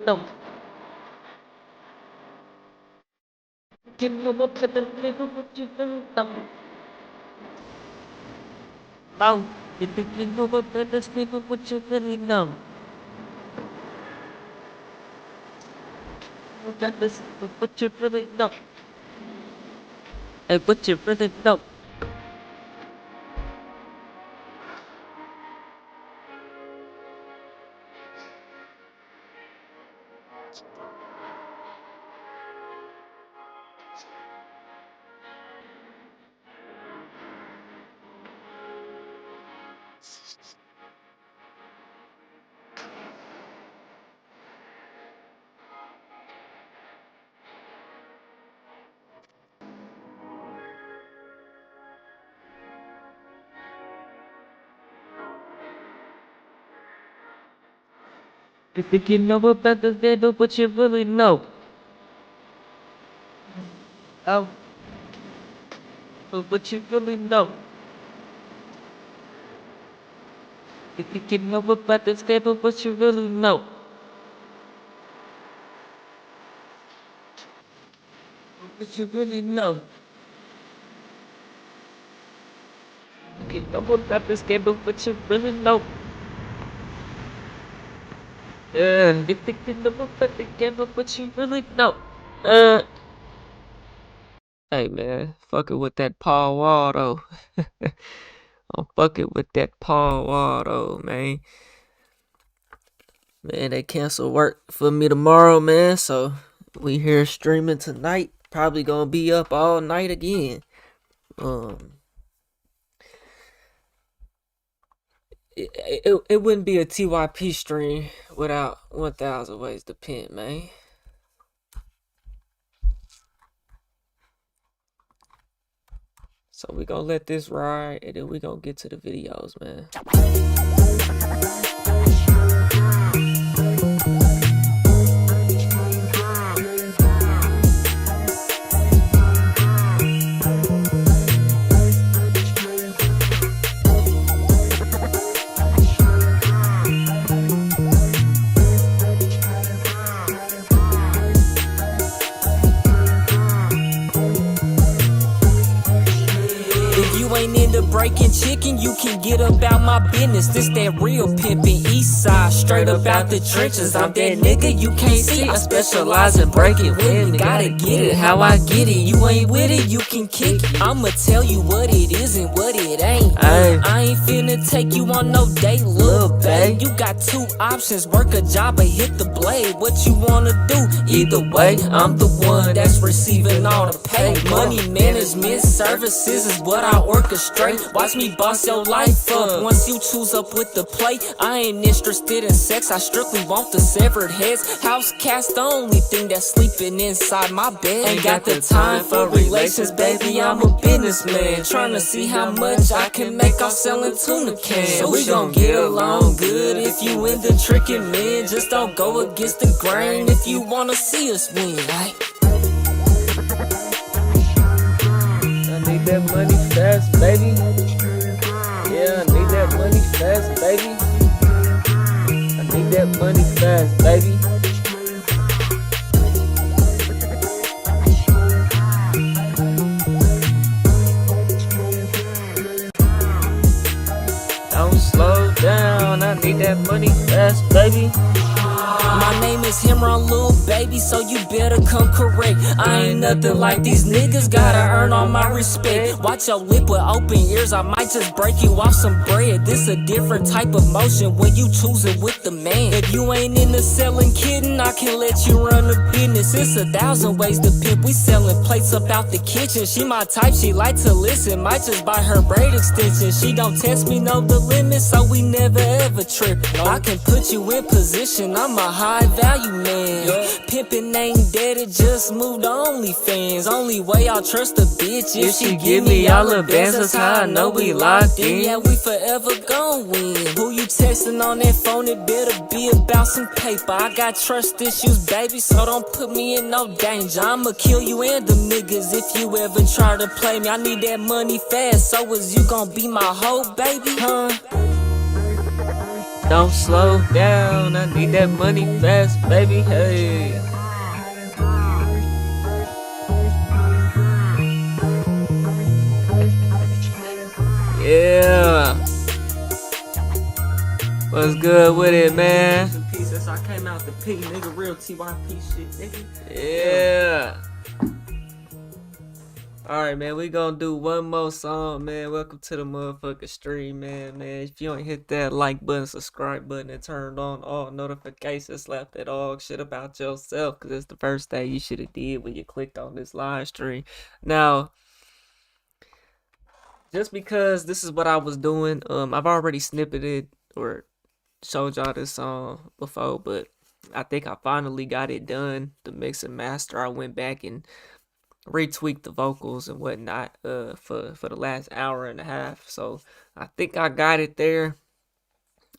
Não, you know what that sleep what you really know. That is what you really know. Hey, what you really know. You think you know about the devil, but you really know. Oh, but you really know. You think you know about the devil, but you really know. But you really know. You know about the devil, but you really know. You think you know about the devil, but you really know. Hey man, fucking with that Paul Waldo. I'm fucking with that Paul Waldo, man. Man, they cancel work for me tomorrow, man. So we here streaming tonight. Probably gonna be up all night again. It wouldn't be a TYP stream without 1,000 Ways to Pimp, man. So we gonna let this ride, and then we gonna get to the videos, man. Breaking chicken, you can get about my business. This that real pimpin' east side, straight up out the trenches. I'm that nigga you can't see. I specialize in breaking women. Gotta get it how I get it. You ain't with it, you can kick it. I'ma tell you what it is and what it ain't. I ain't finna take you on no date, lil' babe. You got two options, work a job or hit the blade. What you wanna do? Either way, I'm the one that's receiving all the pay. Money management services is what I orchestrate. Watch me boss your life up. Once you choose up with the play, I ain't interested in sex, I strictly want the severed heads. House cast the only thing that's sleeping inside my bed. Ain't got the time for relations, baby, I'm a businessman. Tryna see how much I can make off selling tuna cans. So we gon' get along good if you into tricking men. Just don't go against the grain if you wanna see us win. I need that money fast, baby. Yeah, I need that money fast, baby. I need that money fast, baby. Don't slow down, I need that money fast, baby. My name is Himron, little baby, so you better come correct. I ain't nothing like these niggas, gotta earn all my respect. Watch your lip with open ears, I might just break you off some bread. This a different type of motion when you choosing with the man. If you ain't into selling kidding, I can let you run a business. It's 1,000 ways to pimp, we selling plates up out the kitchen. She my type, she like to listen, might just buy her braid extension. She don't test me, know the limits, so we never ever trip. I can put you in position, I'm a high value man. Pimpin' ain't dead, it just moved to OnlyFans. Only way I'll trust a bitch if she give me all the bands. That's how I know we locked in. Yeah, we forever gon' win. Who you texting on that phone? It better be about some paper. I got trust issues, baby, so don't put me in no danger. I'ma kill you and them niggas if you ever try to play me. I need that money fast, so is you gon' be my hoe, baby, huh? Don't slow down, I need that money fast, baby, hey. Yeah. What's good with it, man? Since I came out the P, nigga, real TYP shit, nigga. Yeah. Alright, man, we gonna do one more song, man. Welcome to the motherfucking stream, man. If you don't hit that like button, subscribe button, and turned on all notifications, slap that dog shit about yourself, because it's the first thing you should have did when you clicked on this live stream. Now, just because this is what I was doing, I've already snippeted or showed y'all this song before, but I think I finally got it done. The mix and master, I went back and retweak the vocals and whatnot for the last hour and a half, so I think I got it there.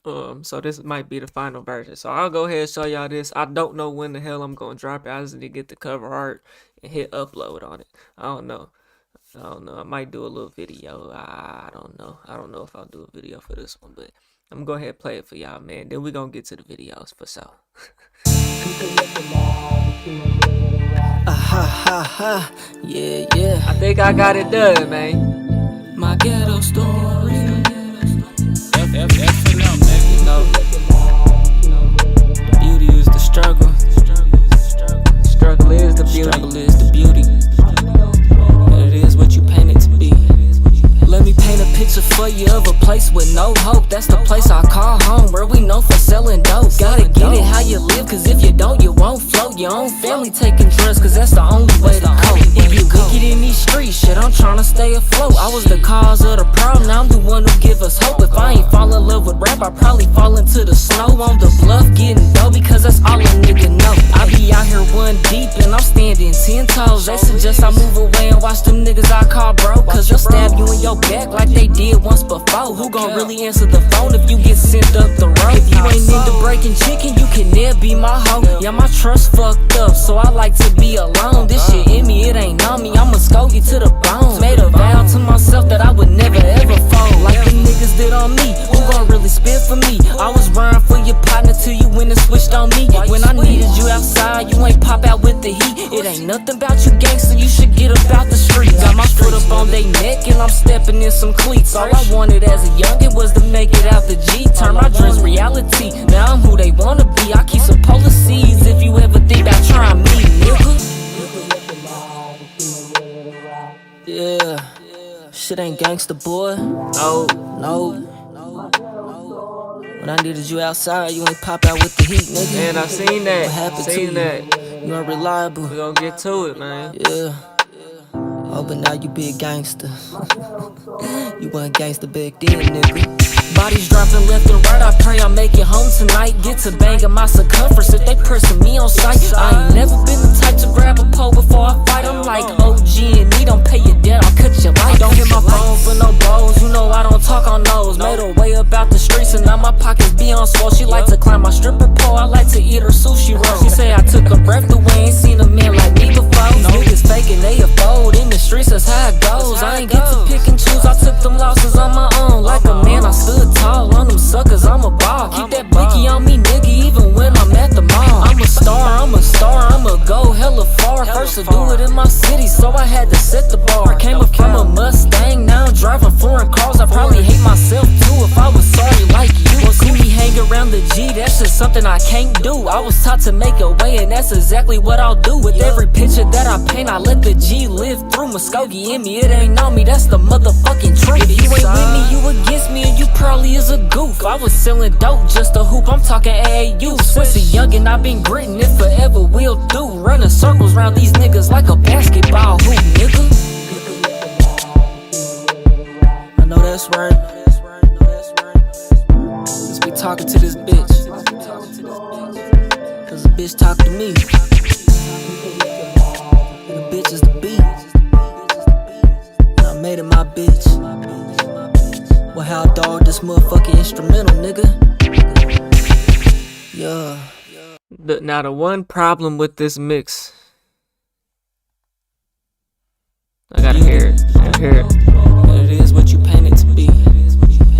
So this might be the final version, so I'll go ahead and show y'all this. I don't know when the hell I'm gonna drop it. I just need to get the cover art and hit upload on it. I don't know, I might do a little video. I don't know if I'll do a video for this one, but I'm gonna go ahead and play it for y'all, man. Then we gonna get to the videos for sure. Yeah. I think I got it done, man. My ghetto story. You know, The beauty is the struggle. struggle is the beauty. Struggle is the beauty. And it is what you paint it to be. Let me paint a picture for you of a place with no hope. That's the place I call home, where we known for selling dope. Gotta get it how you live, cause if you don't, you won't float. Your own family taking drugs, cause that's the only way to cope. If you wicked in these streets, shit, I'm tryna stay afloat. I was the cause of the problem, now I'm the one who give us hope. If I ain't fall in love with rap, I probably fall into the snow. On the bluff, getting dough, because that's all a nigga know. I be out here one deep, and I'm standing 10 toes. They suggest I move away and watch them niggas I call bro, cause they'll stab you in your back like they did once before. Who gon' really answer the phone if you get sent up the road? If you ain't into breaking chicken, you can never be my hoe. Yeah, my trust fucked up, so I like to be alone. This shit in me, it ain't on me, I'ma scold you to the bone. Made a vow to myself that I would never ever fold, like the niggas did on me. Who gon' really spit for me? I was running for your partner till you went and switched on me. When I needed you outside, you ain't pop out with the heat. It ain't nothing about you gangster, you should get up out the street. Got my foot up on they neck and I'm stepping in some cleats. All I wanted as a youngin' was to make it out the G. Turn my dreams reality, now I'm who they wanna be. I keep some policies if you ever think about trying me, nigga. Yeah, shit ain't gangsta, boy. No. When I needed you outside, you ain't pop out with the heat, nigga. Man, I seen that. What happened to you? You unreliable. We gonna get to it, man. Yeah. Oh, but now you big gangster. You wasn't gangster back then, nigga. Bodies dropping left and right, I pray I make it home tonight. Get to banging my circumference if they pressing me on sight. I ain't never been the type to grab a pole before I fight. I'm like OG and me, don't pay your debt, I'll cut your light. Don't hit my phone for no balls, you know I don't talk on those. Made her way up out the streets and now my pockets be on swole. She like to climb my stripper pole, I like to eat her sushi roll. She say I took her breath away, ain't seen a man like me before. Niggas faking, they a fold, in the streets that's how it goes. I ain't get to pick and choose, I took them losses on my own. Like a man, I stood tall on them suckers, I'm a ball. Keep that blicky on me, nigga, even when I'm at the mall. I'm a star, I'ma go hella far. First to do it in my city, so I had to set the bar. Came up from a Mustang, now I'm driving foreign cars. I probably hate myself too if I was sorry like you. Well, see me hang around the G, that's just something something I can't do. I was taught to make a way, and that's exactly what I'll do. With every picture that I paint, I let the G live through. Muskogee in me, it ain't on me, that's the motherfucking truth. If you ain't with me, you against me, and you probably is a goof. I was selling dope just to hoop, I'm talking AAU. Since a youngin', I've been gritting, it forever will do. Running circles round these niggas like a basketball hoop, nigga. I know that's right. Let's be talking to this bitch, cause the bitch talk to me, and the bitch is the beat, and I made it my bitch. Well, how I dog this motherfucking instrumental, nigga. Yeah. Now the one problem with this mix, I gotta hear it. I gotta hear it. It is what you paint it to be.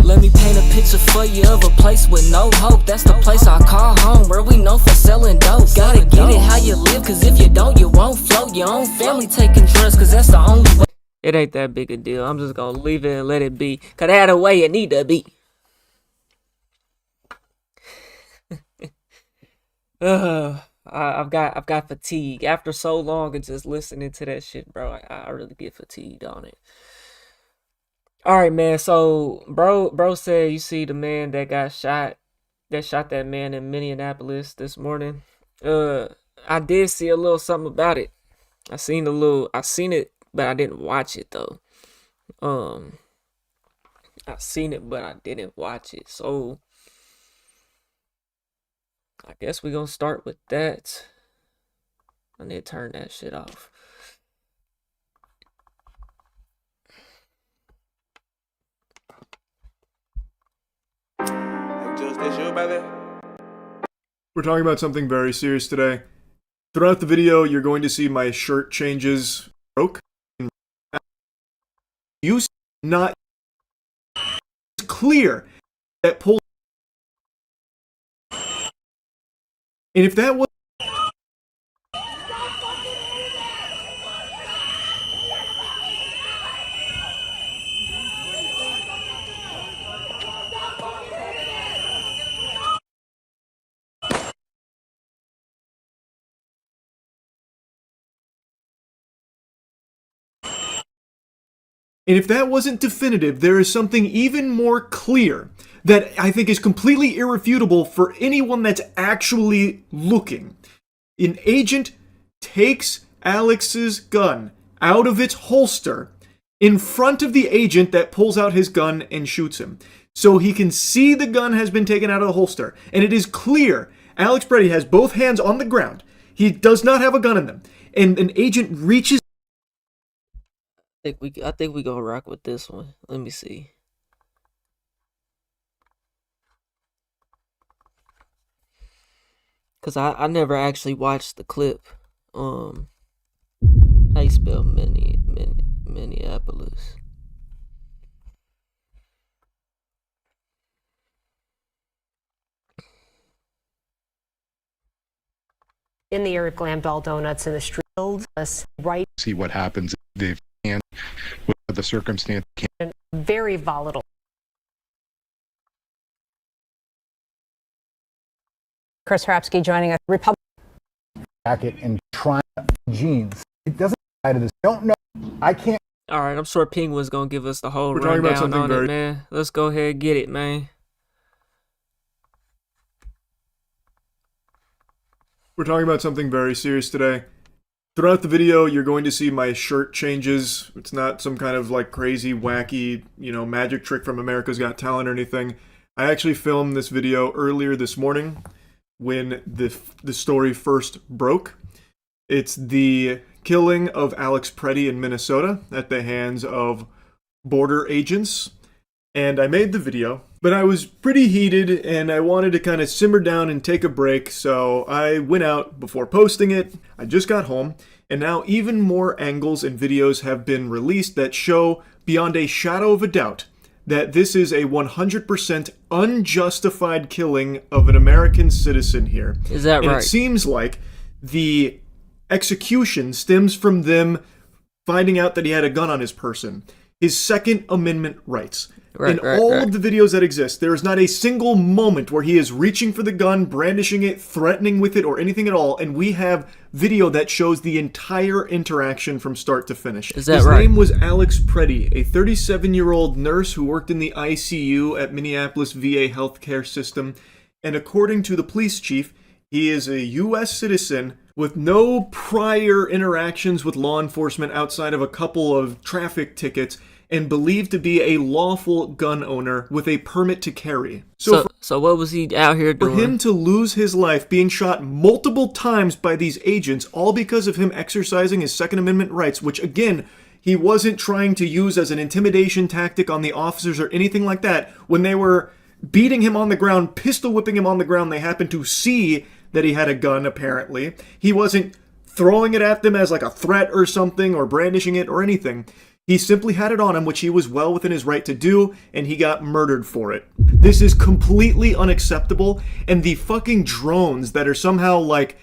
Let me paint a picture for you of a place with no hope. That's the place I call home, where we know for selling dope. Gotta get it how you live, cause if you don't, you won't float. Your own family taking drugs, cause that's the only way. It ain't that big a deal. I'm just gonna leave it and let it be, cause that's the way it need to be. I've got fatigue after so long and just listening to that shit, bro. I really get fatigued on it. All right, man. So, bro said you see the man that got shot, that shot that man in Minneapolis this morning. I did see a little something about it. I seen it, but I didn't watch it though. I seen it, but I didn't watch it. So, I guess we're gonna start with that. I need to turn that shit off. We're talking about something very serious today. Throughout the video, you're going to see my shirt changes broke. You not it's clear that pull. And if that was And if that wasn't definitive, there is something even more clear that I think is completely irrefutable for anyone that's actually looking. An agent takes Alex's gun out of its holster in front of the agent that pulls out his gun and shoots him. So he can see the gun has been taken out of the holster. And it is clear Alex Brady has both hands on the ground. He does not have a gun in them. And an agent reaches. I think we gonna rock with this one. Let me see. Cause I never actually watched the clip. How you spell Minneapolis? In the area of Glam Bell Donuts in the street, right? See what happens. They can with the circumstance. Very volatile. Chris Hrapsky joining us. Republican jacket and trying jeans. It doesn't apply to this. Don't know. I can't. All right, I'm sure Penguin's gonna give us the whole We're talking about rundown something on very it, man. Let's go ahead and get it, man. We're talking about something very serious today. Throughout the video, you're going to see my shirt changes. It's not some kind of like crazy, wacky, magic trick from America's Got Talent or anything. I actually filmed this video earlier this morning when the story first broke. It's the killing of Alex Preddy in Minnesota at the hands of border agents. And I made the video, but I was pretty heated and I wanted to kind of simmer down and take a break, so I went out before posting it. I just got home, and now even more angles and videos have been released that show beyond a shadow of a doubt that this is a 100% unjustified killing of an American citizen here. Is that and right? It seems like the execution stems from them finding out that he had a gun on his person. his Second Amendment rights. Right, In right, all right. of the videos that exist, there is not a single moment where he is reaching for the gun, brandishing it, threatening with it, or anything at all. And we have video that shows the entire interaction from start to finish. Is that His right? name was Alex Preddy, a 37-year-old nurse who worked in the ICU at Minneapolis VA healthcare system. And according to the police chief, he is a U.S. citizen with no prior interactions with law enforcement outside of a couple of traffic tickets, and believed to be a lawful gun owner with a permit to carry. So what was he out here For doing? him to lose his life being shot multiple times by these agents, all because of him exercising his Second Amendment rights, which again, he wasn't trying to use as an intimidation tactic on the officers or anything like that. When they were beating him on the ground, pistol whipping him on the ground, they happened to see that he had a gun, apparently. He wasn't throwing it at them as like a threat or something, or brandishing it or anything. He simply had it on him, which he was well within his right to do, and he got murdered for it. This is completely unacceptable, and the fucking drones that are somehow like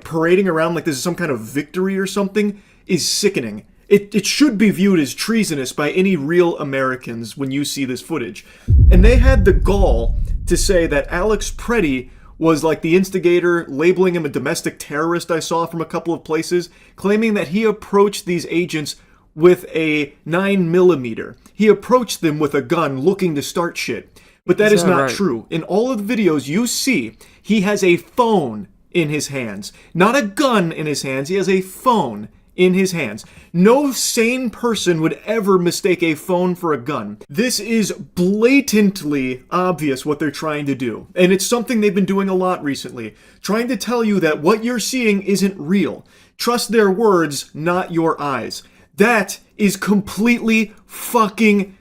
parading around like this is some kind of victory or something is sickening. It should be viewed as treasonous by any real Americans when you see this footage. And they had the gall to say that Alex Preddy was like the instigator, labeling him a domestic terrorist I saw from a couple of places, claiming that he approached these agents with a 9mm. He approached them with a gun looking to start shit. But that is not right? true. In all of the videos you see, he has a phone in his hands. Not a gun in his hands, he has a phone in his hands. No sane person would ever mistake a phone for a gun. This is blatantly obvious what they're trying to do. And it's something they've been doing a lot recently. Trying to tell you that what you're seeing isn't real. Trust their words, not your eyes. That is completely fucking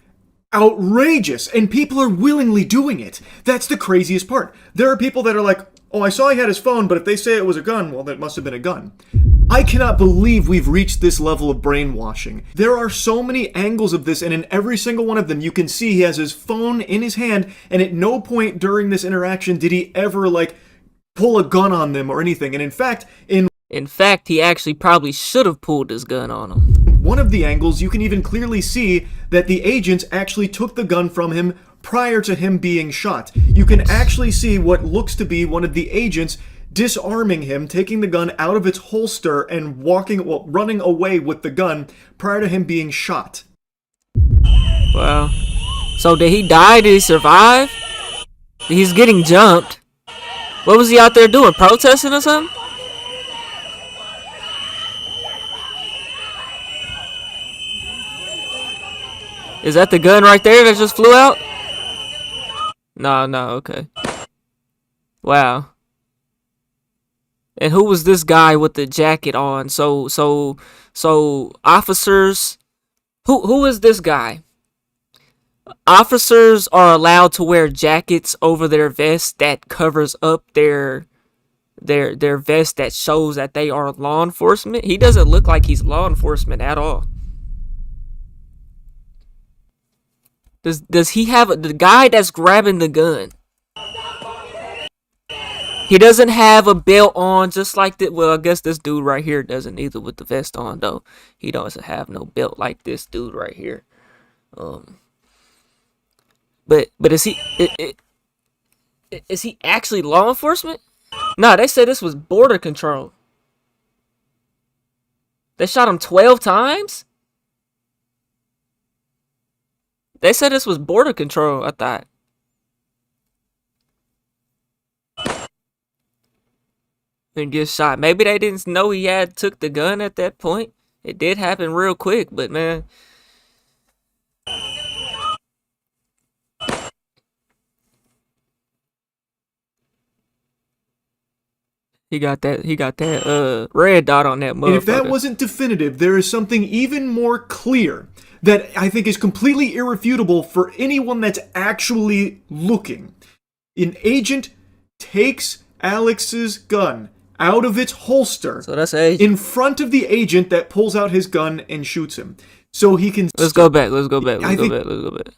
outrageous, and people are willingly doing it. That's the craziest part. There are people that are like, oh, I saw he had his phone, but if they say it was a gun, well, that must have been a gun. I cannot believe we've reached this level of brainwashing. There are so many angles of this, and in every single one of them, you can see he has his phone in his hand, and at no point during this interaction did he ever, pull a gun on them or anything. And In fact, he actually probably should have pulled his gun on him. one of the angles, you can even clearly see that the agents actually took the gun from him prior to him being shot. You can actually see what looks to be one of the agents disarming him, taking the gun out of its holster and running away with the gun prior to him being shot. Wow. So did he die? Did he survive? He's getting jumped. What was he out there doing? Protesting or something? Is that the gun right there that just flew out? No, okay. Wow. And who was this guy with the jacket on? So officers, who is this guy? Officers are allowed to wear jackets over their vest that covers up their vest that shows that they are law enforcement. He doesn't look like he's law enforcement at all. Does he have the guy that's grabbing the gun? He doesn't have a belt on, just like that. Well, I guess this dude right here doesn't either with the vest on, though. He doesn't have no belt like this dude right here. But is he actually law enforcement? Nah, they said this was border control. They shot him 12 times? They said this was border control, I thought. And get shot. Maybe they didn't know he took the gun at that point. It did happen real quick, but man. He got that red dot on that motherfucker. And if that wasn't definitive, there is something even more clear that I think is completely irrefutable for anyone that's actually looking. An agent takes Alex's gun out of its holster, so that's agent in front of the agent that pulls out his gun and shoots him. So he can... Let's go back. Let's go back. Let's go back.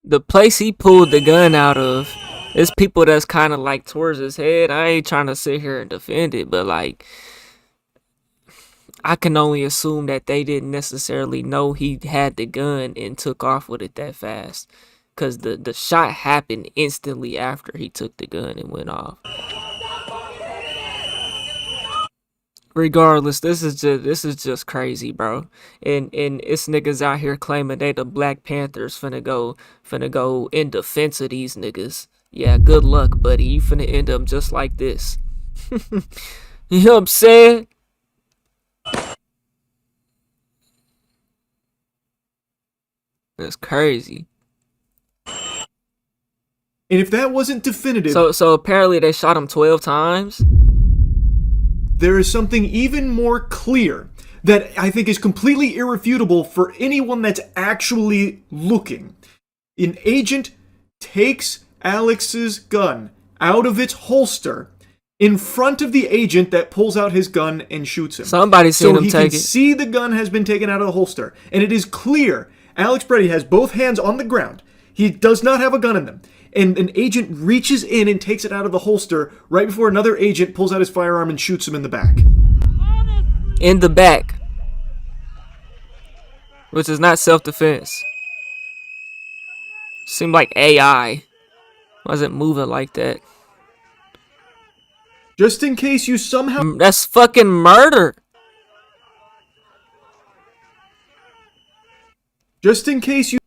the place he pulled the gun out of, it's people that's kind of like towards his head. I ain't trying to sit here and defend it, but like, I can only assume that they didn't necessarily know he had the gun and took off with it that fast. Cause the shot happened instantly after he took the gun and went off. Regardless, this is just crazy, bro. And it's niggas out here claiming they the Black Panthers finna go in defense of these niggas. Yeah, good luck, buddy. You finna end up just like this. You know what I'm saying? That's crazy. And if that wasn't definitive, So apparently they shot him 12 times. there is something even more clear that I think is completely irrefutable for anyone that's actually looking. An agent takes Alex's gun out of its holster in front of the agent that pulls out his gun and shoots him. Somebody seen him he take can it. see the gun has been taken out of the holster, and it is clear Alex Preddy has both hands on the ground. He does not have a gun in them. And an agent reaches in and takes it out of the holster right before another agent pulls out his firearm and shoots him in the back. In the back. Which is not self-defense. Seemed like AI. Wasn't moving like that. Just in case you somehow... That's fucking murder. Just in case you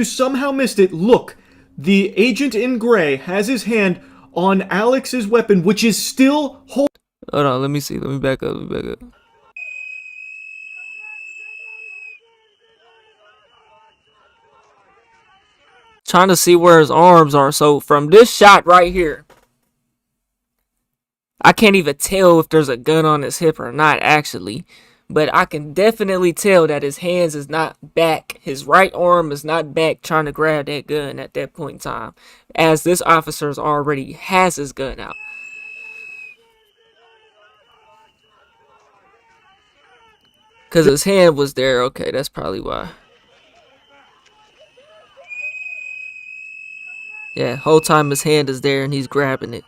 somehow missed it, look. The agent in gray has his hand on Alex's weapon, which is still holding... Hold on, let me see. Let me back up. Trying to see where his arms are. So from this shot right here, I can't even tell if there's a gun on his hip or not, actually. But I can definitely tell that his hands is not back. His right arm is not back trying to grab that gun at that point in time. As this officer already has his gun out. Because his hand was there. Okay, that's probably why. Yeah, whole time his hand is there and he's grabbing it.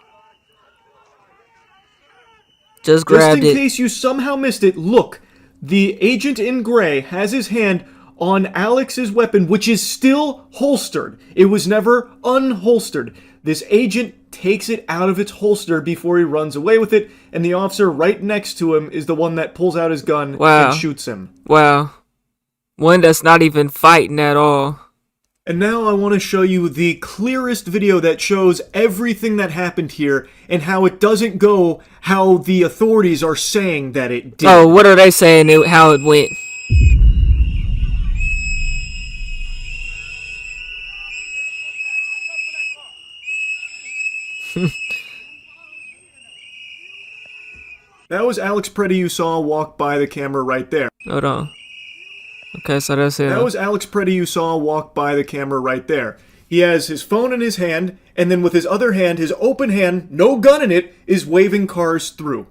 Just grabbed it. Just in case you somehow missed it, look. The agent in gray has his hand on Alex's weapon, which is still holstered. It was never unholstered. This agent takes it out of its holster before he runs away with it, and the officer right next to him is the one that pulls out his gun and shoots him. Wow. One that's not even fighting at all. And now I want to show you the clearest video that shows everything that happened here and how it doesn't go how the authorities are saying that it did. Oh, what are they saying how it went? That was Alex Preddy you saw walk by the camera right there. Hold on. Okay, so that's it. That was Alex Preddy you saw walk by the camera right there. He has his phone in his hand, and then with his other hand, his open hand, no gun in it, is waving cars through.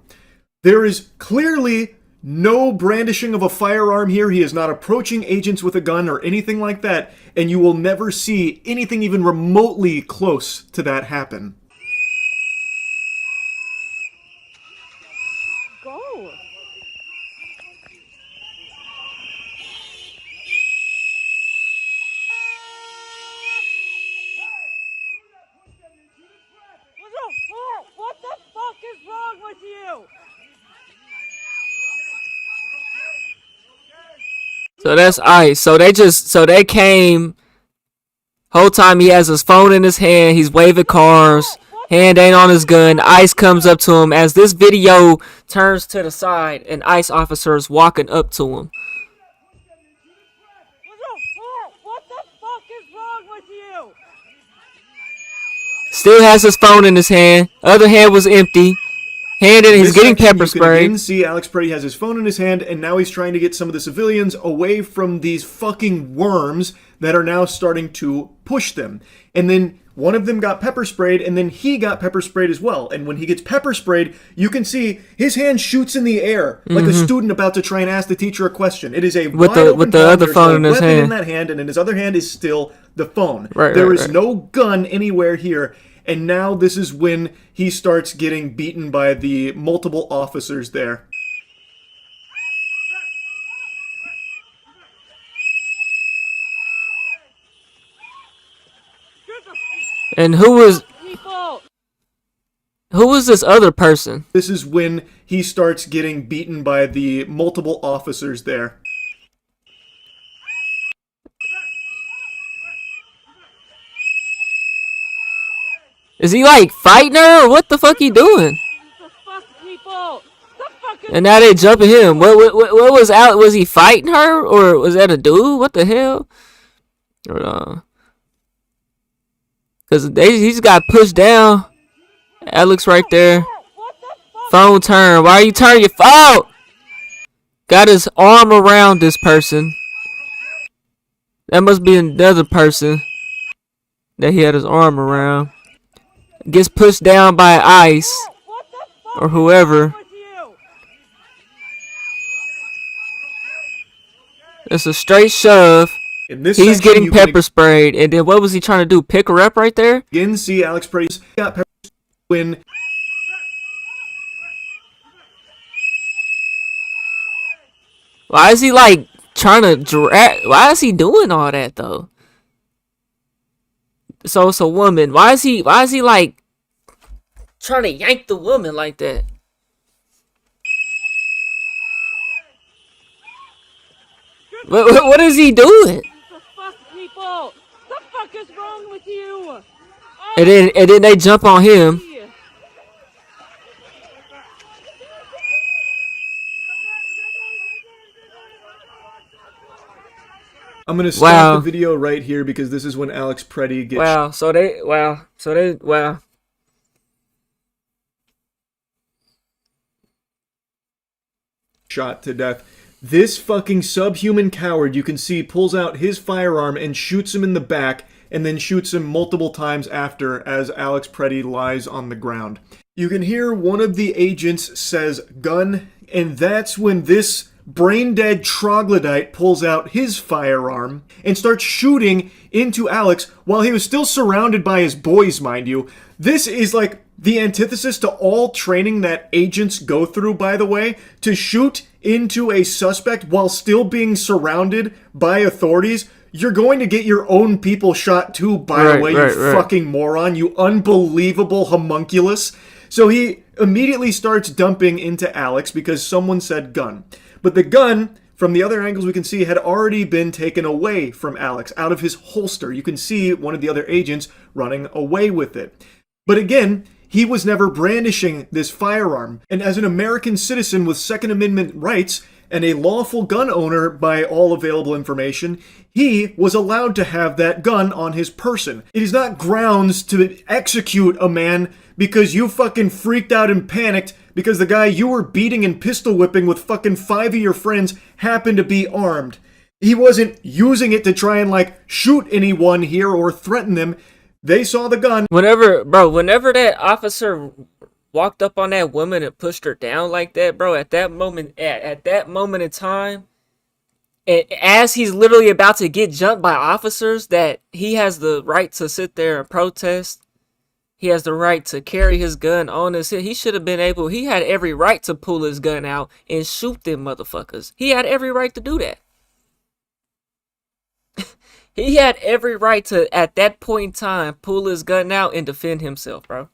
There is clearly no brandishing of a firearm here. He is not approaching agents with a gun or anything like that, and you will never see anything even remotely close to that happen. Go! What the fuck is wrong with you? So that's ICE. So they came. Whole time he has his phone in his hand. He's waving cars. Hand ain't on his gun. ICE comes up to him as this video turns to the side. And ICE officer is walking up to him. What the fuck is wrong with you? Still has his phone in his hand. Other hand was empty. Hand in, he's getting pepper You sprayed. can see Alex Preddy has his phone in his hand, and now he's trying to get some of the civilians away from these fucking worms that are now starting to push them. And then One of them got pepper sprayed, and then he got pepper sprayed as well. And when he gets pepper sprayed, you can see his hand shoots in the air like a student about to try and ask the teacher a question. It is a with wide the open with the palm. other There's phone no in his weapon hand. in that hand, and in his other hand is still the phone. Right, There right, is right. no gun anywhere here. And now this is when he starts getting beaten by the multiple officers there. And who was People! this other person? This is when he starts getting beaten by the multiple officers there. Is he like fighting her or what the fuck he doing? The fuck, people! The fuck is And now they jumping him. What was out? Was he fighting her or was that a dude? What the hell? Or cause he's got pushed down. Alex right there. What the fuck? Phone turn. Why are you turning your phone? Got his arm around this person. That must be another person that he had his arm around. Gets pushed down by ICE What the fuck or whoever. with you? It's a straight shove. In this He's section, getting you can pepper sprayed. And then what was he trying to do? Pick her up right there? again see Alex Pretty's got pepper sprayed when Why is he like trying to drag? Why is he doing all that though? So it's a woman. Why is he like trying to yank the woman like that? What is he doing? The fuck, people! The fuck is wrong with you? And then they jump on him. I'm gonna stop the video right here because this is when Alex Pretty gets Wow. shot to death. This fucking subhuman coward, you can see, pulls out his firearm and shoots him in the back, and then shoots him multiple times after as Alex Pretty lies on the ground. You can hear one of the agents says gun, and that's when this brain-dead troglodyte pulls out his firearm and starts shooting into Alex while he was still surrounded by his boys, mind you. This is like the antithesis to all training that agents go through, by the way, to shoot into a suspect while still being surrounded by authorities. You're going to get your own people shot too, by the way, you fucking moron, you unbelievable homunculus. So he immediately starts dumping into Alex because someone said gun. But the gun, from the other angles we can see, had already been taken away from Alex, out of his holster. You can see one of the other agents running away with it. But again, he was never brandishing this firearm. And as an American citizen with Second Amendment rights and a lawful gun owner by all available information, he was allowed to have that gun on his person. It is not grounds to execute a man because you fucking freaked out and panicked because the guy you were beating and pistol whipping with fucking 5 of your friends happened to be armed. He wasn't using it to try and like shoot anyone here or threaten them. They saw the gun. Whenever that officer walked up on that woman and pushed her down like that, bro, at that moment in time, and as he's literally about to get jumped by officers that he has the right to sit there and protest, he has the right to carry his gun on his hip. He should have been able, he had every right to pull his gun out and shoot them motherfuckers. He had every right to do that. He had every right to, at that point in time, pull his gun out and defend himself, bro.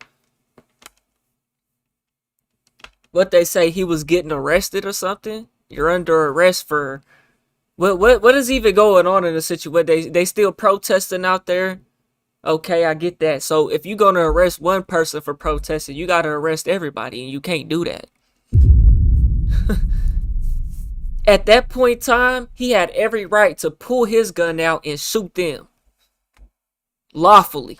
What they say, he was getting arrested or something? You're under arrest for... What is even going on in the situation? They still protesting out there? Okay, I get that. So if you're going to arrest one person for protesting, you got to arrest everybody, and you can't do that. At that point in time, he had every right to pull his gun out and shoot them. Lawfully.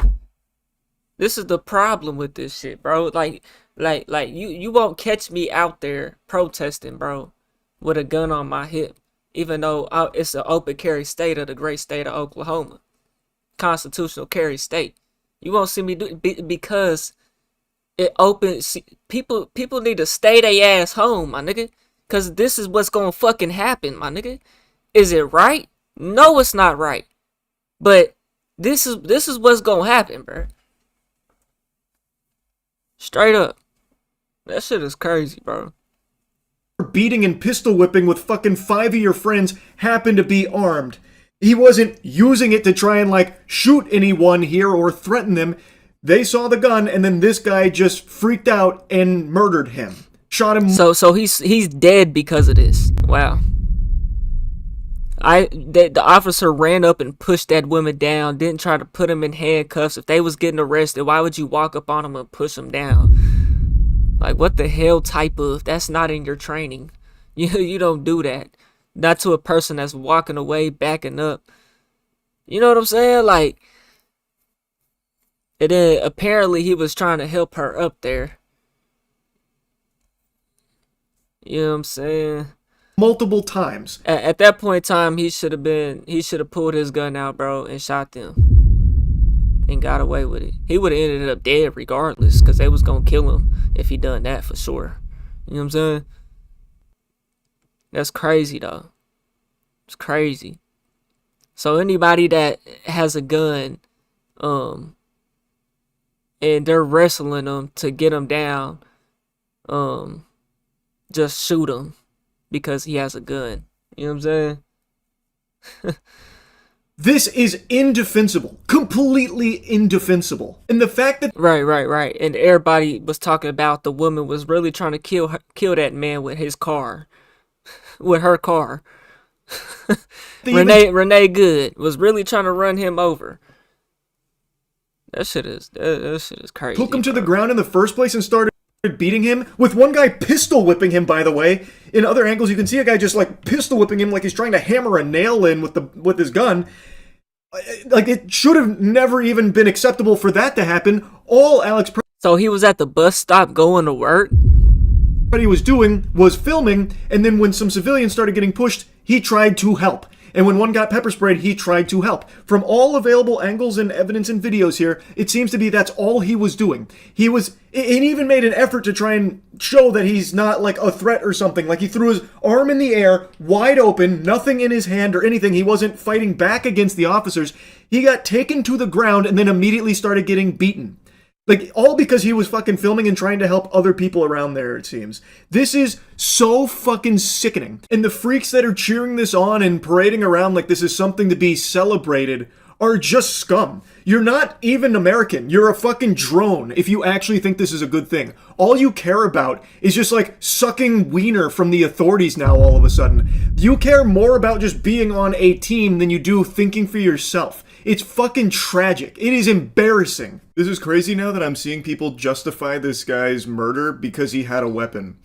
This is the problem with this shit, bro. Like you won't catch me out there protesting, bro, with a gun on my hip. Even though it's an open carry state of the great state of Oklahoma. Constitutional carry state. You won't see me do it because it opens. People need to stay their ass home, my nigga. Cause this is what's gonna fucking happen, my nigga. Is it right? No, it's not right. But this is what's gonna happen, bro. Straight up. That shit is crazy, bro. Beating and pistol whipping with fucking 5 of your friends happened to be armed. He wasn't using it to try and like shoot anyone here or threaten them. They saw the gun and then this guy just freaked out and murdered him. Shot him. So he's dead because of this. Wow. The officer ran up and pushed that woman down, didn't try to put him in handcuffs. If they was getting arrested, why would you walk up on him and push him down? Like, what the hell type of, that's not in your training. You don't do that. Not to a person that's walking away, backing up. You know what I'm saying? Like, and then apparently he was trying to help her up there. You know what I'm saying? Multiple times. At that point in time, he should have pulled his gun out, bro, and shot them. And got away with it. He would have ended up dead regardless, because they was going to kill him if he done that for sure. You know what I'm saying? That's crazy, though. It's crazy. So anybody that has a gun, and they're wrestling them to get him down, just shoot him because he has a gun. You know what I'm saying? This is indefensible. Completely indefensible. And the fact that... Right. And everybody was talking about the woman was really trying to kill that man with his car. With her car. Renee Good was really trying to run him over. That shit is crazy. Took him to the ground in the first place and started beating him, with one guy pistol whipping him, by the way. In other angles, you can see a guy just like pistol whipping him like he's trying to hammer a nail in with his gun. Like, it should have never even been acceptable for that to happen. All Alex So he was at the bus stop going to work? What he was doing was filming, and then when some civilians started getting pushed, he tried to help. And when one got pepper sprayed, he tried to help. From all available angles and evidence and videos here, it seems to be that's all he was doing. He even made an effort to try and show that he's not like a threat or something. Like, he threw his arm in the air, wide open, nothing in his hand or anything. He wasn't fighting back against the officers. He got taken to the ground and then immediately started getting beaten. Like, all because he was fucking filming and trying to help other people around there, it seems. This is so fucking sickening. And the freaks that are cheering this on and parading around like this is something to be celebrated are just scum. You're not even American. You're a fucking drone if you actually think this is a good thing. All you care about is just like sucking wiener from the authorities now all of a sudden. You care more about just being on a team than you do thinking for yourself. It's fucking tragic. It is embarrassing. This is crazy now that I'm seeing people justify this guy's murder because he had a weapon.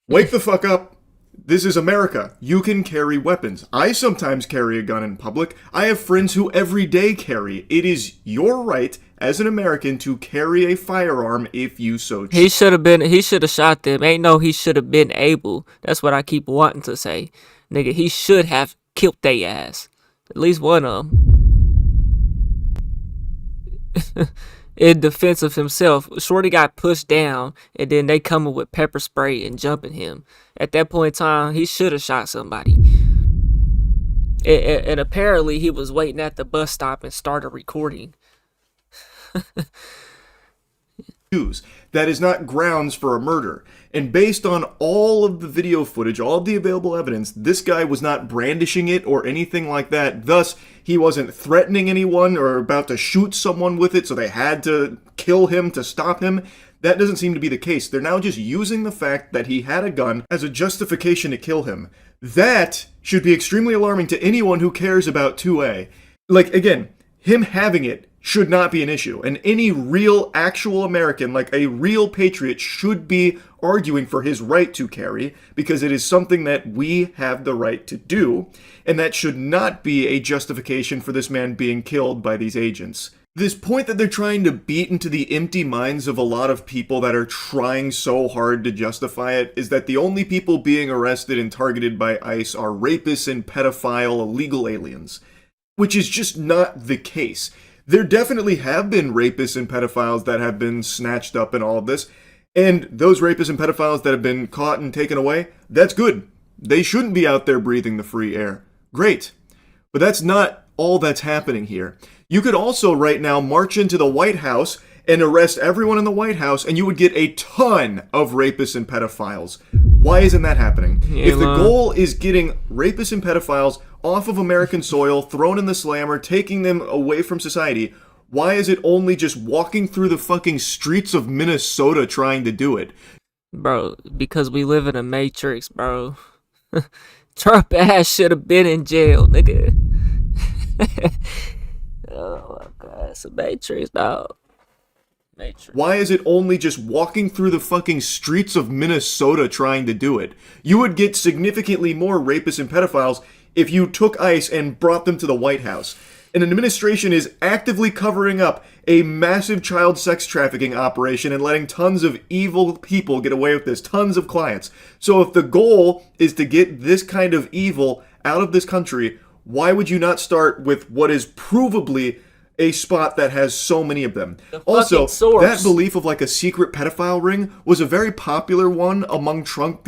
Wake the fuck up. This is America. You can carry weapons. I sometimes carry a gun in public. I have friends who every day carry. It is your right as an American to carry a firearm if you so choose. He should have shot them. Ain't no he should have been able. That's what I keep wanting to say. Nigga, he should have killed they ass. At least one of them. In defense of himself, Shorty got pushed down, and then they coming with pepper spray and jumping him. At that point in time, he should have shot somebody. And apparently, he was waiting at the bus stop and started recording. That is not grounds for a murder. And based on all of the video footage, all of the available evidence, this guy was not brandishing it or anything like that. Thus, he wasn't threatening anyone or about to shoot someone with it, so they had to kill him to stop him. That doesn't seem to be the case. They're now just using the fact that he had a gun as a justification to kill him. That should be extremely alarming to anyone who cares about 2A. Like, again, him having it should not be an issue. And any real, actual American, like a real patriot, should be arguing for his right to carry, because it is something that we have the right to do, and that should not be a justification for this man being killed by these agents. This point that they're trying to beat into the empty minds of a lot of people that are trying so hard to justify it is that the only people being arrested and targeted by ICE are rapists and pedophile illegal aliens. Which is just not the case. There definitely have been rapists and pedophiles that have been snatched up in all of this. And those rapists and pedophiles that have been caught and taken away, that's good. They shouldn't be out there breathing the free air. Great. But that's not all that's happening here. You could also right now march into the White House and arrest everyone in the White House, and you would get a ton of rapists and pedophiles. Why isn't that happening? If the goal is getting rapists and pedophiles off of American soil, thrown in the slammer, taking them away from society, why is it only just walking through the fucking streets of Minnesota trying to do it? Bro, because we live in a matrix, bro. Trump ass should have been in jail, nigga. Oh my god, it's a matrix, dog. Matrix. Why is it only just walking through the fucking streets of Minnesota trying to do it? You would get significantly more rapists and pedophiles if you took ICE and brought them to the White House. And an administration is actively covering up a massive child sex trafficking operation and letting tons of evil people get away with this, tons of clients. So if the goal is to get this kind of evil out of this country, why would you not start with what is provably a spot that has so many of them? Also, that belief of like a secret pedophile ring was a very popular one among Trump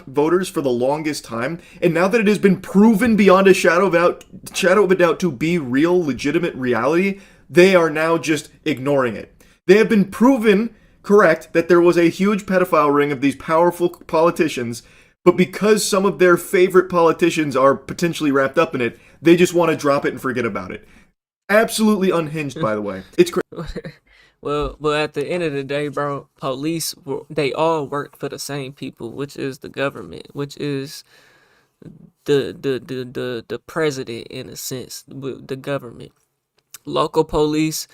voters for the longest time, and now that it has been proven beyond a shadow of a doubt to be real, legitimate reality, they are now just ignoring it. They have been proven correct that there was a huge pedophile ring of these powerful politicians, but because some of their favorite politicians are potentially wrapped up in it, they just want to drop it and forget about it. Absolutely unhinged, by the way. It's crazy. Well, at the end of the day, bro, police, they all work for the same people, which is the government, which is the president in a sense, the government. Local police,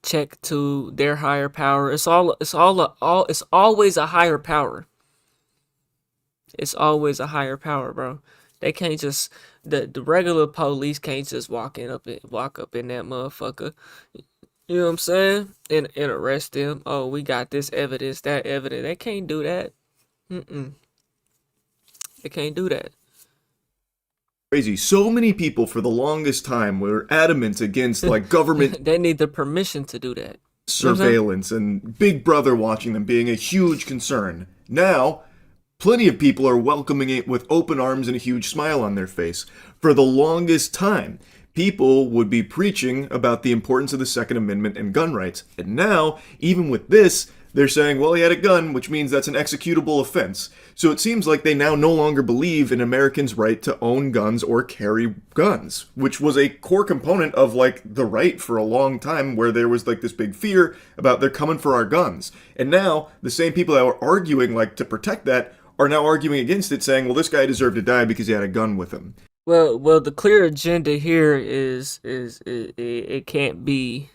check to their higher power. It's always a higher power. It's always a higher power, bro. They can't just the regular police can't just walk up in that motherfucker. You know what I'm saying? And arrest them. Oh, we got this evidence, that evidence. They can't do that. They can't do that. Crazy. So many people for the longest time were adamant against like government They need the permission to do that. surveillance and Big Brother watching them being a huge concern. Now, plenty of people are welcoming it with open arms and a huge smile on their face. For the longest time, people would be preaching about the importance of the Second Amendment and gun rights. And now, even with this, they're saying, well, he had a gun, which means that's an executable offense. So it seems like they now no longer believe in Americans' right to own guns or carry guns, which was a core component of like the right for a long time, where there was like this big fear about they're coming for our guns. And now the same people that were arguing like to protect that are now arguing against it, saying, well, this guy deserved to die because he had a gun with him. Well, the clear agenda here is it can't be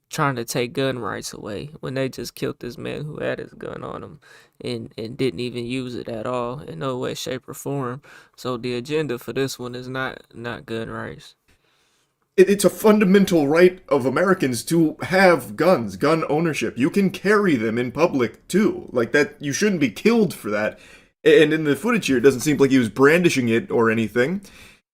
trying to take gun rights away when they just killed this man who had his gun on him and didn't even use it at all in no way, shape, or form. So the agenda for this one is not gun rights. It's a fundamental right of Americans to have guns, gun ownership. You can carry them in public too. Like that, you shouldn't be killed for that. And in the footage here, it doesn't seem like he was brandishing it or anything.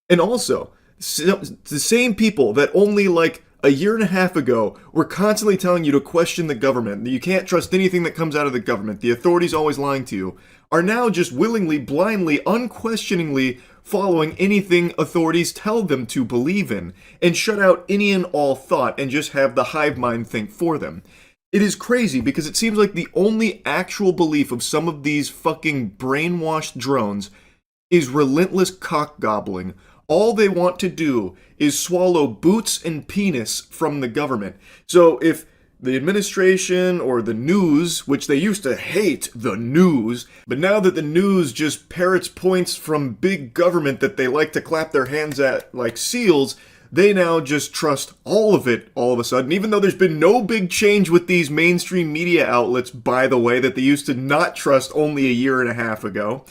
And also, the same people that only like a year and a half ago were constantly telling you to question the government, that you can't trust anything that comes out of the government, the authorities always lying to you, are now just willingly, blindly, unquestioningly following anything authorities tell them to believe in, and shut out any and all thought and just have the hive mind think for them. It is crazy because it seems like the only actual belief of some of these fucking brainwashed drones is relentless cock gobbling. All they want to do is swallow boots and penis from the government. So if the administration or the news, which they used to hate the news, but now that the news just parrots points from big government that they like to clap their hands at like seals, they now just trust all of it all of a sudden, even though there's been no big change with these mainstream media outlets, by the way, that they used to not trust only a year and a half ago.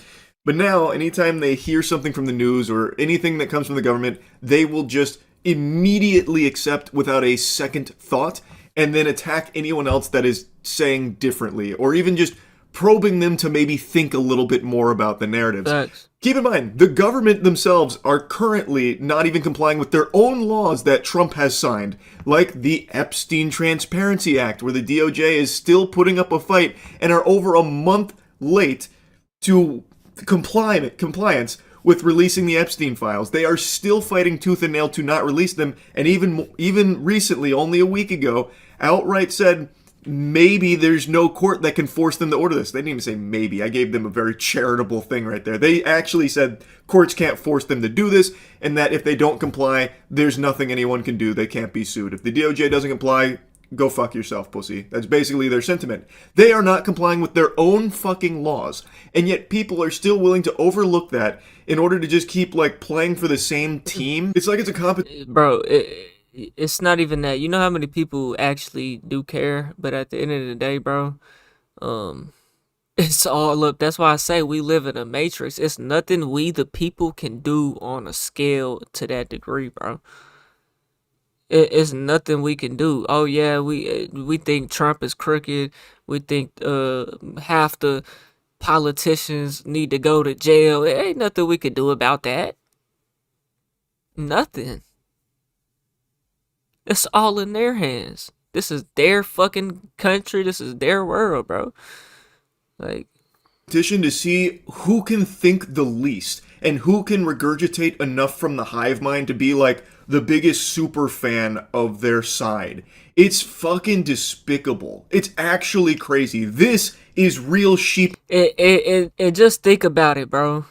But now, anytime they hear something from the news or anything that comes from the government, they will just immediately accept without a second thought, and then attack anyone else that is saying differently, or even just probing them to maybe think a little bit more about the narratives. Facts. Keep in mind, the government themselves are currently not even complying with their own laws that Trump has signed, like the Epstein Transparency Act, where the DOJ is still putting up a fight and are over a month late to compliance with releasing the Epstein files. They are still fighting tooth and nail to not release them, and even recently, only a week ago, outright said maybe there's no court that can force them to order this. They didn't even say maybe. I gave them a very charitable thing right there. They actually said courts can't force them to do this, and that if they don't comply, there's nothing anyone can do. They can't be sued. If the DOJ doesn't comply, go fuck yourself, pussy. That's basically their sentiment. They are not complying with their own fucking laws, and yet people are still willing to overlook that in order to just keep, like, playing for the same team. It's like it's a competition. Bro, it's not even that. You know how many people actually do care, but at the end of the day, bro, it's all, look, that's why I say we live in a matrix. It's nothing we the people can do on a scale to that degree, bro. It's nothing we can do. Oh yeah, we think Trump is crooked. We think half the politicians need to go to jail. It ain't nothing we can do about that. Nothing. It's all in their hands. This is their fucking country. This is their world, bro. Like, To see who can think the least and who can regurgitate enough from the hive mind to be like the biggest super fan of their side. It's fucking despicable. It's actually crazy. This is real sheep. it just think about it, bro.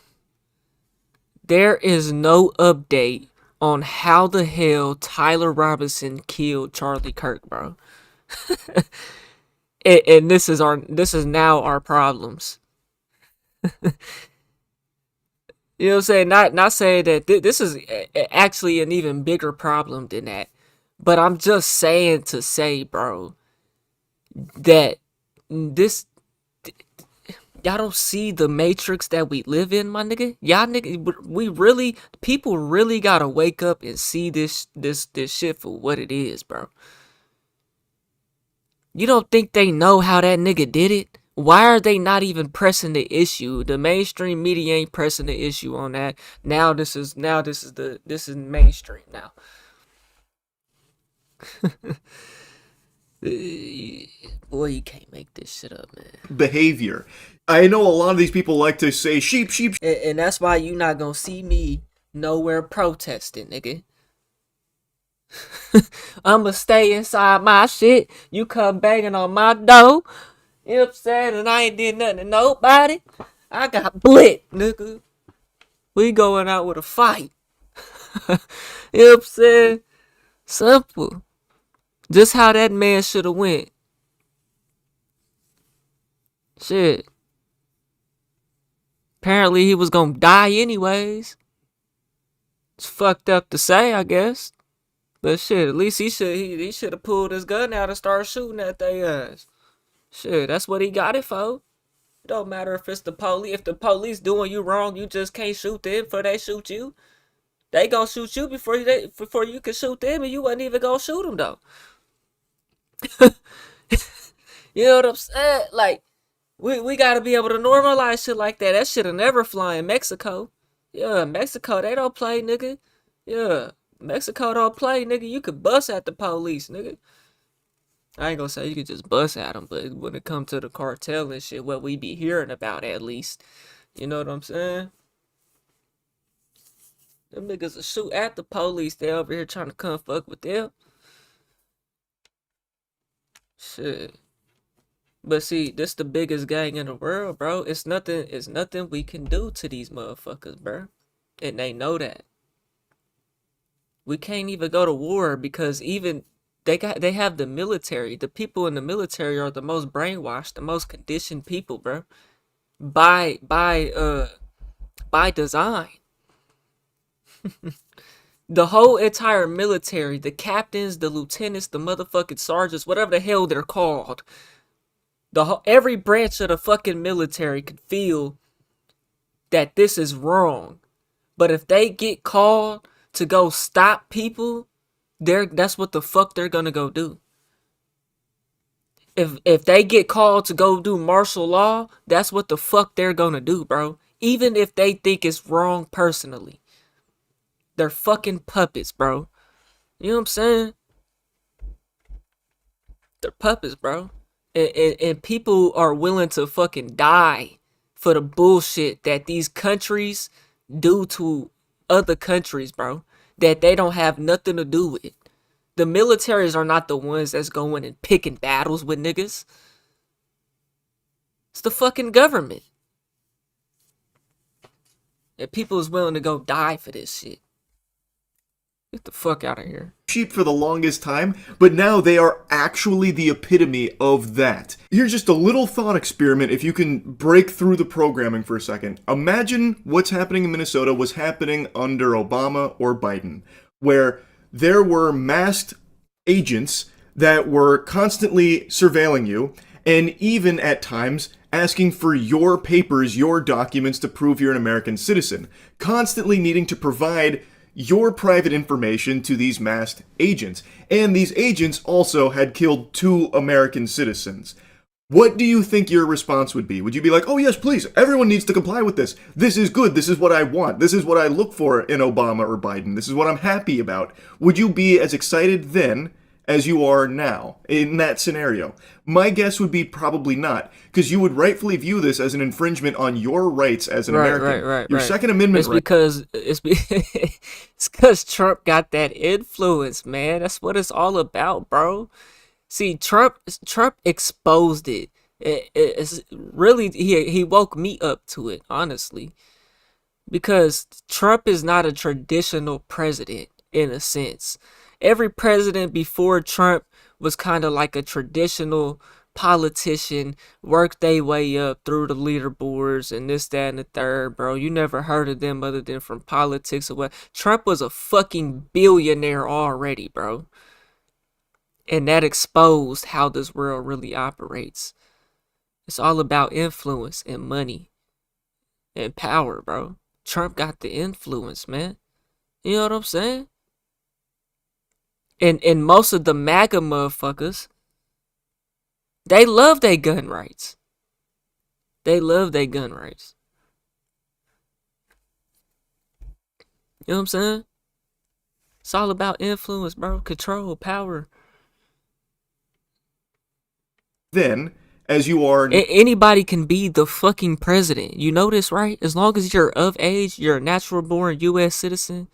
There is no update on how the hell Tyler Robinson killed Charlie Kirk, bro. And this is now our problems. You know what I'm saying? Not saying that this is actually an even bigger problem than that. But I'm just saying to say, bro, that this y'all don't see the matrix that we live in, my nigga. Y'all nigga, people really gotta wake up and see this shit for what it is, bro. You don't think they know how that nigga did it? Why are they not even pressing the issue? The mainstream media ain't pressing the issue on that. Now this is mainstream now. Boy, you can't make this shit up, man. Behavior. I know a lot of these people like to say sheep, sheep. And that's why you not gonna see me nowhere protesting, nigga. I'ma stay inside my shit. You come banging on my door. You know what I'm saying? And I ain't did nothing to nobody. I got blit, nigga. We going out with a fight. You know what I'm saying? Simple. Just how that man should have went. Shit. Apparently he was gonna die anyways. It's fucked up to say, I guess. But shit, at least he should have pulled his gun out and started shooting at they ass. Shit, that's what he got it for. It don't matter if it's the police. If the police doing you wrong, you just can't shoot them before they shoot you. They gonna shoot you before you can shoot them, and you wasn't even gonna shoot them though. You know what I'm saying? Like, we gotta be able to normalize shit like that. That shit'll never fly in Mexico. Yeah, Mexico, they don't play, nigga. Yeah, Mexico don't play, nigga. You could bust at the police, nigga. I ain't gonna say you could just bust at them, but when it comes to the cartel and shit, what we be hearing about at least, you know what I'm saying? Them niggas will shoot at the police. They over here trying to come fuck with them. Shit. But see, this the biggest gang in the world, bro. It's nothing we can do to these motherfuckers, bro. And they know that. We can't even go to war because even they have the military. The people in the military are the most brainwashed, the most conditioned people, bro. By design. The whole entire military, the captains, the lieutenants, the motherfucking sergeants, whatever the hell they're called. Every branch of the fucking military could feel that this is wrong. But if they get called to go stop people, that's what the fuck they're gonna go do. If they get called to go do martial law, that's what the fuck they're gonna do, bro. even if they think it's wrong personally. They're fucking puppets, bro. You know what I'm saying? They're puppets, bro. And people are willing to fucking die for the bullshit that these countries do to other countries, bro. That they don't have nothing to do with. The militaries are not the ones that's going and picking battles with niggas. It's the fucking government. And people is willing to go die for this shit. Get the fuck out of here. Sheep for the longest time, but now they are actually the epitome of that. Here's just a little thought experiment if you can break through the programming for a second. Imagine what's happening in Minnesota was happening under Obama or Biden, where there were masked agents that were constantly surveilling you, and even at times asking for your papers, your documents to prove you're an American citizen, constantly needing to provide your private information to these masked agents. And these agents also had killed 2 American citizens. What do you think your response would be? Would you be like, oh yes, please, everyone needs to comply with this. This is good. This is what I want. This is what I look for in Obama or Biden. This is what I'm happy about. Would you be as excited then as you are now in that scenario? My guess would be probably not, because you would rightfully view this as an infringement on your rights as an American. Your Second Amendment it's it's because Trump got that influence, man. That's what it's all about, bro. See, Trump exposed it. It's really he woke me up to it, honestly, because Trump is not a traditional president in a sense. Every president before Trump was kind of like a traditional politician, worked their way up through the leaderboards and this, that, and the third, bro. You never heard of them other than from politics or what. Trump was a fucking billionaire already, bro. And that exposed how this world really operates. It's all about influence and money and power, bro. Trump got the influence, man. You know what I'm saying? And most of the MAGA motherfuckers, they love their gun rights. They love their gun rights. You know what I'm saying? It's all about influence, bro. Control, power. Then, as you are... Anybody can be the fucking president. You know this, right? As long as you're of age, you're a natural born U.S. citizen.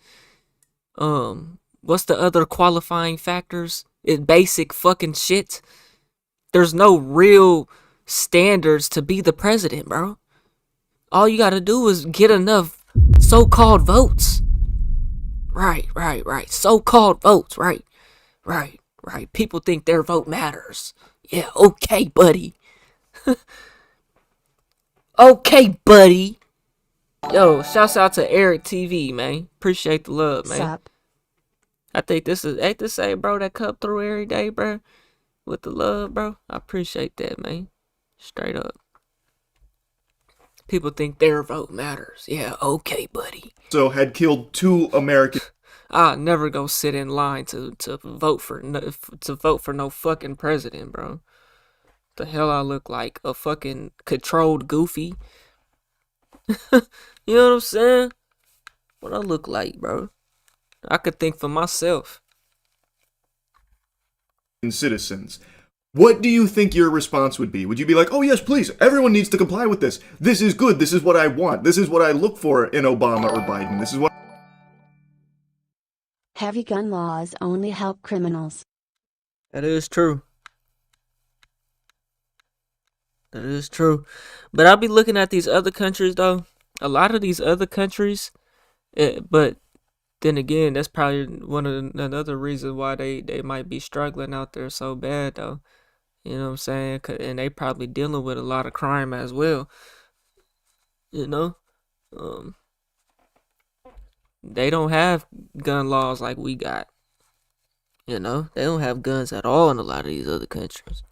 What's the other qualifying factors? It's basic fucking shit. There's no real standards to be the president, bro. All you gotta do is get enough so-called votes. Right. So-called votes, right. People think their vote matters. Yeah, okay, buddy. Okay, buddy. Yo, shouts out to Eric TV, man. Appreciate the love, man. Sup? I think this is, ain't this say, bro, that come through every day, bro? With the love, bro. I appreciate that, man. Straight up. People think their vote matters. Yeah, okay, buddy. So had killed 2 American... I'll never go sit in line to vote for no fucking president, bro. The hell I look like? A fucking controlled goofy? You know what I'm saying? What I look like, bro? I could think for myself. Citizens. What do you think your response would be? Would you be like, oh yes, please, everyone needs to comply with this. This is good. This is what I want. This is what I look for in Obama or Biden. This is what... Heavy gun laws only help criminals. That is true. That is true. But I'll be looking at these other countries, though. A lot of these other countries, but then again, that's probably another reason why they might be struggling out there so bad, though. You know what I'm saying? And they probably dealing with a lot of crime as well. You know? They don't have gun laws like we got. You know? They don't have guns at all in a lot of these other countries.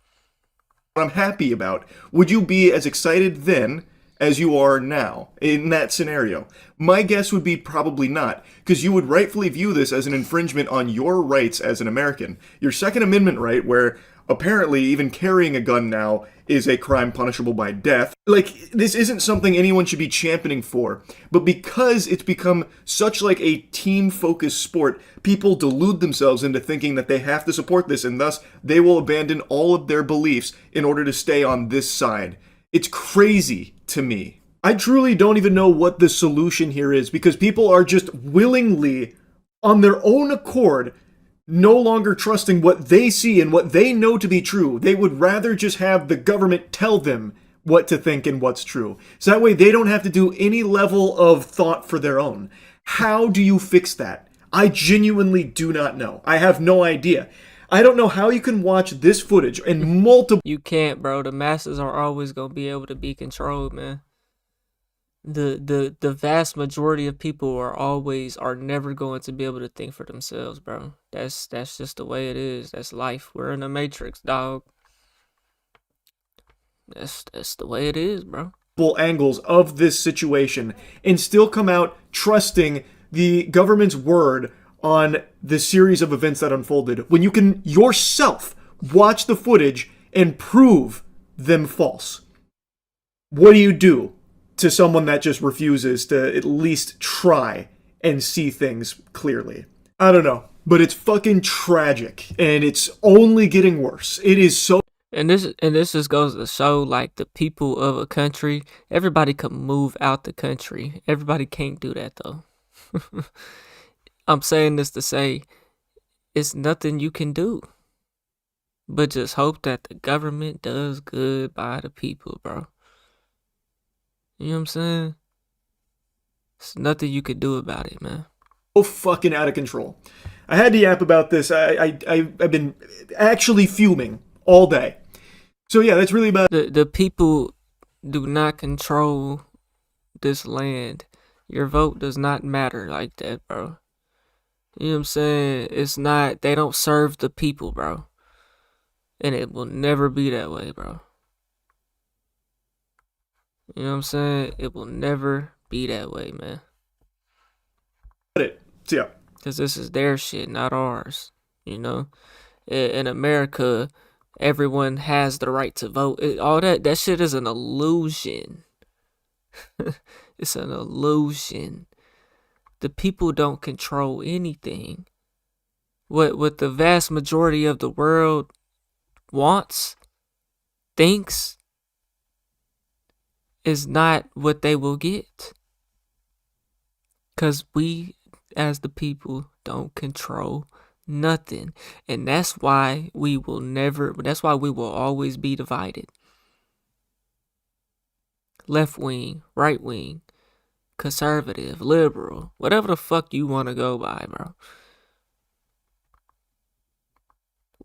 I'm happy about. Would you be as excited then as you are now in that scenario? My guess would be probably not, because you would rightfully view this as an infringement on your rights as an American. Your Second Amendment right, where Apparently, even carrying a gun now is a crime punishable by death. Like, this isn't something anyone should be championing for, but because it's become such like a team-focused sport, people delude themselves into thinking that they have to support this, and thus they will abandon all of their beliefs in order to stay on this side. It's crazy to me. I truly don't even know what the solution here is, because people are just willingly, on their own accord, no longer trusting what they see and what they know to be true. They would rather just have the government tell them what to think and what's true. So that way they don't have to do any level of thought for their own. How do you fix that? I genuinely do not know. I have no idea. I don't know how you can watch this footage and multiple... You can't, bro. The masses are always gonna be able to be controlled, man. The vast majority of people are never going to be able to think for themselves, bro. That's just the way it is. That's life. We're in a matrix, dog. That's the way it is, bro. Angles of this situation and still come out trusting the government's word on the series of events that unfolded, when you can yourself watch the footage and prove them false. What do you do to someone that just refuses to at least try and see things clearly? I don't know, but it's fucking tragic, and it's only getting worse. It is so... And this just goes to show, like, the people of a country, everybody can move out the country. Everybody can't do that, though. I'm saying this to say, it's nothing you can do but just hope that the government does good by the people, bro. You know what I'm saying? There's nothing you could do about it, man. So fucking out of control. I had to yap about this. I've been actually fuming all day. So yeah, that's really about... The people do not control this land. Your vote does not matter like that, bro. You know what I'm saying? It's not... They don't serve the people, bro. And it will never be that way, bro. You know what I'm saying? It will never be that way, man. So yeah. Because this is their shit, not ours. You know? In America, everyone has the right to vote. All that shit is an illusion. It's an illusion. The people don't control anything. What the vast majority of the world wants, thinks, is not what they will get. Because we, as the people, don't control nothing. And that's why we will always be divided. Left wing, right wing, conservative, liberal, whatever the fuck you want to go by, bro.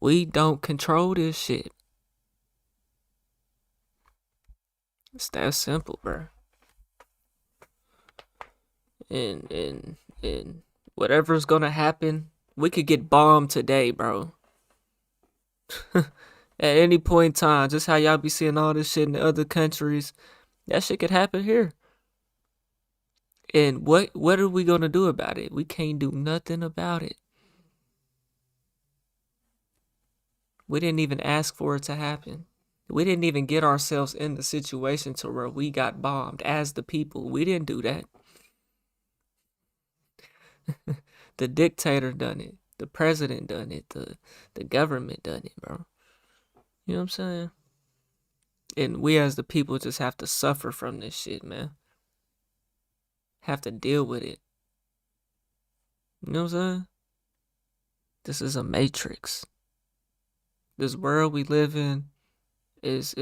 We don't control this shit. It's that simple, bro. And whatever's gonna happen, we could get bombed today, bro. At any point in time, just how y'all be seeing all this shit in the other countries, that shit could happen here. And what are we gonna do about it? We can't do nothing about it. We didn't even ask for it to happen. We didn't even get ourselves in the situation to where we got bombed as the people. We didn't do that. The dictator done it. The president done it. The government done it, bro. You know what I'm saying? And we as the people just have to suffer from this shit, man. Have to deal with it. You know what I'm saying? This is a matrix. This world we live in is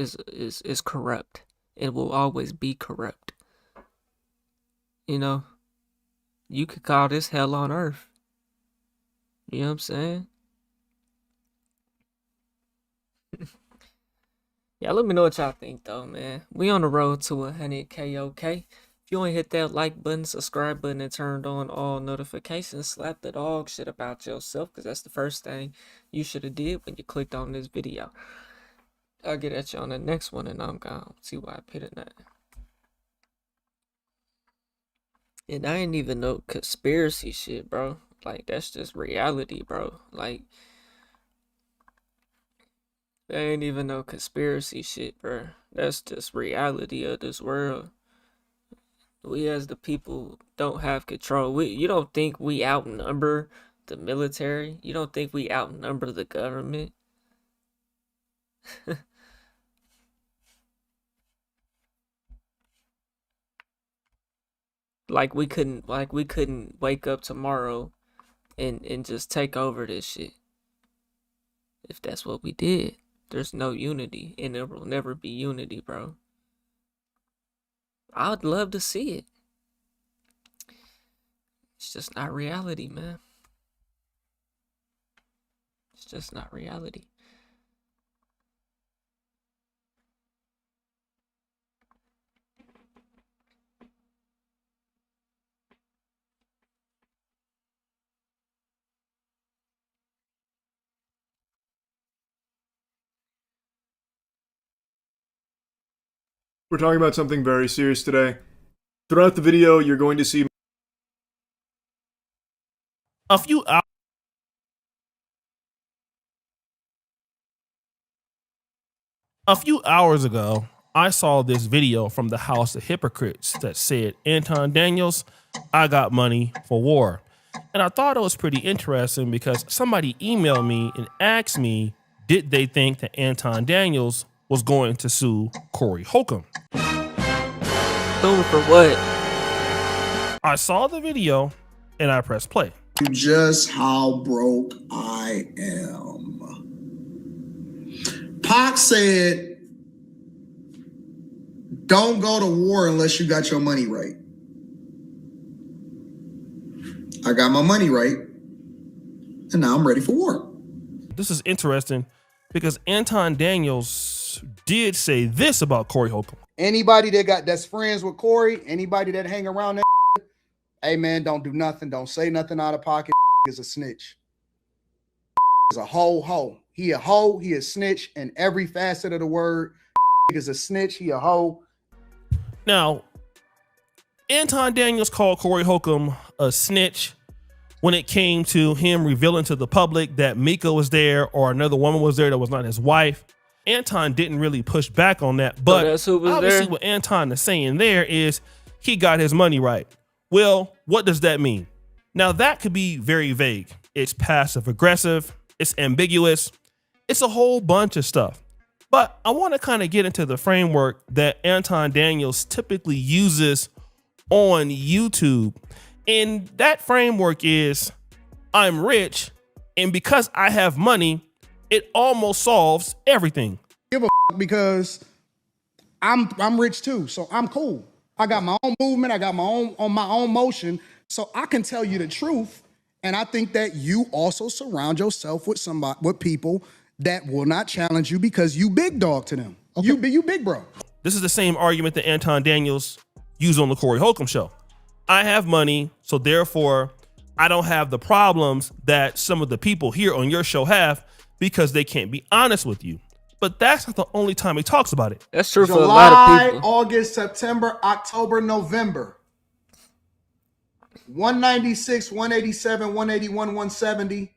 corrupt. It will always be corrupt. You know, you could call this hell on earth. You know what I'm saying? Yeah, let me know what y'all think though, man. We on the road to 100K, okay? If you ain't hit that like button, subscribe button, and turned on all notifications, slap the dog shit about yourself, because that's the first thing you should have did when you clicked on this video. I'll get at you on the next one, and I'm gone. See why I put it that. And I ain't even no conspiracy shit, bro. Like, that's just reality, bro. Like, That ain't even no conspiracy shit, bro. That's just reality of this world. We as the people don't have control. You don't think we outnumber the military? You don't think we outnumber the government? Like we couldn't wake up tomorrow and just take over this shit. If that's what we did, there's no unity and there will never be unity, bro. I would love to see it. It's just not reality, man. It's just not reality. We're talking about something very serious today. Throughout the video, you're going to see A few hours. A few hours ago, I saw this video from the House of Hypocrites that said, Anton Daniels, I got money for war. And I thought it was pretty interesting because somebody emailed me and asked me, did they think that Anton Daniels was going to sue Corey Holcomb? Suing for what? I saw the video and I pressed play. Just how broke I am. Pac said, don't go to war unless you got your money right. I got my money right, and now I'm ready for war. This is interesting because Anton Daniels did say this about Corey Holcomb. Anybody that's friends with Corey, anybody that hang around that, hey man, don't do nothing. Don't say nothing out of pocket. Is a snitch. Is a hoe. He a hoe. He a snitch in every facet of the word. Is a snitch. He a hoe. Now, Anton Daniels called Corey Holcomb a snitch when it came to him revealing to the public that Mika was there or another woman was there that was not his wife. Anton didn't really push back on that, but that's who was obviously there? what Anton is saying there is he got his money right. Well, what does that mean? Now, that could be very vague. It's passive aggressive. It's ambiguous. It's a whole bunch of stuff. But I want to kind of get into the framework that Anton Daniels typically uses on YouTube. And that framework is, I'm rich, and because I have money, it almost solves everything. Give a because I'm rich too, so I'm cool. I got my own movement. I got my own motion, so I can tell you the truth. And I think that you also surround yourself with people that will not challenge you because you big dog to them. Okay. You big bro. This is the same argument that Anton Daniels used on the Corey Holcomb show. I have money, so therefore I don't have the problems that some of the people here on your show have because they can't be honest with you. But that's not the only time he talks about it. That's true July, for a lot of people. August, September, October, November. 196, 187, 181, 170.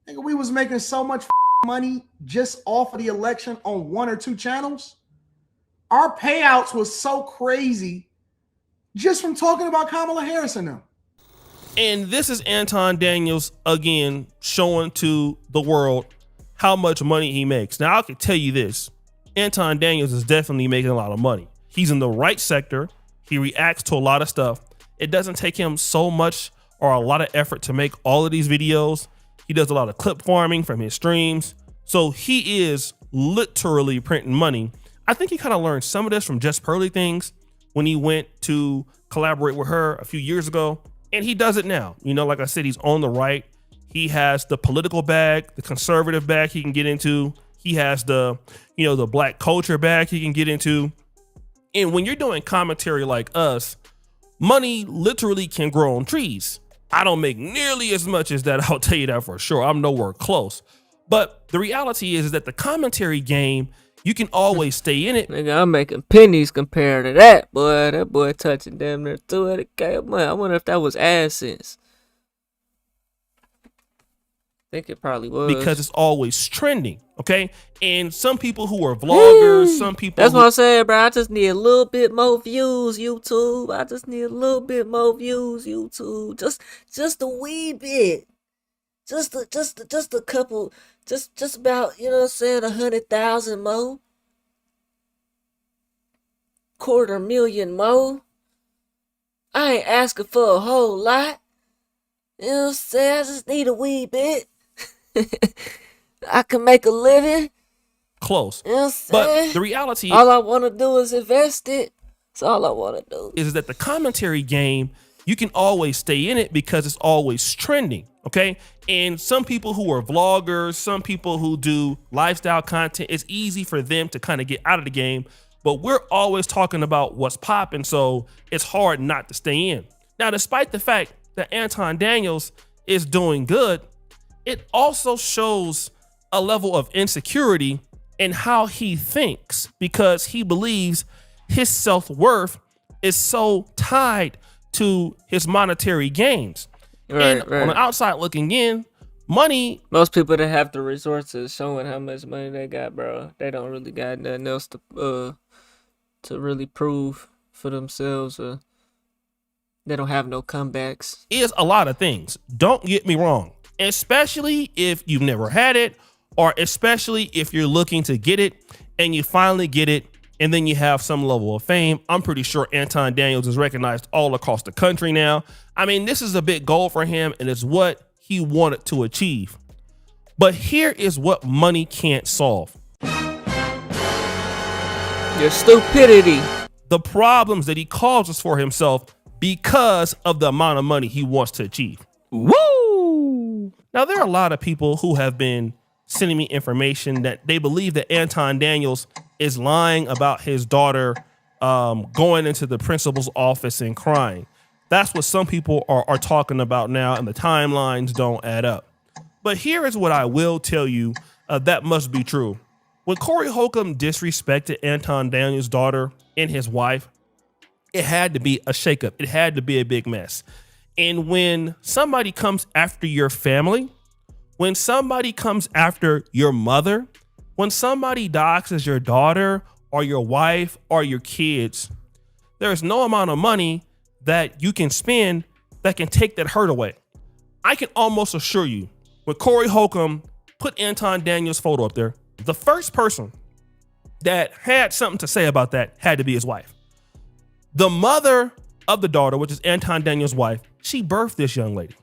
Nigga, we was making so much money just off of the election on one or two channels. Our payouts was so crazy just from talking about Kamala Harris and them. And this is Anton Daniels, again, showing to the world how much money he makes. Now, I can tell you this. Anton Daniels is definitely making a lot of money. He's in the right sector. He reacts to a lot of stuff. It doesn't take him so much or a lot of effort to make all of these videos. He does a lot of clip farming from his streams. So he is literally printing money. I think he kind of learned some of this from Just Pearly Things when he went to collaborate with her a few years ago. And he does it now. You know, like I said, he's on the right. He has the political bag, the conservative bag he can get into. He has the, the black culture bag he can get into. And when you're doing commentary like us, money literally can grow on trees. I don't make nearly as much as that. I'll tell you that for sure. I'm nowhere close. But the reality is that the commentary game, you can always stay in it. Nigga, I'm making pennies compared to that, boy. That boy touching damn near 200K a month. I wonder if that was AdSense. think it probably was. Because it's always trending, okay? And some people who are vloggers, some people That's what I'm saying, bro. I just need a little bit more views, YouTube. I just need a little bit more views, YouTube. Just a wee bit. Just a couple. Just about, you know what I'm saying, 100,000 more. 250,000 more. I ain't asking for a whole lot. You know what I'm saying? I just need a wee bit. I can make a living. close. You know what I'm saying? But the reality all I want to do is invest it. That's all I want to do. Is that the commentary game, you can always stay in it because it's always trending, okay? And some people who are vloggers, some people who do lifestyle content, it's easy for them to kind of get out of the game, but we're always talking about what's popping, so it's hard not to stay in. Now, despite the fact that Anton Daniels is doing good, it also shows a level of insecurity in how he thinks, because he believes his self-worth is so tied to his monetary gains. Right. On the outside looking in, money. Most people that have the resources showing how much money they got, bro, they don't really got nothing else to really prove for themselves, or they don't have no comebacks. Is a lot of things. Don't get me wrong, especially if you've never had it, or especially if you're looking to get it and you finally get it, and then you have some level of fame. I'm pretty sure Anton Daniels is recognized all across the country now. I mean, this is a big goal for him, and it's what he wanted to achieve. But here is what money can't solve. Your stupidity. The problems that he causes for himself because of the amount of money he wants to achieve. Woo! Now, there are a lot of people who have been sending me information that they believe that Anton Daniels is lying about his daughter going into the principal's office and crying. That's what some people are talking about now, and the timelines don't add up. But here is what I will tell you that must be true. When Corey Holcomb disrespected Anton Daniels' daughter and his wife, it had to be a shakeup. It had to be a big mess. And when somebody comes after your family, when somebody comes after your mother, when somebody doxes your daughter or your wife or your kids, there's no amount of money that you can spend that can take that hurt away. I can almost assure you, when Corey Holcomb put Anton Daniels' photo up there, the first person that had something to say about that had to be his wife. The mother of the daughter, which is Anton Daniels' wife, she birthed this young lady.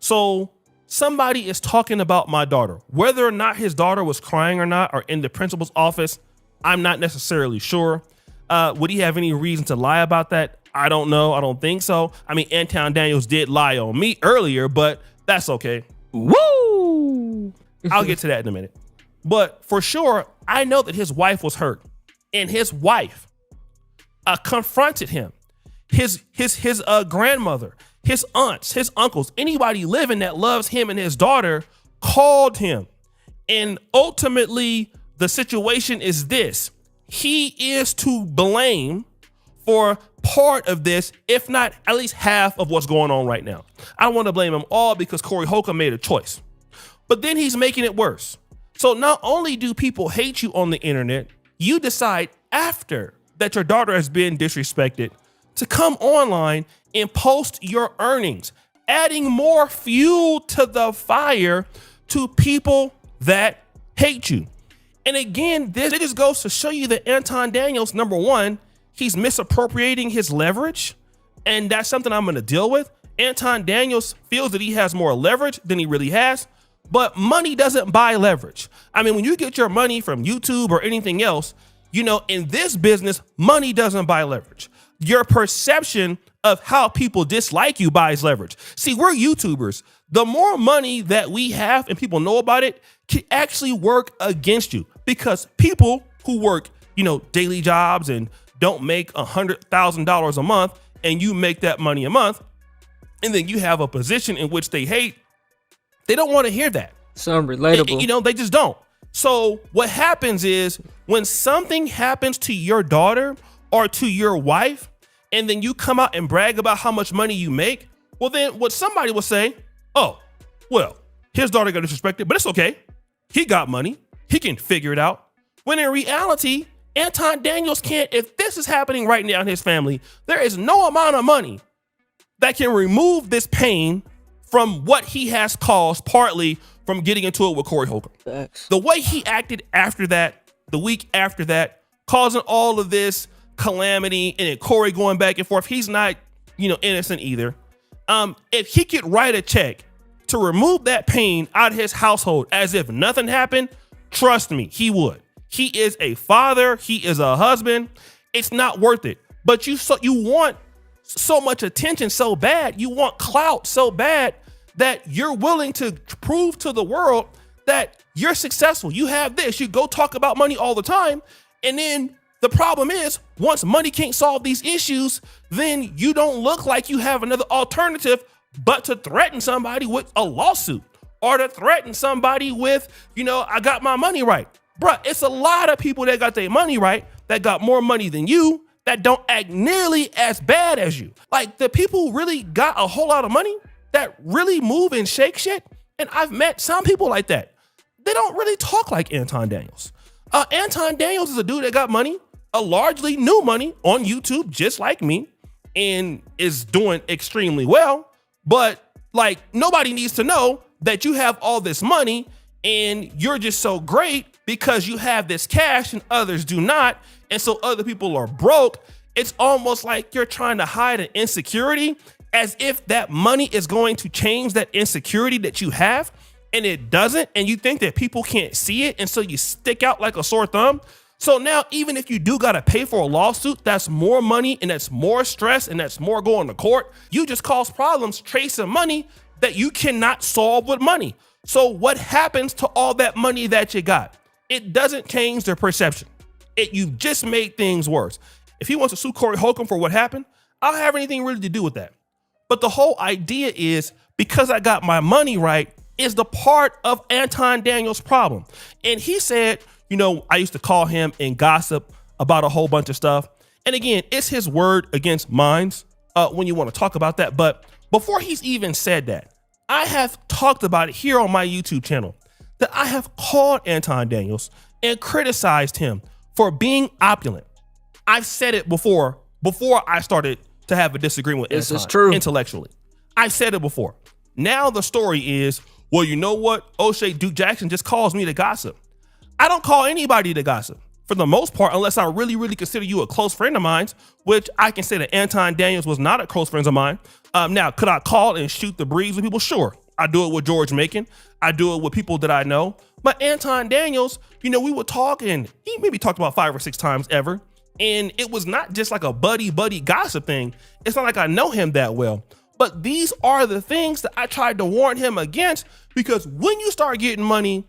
So somebody is talking about my daughter. Whether or not his daughter was crying or not, or in the principal's office, I'm not necessarily sure. Would he have any reason to lie about that? I don't know. I don't think so. I mean, Anton Daniels did lie on me earlier, but that's okay. Woo! I'll get to that in a minute. But for sure, I know that his wife was hurt, and his wife confronted him. His grandmother, his aunts, his uncles, anybody living that loves him and his daughter called him. And ultimately, the situation is this. He is to blame for part of this, if not at least half of what's going on right now. I don't want to blame him all because Corey Holcomb made a choice. But then he's making it worse. So not only do people hate you on the internet, you decide after that your daughter has been disrespected to come online and post your earnings, adding more fuel to the fire to people that hate you. And again, this just goes to show you that Anton Daniels, number one, he's misappropriating his leverage, and that's something I'm going to deal with. Anton Daniels feels that he has more leverage than he really has, but money doesn't buy leverage. I mean, when you get your money from YouTube or anything else, you know, in this business, money doesn't buy leverage. Your perception of how people dislike you buys leverage. See, we're YouTubers. The more money that we have and people know about it can actually work against you, because people who work, you know, daily jobs and don't make $100,000 a month, and you make that money a month, and then you have a position in which they hate, they don't want to hear that. So relatable. You know, they just don't. So what happens is when something happens to your daughter or to your wife, and then you come out and brag about how much money you make, well, then what somebody will say, oh, well, his daughter got disrespected, but it's okay. He got money. He can figure it out. When in reality, Anton Daniels can't. If this is happening right now in his family, there is no amount of money that can remove this pain from what he has caused, partly from getting into it with Corey Holcomb. Facts. The way he acted after that, the week after that, causing all of this calamity, and then Corey going back and forth, he's not, innocent either. If he could write a check to remove that pain out of his household as if nothing happened, trust me, he would. He is a father. He is a husband. It's not worth it. But you want so much attention so bad. You want clout so bad that you're willing to prove to the world that you're successful. You have this. You go talk about money all the time. And then the problem is, once money can't solve these issues, then you don't look like you have another alternative but to threaten somebody with a lawsuit or to threaten somebody with, I got my money right. Bruh, it's a lot of people that got their money right, that got more money than you, that don't act nearly as bad as you. Like the people who really got a whole lot of money, that really move and shake shit. And I've met some people like that. They don't really talk like Anton Daniels. Anton Daniels is a dude that got money, a largely new money on YouTube, just like me, and is doing extremely well. But like nobody needs to know that you have all this money and you're just so great because you have this cash and others do not. And so other people are broke. It's almost like you're trying to hide an insecurity as if that money is going to change that insecurity that you have. And it doesn't. And you think that people can't see it. And so you stick out like a sore thumb. So now, even if you do got to pay for a lawsuit, that's more money and that's more stress and that's more going to court. You just cause problems chasing money that you cannot solve with money. So what happens to all that money that you got? It doesn't change their perception. You've just made things worse. If he wants to sue Corey Holcomb for what happened, I don't have anything really to do with that. But the whole idea is, because I got my money right, is the part of Anton Daniels' problem. And he said, I used to call him and gossip about a whole bunch of stuff. And again, it's his word against mine when you want to talk about that. But before he's even said that, I have talked about it here on my YouTube channel, that I have called Anton Daniels and criticized him for being opulent. I've said it before I started to have a disagreement with This Anton is true. intellectually. I've said it before. Now the story is, well, you know what? O'Shea Duke Jackson just calls me to gossip. I don't call anybody to gossip for the most part, unless I really, really consider you a close friend of mine, which I can say that Anton Daniels was not a close friend of mine. Now, could I call and shoot the breeze with people? Sure. I do it with George Macon. I do it with people that I know. But Anton Daniels, we would talk, and he maybe talked about 5 or 6 times ever. And it was not just like a buddy gossip thing. It's not like I know him that well. But these are the things that I tried to warn him against, because when you start getting money,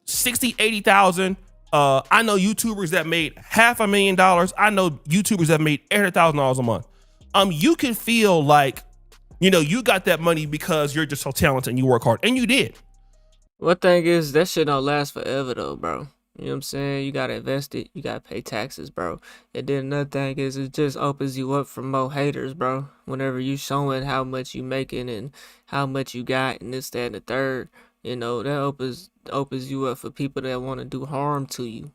60, 80,000. I know YouTubers that made $500,000. I know YouTubers that made $800,000 a month. You can feel like, you got that money because you're just so talented and you work hard, and you did. One thing is, that shit don't last forever though, bro. You know what I'm saying? You gotta invest it. You gotta pay taxes, bro. And then another thing is, it just opens you up for more haters, bro. Whenever you showing how much you making and how much you got and this, that, and the third, that opens you up for people that want to do harm to you.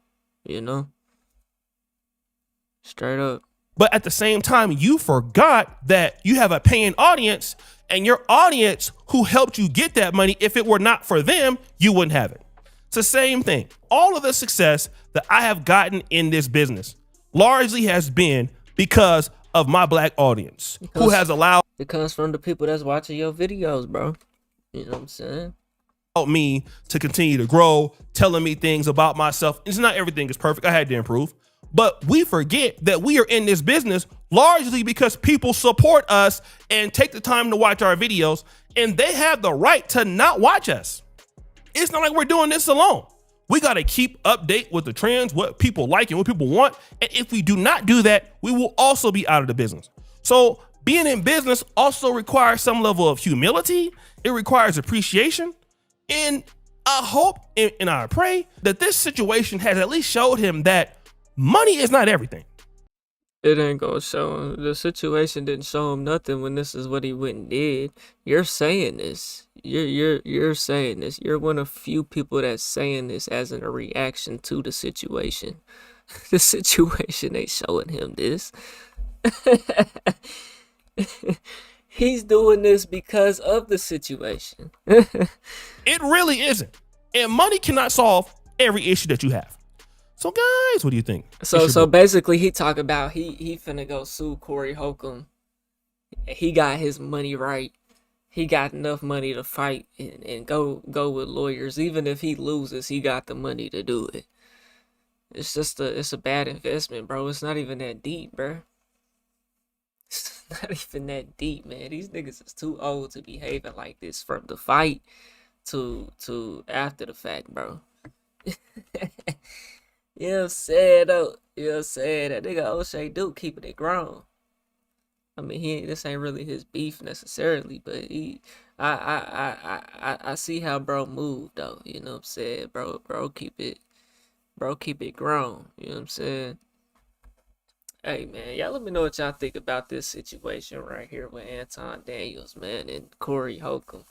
Straight up. But at the same time, you forgot that you have a paying audience, and your audience who helped you get that money, if it were not for them, you wouldn't have it. It's the same thing. All of the success that I have gotten in this business largely has been because of my black audience, who has allowed It comes from the people that's watching your videos, bro. You know what I'm saying? me to continue to grow, telling me things about myself. It's not everything is perfect. I had to improve. But we forget that we are in this business largely because people support us and take the time to watch our videos, and they have the right to not watch us. It's not like we're doing this alone. We got to keep update with the trends, what people like and what people want. And if we do not do that, we will also be out of the business. So being in business also requires some level of humility. It requires appreciation. And I hope and I pray that this situation has at least showed him that money is not everything. It ain't gonna show him. The situation didn't show him nothing when this is what he went and did. You're saying this. You're saying this. You're one of few people that's saying this as a reaction to the situation. The situation ain't showing him this. He's doing this because of the situation. It really isn't. And money cannot solve every issue that you have. So guys, what do you think? So basically he talk about he finna go sue Corey Holcomb. He got his money right. He got enough money to fight and go with lawyers. Even if he loses, he got the money to do it. It's a bad investment, bro. It's not even that deep, bro. It's not even that deep, man. These niggas is too old to be behaving like this from the fight to after the fact, bro. You know what I'm saying, though? You know what I'm saying? That nigga O'Shea Duke keeping it grown. I mean, this ain't really his beef necessarily, but I see how bro moved though. You know what I'm saying, bro keep it grown. You know what I'm saying? Hey man, y'all let me know what y'all think about this situation right here with Anton Daniels, man, and Corey Holcomb.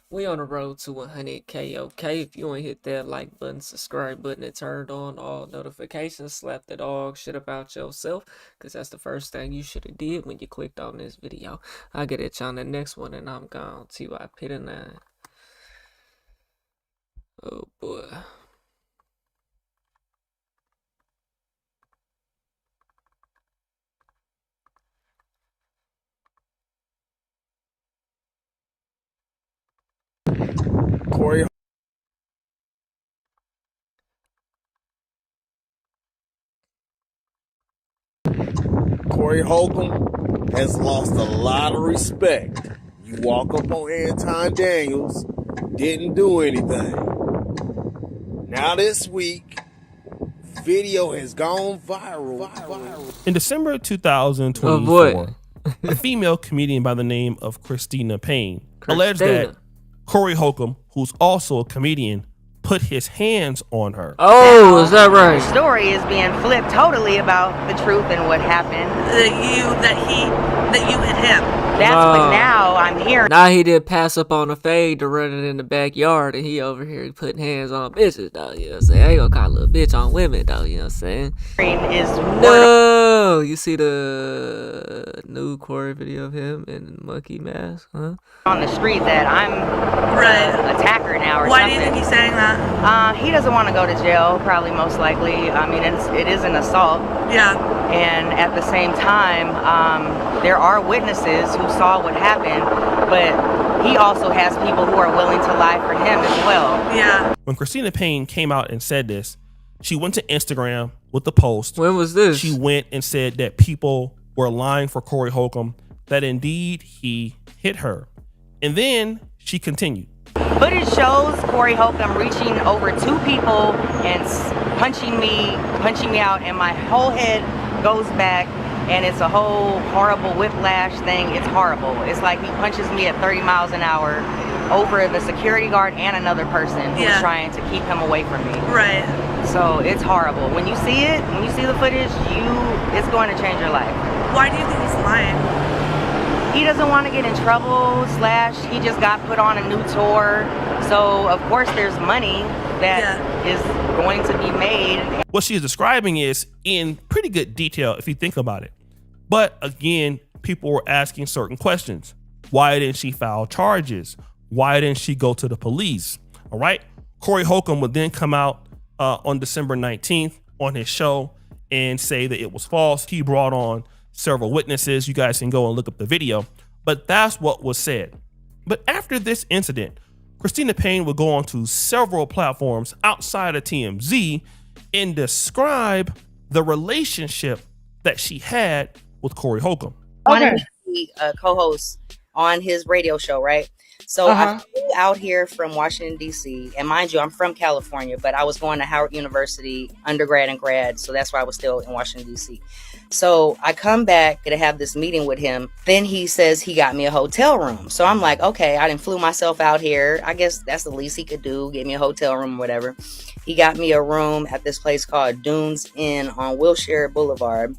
We on the road to 100K, okay? If you ain't hit that like button, subscribe button, and turned on all notifications, slap the dog shit about yourself, because that's the first thing you should have did when you clicked on this video. I'll get at you on the next one, and I'm gone. T.Y. Pit 9. Oh, boy. Corey Holcomb has lost a lot of respect. You walk up on Anton Daniels, didn't do anything. Now this week, video has gone viral. In December 2024, a female comedian by the name of Christina Payne alleged that Corey Holcomb, who's also a comedian, put his hands on her. Oh, is that right? The story is being flipped totally about the truth and what happened. That you hit him. That's what now I'm hearing. Now he did pass up on a fade to run it in the backyard, and he over here putting hands on bitches, though. You know what I'm saying? I ain't gonna call a little bitch on women, though. You know what I'm saying? No, you see the new Corey video of him in monkey mask, huh? On the street that I'm an attacker now or something. Why do you think he's saying that? He doesn't want to go to jail, probably most likely. I mean, it is an assault. Yeah. And at the same time, there are witnesses who saw what happened, but he also has people who are willing to lie for him as well. Yeah. When Christina Payne came out and said this, she went to Instagram with the post. When was this? She went and said that people were lying for Corey Holcomb, that indeed he hit her. And then she continued. Footage shows Corey Holcomb reaching over two people and punching me out, and my whole head goes back, and it's a whole horrible whiplash thing. It's horrible. It's like he punches me at 30 miles an hour over the security guard and another person who's trying to keep him away from me. Right. So it's horrible. When you see it, when you see the footage, it's going to change your life. Why do you think he's lying? He doesn't want to get in trouble, / he just got put on a new tour. So of course there's money that is going to be made. What she is describing is in pretty good detail if you think about it. But again, people were asking certain questions. Why didn't she file charges? Why didn't she go to the police? All right. Corey Holcomb would then come out on December 19th on his show and say that it was false. He brought on several witnesses. You guys can go and look up the video, but that's what was said. But after this incident, Christina Payne would go on to several platforms outside of TMZ and describe the relationship that she had with Corey Holcomb. I wanted to be a co-host on his radio show, right? So I flew out here from Washington, D.C. And mind you, I'm from California, but I was going to Howard University, undergrad and grad. So that's why I was still in Washington, D.C. So I come back to have this meeting with him. Then he says he got me a hotel room. So I'm like, okay, I didn't flew myself out here. I guess that's the least he could do, get me a hotel room or whatever. He got me a room at this place called Dunes Inn on Wilshire Boulevard.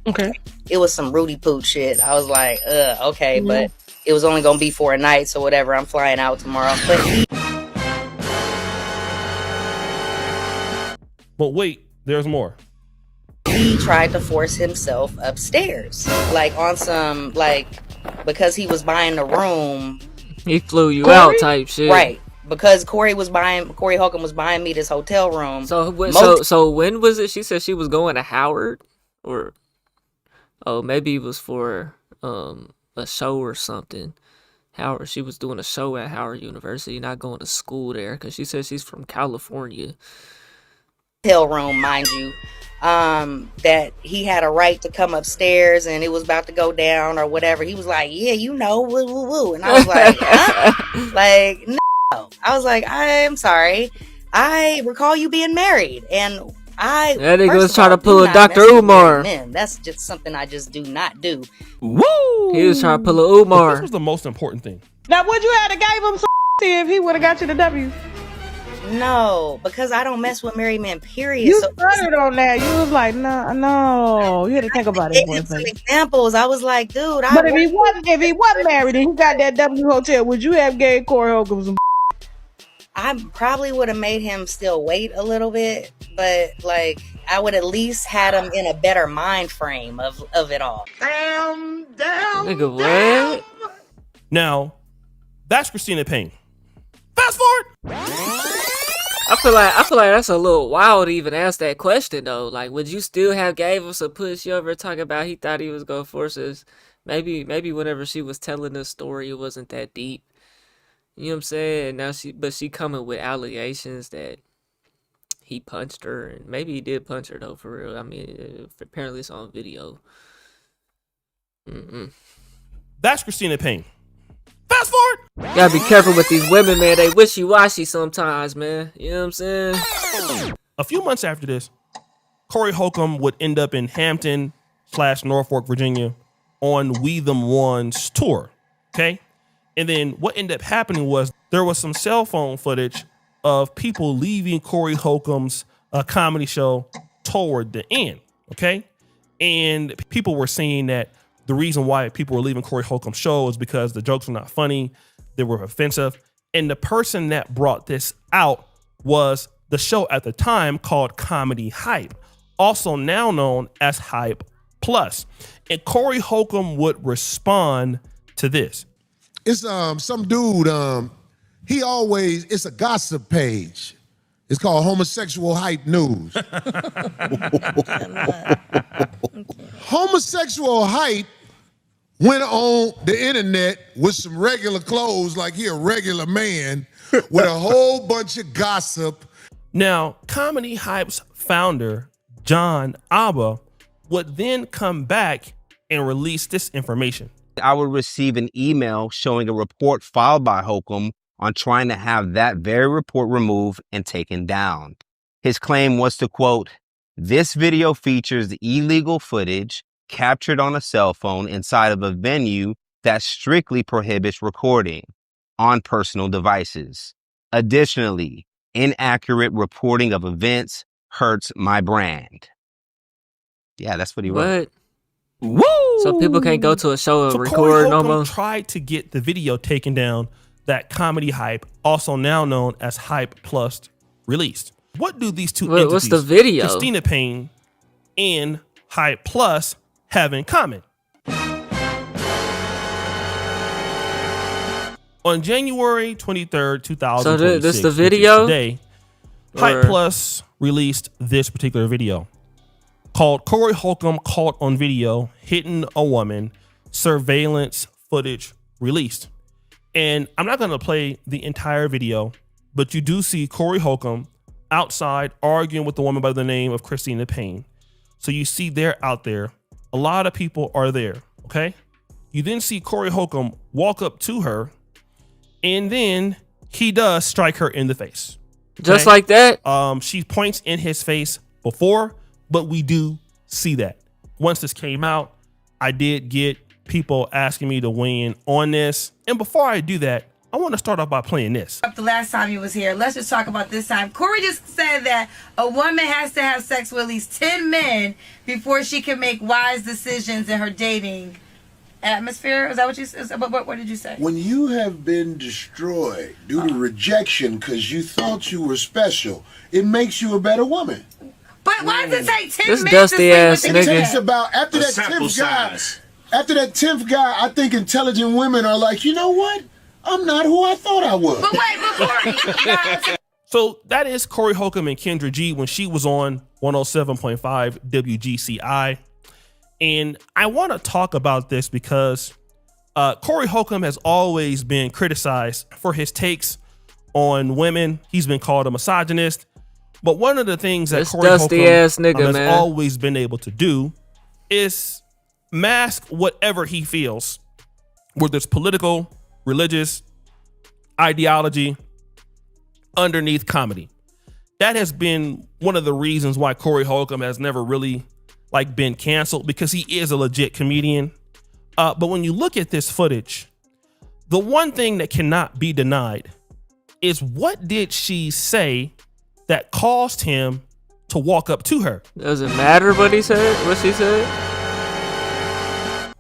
Okay. It was some Rudy Poot shit. I was like, okay, but it was only gonna be for a night, so whatever. I'm flying out tomorrow. But wait, there's more. He tried to force himself upstairs, like on some because he was buying the room. He flew you out type shit. Right. Because Corey Holcomb was buying me this hotel room. So when was it? She said she was going to Howard, or maybe it was for a show or something. Howard, she was doing a show at Howard University, not going to school there, because she said she's from California. Hotel room, mind you. That he had a right to come upstairs and it was about to go down or whatever. He was like, yeah, woo woo woo. And I was like, huh? Like, no. I was like, I'm sorry. I recall you being married, and that nigga was trying to pull a Dr. Umar. Man, that's just something I just do not do. Woo! He was trying to pull a Umar. But this was the most important thing. Now, would you have to gave him some if he would have got you the W? No, because I don't mess with married men, period. You started on that. You was like, no. You had to think about it. Some examples. I was like, dude. But if he wasn't married and he got that W hotel, would you have gave Corey Holcomb some? I probably would have made him still wait a little bit, but like I would at least had him in a better mind frame of it all. Damn. Nigga, what? Now, that's Christina Payne. Fast forward. I feel like that's a little wild to even ask that question though. Like, would you still have gave us a push? You ever talk about he thought he was gonna force us? Maybe whenever she was telling the story, it wasn't that deep. You know what I'm saying? Now she coming with allegations that he punched her, and maybe he did punch her though, for real. I mean, apparently it's on video. That's Christina Payne. Fast forward. You gotta be careful with these women, man. They wishy-washy sometimes, man. You know what I'm saying? A few months after this, Corey Holcomb would end up in Hampton/Norfolk, Virginia, on We Them Ones tour. Okay. And then what ended up happening was there was some cell phone footage of people leaving Corey Holcomb's comedy show toward the end, okay? And people were saying that the reason why people were leaving Corey Holcomb's show is because the jokes were not funny, they were offensive. And the person that brought this out was the show at the time called Comedy Hype, also now known as Hype Plus. And Corey Holcomb would respond to this. It's some dude, it's a gossip page. It's called Homosexual Hype News. Homosexual Hype went on the internet with some regular clothes, like he a regular man, with a whole bunch of gossip. Now, Comedy Hype's founder, John Abba, would then come back and release this information. I would receive an email showing a report filed by Holcomb on trying to have that very report removed and taken down. His claim was to quote, "This video features illegal footage captured on a cell phone inside of a venue that strictly prohibits recording on personal devices. Additionally, inaccurate reporting of events hurts my brand." Yeah, that's what he wrote. Woo! So people can't go to a show and so record Corey no Holcomb more? tried to get the video taken down that Comedy Hype, also now known as Hype Plus, released. What do these two entities, what's the video? Christina Payne and Hype Plus, have in common? On January 23rd, 2026, So this the video? today, Hype Plus released this particular video called Corey Holcomb Caught on Video Hitting a Woman, Surveillance Footage Released. And I'm not going to play the entire video, but you do see Corey Holcomb outside arguing with the woman by the name of Christina Payne. So you see they're out there. A lot of people are there, okay? You then see Corey Holcomb walk up to her, and then he does strike her in the face. Okay? Just like that? She points in his face before, but we do see that. Once this came out, I did get people asking me to weigh in on this. And before I do that, I want to start off by playing this. The last time he was here, let's just talk about this time. Corey just said that a woman has to have sex with at least 10 men before she can make wise decisions in her dating atmosphere. Is that what you said? What did you say? When you have been destroyed due to rejection because you thought you were special, it makes you a better woman. But why does it take 10 This men dusty to sleep ass with the nigga. It takes about after that 10th guy. After that 10th guy, I think intelligent women are like, you know what? I'm not who I thought I was. But wait, before So that is Corey Holcomb and Kendra G when she was on 107.5 WGCI. And I want to talk about this because Corey Holcomb has always been criticized for his takes on women. He's been called a misogynist. But one of the things that This Corey dusty Holcomb ass nigga, has man. always been able to do is mask whatever he feels, whether it's political, religious, ideology, underneath comedy. That has been one of the reasons why Corey Holcomb has never really been canceled, because he is a legit comedian. But when you look at this footage, the one thing that cannot be denied is what did she say that caused him to walk up to her? Does it matter what he said? What she said?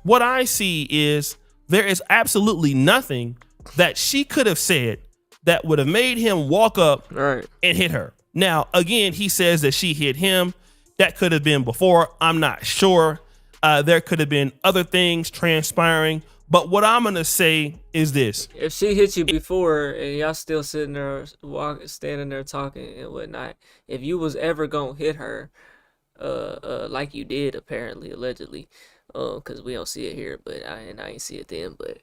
What I see is there is absolutely nothing that she could have said that would have made him walk up and hit her. Now, again, he says that she hit him. That could have been before. I'm not sure. There could have been other things transpiring. But what I'm going to say is this. If she hit you before and y'all still sitting there, standing there talking and whatnot, if you was ever going to hit her, like you did, apparently, allegedly, because we don't see it here, but I ain't see it then, but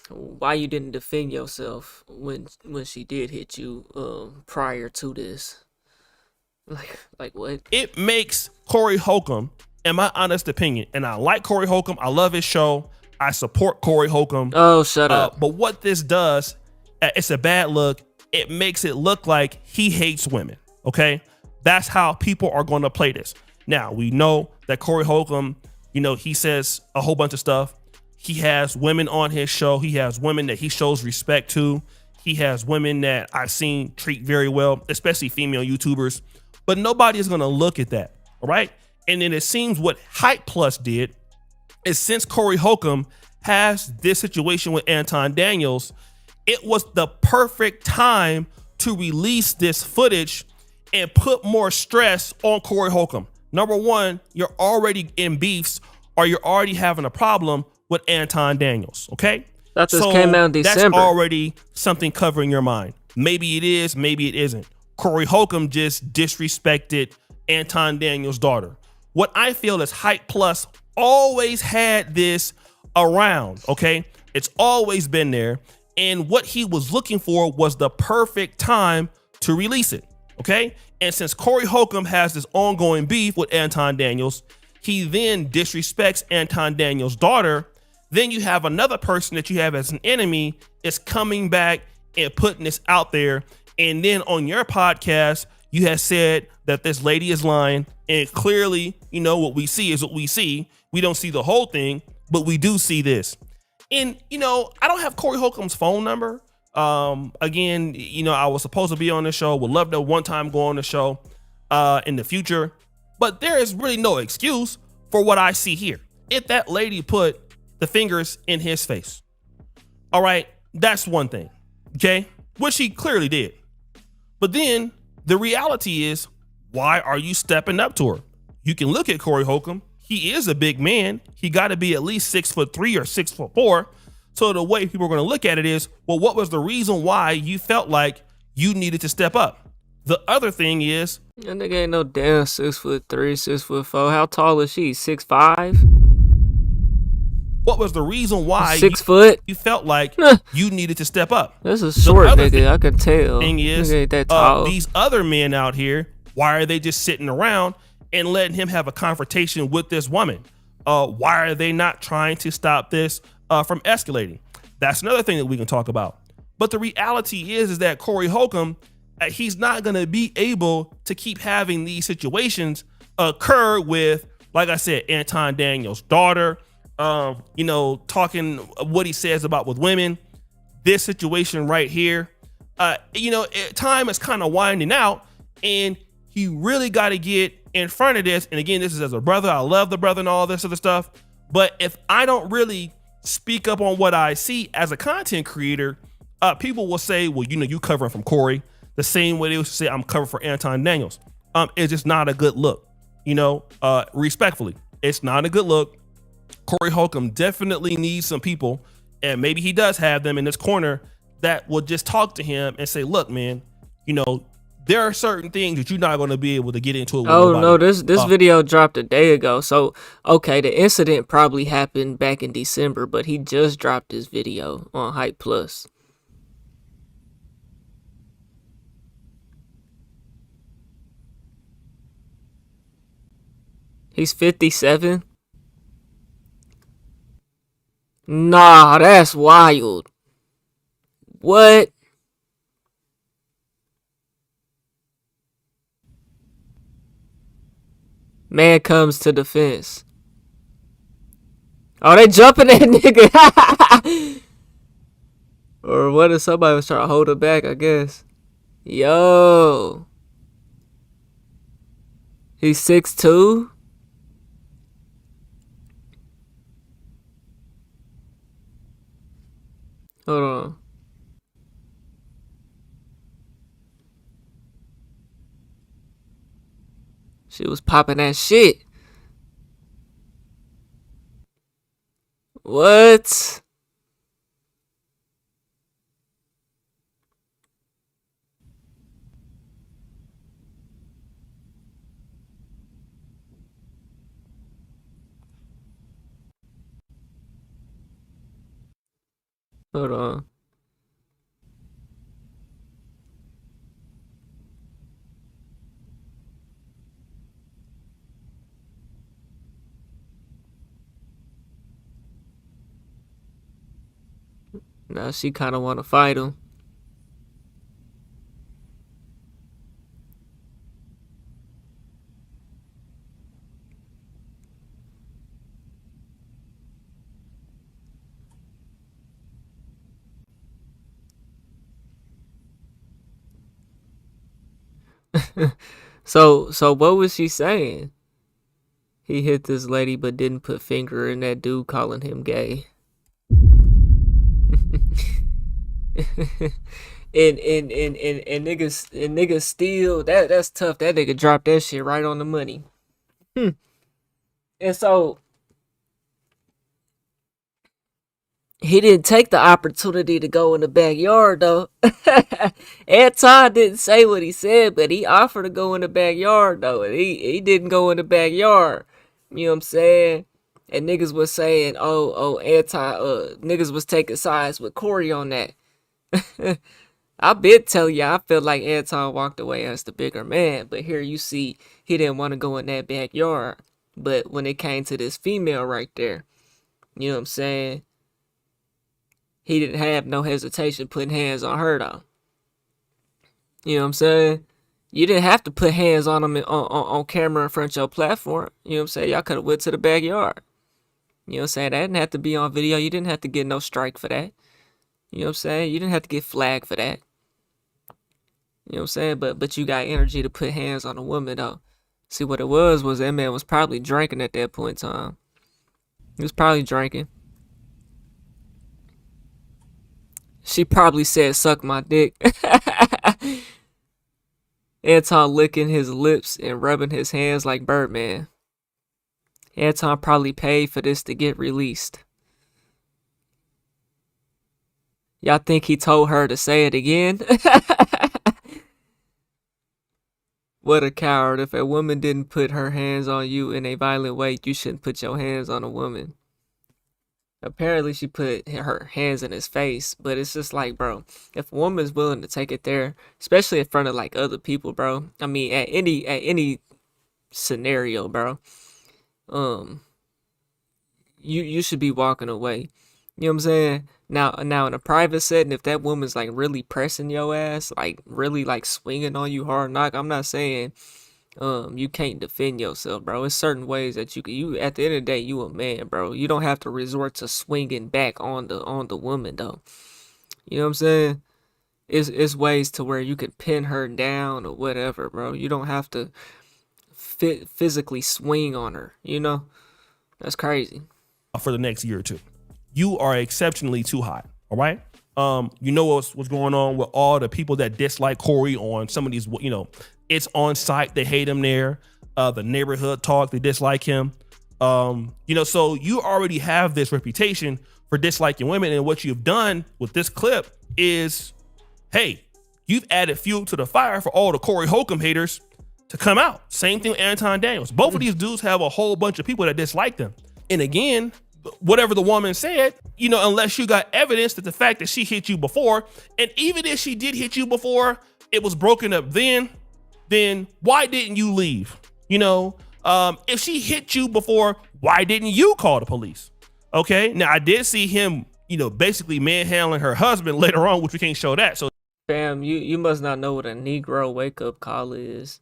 why you didn't defend yourself when she did hit you prior to this? Like what? It makes Corey Holcomb, in my honest opinion, and I like Corey Holcomb, I love his show, I support Corey Holcomb. Oh, shut up. But what this does, it's a bad look. It makes it look like he hates women, okay? That's how people are going to play this. Now, we know that Corey Holcomb, he says a whole bunch of stuff. He has women on his show. He has women that he shows respect to. He has women that I've seen treat very well, especially female YouTubers. But nobody is going to look at that, all right? And then it seems what Hype Plus did is, since Corey Holcomb has this situation with Anton Daniels, it was the perfect time to release this footage and put more stress on Corey Holcomb. Number one, you're already in beefs, or you're already having a problem with Anton Daniels, okay? That just came out in December. That's already something covering your mind. Maybe it is, maybe it isn't. Corey Holcomb just disrespected Anton Daniels' daughter. What I feel is Hype Plus always had this around, okay? It's always been there. And what he was looking for was the perfect time to release it, okay? And since Corey Holcomb has this ongoing beef with Anton Daniels, he then disrespects Anton Daniels' daughter. Then you have another person that you have as an enemy is coming back and putting this out there. And then on your podcast, you have said that this lady is lying. And clearly, what we see is what we see. We don't see the whole thing, but we do see this. And, I don't have Corey Holcomb's phone number. Again, I was supposed to be on the show. Would love to one time go on the show in the future. But there is really no excuse for what I see here. If that lady put the fingers in his face, all right, that's one thing, okay? Which he clearly did. But then the reality is, why are you stepping up to her? You can look at Corey Holcomb. He is a big man. He got to be at least 6'3" or 6'4". So the way people are going to look at it is, well, what was the reason why you felt like you needed to step up? The other thing is, that nigga ain't no damn 6'3", 6'4". How tall is she? 6'5"? What was the reason why 6 foot? You felt like you needed to step up? This is short nigga, I can tell. Thing is, nigga ain't that tall. These other men out here, why are they just sitting around and letting him have a confrontation with this woman? Why are they not trying to stop this from escalating? That's another thing that we can talk about. But the reality is that Corey Holcomb, he's not going to be able to keep having these situations occur with, like I said, Anton Daniels' daughter, talking what he says about with women. this situation right here, time is kind of winding out, and he really got to get in front of this. And again, this is as a brother. I love the brother and all this other stuff. But if I don't really speak up on what I see as a content creator, people will say, well, you covering from Corey the same way they used to say I'm covering for Anton Daniels. It's just not a good look. Respectfully, it's not a good look. Corey Holcomb definitely needs some people, and maybe he does have them in this corner that will just talk to him and say, look, man, there are certain things that you're not going to be able to get into. No, this video dropped a day ago. So, okay, the incident probably happened back in December, but he just dropped his video on Hype Plus. He's 57? Nah, that's wild. What? Man comes to defense. Oh, they jumping that nigga. Or what if somebody was trying to hold it back, I guess. Yo. He's 6'2"? Hold on. She was popping that shit. What? Hold on. Now she kind of want to fight him. So what was she saying? He hit this lady but didn't put finger in that dude calling him gay. and niggas still that's tough. That nigga dropped that shit right on the money. And so he didn't take the opportunity to go in the backyard though. Anton didn't say what he said, but he offered to go in the backyard though. And he didn't go in the backyard. You know what I'm saying? And niggas was saying, niggas was taking sides with Corey on that. I been telling you, I feel like Anton walked away as the bigger man, but here you see he didn't want to go in that backyard. But when it came to this female right there, you know what I'm saying? He didn't have no hesitation putting hands on her though. You know what I'm saying? You didn't have to put hands on him on camera in front of your platform. You know what I'm saying? Y'all could have went to the backyard. You know what I'm saying? That didn't have to be on video. You didn't have to get no strike for that. You know what I'm saying? You didn't have to get flagged for that. You know what I'm saying? But you got energy to put hands on a woman though. See what it was that man was probably drinking at that point in time. He was probably drinking. She probably said, suck my dick. Anton licking his lips and rubbing his hands like Birdman. Anton probably paid for this to get released. Y'all think he told her to say it again? What a coward. If a woman didn't put her hands on you in a violent way, you shouldn't put your hands on a woman. Apparently she put her hands in his face, but it's just like, bro, if a woman's willing to take it there, especially in front of like other people, bro. I mean, at any scenario, bro. You should be walking away. You know what I'm saying? Now in a private setting, if that woman's like really pressing your ass, like really like swinging on you hard knock, I'm not saying you can't defend yourself, bro. It's certain ways that you at the end of the day, you a man, bro. You don't have to resort to swinging back on the woman though. You know what I'm saying? It's ways to where you can pin her down or whatever, bro. You don't have to physically swing on her, you know? That's crazy. For the next year or two. You are exceptionally too hot, all right? You know what's going on with all the people that dislike Corey on some of these, you know, it's on site, they hate him there. The neighborhood talk, they dislike him. You know, so you already have this reputation for disliking women, and what you've done with this clip is, hey, you've added fuel to the fire for all the Corey Holcomb haters to come out. Same thing with Anton Daniels. Both of these dudes have a whole bunch of people that dislike them. And again, whatever the woman said, you know, unless you got evidence that the fact that she hit you before, and even if she did hit you before, it was broken up then why didn't you leave? You know, if she hit you before, why didn't you call the police? Okay, now I did see him, you know, basically manhandling her husband later on, which we can't show that. So, fam, you must not know what a Negro wake up call is.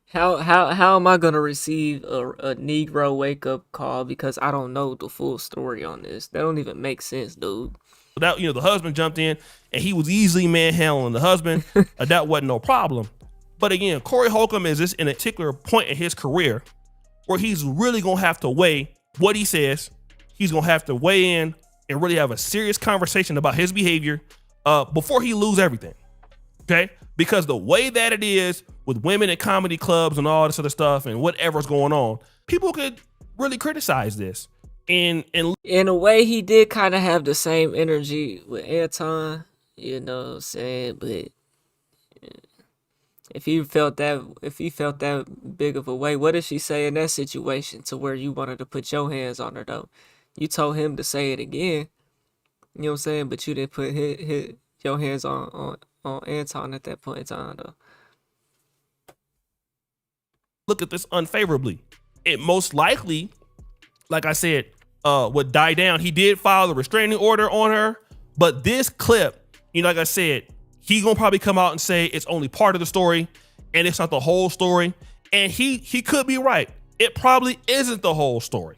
How am I gonna receive a Negro wake up call because I don't know the full story on this? That don't even make sense, dude. that, you know, the husband jumped in and he was easily manhandling the husband. That wasn't no problem. But again, Corey Holcomb is this in a particular point in his career where he's really gonna have to weigh what he says. He's gonna have to weigh in and really have a serious conversation about his behavior before he lose everything. Okay, because the way that it is with women in comedy clubs and all this other stuff and whatever's going on, people could really criticize this. And in a way, he did kind of have the same energy with Anton, you know what I'm saying? But if he felt that big of a way, what did she say in that situation to where you wanted to put your hands on her though? You told him to say it again, you know what I'm saying? But you didn't put your hands on Anton at that point in time though. Look at this unfavorably. It most likely, like I said, would die down. He did file the restraining order on her, but this clip, you know, like I said, he gonna probably come out and say it's only part of the story and it's not the whole story. And he could be right. It probably isn't the whole story.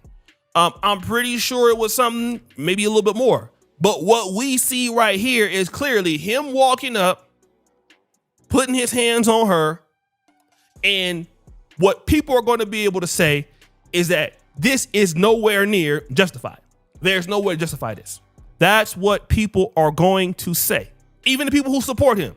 I'm pretty sure it was something, maybe a little bit more. But what we see right here is clearly him walking up, putting his hands on her, and what people are going to be able to say is that this is nowhere near justified. There's no way to justify this. That's what people are going to say. Even the people who support him.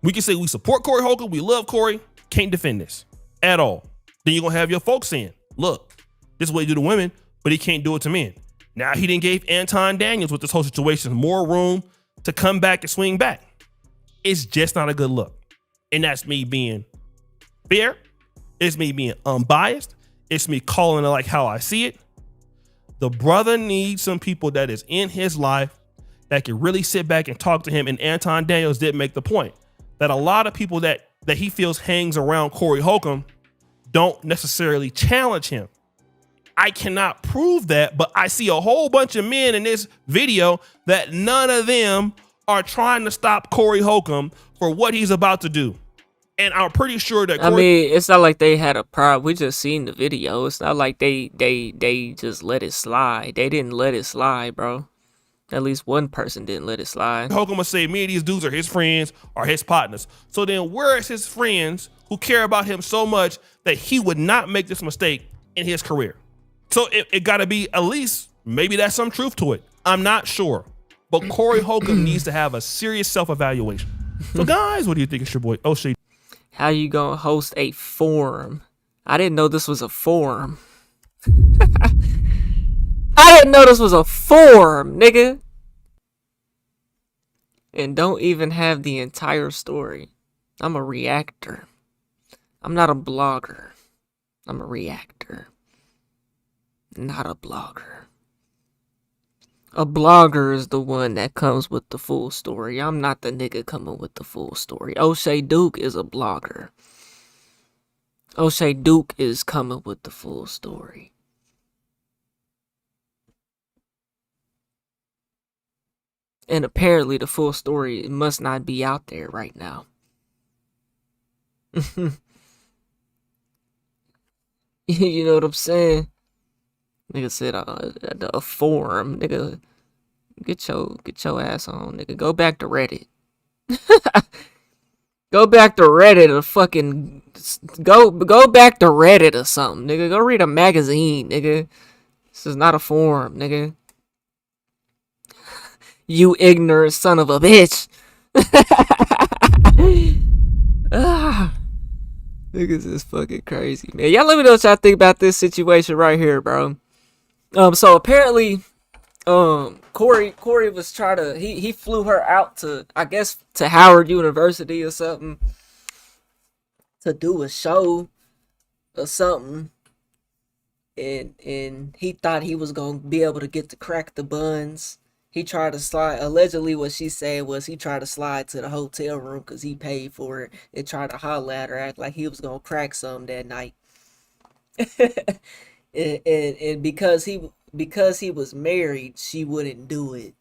We can say we support Corey Holcomb, we love Corey, can't defend this at all. Then you're going to have your folks saying, look, this is what he do to women, but he can't do it to men. Now he didn't give Anton Daniels with this whole situation more room to come back and swing back. It's just not a good look. And that's me being fair. It's me being unbiased. It's me calling it like how I see it. The brother needs some people that is in his life that can really sit back and talk to him. And Anton Daniels did make the point that a lot of people that he feels hangs around Corey Holcomb don't necessarily challenge him. I cannot prove that, but I see a whole bunch of men in this video that none of them are trying to stop Corey Holcomb for what he's about to do. And I'm pretty sure that I mean, it's not like they had a problem. We just seen the video. It's not like they just let it slide. They didn't let it slide, bro. At least one person didn't let it slide. Holcomb will say me and these dudes are his friends or his partners. So then where is his friends who care about him so much that he would not make this mistake in his career? So it got to be at least, maybe that's some truth to it. I'm not sure. But Corey Holcomb needs to have a serious self-evaluation. So guys, what do you think? It's your boy O'Shea. How you gonna host a forum? I didn't know this was a forum. I didn't know this was a forum, nigga. And don't even have the entire story. I'm a reactor. I'm not a blogger. I'm a reactor. Not a blogger. A blogger is the one that comes with the full story. I'm not the nigga coming with the full story. O'Shea Duke is a blogger. O'Shea Duke is coming with the full story. And apparently the full story must not be out there right now. You know what I'm saying? Nigga said a forum. Nigga Get your ass on, nigga. Go back to Reddit. Go back to Reddit or fucking go back to Reddit or something, nigga. Go read a magazine, nigga. This is not a forum, nigga. You ignorant son of a bitch. Ah, niggas is fucking crazy, man. Y'all let me know what y'all think about this situation right here, bro. So apparently, Corey was trying to he flew her out to, I guess, to Howard University or something to do a show or something, and he thought he was gonna be able to get to crack the buns. He tried to slide. Allegedly, what she said was he tried to slide to the hotel room because he paid for it and tried to holler at her, act like he was gonna crack some that night. and because he was married, she wouldn't do it.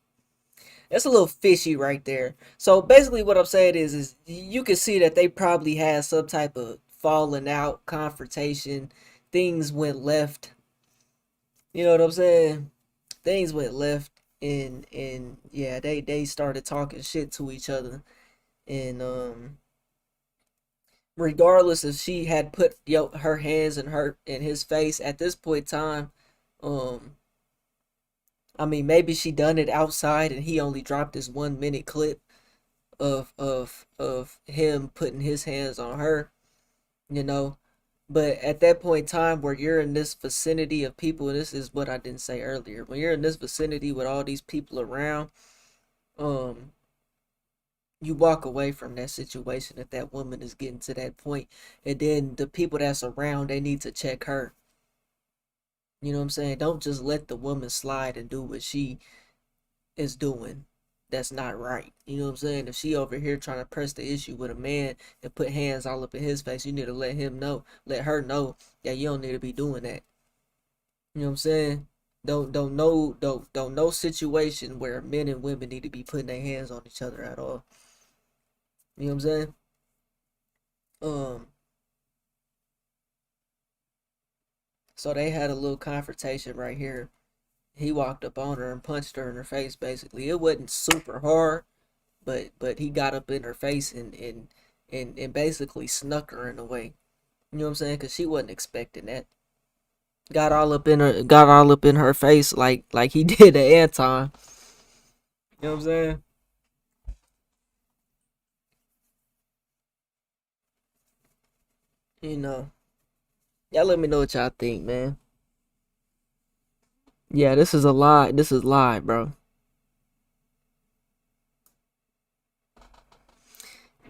That's a little fishy right there. So basically, what I'm saying is you can see that they probably had some type of falling out, confrontation. Things went left. You know what I'm saying? Things went left, and yeah, they started talking shit to each other, and regardless if she had put her hands in his face at this point in time, I mean, maybe she done it outside and he only dropped this 1 minute clip of him putting his hands on her, you know. But at that point in time where you're in this vicinity of people, and this is what I didn't say earlier, when you're in this vicinity with all these people around, you walk away from that situation if that woman is getting to that point. And then the people that's around, they need to check her. You know what I'm saying? Don't just let the woman slide and do what she is doing. That's not right. You know what I'm saying? If she over here trying to press the issue with a man and put hands all up in his face, you need to let her know that you don't need to be doing that. You know what I'm saying? Don't no situation where men and women need to be putting their hands on each other at all. You know what I'm saying? So they had a little confrontation right here. He walked up on her and punched her in her face. Basically, it wasn't super hard, but he got up in her face and basically snuck her in a way. You know what I'm saying? Because she wasn't expecting that. Got all up in her face like he did to Anton. You know what I'm saying? You know. Y'all let me know what y'all think, man. Yeah, this is a lie. This is live, bro.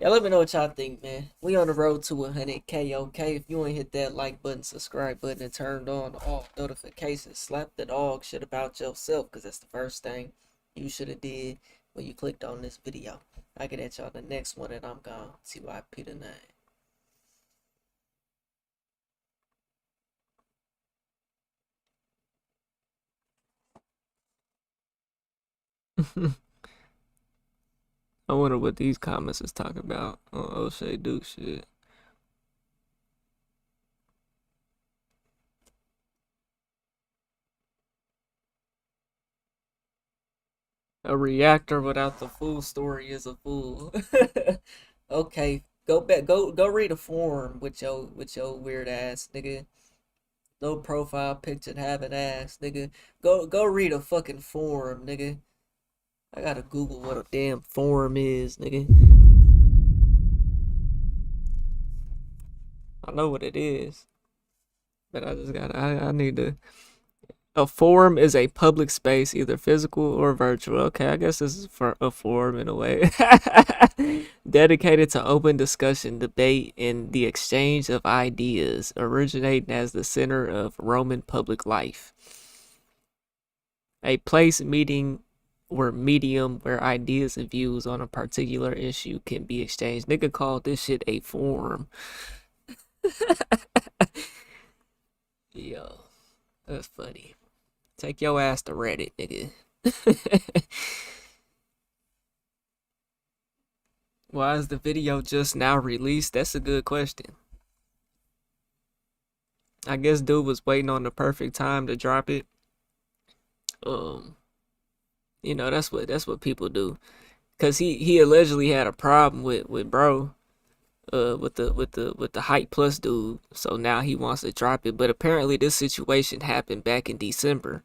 Y'all let me know what y'all think, man. We on the road to 100K, okay? If you ain't hit that like button, subscribe button, and turned on all notifications, slap the dog shit about yourself, because that's the first thing you should have did when you clicked on this video. I get at y'all the next one, and I'm gone. TYP tonight. I wonder what these comments is talking about on O'Shea Duke shit. A reactor without the full story is a fool. Okay, go back, go read a forum with your weird ass, nigga. No profile picture having ass, nigga. Go read a fucking forum, nigga. I gotta Google what a damn forum is, nigga. I know what it is, but I just gotta. I need to. A forum is a public space, either physical or virtual. Okay, I guess this is for a forum in a way. Dedicated to open discussion, debate, and the exchange of ideas, originating as the center of Roman public life. A place, meeting, or medium where ideas and views on a particular issue can be exchanged. Nigga called this shit a forum. Yo, that's funny. Take your ass to Reddit, nigga. Why is the video just now released? That's a good question. I guess dude was waiting on the perfect time to drop it. You know, that's what people do. Cause he allegedly had a problem with bro, with the Height Plus dude. So now he wants to drop it. But apparently this situation happened back in December.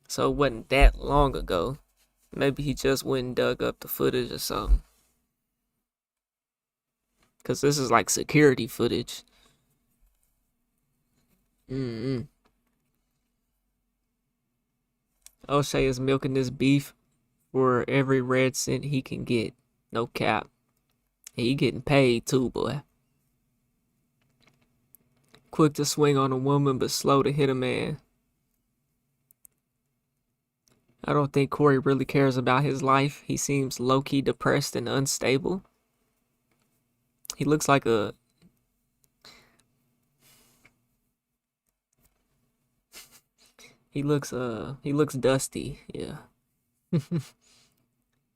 So it wasn't that long ago. Maybe he just went and dug up the footage or something. Cause this is like security footage. O'Shea is milking this beef for every red cent he can get. No cap. He getting paid too, boy. Quick to swing on a woman, but slow to hit a man. I don't think Corey really cares about his life. He seems low-key depressed and unstable. He looks like a... He looks dusty, yeah.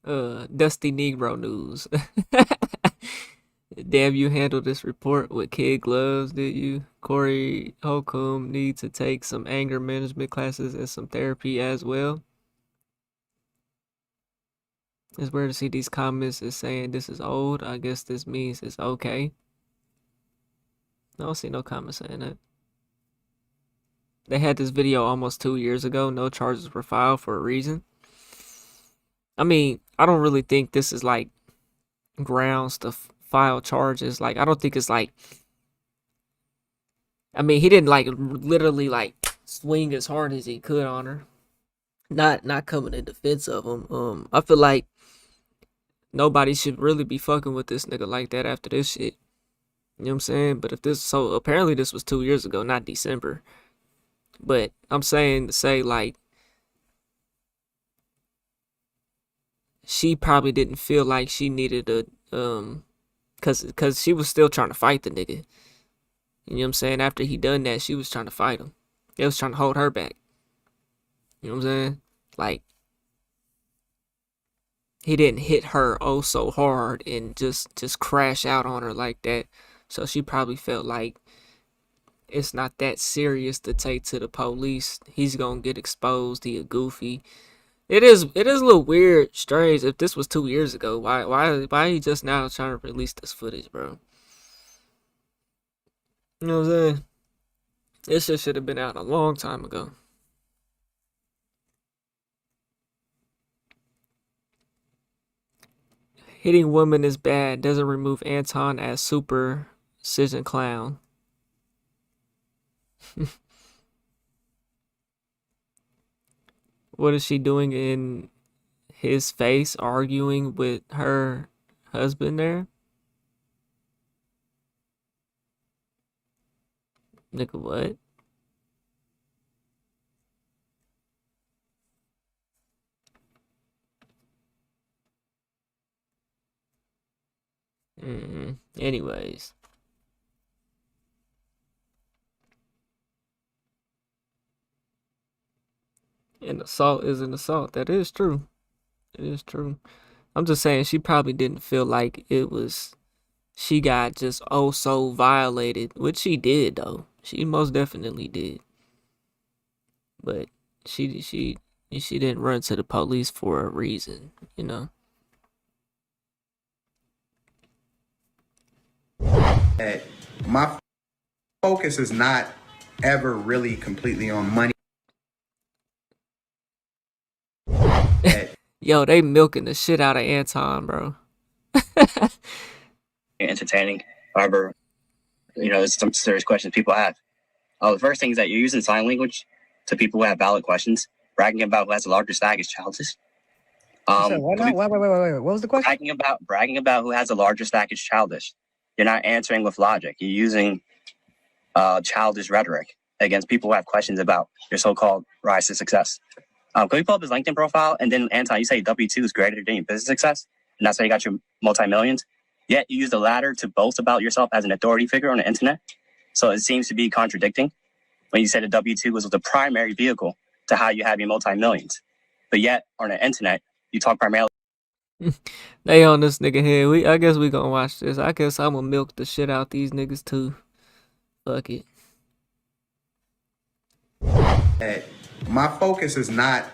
Dusty Negro news. Damn, you handled this report with kid gloves, did you? Corey Holcomb needs to take some anger management classes and some therapy as well. It's weird to see these comments is saying this is old. I guess this means it's okay. I don't see no comments saying that. They had this video almost 2 years ago. No charges were filed for a reason. I mean, I don't really think this is like grounds to file charges. Like, I don't think it's like, I mean, he didn't like literally like swing as hard as he could on her. Not coming in defense of him. I feel like nobody should really be fucking with this nigga like that after this shit. You know what I'm saying? But if this, so apparently this was 2 years ago, not December. But I'm saying to say like, she probably didn't feel like she needed a, cause she was still trying to fight the nigga. You know what I'm saying? After he done that, she was trying to fight him. They was trying to hold her back. You know what I'm saying? Like, he didn't hit her oh so hard and just crash out on her like that. So she probably felt like it's not that serious to take to the police. He's gonna get exposed. He a goofy. It is a little weird, strange. If this was 2 years ago, why are you just now trying to release this footage, bro? You know what I'm saying? This shit should have been out a long time ago. Hitting women is bad. Doesn't remove Anton as super precision clown. What is she doing in his face, arguing with her husband there? Nigga, what? Anyways. An assault is an assault. That is true. It is true. I'm just saying she probably didn't feel like it was, she got just oh so violated, which she did though. She most definitely did. But she didn't run to the police for a reason, you know. My focus is not ever really completely on money. Yo, they milking the shit out of Anton, bro. Entertaining. However, there's some serious questions people have. The first thing is that you're using sign language to people who have valid questions. Bragging about who has the largest stack is childish. Wait. What was the question? Bragging about who has the largest stack is childish. You're not answering with logic. You're using childish rhetoric against people who have questions about your so-called rise to success. Can we pull up his LinkedIn profile? And then, Anton, you say W-2 is greater than your business success, and that's how you got your multi-millions. Yet you use the latter to boast about yourself as an authority figure on the internet. So it seems to be contradicting when you said the W-2 was the primary vehicle to how you have your multi-millions. But yet, on the internet, you talk primarily. They on this nigga head. I guess we gonna watch this. I guess I'm gonna milk the shit out these niggas too. Fuck it. My focus is not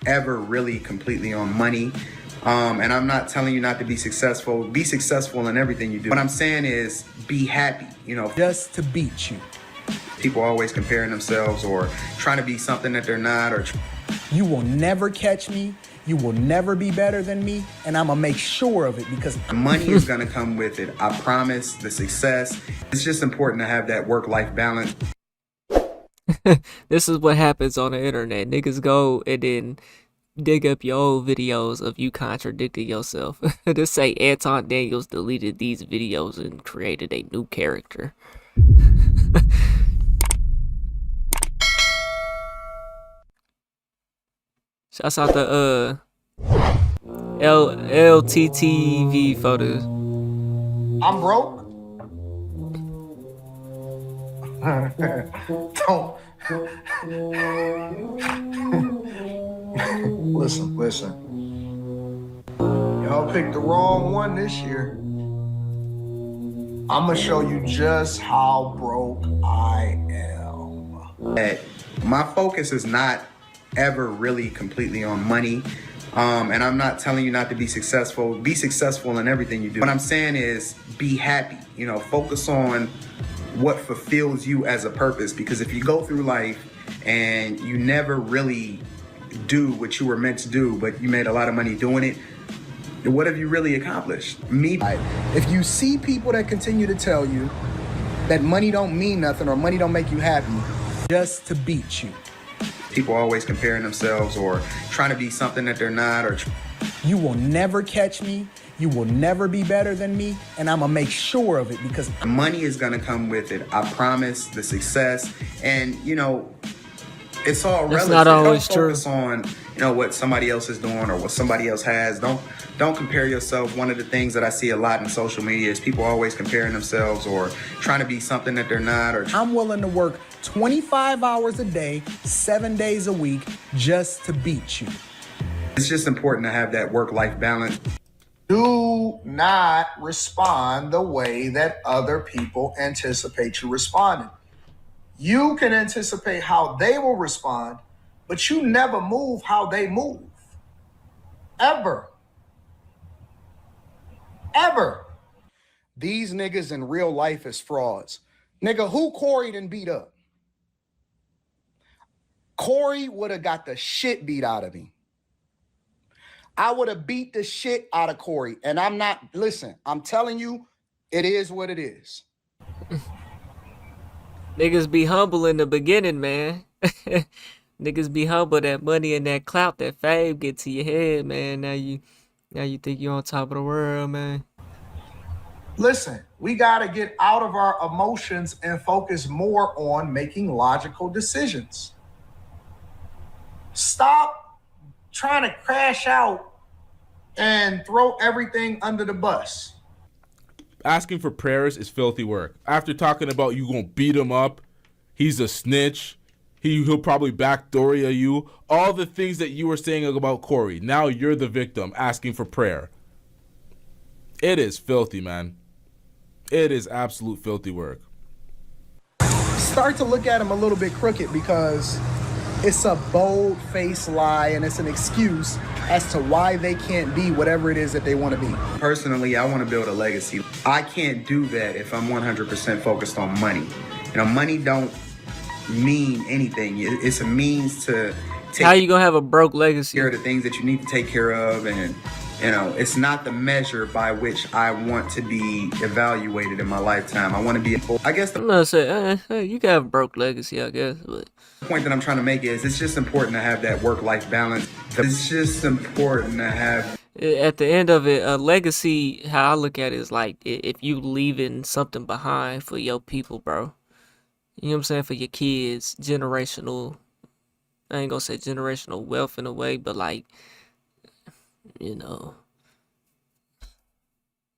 ever really completely on money. And I'm not telling you not to be successful. Be successful in everything you do. What I'm saying is be happy, you know. Just to beat you. People are always comparing themselves or trying to be something that they're not. Or you will never catch me. You will never be better than me. And I'm going to make sure of it because money is going to come with it. I promise. The success. It's just important to have that work-life balance. This is what happens on the internet. Niggas go and then dig up your old videos of you contradicting yourself. Just say Anton Daniels deleted these videos and created a new character. Shouts out the LTTV photos. I'm broke. Don't. Listen. Y'all picked the wrong one this year. I'm gonna show you just how broke I am. My focus is not ever really completely on money. And I'm not telling you not to be successful. Be successful in everything you do. What I'm saying is be happy. You know, focus on what fulfills you as a purpose. Because if you go through life and you never really do what you were meant to do, but you made a lot of money doing it, what have you really accomplished? If you see people that continue to tell you that money don't mean nothing or money don't make you happy, just to beat you. People are always comparing themselves or trying to be something that they're not. Or you will never catch me. You will never be better than me. And I'm going to make sure of it because money is going to come with it. I promise. The success. And, you know, it's all relative. It's not always Don't focus on, you know, what somebody else is doing or what somebody else has. Don't compare yourself. One of the things that I see a lot in social media is people always comparing themselves or trying to be something that they're not. Or I'm willing to work 25 hours a day, 7 days a week, just to beat you. It's just important to have that work-life balance. Do not respond the way that other people anticipate you responding. You can anticipate how they will respond, but you never move how they move. Ever. These niggas in real life is frauds. Nigga, who Corey done beat up? Corey would have got the shit beat out of me. I would have beat the shit out of Corey. And listen, I'm telling you, it is what it is. Niggas be humble in the beginning, man. Niggas be humble. That money and that clout, that fame get to your head, man. Now you think you're on top of the world, man. Listen, we got to get out of our emotions and focus more on making logical decisions. Stop trying to crash out and throw everything under the bus. Asking for prayers is filthy work. After talking about you gonna beat him up, he's a snitch, he'll probably backdoor you, all the things that you were saying about Corey, now you're the victim asking for prayer. It is filthy, man. It is absolute filthy work. Start to look at him a little bit crooked because it's a bold-faced lie and it's an excuse as to why they can't be whatever it is that they want to be. Personally, I want to build a legacy. I can't do that if I'm 100% focused on money. You know, money don't mean anything. It's a means to take How you gonna have a broke legacy? care of the things that you need to take care of, and you know, it's not the measure by which I want to be evaluated in my lifetime. I want to be, I guess I'm not saying you can have a broke legacy, I guess, but the point that I'm trying to make is it's just important to have that work-life balance. It's just important to have. At the end of it, a legacy, how I look at it is like if you leaving something behind for your people, bro. You know what I'm saying? For your kids, generational. I ain't gonna say generational wealth in a way, but like, you know,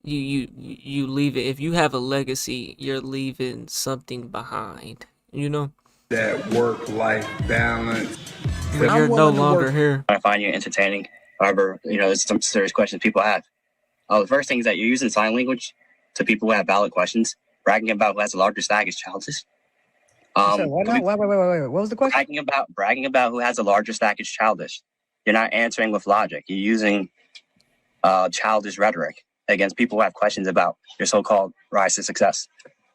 you leave it. If you have a legacy, you're leaving something behind. You know. That work-life balance. When you're no longer here. I find you entertaining. However, you know, there's some serious questions people have. The first thing is that you're using sign language to people who have valid questions. Bragging about who has the largest stack is childish. Wait. What was the question? Bragging about who has the largest stack is childish. You're not answering with logic. You're using childish rhetoric against people who have questions about your so-called rise to success.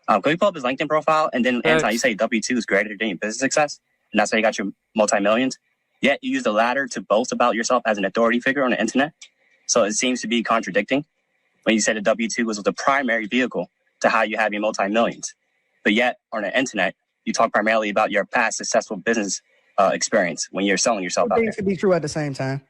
Can we pull up his LinkedIn profile? And then, Anton, you say W-2 is greater than your business success, and that's how you got your multi-millions. Yet you use the latter to boast about yourself as an authority figure on the internet. So it seems to be contradicting when you said the W-2 was the primary vehicle to how you have your multi-millions. But yet on the internet, you talk primarily about your past successful business experience when you're selling yourself out there. Things could be true at the same time.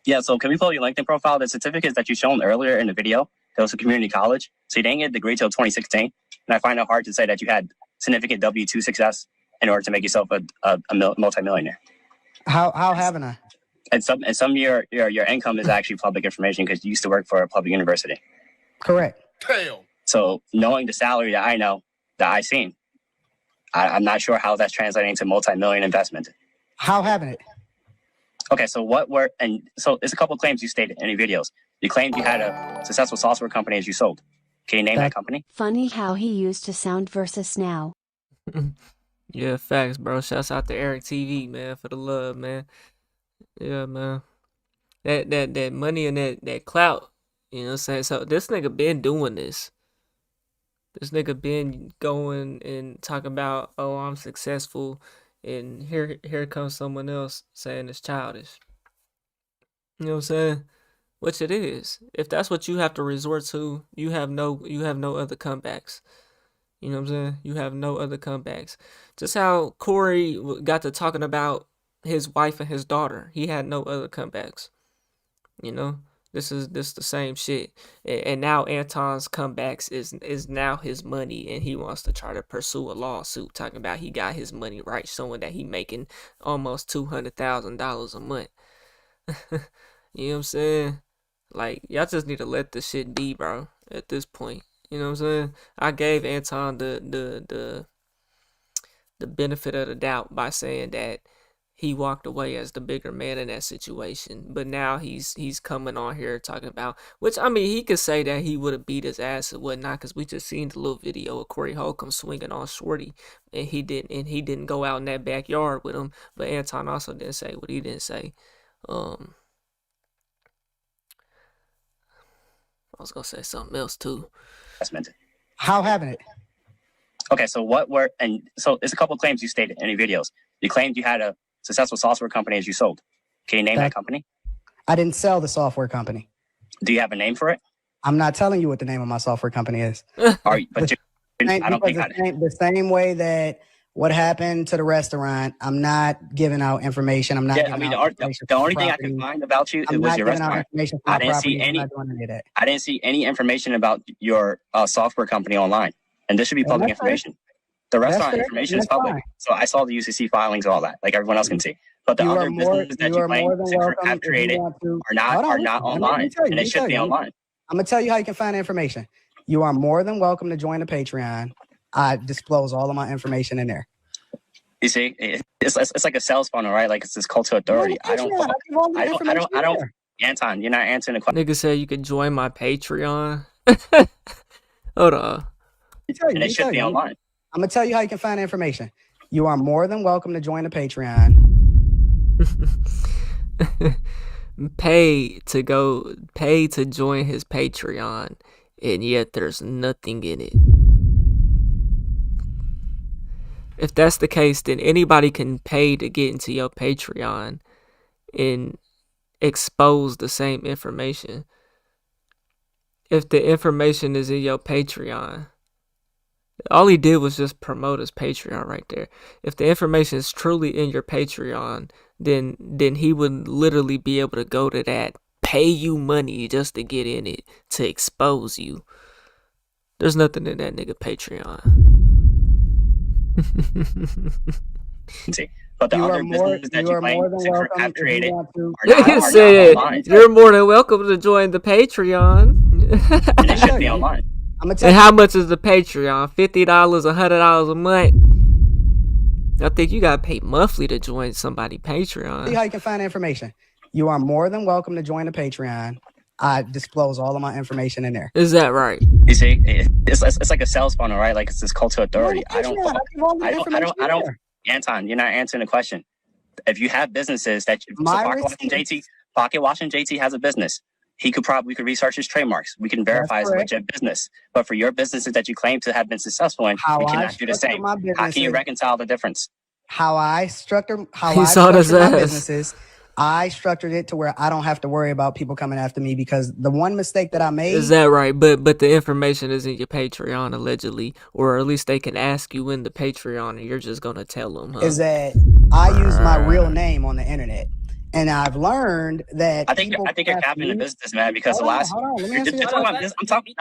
Yeah, so can we pull your LinkedIn profile? The certificates that you shown earlier in the video, those are community college. So you didn't get a degree till 2016. And I find it hard to say that you had significant W-2 success in order to make yourself a multi-millionaire. How haven't I? And some of your income is actually public information because you used to work for a public university. Correct. Damn. So knowing the salary that I know, that I've seen, I'm not sure how that's translating to multi-million investment. How haven't it? Okay, so there's a couple of claims you stated in your videos. You claimed you had a successful software company as you sold. Can you name that company? Funny how he used to sound versus now. Yeah, facts, bro. Shouts out to Eric TV, man, for the love, man. Yeah, man. That money and that clout, you know what I'm saying? So this nigga been doing this. This nigga been going and talking about, oh, I'm successful, and here comes someone else saying it's childish. You know what I'm saying? Which it is. If that's what you have to resort to, you have no other comebacks. You know what I'm saying? You have no other comebacks. Just how Corey got to talking about his wife and his daughter, he had no other comebacks. You know, this is the same shit. And now Anton's comebacks is now his money, and he wants to try to pursue a lawsuit talking about he got his money right, showing that he making almost $200,000 a month. You know what I'm saying? Like, y'all just need to let this shit be, bro, at this point. You know what I'm saying? I gave Anton the benefit of the doubt by saying that he walked away as the bigger man in that situation. But now he's coming on here talking about, which, I mean, he could say that he would have beat his ass or whatnot, because we just seen the little video of Corey Holcomb swinging on Shorty, and he didn't go out in that backyard with him. But Anton also didn't say what he didn't say. I was gonna say something else too. How haven't it? Okay, so there's a couple of claims you stated in your videos. You claimed you had a successful software company as you sold. Can you name that company? I didn't sell the software company. Do you have a name for it? I'm not telling you what the name of my software company is. I don't think the same way that what happened to the restaurant, I'm not giving out information. I'm not. Yeah, I mean, the only thing I can find about you, it was your restaurant. I didn't see any information about your software company online, and this should be public information. The restaurant information is public, so I saw the UCC filings, all that, like everyone else can see. But the other businesses that you claim to have created are not online, and it should be online. I'm gonna tell you how you can find information. You are more than welcome to join the Patreon. I disclose all of my information in there. You see, it's like a sales funnel, right? Like it's this cult to authority. I don't. Anton, you're not answering the question. Nigga said you could join my Patreon. Hold on. And it should be online. I'm gonna tell you how you can find information. You are more than welcome to join the Patreon. Pay to join his Patreon, and yet there's nothing in it. If that's the case, then anybody can pay to get into your Patreon and expose the same information. If the information is in your Patreon, all he did was just promote his Patreon right there. If the information is truly in your Patreon, then he would literally be able to go to that, pay you money just to get in it, to expose you. There's nothing in that nigga Patreon. But the other businesses that you claim to have created are not online. You're more than welcome to join the Patreon. And it should be online. And how much is the Patreon? $50, $100 a month? I think you gotta pay monthly to join somebody's Patreon. See how you can find information. You are more than welcome to join the Patreon. I disclose all of my information in there. Is that right? You see, it's like a sales funnel, right? Like it's this cult to authority. I don't. Anton, you're not answering the question. If you have businesses that so My Pocket Watching JT has a business. We could research his trademarks. We can verify his legit business. But for your businesses that you claim to have been successful in, How you I cannot do the structure same. my How can you businesses, reconcile the difference? how I structure He saw his my ass. businesses, I structured it to where I don't have to worry about people coming after me, because the one mistake that I made Is that right? But the information is in your Patreon allegedly, or at least they can ask you in the Patreon, and you're just gonna tell them, huh? is that I use my real name on the internet. And I've learned that I think you're capping the business, man, because Hold on, last hold on. Let me you're answer your talking about question. this. I'm talking.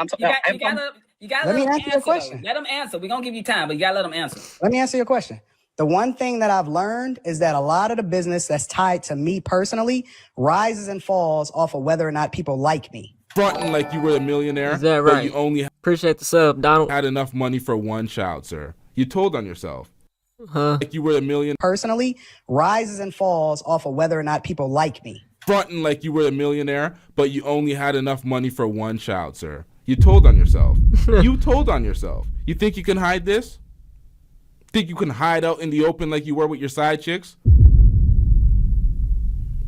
You gotta Let me let them answer your answer. question. Let them answer. We're gonna give you time, but you gotta let them answer. Let me answer your question. The one thing that I've learned is that a lot of the business that's tied to me personally rises and falls off of whether or not people like me. Fronting like you were a millionaire, Is that but you right? only Appreciate the sub, Donald. had enough money for one child, sir. You told on yourself. Huh? Like you were a millionaire. Personally, rises and falls off of whether or not people like me. Fronting like you were a millionaire, but you only had enough money for one child, sir. You told on yourself. You told on yourself. You think you can hide this? Think you can hide out in the open like you were with your side chicks?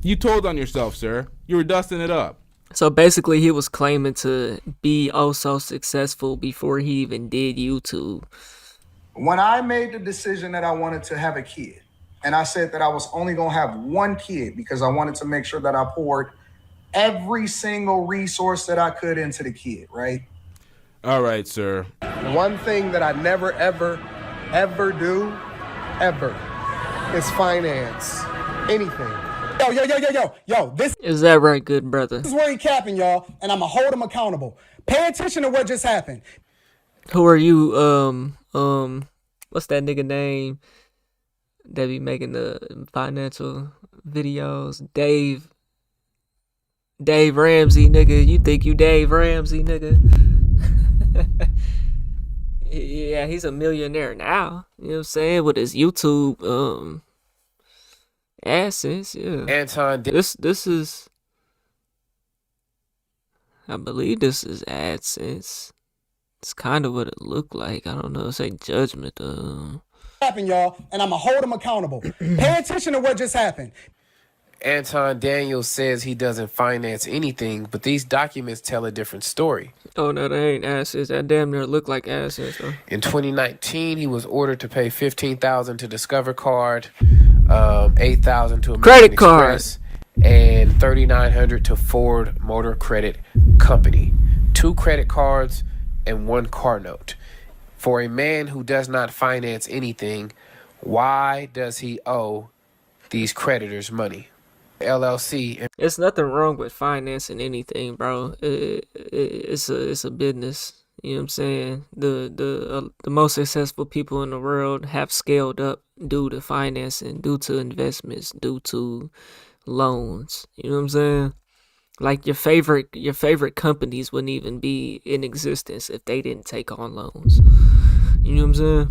You told on yourself, sir. You were dusting it up. So basically, he was claiming to be oh so successful before he even did YouTube. When I made the decision that I wanted to have a kid, and I said that I was only going to have one kid because I wanted to make sure that I poured every single resource that I could into the kid, right? All right, sir. One thing that I never, ever do, ever, is finance anything. Yo, this Is that right, good brother? is where he capping, y'all, and I'ma hold him accountable. Pay attention to what just happened. Who are you? What's that nigga name that be making the financial videos? Dave Ramsey, nigga. You think you Dave Ramsey, nigga? Yeah, he's a millionaire now. You know what I'm saying? With his YouTube assets, yeah. Anton, This is, I believe this is AdSense. It's kind of what it looked like. I don't know. It's like Judgment. Happened, y'all, and I'ma hold him accountable. Pay attention to what just happened. Anton Daniels says he doesn't finance anything, but these documents tell a different story. Oh no, they ain't AdSense. That damn near look like AdSense though. In 2019, he was ordered to pay $15,000 to Discover Card, $8,000 to American Credit card. Express, and $3,900 to Ford Motor Credit Company. 2 credit cards and 1 car note. For a man who does not finance anything, why does he owe these creditors money? LLC. It's nothing wrong with financing anything, bro. It's a business. You know what I'm saying? The most successful people in the world have scaled up due to financing, due to investments, due to loans. You know what I'm saying? Like your favorite companies wouldn't even be in existence if they didn't take on loans. You know what I'm saying?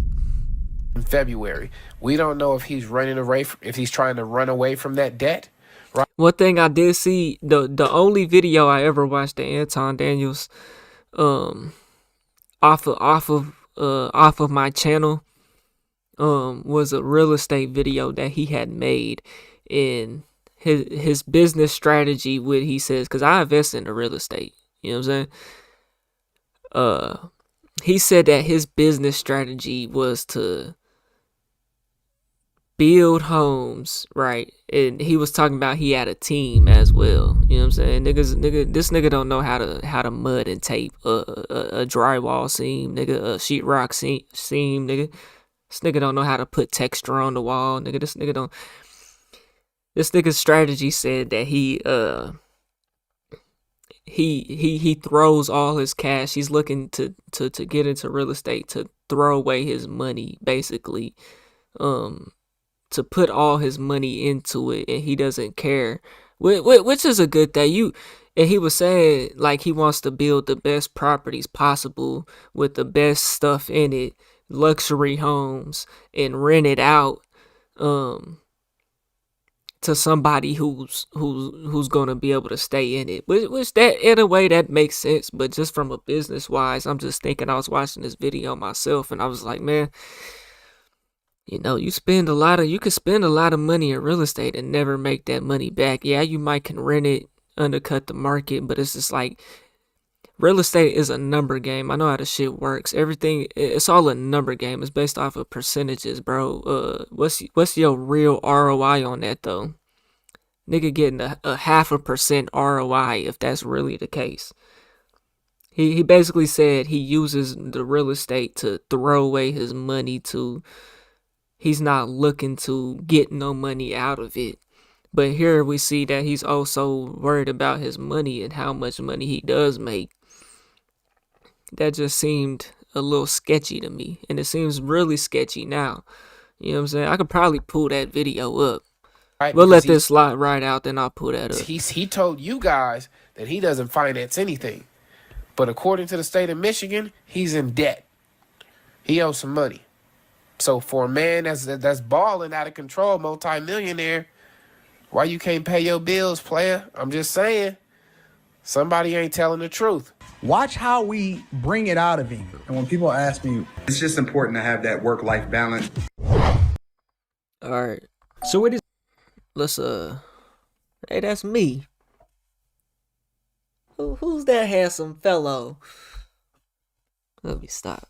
In February, we don't know if he's if he's trying to run away from that debt. Right. One thing I did see, the only video I ever watched of Anton Daniels, off of my channel, was a real estate video that he had made in his business strategy. What he says, because I invest in the real estate. You know what I'm saying? He said that his business strategy was to build homes, right? And he was talking about he had a team as well. You know what I'm saying? This nigga don't know how to mud and tape a drywall seam, nigga, a sheetrock seam, nigga. This nigga don't know how to put texture on the wall, nigga. This nigga's strategy said that he throws all his cash. He's looking to get into real estate, to throw away his money, basically. To put all his money into it, and he doesn't care, which is a good thing. And he was saying like he wants to build the best properties possible with the best stuff in it, luxury homes, and rent it out to somebody who's gonna be able to stay in it. Which that in a way that makes sense, but just from a business wise, I'm just thinking, I was watching this video myself and I was like, man, You know, you could spend a lot of money in real estate and never make that money back. Yeah, you might can rent it, undercut the market, but it's just like real estate is a number game. I know how the shit works. Everything, it's all a number game. It's based off of percentages, bro. What's your real ROI on that though? Nigga getting a 0.5% ROI if that's really the case. He basically said he uses the real estate to throw away his money to. He's not looking to get no money out of it. But here we see that he's also worried about his money and how much money he does make. That just seemed a little sketchy to me. And it seems really sketchy now. You know what I'm saying? I could probably pull that video up. Right, We'll let because this slide right out, then I'll pull that up. he told you guys that he doesn't finance anything. But according to the state of Michigan, he's in debt. He owes some money. So for a man that's balling out of control, multi-millionaire, why you can't pay your bills, player? I'm just saying, somebody ain't telling the truth. Watch how we bring it out of him. And when people ask me, It's just important to have that work-life balance. All right. So it is. Let's Hey, that's me. Who's that handsome fellow? Let me stop.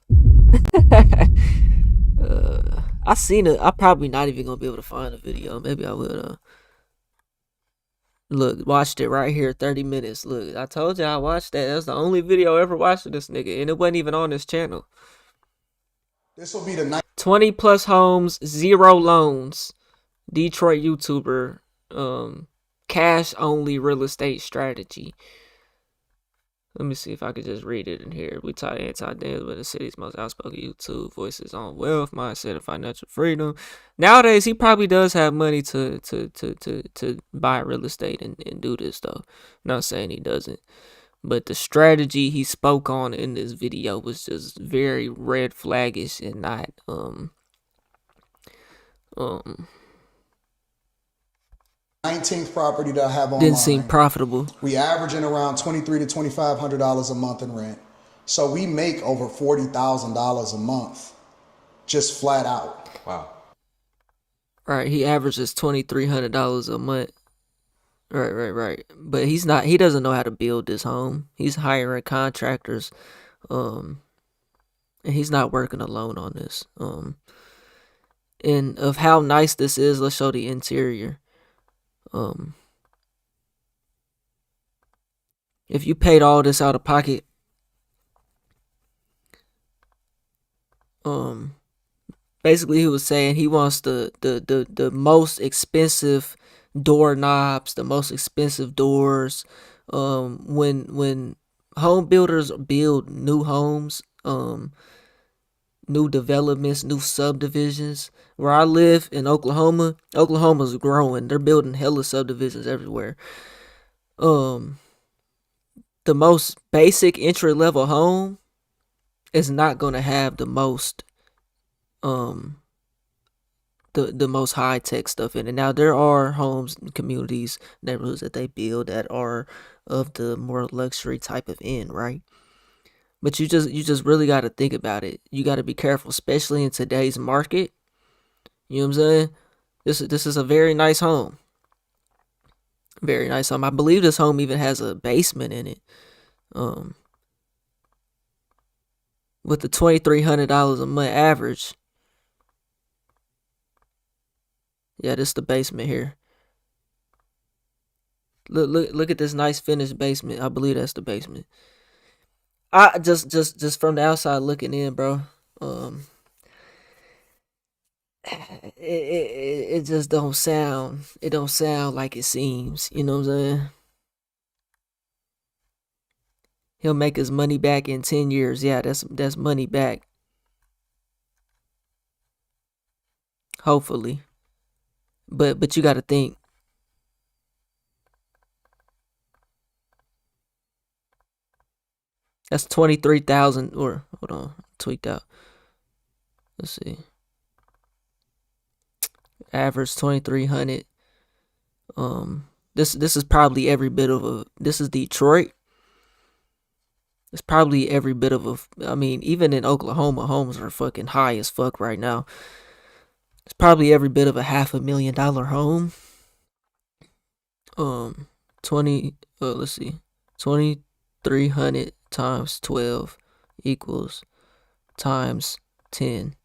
I seen it. I'm probably not even gonna be able to find the video. Maybe I will. Look, watched it right here. 30 minutes. Look, I told you I watched that. That's the only video I ever watched of this nigga, and it wasn't even on this channel. This will be the 20 plus homes, 0 loans. Detroit YouTuber. Cash only real estate strategy. Let me see if I could just read it in here. We tie anti-dance with the city's most outspoken YouTube voices on wealth, mindset, and financial freedom. Nowadays, he probably does have money to buy real estate and do this though. Not saying he doesn't, but the strategy he spoke on in this video was just very red flaggish and not 19th property that I have online. Didn't seem profitable. We averaging around $2,300 to $2,500 a month in rent. So we make over $40,000 a month, just flat out. Wow. Right, he averages $2,300 a month. Right. But he doesn't know how to build this home. He's hiring contractors, and he's not working alone on this. And of how nice this is, let's show the interior. If you paid all this out of pocket, basically he was saying he wants the most expensive doorknobs, the most expensive doors. When home builders build new homes, new developments, new subdivisions. Where I live in Oklahoma's growing. They're building hella subdivisions everywhere. The most basic entry level home is not gonna have the most the most high tech stuff in it. Now there are homes, communities, neighborhoods that they build that are of the more luxury type of end, right? But you just really got to think about it. You got to be careful, especially in today's market. You know what I'm saying? This is a very nice home. Very nice home. I believe this home even has a basement in it. With the $2,300 a month average. Yeah, this is the basement here. Look at this nice finished basement. I believe that's the basement. I just from the outside looking in, bro. It just don't sound like it seems. You know what I'm saying? He'll make his money back in 10 years. Yeah, that's money back. Hopefully. But you got to think. That's 23,000 or hold on, tweaked out. Let's see. Average 2,300. This is probably every bit of a. This is Detroit. It's probably every bit of a. I mean, even in Oklahoma, homes are fucking high as fuck right now. It's probably every bit of a $500,000 home. 20 let's see. 2300 times 12 equals times 10.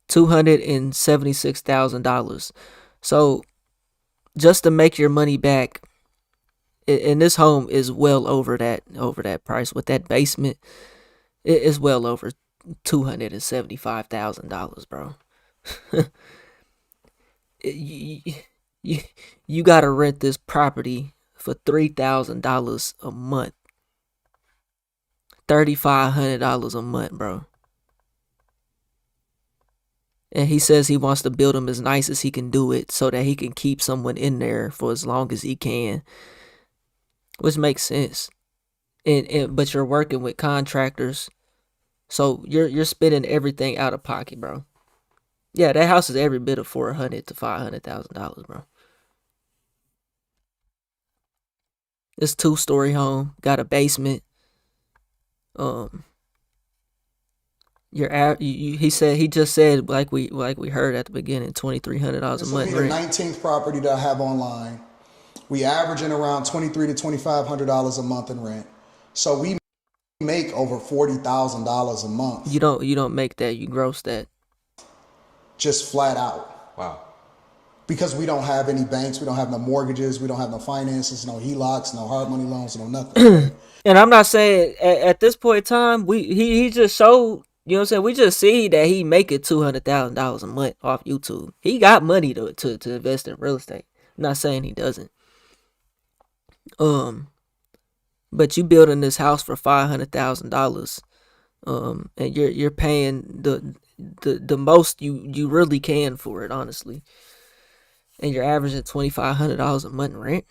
$276,000. So just to make your money back, and this home is well over that price with that basement. It is well over $275,000, bro. You gotta rent this property for $3,000 a month. $3,500 a month, bro. And he says he wants to build them as nice as he can do it so that he can keep someone in there for as long as he can. Which makes sense. But you're working with contractors. So you're spending everything out of pocket, bro. Yeah, that house is every bit of $400,000 to $500,000, bro. It's 2-story home, got a basement. He just said like we heard at the beginning, $2,300 a This will month be the rent. 19th property that I have online. We averaging around $2,300 to $2,500 a month in rent. So we make over $40,000 a month. You don't make that, you gross that. Just flat out. Wow. Because we don't have any banks, we don't have no mortgages, we don't have no finances, no HELOCs, no hard money loans, no nothing. And I'm not saying at this point in time, he just showed, you know what I'm saying? We just see that he making $200,000 a month off YouTube. He got money to invest in real estate. I'm not saying he doesn't. But you building this house for $500,000, and you're paying the most you really can for it, honestly. And you're averaging $2,500 a month rent.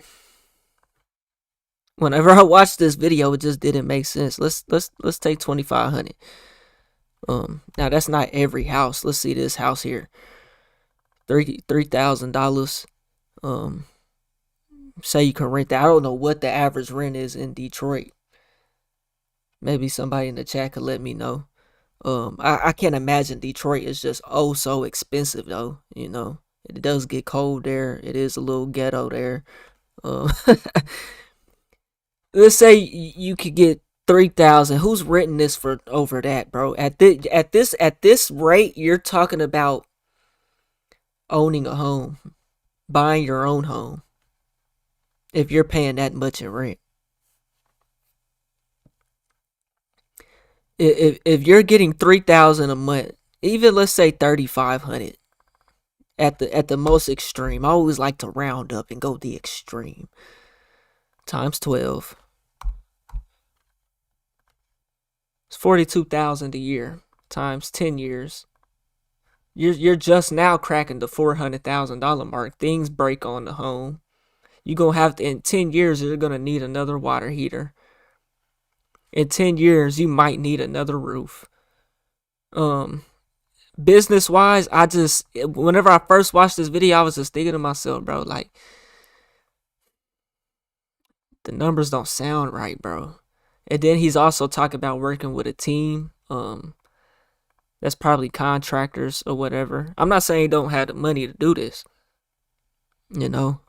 Whenever I watched this video, it just didn't make sense. Let's take $2,500. Now that's not every house. Let's see this house here. $3,000. Say you can rent that. I don't know what the average rent is in Detroit. Maybe somebody in the chat could let me know. I can't imagine Detroit is just so expensive though. You know, it does get cold there. It is a little ghetto there. Let's say you could get 3,000. Who's renting this for over that, bro? At this rate, you're talking about owning a home, buying your own home. If you're paying that much in rent, if you're getting 3,000 a month, even let's say 3,500 at the most extreme. I always like to round up and go the extreme. Times 12. It's 42,000 a year times 10 years. You're just now cracking the $400,000 mark. Things break on the home. You're going to have to, in 10 years, you're going to need another water heater. In 10 years, you might need another roof. Business wise, whenever I first watched this video, I was just thinking to myself, bro, like, the numbers don't sound right, bro. And then he's also talking about working with a team. That's probably contractors or whatever. I'm not saying he don't have the money to do this. You know,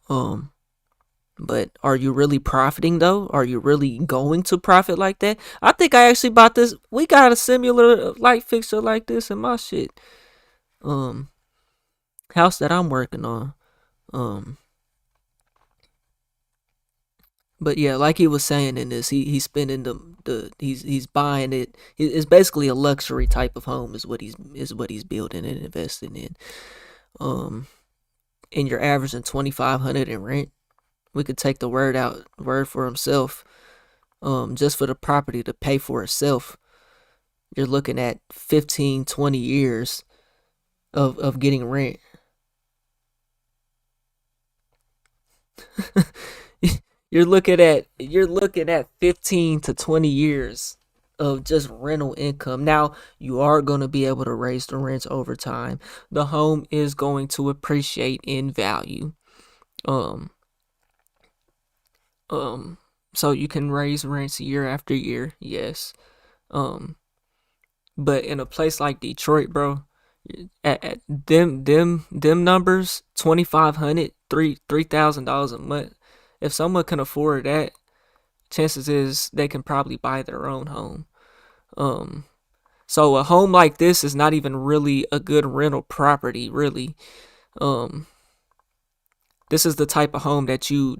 but are you really profiting though? Are you really going to profit like that? I think I actually bought this. We got a similar light fixture like this in my shit. House that I'm working on. But yeah, like he was saying in this, he's spending he's buying it. It's basically a luxury type of home is what he's building and investing in. And you're averaging $2,500 in rent. We could take the word for himself. Just for the property to pay for itself, you're looking at 15, 20 years of getting rent. You're looking at 15 to 20 years of just rental income. Now, you are going to be able to raise the rents over time. The home is going to appreciate in value. So you can raise rents year after year, yes. But in a place like Detroit, bro, At them numbers, 2,500, $3,000 a month. If someone can afford that, chances is they can probably buy their own home. So a home like this is not even really a good rental property, really. This is the type of home that you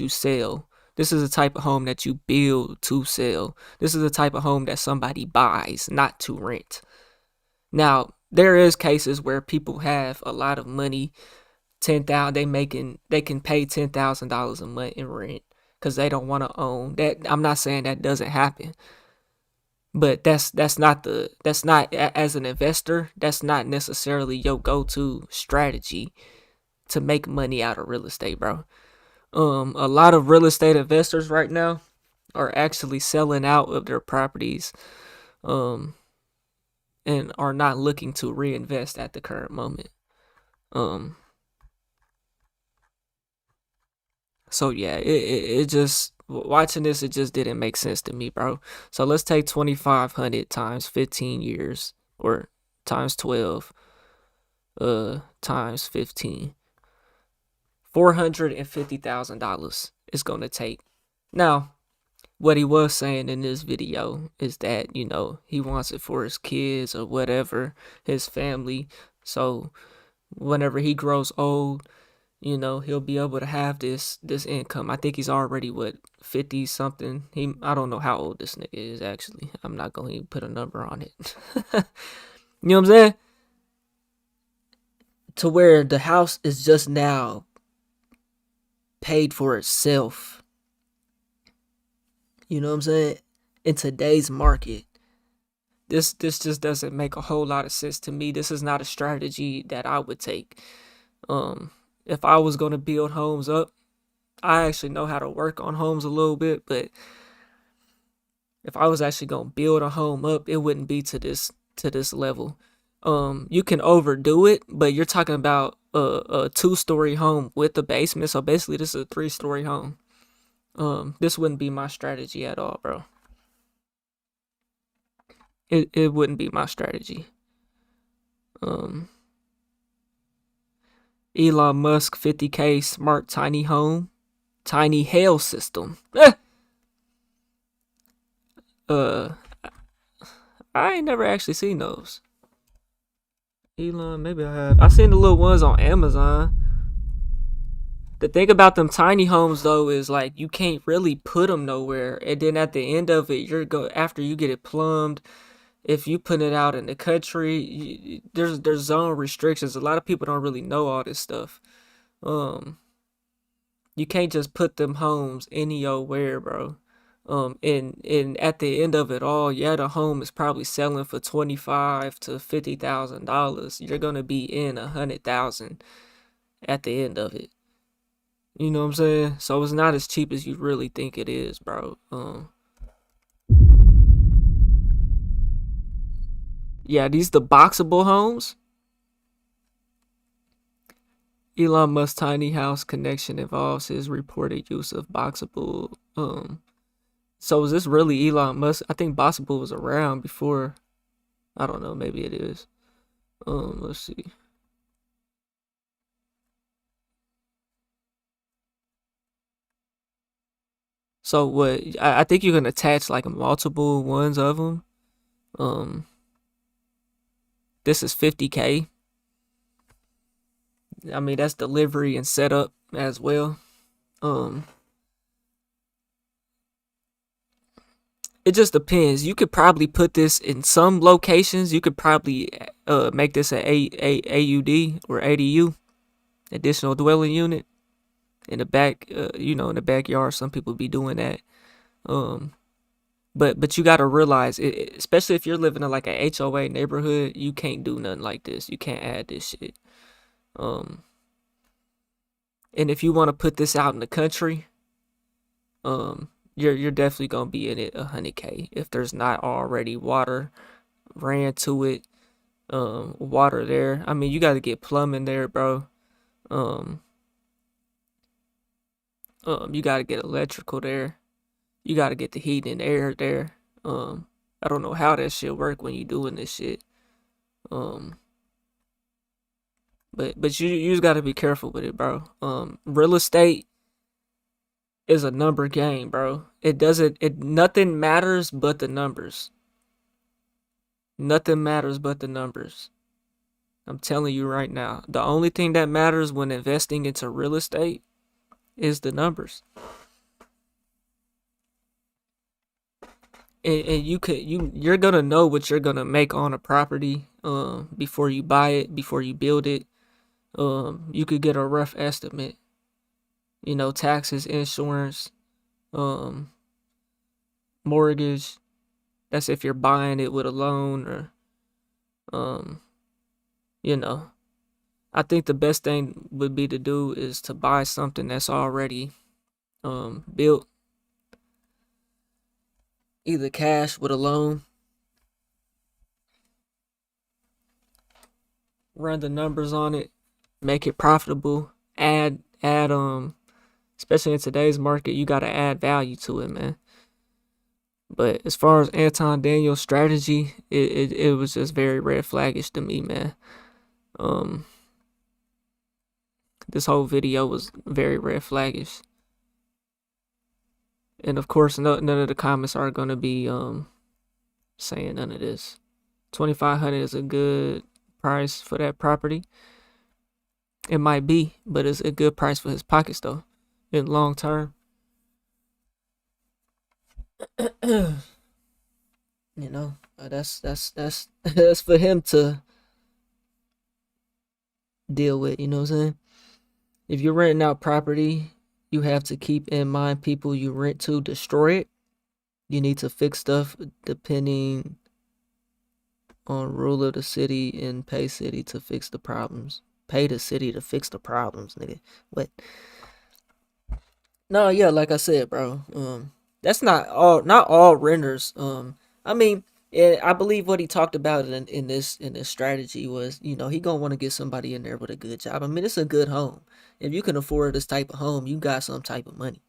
sell. This is the type of home that you build to sell. This is the type of home that somebody buys, not to rent. Now, there is cases where people have a lot of money, 10,000, they can pay $10,000 a month in rent because they don't want to own that. I'm not saying that doesn't happen, but that's not as an investor, that's not necessarily your go-to strategy to make money out of real estate, bro. A lot of real estate investors right now are actually selling out of their properties, and are not looking to reinvest at the current moment. So yeah, it just, watching this, it just didn't make sense to me, bro. So let's take 2,500 times 15 years, or times 12, times 15. $450,000 is gonna take. Now, what he was saying in this video is that, he wants it for his kids or whatever, his family. So whenever he grows old, he'll be able to have this income. I think he's already, 50 something. I don't know how old this nigga is, actually. I'm not going to even put a number on it. You know what I'm saying? To where the house is just now paid for itself. You know what I'm saying? In today's market, this just doesn't make a whole lot of sense to me. This is not a strategy that I would take. If I was gonna build homes up, I actually know how to work on homes a little bit, but if I was actually gonna build a home up, it wouldn't be to this level. You can overdo it, but you're talking about a 2-story home with a basement. So basically, this is a 3-story home. This wouldn't be my strategy at all, bro. It wouldn't be my strategy. Elon Musk 50K smart tiny home, tiny hail system. I ain't never actually seen those. Elon, maybe I have. I seen the little ones on Amazon. The thing about them tiny homes though is, like, you can't really put them nowhere, and then at the end of it, after you get it plumbed, if you put it out in the country, there's zone restrictions. A lot of people don't really know all this stuff. You can't just put them homes anywhere, bro. And at the end of it all, yeah, the home is probably selling for $25,000 to $50,000. You're gonna be in $100,000 at the end of it. You know what I'm saying? So it's not as cheap as you really think it is, bro. Yeah, these the boxable homes. Elon Musk's tiny house connection involves his reported use of boxable. So is this really Elon Musk? I think boxable was around before. I don't know. Maybe it is. Let's see. So what? I think you can attach like multiple ones of them. This is 50K. I mean, that's delivery and setup as well. It just depends. You could probably put this in some locations. You could probably make this a AUD or ADU, additional dwelling unit, in the back. In the backyard. Some people be doing that. But you gotta realize, especially if you're living in like a HOA neighborhood, you can't do nothing like this. You can't add this shit. And if you want to put this out in the country, you're definitely gonna be in it 100K if there's not already water ran to it, water there. I mean, you got to get plumbing there, bro. You got to get electrical there. You got to get the heat and air there. I don't know how that shit work when you doing this shit. Um, but you just gotta be careful with it, bro. Real estate is a number game, bro. Nothing matters but the numbers. Nothing matters but the numbers. I'm telling you right now. The only thing that matters when investing into real estate is the numbers. And you're gonna know what you're gonna make on a property before you buy it, before you build it. You could get a rough estimate. You know, taxes, insurance, mortgage. That's if you're buying it with a loan or you know. I think the best thing would be to do is to buy something that's already built, either cash with a loan, run the numbers on it, make it profitable, add especially in today's market, you got to add value to it, man. But as far as Anton Daniels' strategy, it was just very red flaggish to me, man. This whole video was very red flaggish. And of course, none of the comments are going to be saying none of this. $2,500 is a good price for that property. It might be, but it's a good price for his pockets though, in long term. You know, that's that's for him to deal with. You know what I'm saying? If you're renting out property, you have to keep in mind people you rent to destroy it. You need to fix stuff depending on rule of the city and pay city to fix the problems. Pay the city to fix the problems, nigga. What? No, yeah, like I said, bro. That's not all renters. I mean, I believe what he talked about in this strategy was, you know, he gonna want to get somebody in there with a good job. I mean, it's a good home. If you can afford this type of home, you got some type of money.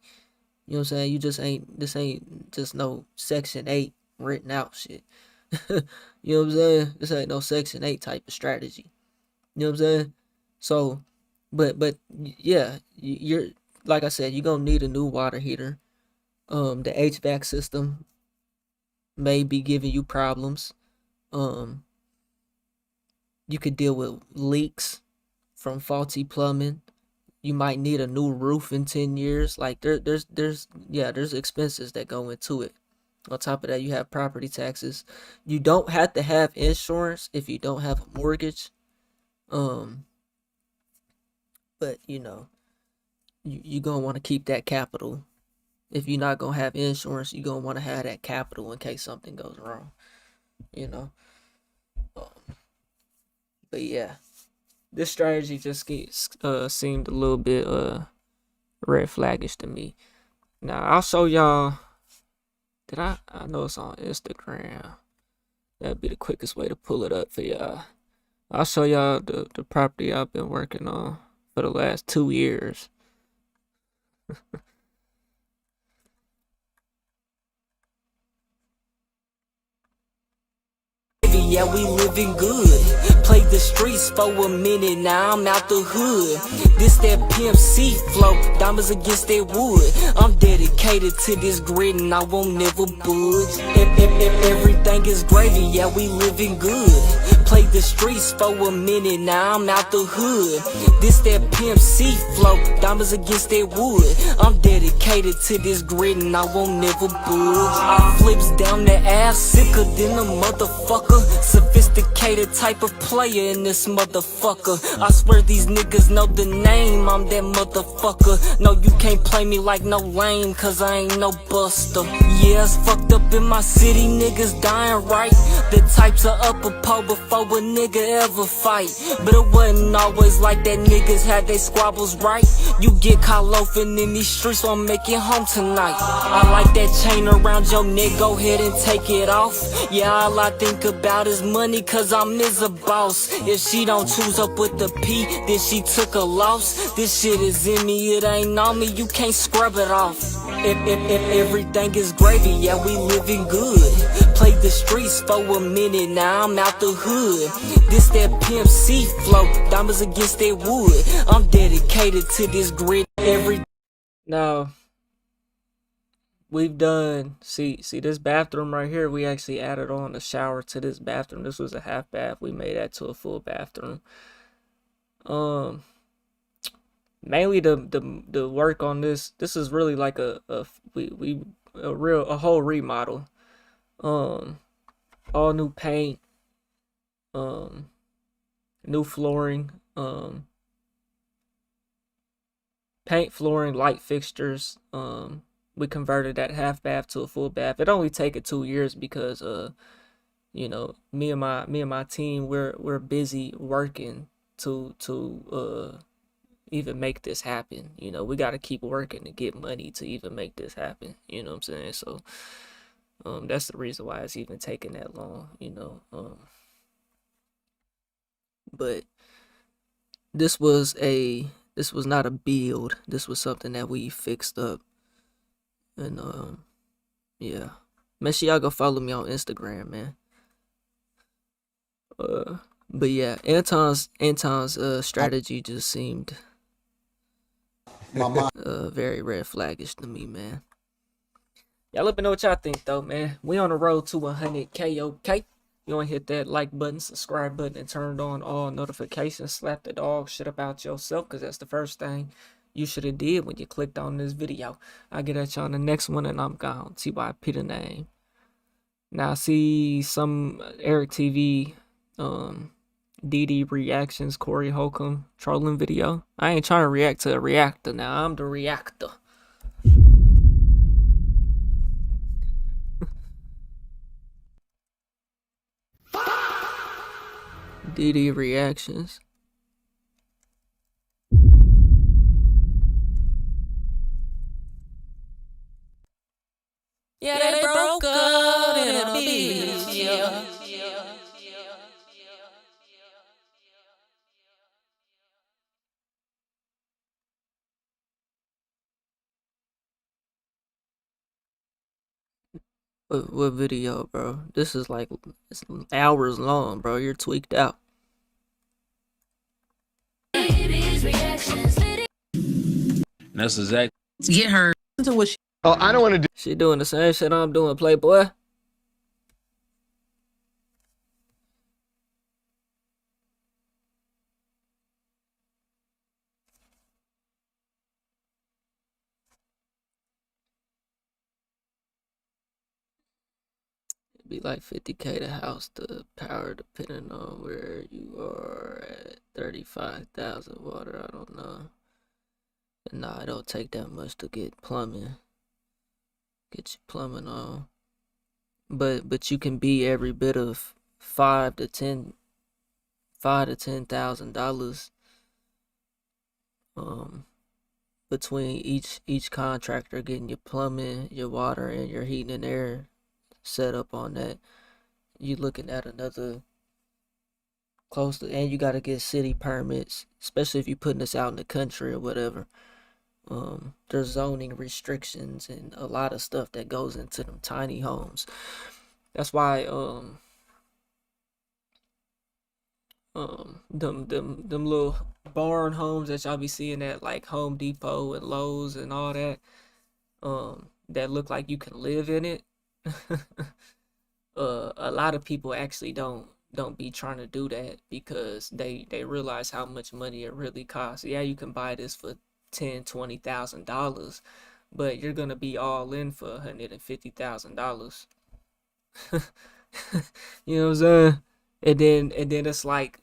You know what I'm saying? This ain't just no Section 8 renting out shit. You know what I'm saying? This ain't no Section 8 type of strategy. You know what I'm saying? So, but yeah, you're, like I said, you're gonna need a new water heater. The HVAC system may be giving you problems. You could deal with leaks from faulty plumbing. You might need a new roof in 10 years. Like there's expenses that go into it. On top of that, you have property taxes. You don't have to have insurance if you don't have a mortgage. But you know, you're gonna want to keep that capital. If you're not gonna have insurance, you're gonna want to have that capital in case something goes wrong. You know. But yeah, this strategy just seemed a little bit red flaggish to me. Now I'll show y'all. I know it's on Instagram. That'd be the quickest way to pull it up for y'all. I'll show y'all the property I've been working on for the last 2 years. Yeah, we living good. Played the streets for a minute, now I'm out the hood. This that Pimp C flow, diamonds against that wood. I'm dedicated to this grid and I won't never budge. Everything is gravy, yeah, we living good. Played the streets for a minute, now I'm out the hood. This that Pimp C flow, diamonds against that wood. I'm dedicated to this grid and I won't never budge. I flips down the ass, sicker than a motherfucker. Sophisticated type of player in this motherfucker. I swear these niggas know the name, I'm that motherfucker. No, you can't play me like no lame, cause I ain't no buster. Yeah, it's fucked up in my city, niggas dying right. The type to up a pole before a nigga ever fight. But it wasn't always like that, niggas had they squabbles right. You get caught loafing in these streets, so I'm making home tonight. I like that chain around your neck, go ahead and take it off. Yeah, all I think about is money, cause I'm a boss. If she don't choose up with the P, then she took a loss. This shit is in me, it ain't on me, you can't scrub it off. Everything is gravy, yeah, we living good. Played the streets for a minute, now I'm out the hood. This that Pimp C flow, diamonds against that wood. I'm dedicated to this grid every. Now, we've done, see this bathroom right here, we actually added on a shower to this bathroom. This was a half bath. We made that to a full bathroom. Mainly the work on this is really like a whole remodel. All new paint, new flooring, paint, flooring, light fixtures. We converted that half bath to a full bath. It only taken 2 years because you know, me and my team, we're busy working to even make this happen. You know, we got to keep working to get money to even make this happen. You know what I'm saying? So that's the reason why it's even taking that long, you know. But this was not a build. This was something that we fixed up. And yeah. Make sure y'all go follow me on Instagram, man. But yeah, Anton's strategy just seemed very red flaggish to me, man. Y'all let me know what y'all think though, man. We on the road to 100K, okay? You want to hit that like button, subscribe button, and turn on all notifications. Slap the dog shit about yourself, because that's the first thing you should have did when you clicked on this video. I'll get at y'all on the next one, and I'm gone. TYP the name. Now, see some Eric TV, DD reactions, Corey Holcomb trolling video. I ain't trying to react to a reactor now. I'm the reactor. DD reactions. Yeah, they broke up in a beach, yeah. What video, bro? This is like, it's hours long, bro. You're tweaked out. That's exactly. Get her to what she. Oh, I don't want to do. She doing the same shit I'm doing, Playboy. It'd be like 50K the house to power, depending on where you are at. 35,000 water, I don't know. Nah, it don't take that much to get plumbing. Get your plumbing on. But you can be every bit of $5,000 between each contractor getting your plumbing, your water, and your heating and air set up on that. You looking at another close to, and you gotta get city permits, especially if you putting this out in the country or whatever. There's zoning restrictions and a lot of stuff that goes into them tiny homes. That's why them little barn homes that y'all be seeing at like Home Depot and Lowe's and all that, that look like you can live in it. A lot of people actually don't be trying to do that because they realize how much money it really costs. Yeah, you can buy this for $10,000-$20,000, but you're gonna be all in for $150,000. You know what I'm saying? And then it's like,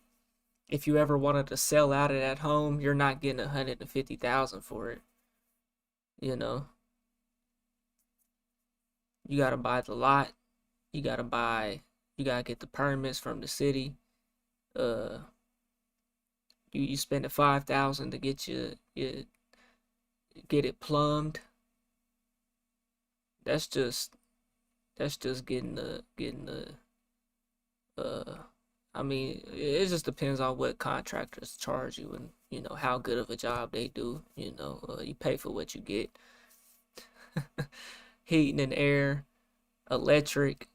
if you ever wanted to sell out of that home, you're not getting $150,000 for it. You know, you gotta buy the lot. You gotta get the permits from the city. You spend $5,000 to get get it plumbed. That's just getting the I mean, it just depends on what contractors charge you and, you know, how good of a job they do. You know, you pay for what you get. heating and air, electric.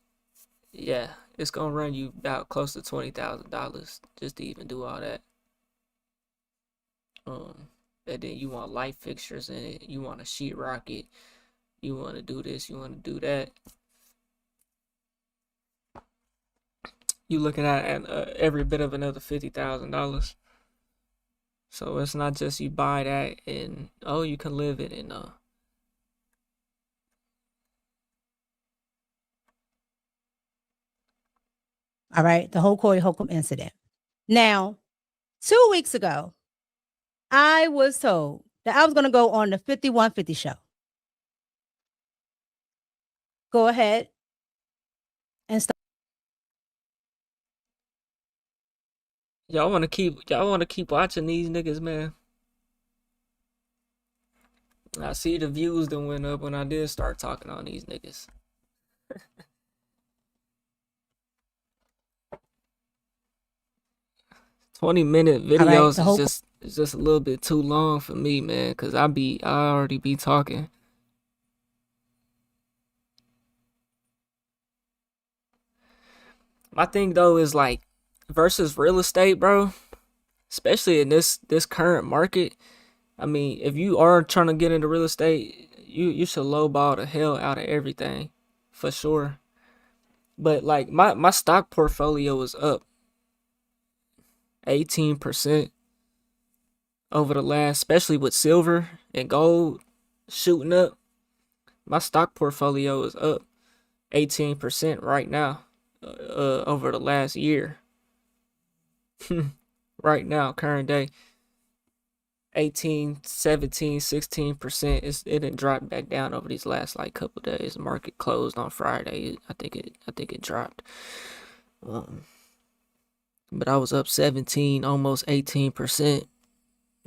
Yeah, it's gonna run you about close to $20,000 just to even do all that. Um, and then you want light fixtures in it. You want a sheetrock it. You want to do this. You want to do that. You looking at every bit of another $50,000. So it's not just you buy that and oh you can live it and All right, the whole Corey Holcomb incident. Now, 2 weeks ago, I was told that I was going to go on the 5150 show. Go ahead and start. y'all want to keep watching these niggas, man. I see the views that went up when I did start talking on these niggas. 20-minute videos is just a little bit too long for me, man, cause I already be talking. My thing though is like versus real estate, bro. Especially in this current market. I mean, if you are trying to get into real estate, you should lowball the hell out of everything, for sure. But like my stock portfolio is up 18% over the last, especially with silver and gold shooting up. My stock portfolio is up 18% right now, over the last year. Right now, current day, 18, 17, 16%. It didn't drop back down over these last like couple days. The market closed on Friday. I think it dropped. But I was up 17, almost 18%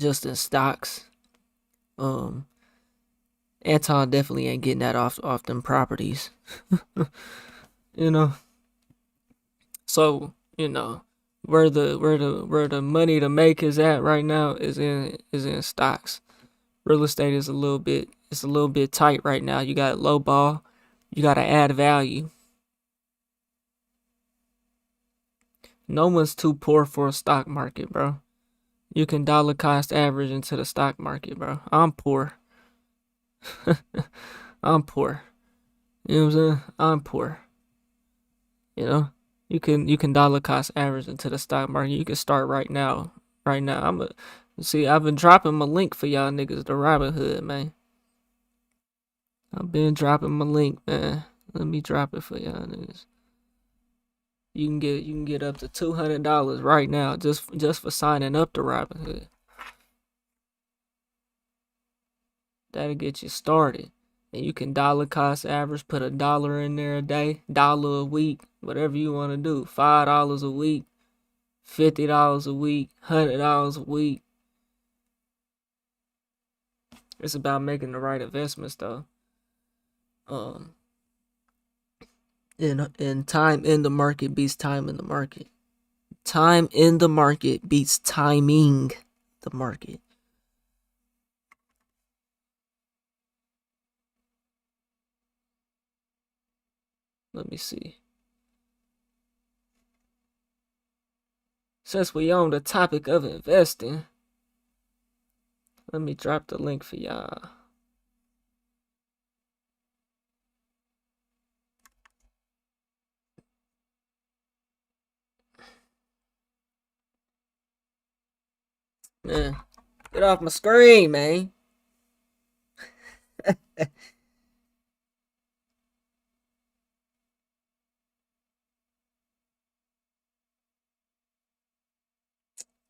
just in stocks. Anton definitely ain't getting that off them properties. You know. So, you know, where the money to make is at right now is in stocks. Real estate is a little bit tight right now. You got low ball, you got to add value. No one's too poor for a stock market, bro. You can dollar cost average into the stock market, bro. I'm poor. I'm poor. You know what I'm saying? I'm poor. You know? You can dollar cost average into the stock market. You can start right now. Right now. I've been dropping my link for y'all niggas, the Robinhood, man. I've been dropping my link, man. Let me drop it for y'all niggas. You can get up to $200 right now just for signing up to Robinhood. That'll get you started. And you can dollar cost average, put $1 in there a day, $1 a week, whatever you want to do. $5 a week, $50 a week, $100 a week. It's about making the right investments though. And time in the market beats time in the market. Time in the market beats timing the market. Let me see. Since we on the topic of investing, let me drop the link for y'all. Man, get off my screen, man.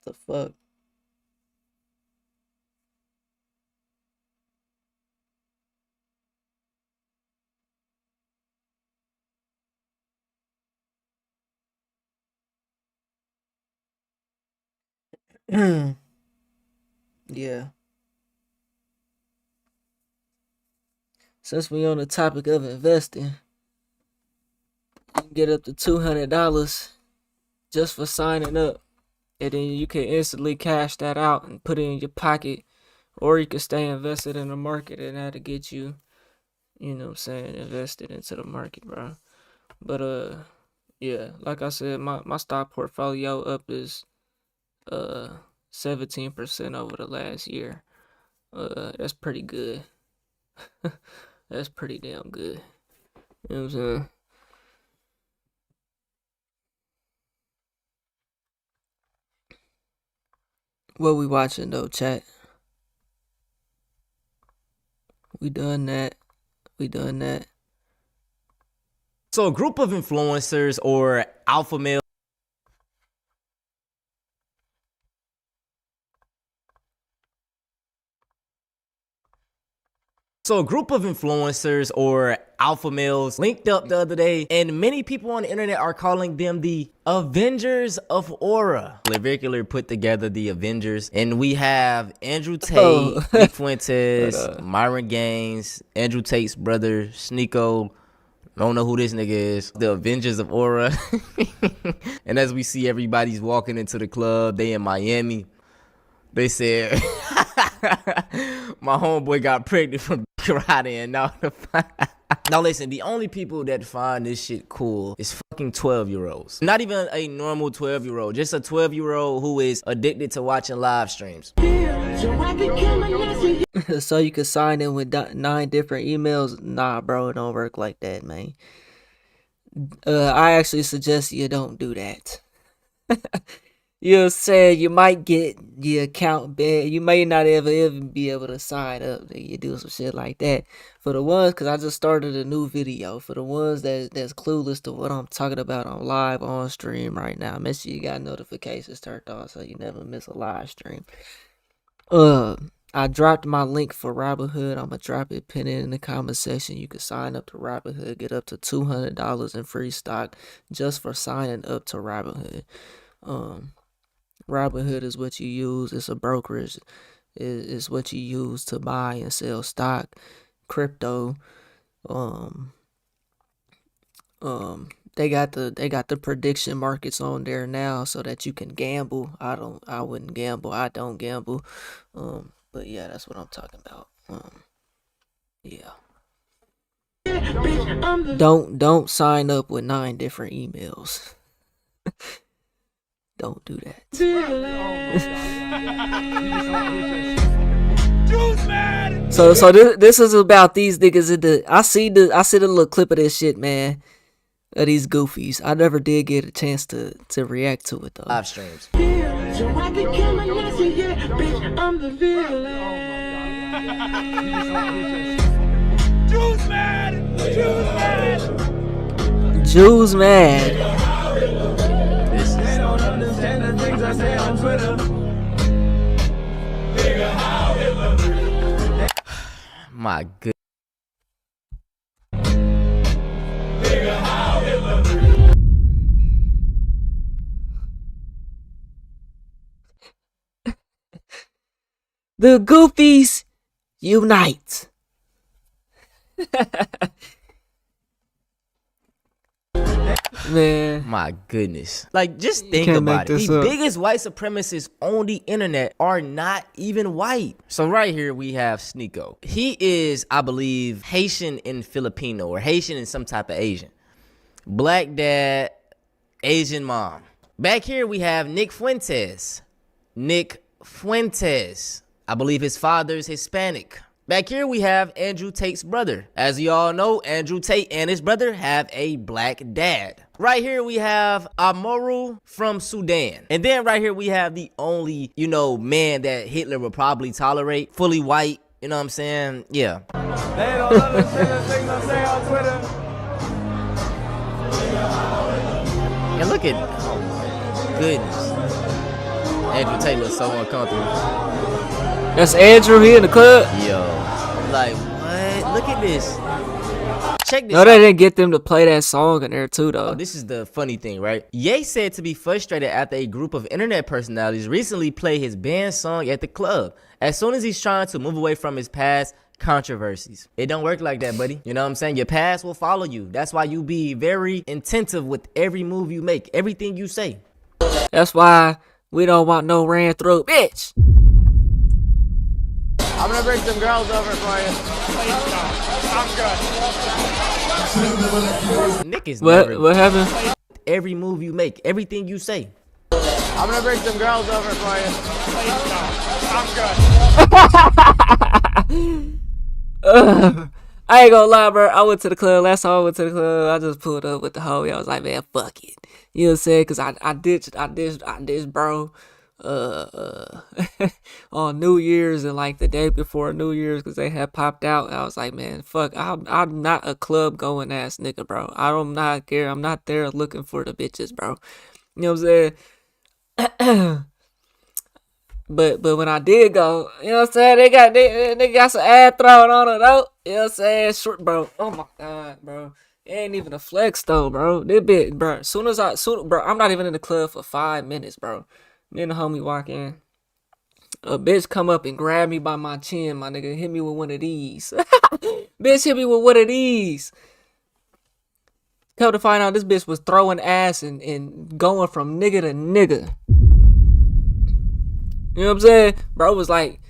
The fuck? Yeah. Since we on the topic of investing, you can get up to $200 just for signing up. And then you can instantly cash that out and put it in your pocket. Or you can stay invested in the market and that'll get you you know what I'm saying, invested into the market, bro. But yeah, like I said, my stock portfolio up is 17% over the last year. That's pretty good. That's pretty damn good. You know what I'm saying? What we watching though, chat? We done that. We done that. So a group of influencers or alpha males. So a group of influencers or alpha males linked up the other day, and many people on the internet are calling them the Avengers of Aura. Regular put together the Avengers, and we have Andrew Tate, Nick Fuentes, Myron Gaines, Andrew Tate's brother, Sneeko. Don't know who this nigga is. The Avengers of Aura. And as we see, everybody's walking into the club. They in Miami. They said, my homeboy got pregnant from karate and now. Now listen, the only people that find this shit cool is fucking 12-year-olds. Not even a normal 12-year-old, just a 12-year-old who is addicted to watching live streams. So you can sign in with 9 different emails? Nah, bro, it don't work like that, man. I actually suggest you don't do that. You know what I'm saying? You might get your account banned. You may not even be able to sign up. You do some shit like that. For the ones, because I just started a new video. For the ones that's clueless to what I'm talking about on live on stream right now, make sure you got notifications turned on so you never miss a live stream. I dropped my link for Robinhood. I'm going to drop it, pin it in the comment section. You can sign up to Robinhood, get up to $200 in free stock just for signing up to Robinhood. Robinhood is what you use. It's a brokerage. It's what you use to buy and sell stock, crypto. They got the prediction markets on there now so that you can gamble. I wouldn't gamble. I don't gamble. But yeah, that's what I'm talking about. Yeah. Don't sign up with 9 different emails. Don't do that. So this is about these niggas in the. I see the little clip of this shit, man. Of these goofies. I never did get a chance to react to it though. Live streams. Jews mad. My good. The goofies unite. Man, my goodness. Like, just think about it. The biggest white supremacists on the internet are not even white. So right here we have Sneeko. He is, I believe, Haitian and Filipino, or Haitian and some type of Asian. Black dad, Asian mom. Back here we have Nick Fuentes. Nick Fuentes. I believe his father's Hispanic. Back here we have Andrew Tate's brother. As you all know, Andrew Tate and his brother have a black dad. Right here we have Amoru from Sudan. And then right here we have the only, man that Hitler would probably tolerate. Fully white, you know what I'm saying? Yeah. They don't understand the things I say on Twitter. And look at, oh my goodness. Andrew Tate looks so uncomfortable. That's Andrew here in the club? Yo, like, what? Look at this. Check this out. No, they didn't get them to play that song in there too, though. Oh, this is the funny thing, right? Ye said to be frustrated after a group of internet personalities recently played his band song at the club, as soon as he's trying to move away from his past controversies. It don't work like that, buddy. You know what I'm saying? Your past will follow you. That's why you be very attentive with every move you make, everything you say. That's why we don't want no ran throat bitch. I'm gonna bring some girls over for you. I'm good. Nick is never. What happened? Every move you make, everything you say. I'm gonna bring some girls over for you. I'm good. I ain't gonna lie, bro. I went to the club. Last time I went to the club, I just pulled up with the homie. I was like, man, fuck it. You know what I'm saying? Cause I ditched, bro. On New Year's and like the day before New Year's, cause they had popped out. I was like, man, fuck. I'm not a club going ass nigga, bro. I don't not care. I'm not there looking for the bitches, bro. You know what I'm saying? But when I did go, you know what I'm saying, they got some ad thrown on it though. You know what I'm saying? Short, bro. Oh my god, bro. It ain't even a flex though, bro. This bit, bro. Bro, I'm not even in the club for 5 minutes, bro. Me and the homie walk in. A bitch come up and grab me by my chin, my nigga. Hit me with one of these. Bitch hit me with one of these. Come to find out, this bitch was throwing ass and going from nigga to nigga. You know what I'm saying? Bro was like,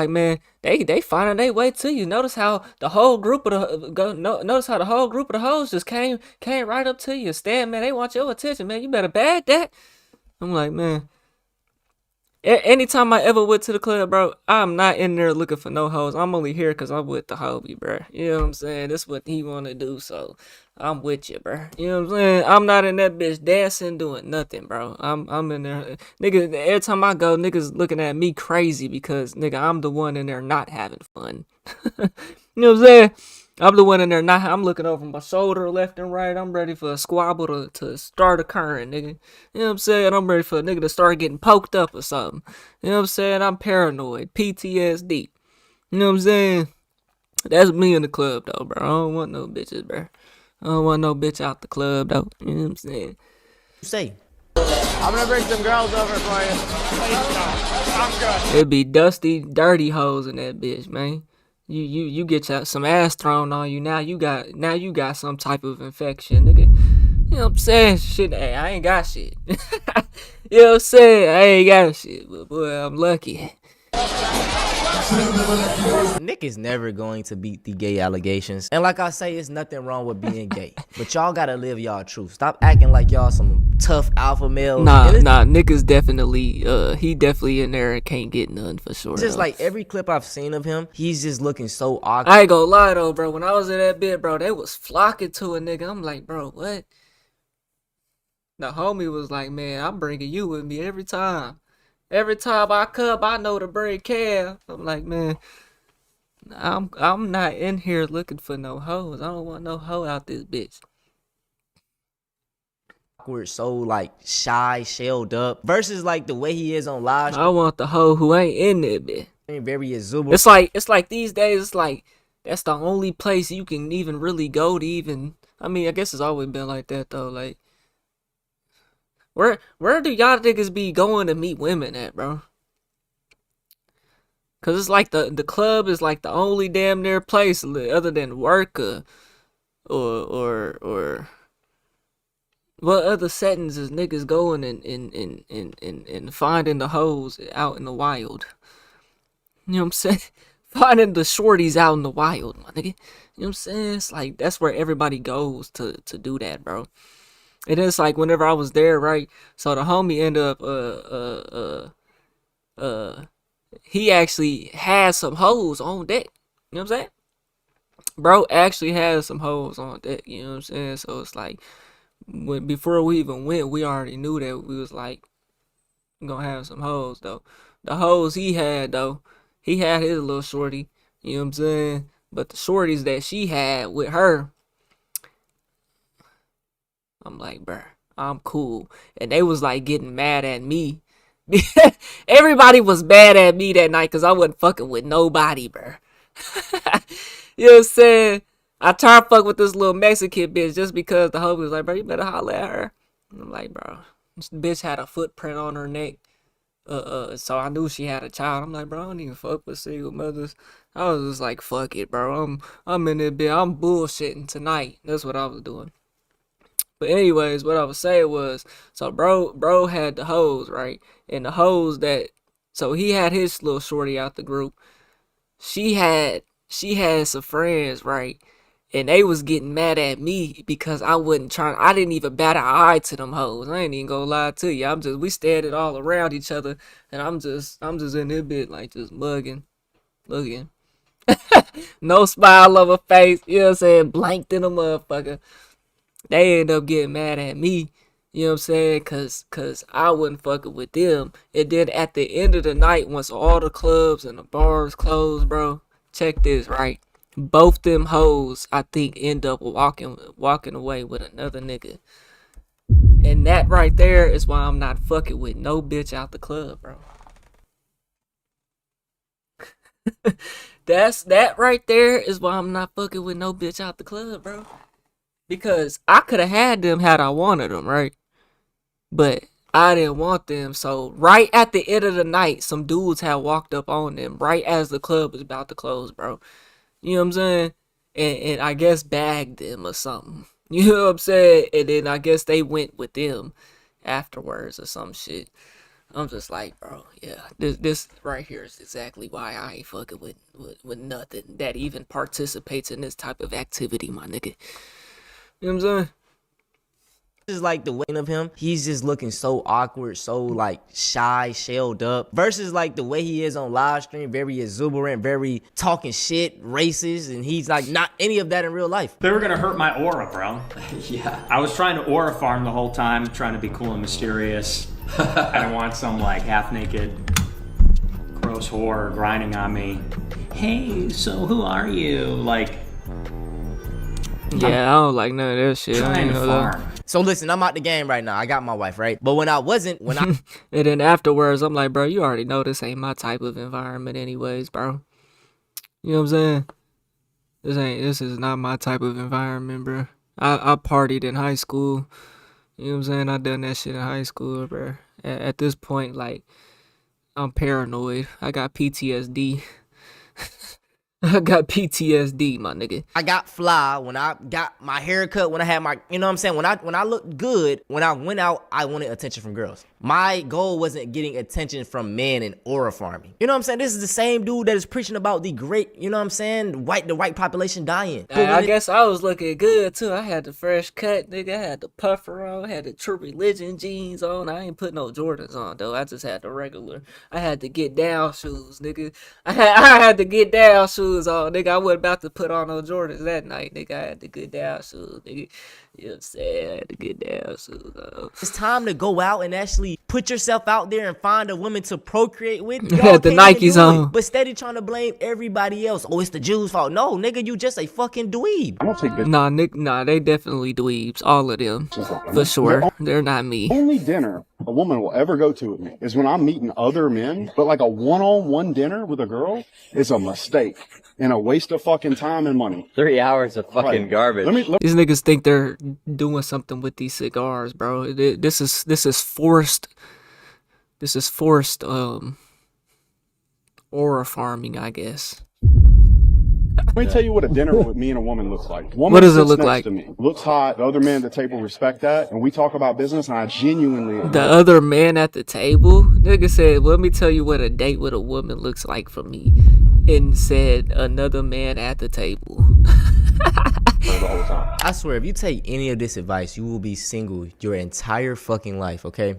man, they finding their way to you. Notice how the whole group of the hoes just came right up to you. Stand, man, they want your attention, man. You better bag that. I'm like, man. Anytime I ever went to the club, bro, I'm not in there looking for no hoes. I'm only here because I'm with the hobby, bro. You know what I'm saying? That's what he want to do, so I'm with you, bro. You know what I'm saying? I'm not in that bitch dancing, doing nothing, bro. I'm in there. Nigga, every time I go, niggas looking at me crazy because, nigga, I'm the one in there not having fun. You know what I'm saying? I'm the one in there not. I'm looking over my shoulder left and right. I'm ready for a squabble to start occurring, nigga. You know what I'm saying? I'm ready for a nigga to start getting poked up or something. You know what I'm saying? I'm paranoid. PTSD. You know what I'm saying? That's me in the club, though, bro. I don't want no bitches, bro. I don't want no bitch out the club, though. You know what I'm saying? Say. I'm gonna bring some girls over for you. I'm good. It'd be dusty, dirty hoes in that bitch, man. You get some ass thrown on you. Now you got some type of infection, nigga. You know what I'm saying? Shit, hey, I ain't got shit. You know what I'm saying? I ain't got shit, but boy, I'm lucky. Nick is never going to beat the gay allegations. And like I say, it's nothing wrong with being gay. But y'all gotta live y'all truth. Stop acting like y'all some tough alpha males. Nah, Nick is definitely, he definitely in there and can't get none for sure. Just though. like every clip I've seen of him, he's just looking so awkward. I ain't gonna lie though, bro. When I was in that bit, bro, they was flocking to a nigga. I'm like, bro, what? The homie was like, man, I'm bringing you with me every time. Every time I come, I know to bring Cam. I'm like, man, I'm not in here looking for no hoes. I don't want no hoe out this bitch. Awkward, so like shy, shelled up, versus like the way he is on live. I want the hoe who ain't in there, bitch. Very exuberant. It's like these days, it's like that's the only place you can even really go to even. I mean, I guess it's always been like that though. Like, where do y'all niggas be going to meet women at, bro? Cause it's like the club is like the only damn near place other than work or what other settings is niggas going and finding the hoes out in the wild? You know what I'm saying? Finding the shorties out in the wild, my nigga. You know what I'm saying? It's like that's where everybody goes to do that, bro. And it's like whenever I was there, right? So the homie ended up he actually had some hoes on deck. You know what I'm saying? Bro actually had some hoes on deck, you know what I'm saying? So it's like before we even went, we already knew that we was like gonna have some hoes though. The hoes he had though, he had his little shorty, you know what I'm saying? But the shorties that she had with her, I'm like, bruh, I'm cool. And they was like getting mad at me. Everybody was mad at me that night because I wasn't fucking with nobody, bruh. You know what I'm saying? I tried to fuck with this little Mexican bitch just because the homie was like, bro, you better holler at her. And I'm like, bro, this bitch had a footprint on her neck. So I knew she had a child. I'm like, bro, I don't even fuck with single mothers. I was just like, fuck it, bro. I'm in there, bitch. I'm bullshitting tonight. That's what I was doing. But anyways, what I was saying was, so bro had the hoes, right? And the hoes so he had his little shorty out the group. she had some friends, right? And they was getting mad at me because I didn't even bat an eye to them hoes. I ain't even gonna lie to you. We standing all around each other, and I'm just in this bit, like, just mugging, looking. No smile on my face, you know what I'm saying? Blanked in a motherfucker. They end up getting mad at me, you know what I'm saying? Cause I wasn't fucking with them. And then at the end of the night, once all the clubs and the bars closed, bro, check this, right? Both them hoes, I think, end up walking away with another nigga. And that right there is why I'm not fucking with no bitch out the club, bro. That right there is why I'm not fucking with no bitch out the club, bro. Because I could have had them had I wanted them, right? But I didn't want them. So right at the end of the night, some dudes had walked up on them right as the club was about to close, bro. You know what I'm saying? And I guess bagged them or something. You know what I'm saying? And then I guess they went with them afterwards or some shit. I'm just like, bro, yeah, this right here is exactly why I ain't fucking with nothing that even participates in this type of activity, my nigga. You know what I'm saying? Is like the way of him, he's just looking so awkward, so like shy, shelled up, versus like the way he is on live stream, very exuberant, very talking shit, racist, and he's like not any of that in real life. They were gonna hurt my aura, bro. Yeah. I was trying to aura farm the whole time, trying to be cool and mysterious. I didn't want some like half naked, gross whore grinding on me. Hey, so who are you? Like, yeah, I don't like none of that shit. I ain't to know farm. that. So listen, I'm out the game right now. I got my wife, right? But when I and then afterwards, I'm like, bro, you already know this ain't my type of environment anyways, bro. You know what I'm saying? This is not my type of environment, bro. I partied in high school. You know what I'm saying? I done that shit in high school, bro. At this point, like, I'm paranoid. I got PTSD. I got PTSD, my nigga. I got fly when I got my haircut, when I had my, you know what I'm saying? When I looked good, when I went out, I wanted attention from girls. My goal wasn't getting attention from men and aura farming. You know what I'm saying? This is the same dude that is preaching about the great, you know what I'm saying? The white population dying. I guess I was looking good too. I had the fresh cut, nigga. I had the puffer on, had the True Religion jeans on. I ain't put no Jordans on though. I just had the regular. I had to get down shoes, nigga. I had to get down shoes on, nigga. I wasn't about to put on no Jordans that night, nigga. I had to get down shoes, nigga. You know what I'm saying? I had to get down shoes on. It's time to go out and actually put yourself out there and find a woman to procreate with. You had the Nikes on. But steady trying to blame everybody else. Oh, it's the Jews' fault. No, nigga, you just a fucking dweeb. I don't take this. Nah, Nick, they definitely dweebs. All of them. For sure. They're not me. Only dinner a woman will ever go to with me is when I'm meeting other men. But like a one-on-one dinner with a girl is a mistake and a waste of fucking time and money. 3 hours of fucking garbage. These niggas think they're doing something with these cigars, bro. This is forced. This is forced aura farming, I guess. Let me tell you what a dinner with me and a woman looks like. What does it look like? To me. Looks hot. The other man at the table respect that, and we talk about business. And I genuinely. The other man at the table, nigga said, "Let me tell you what a date with a woman looks like for me," and said another man at the table. I swear, if you take any of this advice, you will be single your entire fucking life. Okay.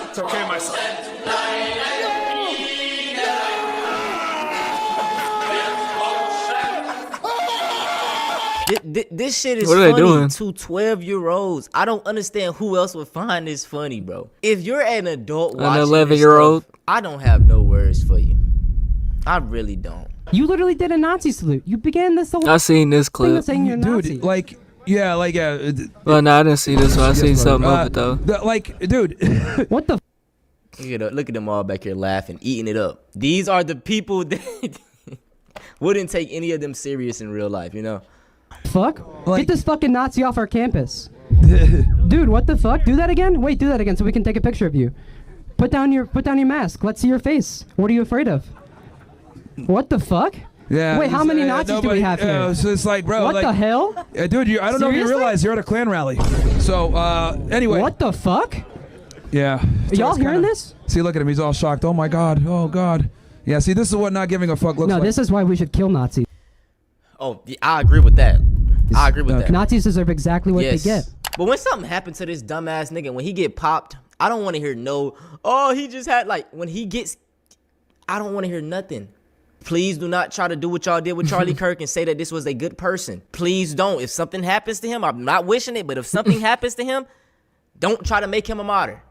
It's okay, my son. This shit is what are funny they doing? to 12-year-olds. I don't understand who else would find this funny, bro. If you're an adult watching an 11-year-old, I don't have no words for you. I really don't. You literally did a Nazi salute. You began this whole I seen this clip. saying you're Nazi. Dude, like, yeah. Well, no, I didn't see this one. I seen something of it though. Dude, what the? Look at them all back here laughing, eating it up. These are the people that wouldn't take any of them serious in real life, you know? Fuck? Get this fucking Nazi off our campus. Dude, what the fuck? Do that again? Wait, do that again so we can take a picture of you. Put down your mask. Let's see your face. What are you afraid of? What the fuck? Yeah. Wait, how many Nazis do we have here? So it's like, bro. What the hell? Dude, I don't know if you realize you're at a Klan rally. So, anyway. What the fuck? Yeah. Are y'all hearing this? See, look at him. He's all shocked. Oh my God. Oh God. Yeah, see, this is what not giving a fuck looks No, like. this is why we should kill Nazis. Oh, yeah, I agree with that. I agree with that. Nazis deserve exactly what they get. But when something happened to this dumbass nigga, when he get popped, I don't want to hear he just had, like, when he gets, I don't want to hear nothing. Please do not try to do what y'all did with Charlie Kirk and say that this was a good person. Please don't. If something happens to him, I'm not wishing it, but if something happens to him, don't try to make him a martyr.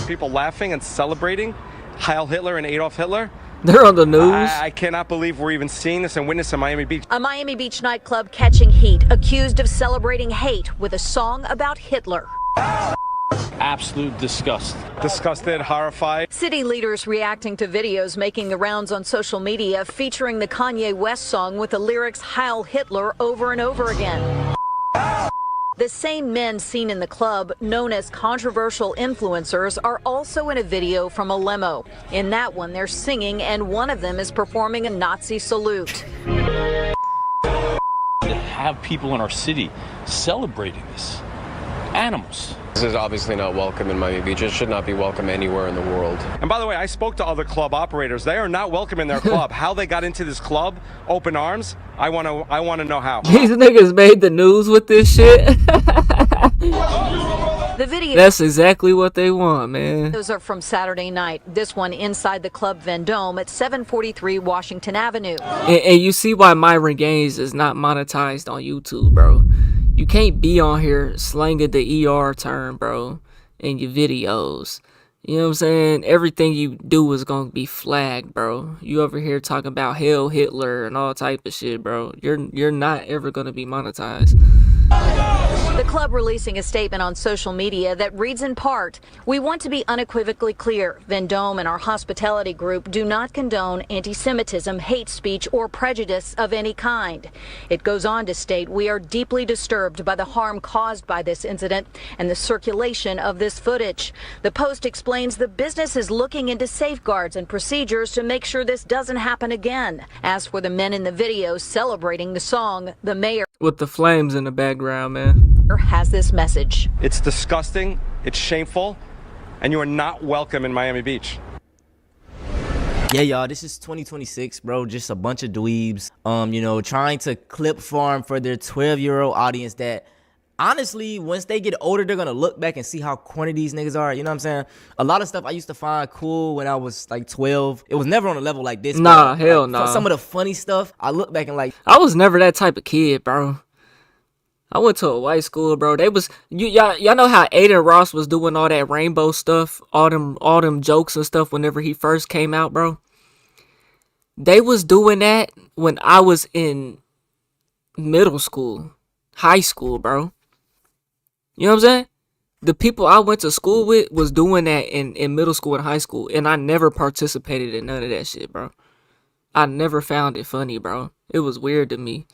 People laughing and celebrating Heil Hitler and Adolf Hitler. They're on the news. I cannot believe we're even seeing this and witnessing Miami Beach. A Miami Beach nightclub catching heat, accused of celebrating hate with a song about Hitler. Absolute disgust. Disgusted, horrified. City leaders reacting to videos making the rounds on social media featuring the Kanye West song with the lyrics Heil Hitler over and over again. The same men seen in the club, known as controversial influencers, are also in a video from a limo. In that one, they're singing, and one of them is performing a Nazi salute. To have people in our city celebrating this. Animals. This is obviously not welcome in Miami Beach. It should not be welcome anywhere in the world. And by the way, I spoke to other club operators. They are not welcome in their club. How they got into this club, open arms, I want to know how. These niggas made the news with this shit. The video. That's exactly what they want, man. Those are from Saturday night. This one inside the Club Vendome at 743 Washington Avenue. And you see why Myron Gaines is not monetized on YouTube, bro. You can't be on here slanging the ER term, bro, in your videos. You know what I'm saying? Everything you do is going to be flagged, bro. You over here talking about Hail Hitler and all type of shit, bro. You're not ever going to be monetized. The club releasing a statement on social media that reads in part, "We want to be unequivocally clear. Vendome and our hospitality group do not condone anti-Semitism, hate speech, or prejudice of any kind." It goes on to state, "We are deeply disturbed by the harm caused by this incident and the circulation of this footage." The Post explains the business is looking into safeguards and procedures to make sure this doesn't happen again. As for the men in the video celebrating the song, the mayor With the flames in the background, man. has this message. It's disgusting, it's shameful, and you are not welcome in Miami Beach. Yeah, y'all, this is 2026, bro. Just a bunch of dweebs, trying to clip farm for their 12-year-old audience that, honestly, once they get older, they're going to look back and see how corny these niggas are. You know what I'm saying? A lot of stuff I used to find cool when I was, like, 12. It was never on a level like this. Nah, hell no. Some of the funny stuff, I look back and, like... I was never that type of kid, bro. I went to a white school, bro. They was y'all know how Aiden Ross was doing all that rainbow stuff, all them jokes and stuff whenever he first came out, bro. They was doing that when I was in middle school, high school, bro. You know what I'm saying? The people I went to school with was doing that in middle school and high school, and I never participated in none of that shit, bro. I never found it funny, bro. It was weird to me.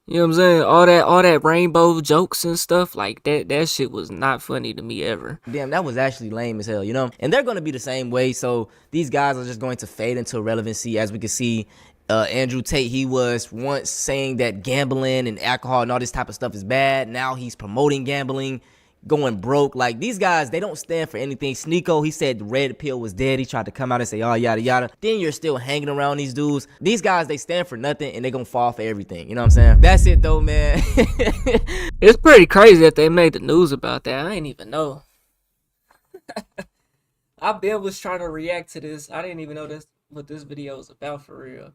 You know what I'm saying? All that rainbow jokes and stuff like that shit was not funny to me ever. Damn, that was actually lame as hell, you know? And they're going to be the same way, so these guys are just going to fade into irrelevancy. As we can see, Andrew Tate, he was once saying that gambling and alcohol and all this type of stuff is bad. Now he's promoting gambling, going broke. Like, these guys, they don't stand for anything. Sneeko, he said the red pill was dead. He tried to come out and say, oh, yada, yada. Then you're still hanging around these dudes. These guys, they stand for nothing, and they gonna fall for everything. You know what I'm saying? That's it, though, man. It's pretty crazy that they made the news about that. I ain't even know. I was trying to react to this. I didn't even know what this video was about for real.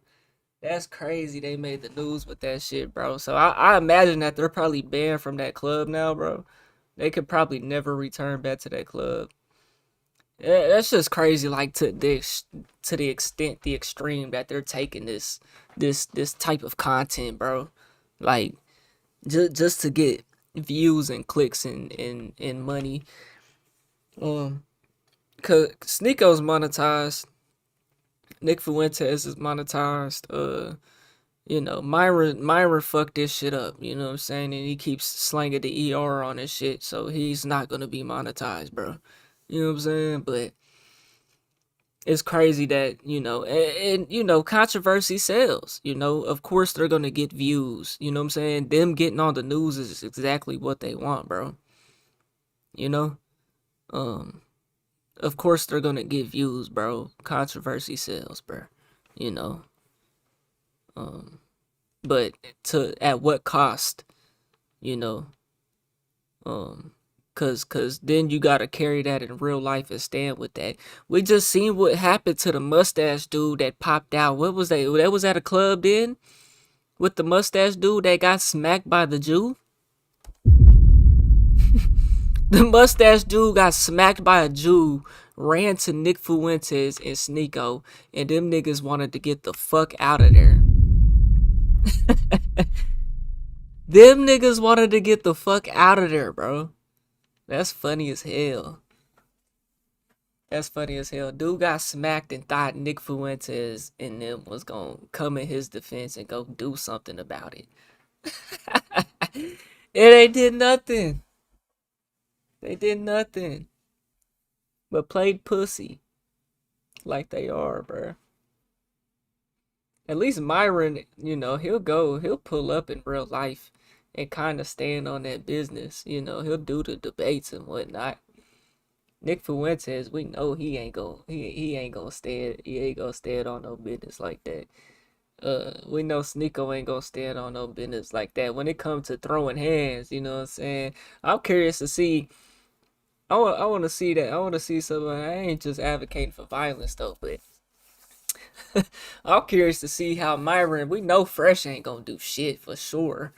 That's crazy they made the news with that shit, bro. So I imagine that they're probably banned from that club now, bro. They could probably never return back to that club. Yeah, that's just crazy, like to the extent, the extreme that they're taking this type of content, bro. Like just to get views and clicks and money. Cause Sneeko's monetized. Nick Fuentes is monetized. Myra fucked this shit up, you know what I'm saying? And he keeps slanging the ER on his shit, so he's not gonna be monetized, bro. You know what I'm saying? But it's crazy that, and controversy sells. Of course they're gonna get views. You know what I'm saying? Them getting on the news is exactly what they want, bro. of course they're gonna get views, bro. Controversy sells, bro. You know. But at what cost? You know. Cause then you gotta carry that in real life and stand with that. We just seen what happened to the mustache dude that popped out. What was that? That was at a club then? With the mustache dude that got smacked by the Jew? The mustache dude got smacked by a Jew, ran to Nick Fuentes and Sneeko, and them niggas wanted to get the fuck out of there. Them niggas wanted to get the fuck out of there, bro. That's funny as hell. That's funny as hell. Dude got smacked and thought Nick Fuentes and them was gonna come in his defense and go do something about it. And they did nothing. They did nothing. But played pussy. Like they are, bruh. At least Myron, you know, he'll pull up in real life and kind of stand on that business. You know, he'll do the debates and whatnot. Nick Fuentes, we know he ain't gonna stand on no business like that. We know Sneeko ain't gonna stand on no business like that. When it comes to throwing hands, you know what I'm saying? I'm curious to see. I want to see that. I want to see somebody. I ain't just advocating for violence though, but I'm curious to see how Myron. We know Fresh ain't gonna do shit for sure.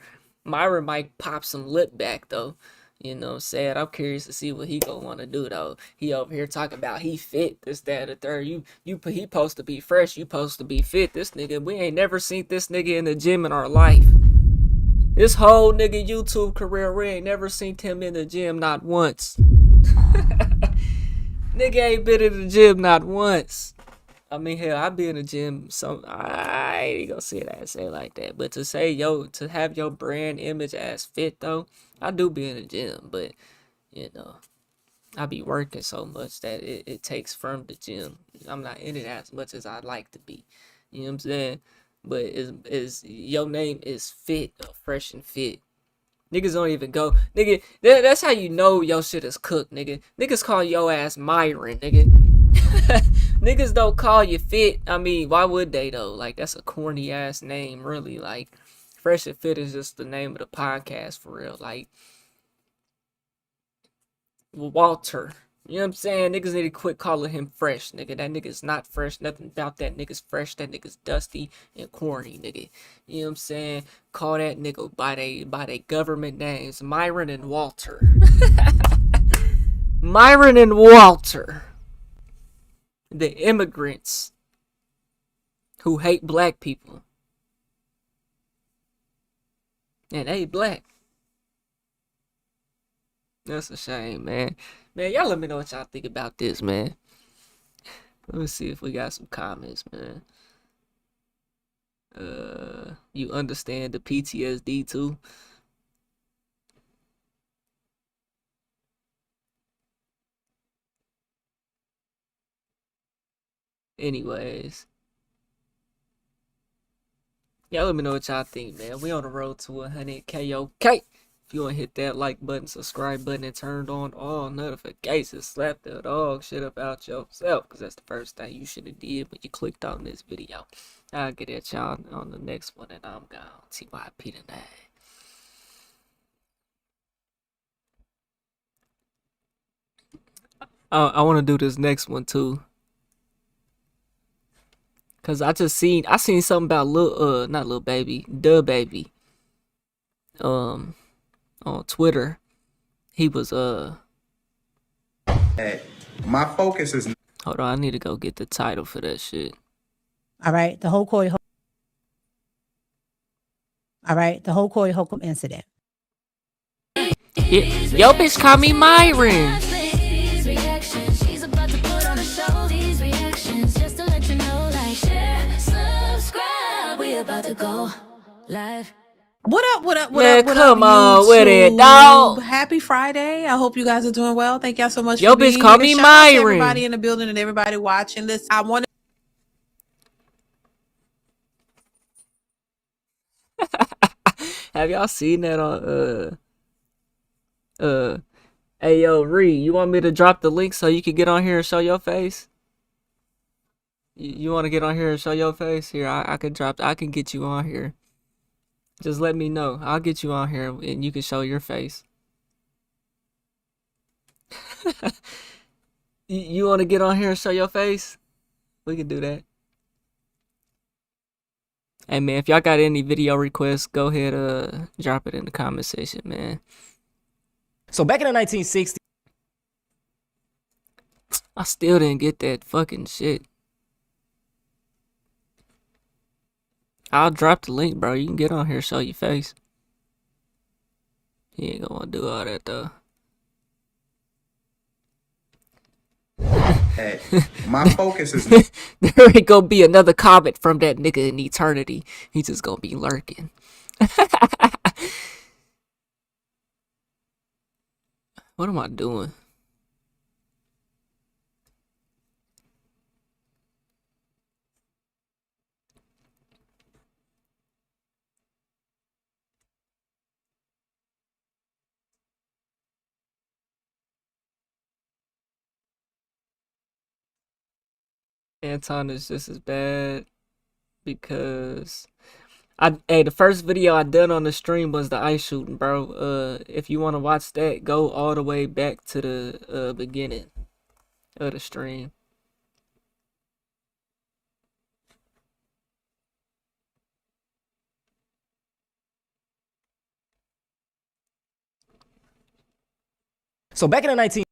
Myron might pop some lip back though. You know what I'm saying? I'm curious to see what he gonna want to do though. He over here talking about he fit, this, that, and the third. He supposed to be fresh. You supposed to be fit. This nigga, we ain't never seen this nigga in the gym in our life. This whole nigga YouTube career, we ain't never seen him in the gym not once. Nigga ain't been in the gym not once. I mean, hell, I be in the gym. I ain't gonna say like that. But to say, to have your brand image as fit though, I do be in the gym. But you know, I be working so much that it takes from the gym. I'm not in it as much as I'd like to be. You know what I'm saying? But is your name is fit, fresh and fit. Niggas don't even go. Nigga, that's how you know your shit is cooked, nigga. Niggas call your ass Myron, nigga. Niggas don't call you fit. I mean, why would they though? Like, that's a corny ass name, really. Like, Fresh and Fit is just the name of the podcast for real. Like, Walter. You know what I'm saying? Niggas need to quit calling him Fresh, nigga. That nigga's not fresh. Nothing about that nigga's fresh. That nigga's dusty and corny, nigga. You know what I'm saying? Call that nigga by they government names. Myron and Walter. Myron and Walter. The immigrants who hate black people. And they black. That's a shame, man. Man, y'all let me know what y'all think about this, man. Let me see if we got some comments, man. You understand the PTSD too? Anyways. Y'all let me know what y'all think, man. We on the road to 100K, okay? If you want to hit that like button, subscribe button, and turn on all notifications, slap the dog shit about yourself, because that's the first thing you should have did when you clicked on this video. I'll get at y'all on the next one, and I'm gone. TYP tonight. I want to do this next one, too. Cause I seen something about not Lil Baby, Da Baby. On Twitter, he was my focus is. Hold on, I need to go get the title for that shit. All right, the whole Corey Holcomb incident. Yo, bitch, call me Myron. About to go live. What up? Man, come on YouTube? with it, dog. Happy Friday. I hope you guys are doing well. Thank y'all so much Yo, for being bitch, call here. me Shout out to Myron. everybody in the building and everybody watching. Listen, I want Have y'all seen that on Hey yo, Ree, you want me to drop the link so you can get on here and show your face? You want to get on here and show your face? Here, I can get you on here. Just let me know. I'll get you on here and you can show your face. You want to get on here and show your face? We can do that. Hey man, if y'all got any video requests, go ahead, drop it in the comment section, man. So back in the 1960s, I still didn't get that fucking shit. I'll drop the link, bro. You can get on here, show your face. You ain't gonna do all that though. Hey, my focus is there ain't gonna be another comment from that nigga in eternity. He just gonna be lurking. What am I doing? Anton is just as bad because the first video I done on the stream was the ice shooting, bro. If you want to watch that, go all the way back to the beginning of the stream. so back in the 19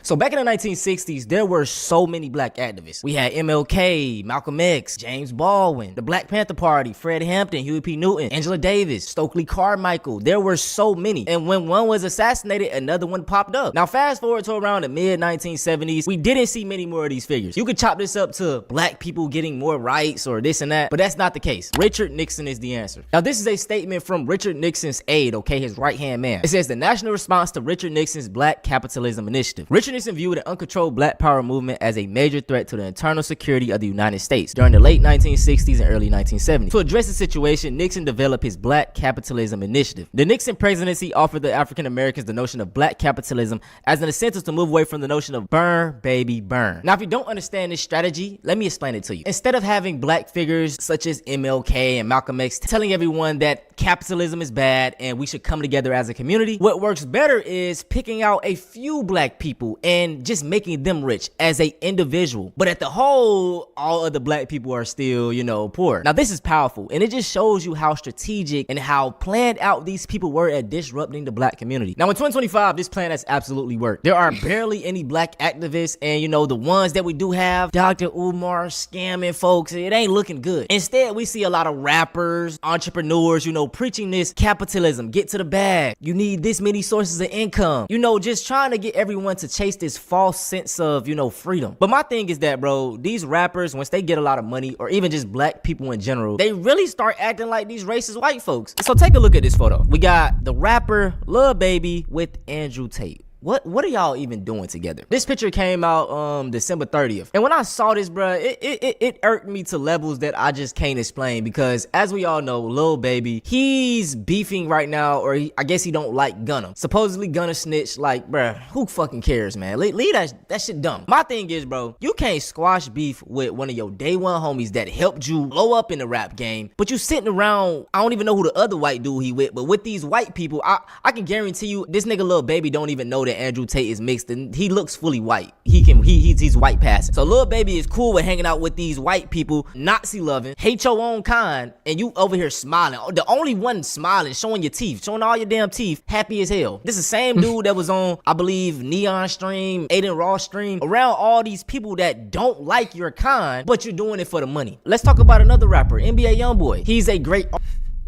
So back in the 1960s, there were so many black activists. We had MLK, Malcolm X, James Baldwin, the Black Panther Party, Fred Hampton, Huey P. Newton, Angela Davis, Stokely Carmichael. There were so many. And when one was assassinated, another one popped up. Now fast forward to around the mid-1970s, we didn't see many more of these figures. You could chop this up to black people getting more rights or this and that, but that's not the case. Richard Nixon is the answer. Now this is a statement from Richard Nixon's aide, okay, his right-hand man. It says the national response to Richard Nixon's Black Capitalism Initiative. Richard Nixon viewed the uncontrolled black power movement as a major threat to the internal security of the United States during the late 1960s and early 1970s. To address the situation, Nixon developed his Black Capitalism Initiative. The Nixon presidency offered the African Americans the notion of black capitalism as an incentive to move away from the notion of burn, baby, burn. Now, if you don't understand this strategy, let me explain it to you. Instead of having black figures such as MLK and Malcolm X telling everyone that capitalism is bad and we should come together as a community, what works better is picking out a few black people and just making them rich as a individual. But at the whole, all other black people are still, poor. Now this is powerful and it just shows you how strategic and how planned out these people were at disrupting the black community. Now in 2025, this plan has absolutely worked. There are barely any black activists and the ones that we do have, Dr. Umar scamming folks, it ain't looking good. Instead, we see a lot of rappers, entrepreneurs, preaching this capitalism, get to the bag. You need this many sources of income. Just trying to get everyone to chase this false sense of, freedom. But my thing is that, bro, these rappers, once they get a lot of money, or even just black people in general, they really start acting like these racist white folks. So take a look at this photo. We got the rapper Lil Baby with Andrew Tate. What are y'all even doing together? This picture came out December 30th. And when I saw this, bruh, it irked me to levels that I just can't explain, because as we all know, Lil Baby, he's beefing right now, or I guess he don't like Gunna. Supposedly Gunna snitched. Like, bruh, who fucking cares, man? Leave that shit dumb. My thing is, bro, you can't squash beef with one of your day one homies that helped you blow up in the rap game, but you sitting around, I don't even know who the other white dude he with, but with these white people, I can guarantee you this nigga Lil Baby don't even know that Andrew Tate is mixed and he looks fully white. He's white passing. So Lil Baby is cool with hanging out with these white people, Nazi loving, hate your own kind, and you over here smiling. The only one smiling, showing your teeth, showing all your damn teeth, happy as hell. This is the same dude that was on, I believe, Neon Stream, Aiden Ross Stream, around all these people that don't like your kind, but you're doing it for the money. Let's talk about another rapper, NBA Youngboy. He's a great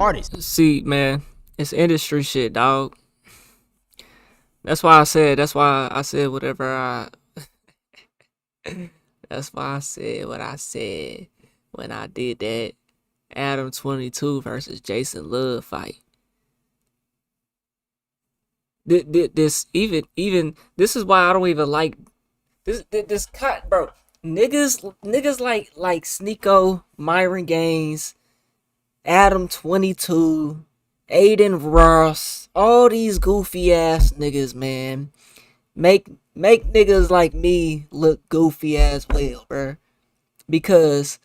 artist. See, man, it's industry shit, dog. That's why I said whatever I that's why I said what I said when I did that Adam 22 versus Jason Love fight. This is why I don't even like this cut, bro. Niggas like Sneeko, Myron Gaines, Adam 22, Aiden Ross, all these goofy ass niggas, man. Make niggas like me look goofy as well, bruh. Because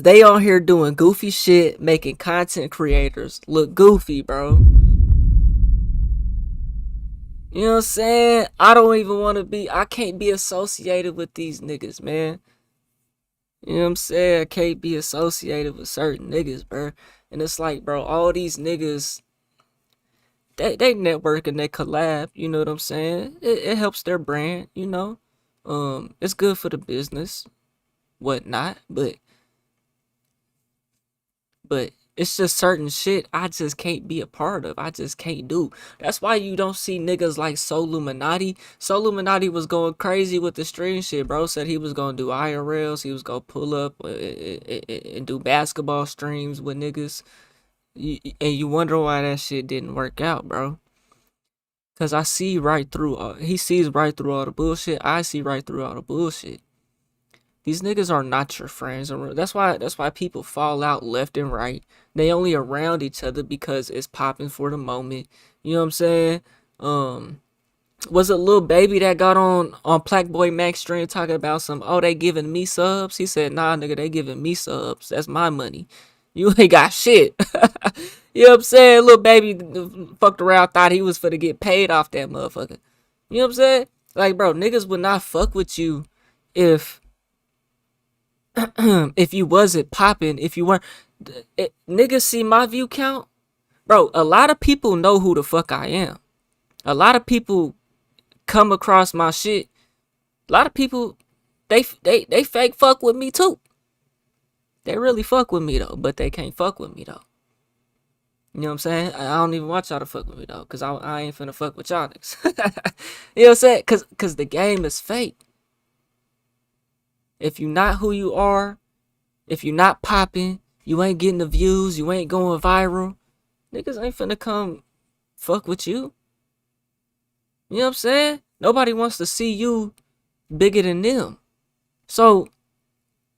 they on here doing goofy shit, making content creators look goofy, bro. You know what I'm saying? I don't even want to be, I can't be associated with these niggas, man. You know what I'm saying? I can't be associated with certain niggas, bro. And it's like, bro, all these niggas, they network and they collab, you know what I'm saying? It helps their brand, you know? It's good for the business, whatnot, but it's just certain shit I just can't be a part of. I just can't do. That's why you don't see niggas like Soluminati. Soluminati was going crazy with the stream shit, bro. Said he was gonna do IRLs. He was gonna pull up and do basketball streams with niggas. And you wonder why that shit didn't work out, bro. Cause I see right through. He sees right through all the bullshit. I see right through all the bullshit. These niggas are not your friends. That's why people fall out left and right. They only around each other because it's popping for the moment. You know what I'm saying? Was it Lil Baby that got on Black Boy Max stream talking about they giving me subs? He said, nah, nigga, they giving me subs. That's my money. You ain't got shit. You know what I'm saying? Lil Baby fucked around, thought he was finna get paid off that motherfucker. You know what I'm saying? Like, bro, niggas would not fuck with you if you wasn't popping, if you weren't. Niggas see my view count, bro. A lot of people know who the fuck I am. A lot of people come across my shit. A lot of people, they fake fuck with me too. They really fuck with me though, but they can't fuck with me though. You know what I'm saying? I don't even want y'all to fuck with me though, cause I ain't finna fuck with y'all niggas. You know what I'm saying? Cause the game is fake. If you not who you are, if you not popping, you ain't getting the views, you ain't going viral, niggas ain't finna come fuck with you. You know what I'm saying? Nobody wants to see you bigger than them. So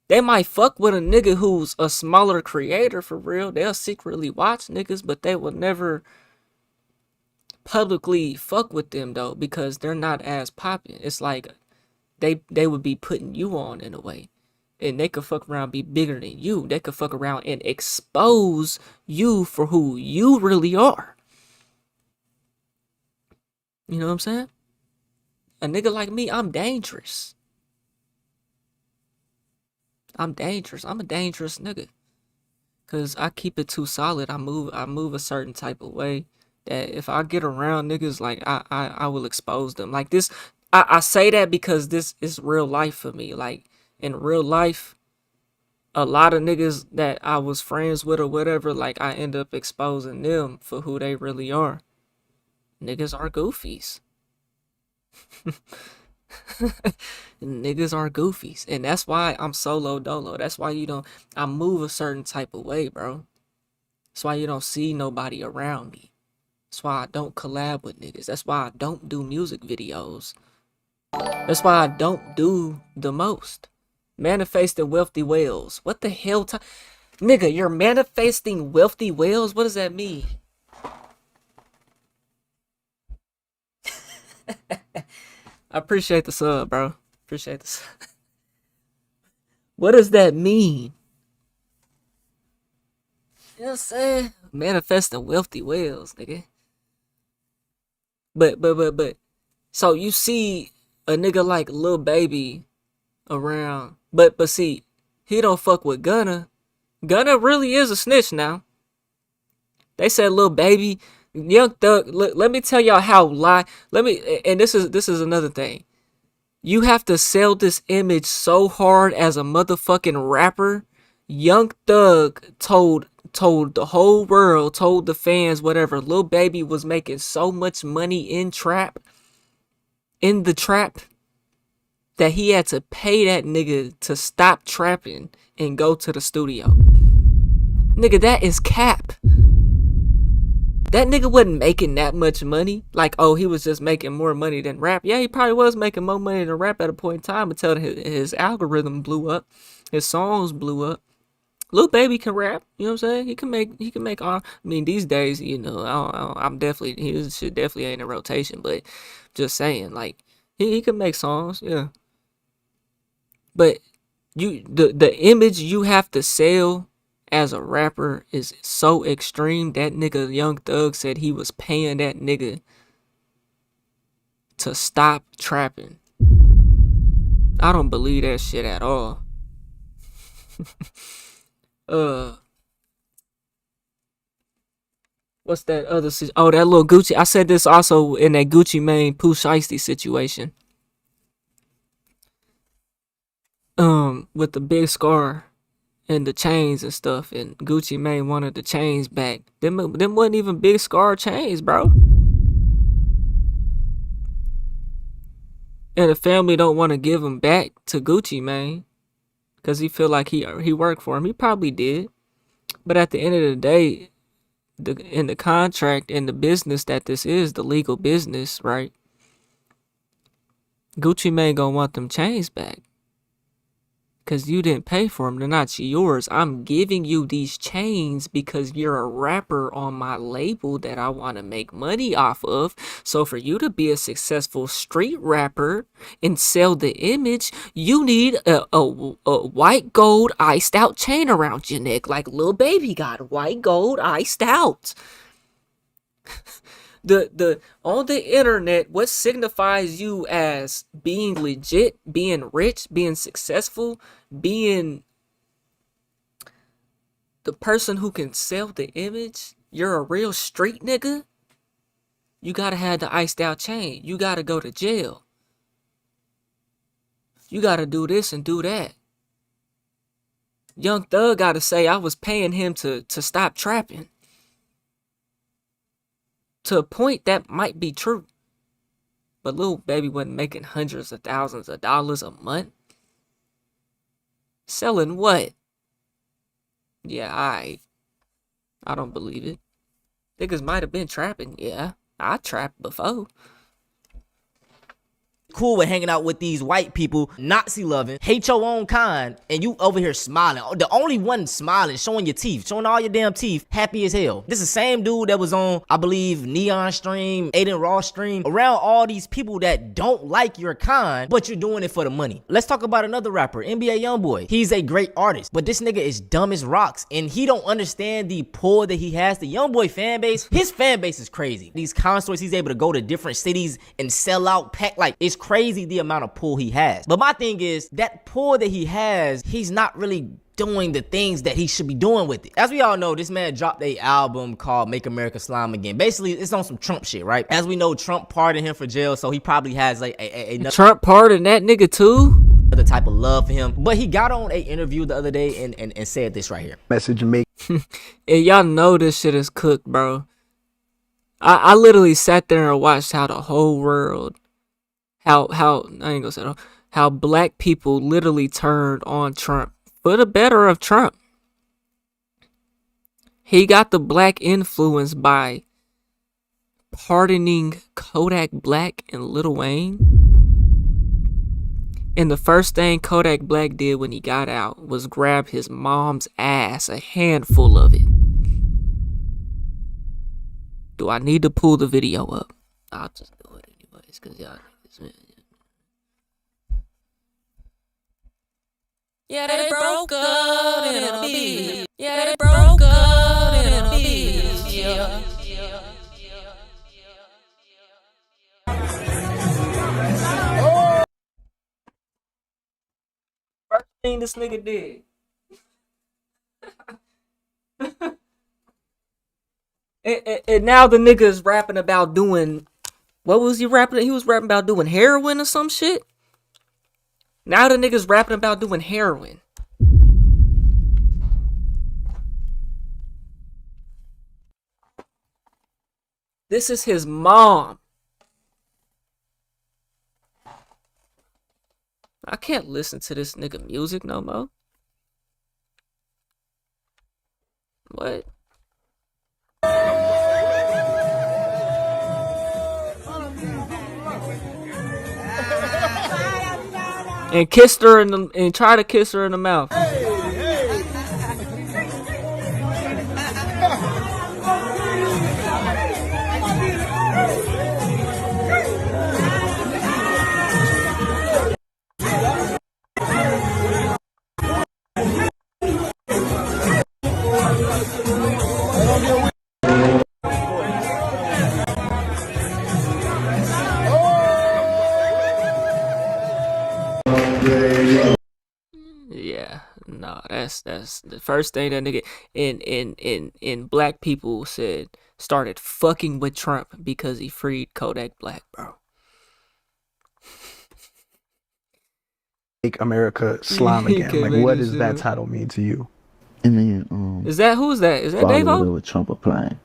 they might fuck with a nigga who's a smaller creator for real. They'll secretly watch niggas, but they will never publicly fuck with them though, because they're not as popping. It's like they would be putting you on in a way. And they could fuck around, be bigger than you. They could fuck around and expose you for who you really are. You know what I'm saying? A nigga like me, I'm dangerous. I'm dangerous. I'm a dangerous nigga. Cause I keep it too solid. I move a certain type of way that if I get around niggas, like I will expose them. Like this, I say that because this is real life for me. Like in real life, a lot of niggas that I was friends with or whatever, like I end up exposing them for who they really are. Niggas are goofies. Niggas are goofies. And that's why I'm solo dolo. That's why I move a certain type of way, bro. That's why you don't see nobody around me. That's why I don't collab with niggas. That's why I don't do music videos. That's why I don't do the most. Manifesting wealthy whales. What the hell? Nigga, you're manifesting wealthy whales? What does that mean? I appreciate the sub, bro. Appreciate the sub. What does that mean? You know what I'm saying? Manifesting wealthy whales, nigga. But. So you see a nigga like Lil Baby around. But see, he don't fuck with Gunna. Gunna really is a snitch now. They said Lil Baby, Young Thug. Let me tell y'all how and this is another thing. You have to sell this image so hard as a motherfucking rapper. Young Thug told the whole world, told the fans, whatever, Lil Baby was making so much money in the trap, that he had to pay that nigga to stop trapping and go to the studio. Nigga, that is cap. that nigga wasn't making that much money. Like, oh, he was just making more money than rap. Yeah, he probably was making more money than rap at a point in time until his algorithm blew up. His songs blew up. Lil Baby can rap, you know what I'm saying? He can make all. I mean, these days, you know, I'm definitely, his shit definitely ain't in rotation, but just saying, like, he can make songs, yeah. But the image you have to sell as a rapper is so extreme. That nigga Young Thug said he was paying that nigga to stop trapping. I don't believe that shit at all. What's that other? Oh, that little Gucci. I said this also in that Gucci Mane Pooh Shiesty situation. With the big scar and the chains and stuff, and Gucci Mane wanted the chains back. Them wasn't even big scar chains, bro. And the family don't want to give him back to Gucci Mane because he feel like he worked for him. He probably did, but at the end of the day, in the contract, in the business that this is, the legal business, right? Gucci Mane gonna want them chains back. Because you didn't pay for them. They're not yours. I'm giving you these chains because you're a rapper on my label that I want to make money off of. So for you to be a successful street rapper and sell the image, you need a white gold iced out chain around your neck. Like Lil Baby got white gold iced out. The on the internet, what signifies you as being legit, being rich, being successful, being the person who can sell the image, you're a real street nigga, you gotta have the iced out chain. You gotta go to jail. You gotta do this and do that. Young Thug gotta say I was paying him to stop trapping. To a point that might be true. But Lil Baby wasn't making hundreds of thousands of dollars a month. Selling what? Yeah, I don't believe it. Niggas might have been trapping, yeah. I trapped before. Cool with hanging out with these white people, Nazi loving, hate your own kind, and you over here smiling. The only one smiling, showing your teeth, showing all your damn teeth, happy as hell. This is the same dude that was on, I believe, Neon Stream, Aiden Ross Stream, around all these people that don't like your kind, but you're doing it for the money. Let's talk about another rapper, NBA Youngboy. He's a great artist, but this nigga is dumb as rocks, and he don't understand the pull that he has. The Youngboy fan base, his fan base is crazy. These concerts, he's able to go to different cities and sell out, pack, like, it's crazy the amount of pull he has. But my thing is, that pull that he has, he's not really doing the things that he should be doing with it. As we all know, this man dropped a album called Make America Slime Again. Basically, it's on some Trump shit, right? As we know, Trump pardoned him for jail, so he probably has like Trump pardoned that nigga too? The type of love for him. But he got on a interview the other day and said this right here. Message me. And y'all know this shit is cooked, bro. I literally sat there and watched how the whole world, how I ain't gonna say no, how black people literally turned on Trump for the better of Trump. He got the black influence by pardoning Kodak Black and Lil Wayne. And the first thing Kodak Black did when he got out was grab his mom's ass, a handful of it. Do I need to pull the video up? I'll just do it anyways, cause y'all niggas. Yeah, they broke up in a beat. Yeah, they broke up in a beat. Yeah. First thing this nigga did. and now the nigga is rapping about doing, what was he rapping? He was rapping about doing heroin or some shit. Now the nigga's rapping about doing heroin. This is his mom. I can't listen to this nigga music no more. What? and kissed her and tried to kiss her in the mouth. Yeah, no, that's the first thing that nigga in black people started fucking with Trump because he freed Kodak Black, bro. Make America slime again. Like, what does that title mean to you? And then, Is that who's that? Is that follow Davo? whatever Trump applying.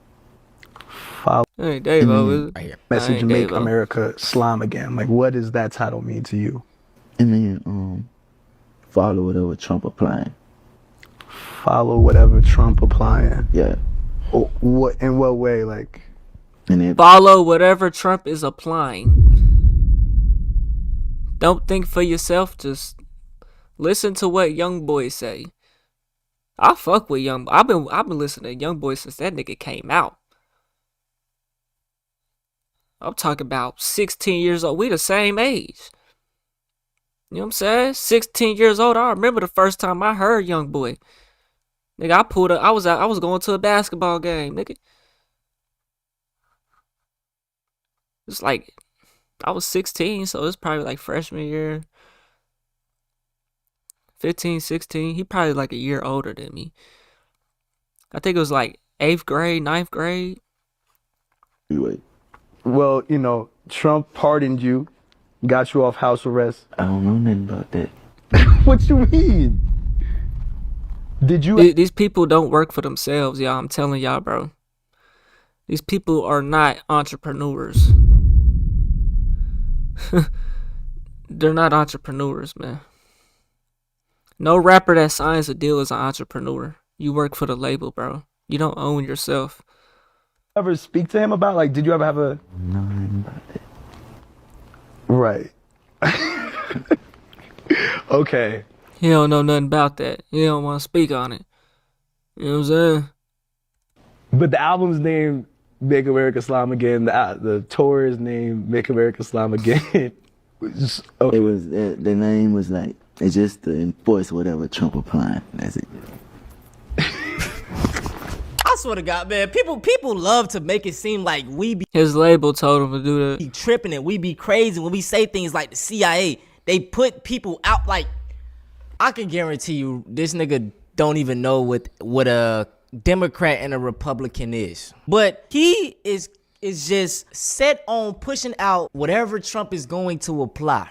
Follow. Hey, Davo, is it? Right here. Message make Davo. America slime again. Like, what does that title mean to you? And then, follow whatever Trump applying. Follow whatever Trump applying. Yeah. Oh, what in what way? Like, and then follow whatever Trump is applying. Don't think for yourself. Just listen to what young boys say. I fuck with young. I've been listening to young boys since that nigga came out. I'm talking about 16 years old. We the same age. You know what I'm saying? 16 years old. I remember the first time I heard Young Boy. Nigga, I pulled up. I was going to a basketball game, nigga. It's like I was 16, so it's probably like freshman year. 15, 16. He probably like a year older than me. I think it was like 8th grade, 9th grade. Wait. well, you know, Trump pardoned you, got you off house arrest. I don't know nothing about that. What you mean? Did you? These people don't work for themselves, y'all. I'm telling y'all, bro. These people are not entrepreneurs. They're not entrepreneurs, man. No rapper that signs a deal is an entrepreneur. You work for the label, bro. You don't own yourself. Ever speak to him about, like, did you ever have a... No, nothing about that. Right. Okay. He don't know nothing about that. He don't want to speak on it. You know what I'm saying? But the album's name, Make America Slime Again. The tour is named Make America Slime Again. Okay. It was, the name was like, it's just to enforce whatever Trump applying. That's it. I swear to God, man, people love to make it seem like we be his label told him to do that. Be tripping and we be crazy when we say things like the CIA. They put people out like, I can guarantee you this nigga don't even know what a Democrat and a Republican is. But he is just set on pushing out whatever Trump is going to apply.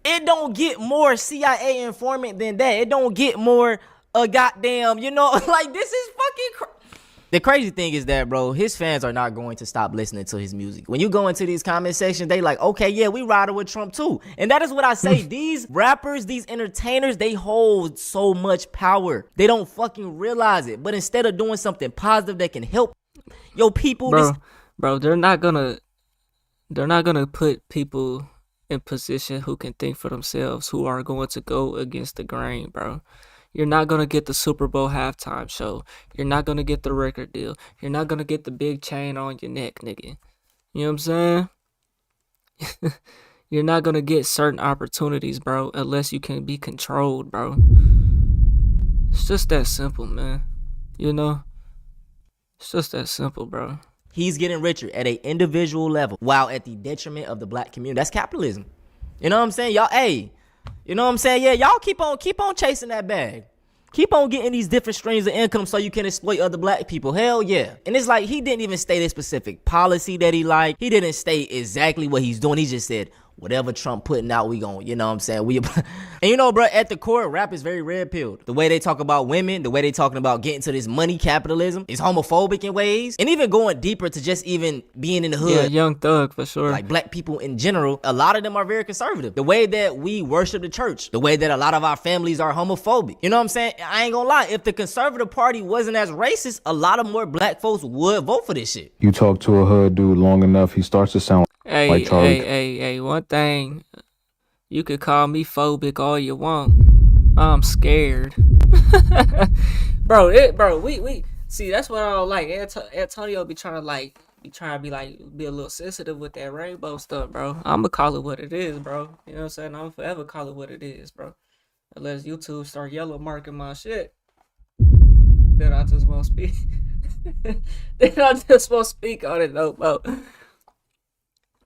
It don't get more CIA informant than that. It don't get more goddamn, you know, like this is fucking The crazy thing is that, bro, his fans are not going to stop listening to his music. When you go into these comment sections, they like, okay, yeah, we riding with Trump too. And that is what I say. These rappers, these entertainers, they hold so much power. They don't fucking realize it. But instead of doing something positive that can help your people, bro, they're not gonna put people in position who can think for themselves, who are going to go against the grain, bro. You're not going to get the Super Bowl halftime show. You're not going to get the record deal. You're not going to get the big chain on your neck, nigga. You know what I'm saying? You're not going to get certain opportunities, bro, unless you can be controlled, bro. It's just that simple, man. You know? It's just that simple, bro. He's getting richer at an individual level while at the detriment of the black community. That's capitalism. You know what I'm saying? Y'all, hey, you know what I'm saying? Yeah, y'all keep on chasing that bag. Keep on getting these different streams of income so you can exploit other black people. Hell yeah. And it's like he didn't even state a specific policy that he liked. He didn't state exactly what he's doing. He just said, whatever Trump putting out, we gon', you know what I'm saying? And you know, bro, at the core, rap is very red-pilled. The way they talk about women, the way they talking about getting to this money capitalism is homophobic in ways. And even going deeper to just even being in the hood. Yeah, Young Thug, for sure. Like black people in general, a lot of them are very conservative. The way that we worship the church, the way that a lot of our families are homophobic. You know what I'm saying? I ain't gonna lie, if the conservative party wasn't as racist, a lot of more black folks would vote for this shit. You talk to a hood dude long enough, he starts to sound like Charlie. Hey, one thing You could call me phobic all you want. I'm scared. bro, we see, that's what I don't like. Antonio be trying to be a little sensitive with that rainbow stuff, bro. I'ma call it what it is, bro. You know what I'm saying? I'm forever call it what it is, bro. Unless YouTube start yellow marking my shit, then I just won't speak. Then I just won't speak on it no more.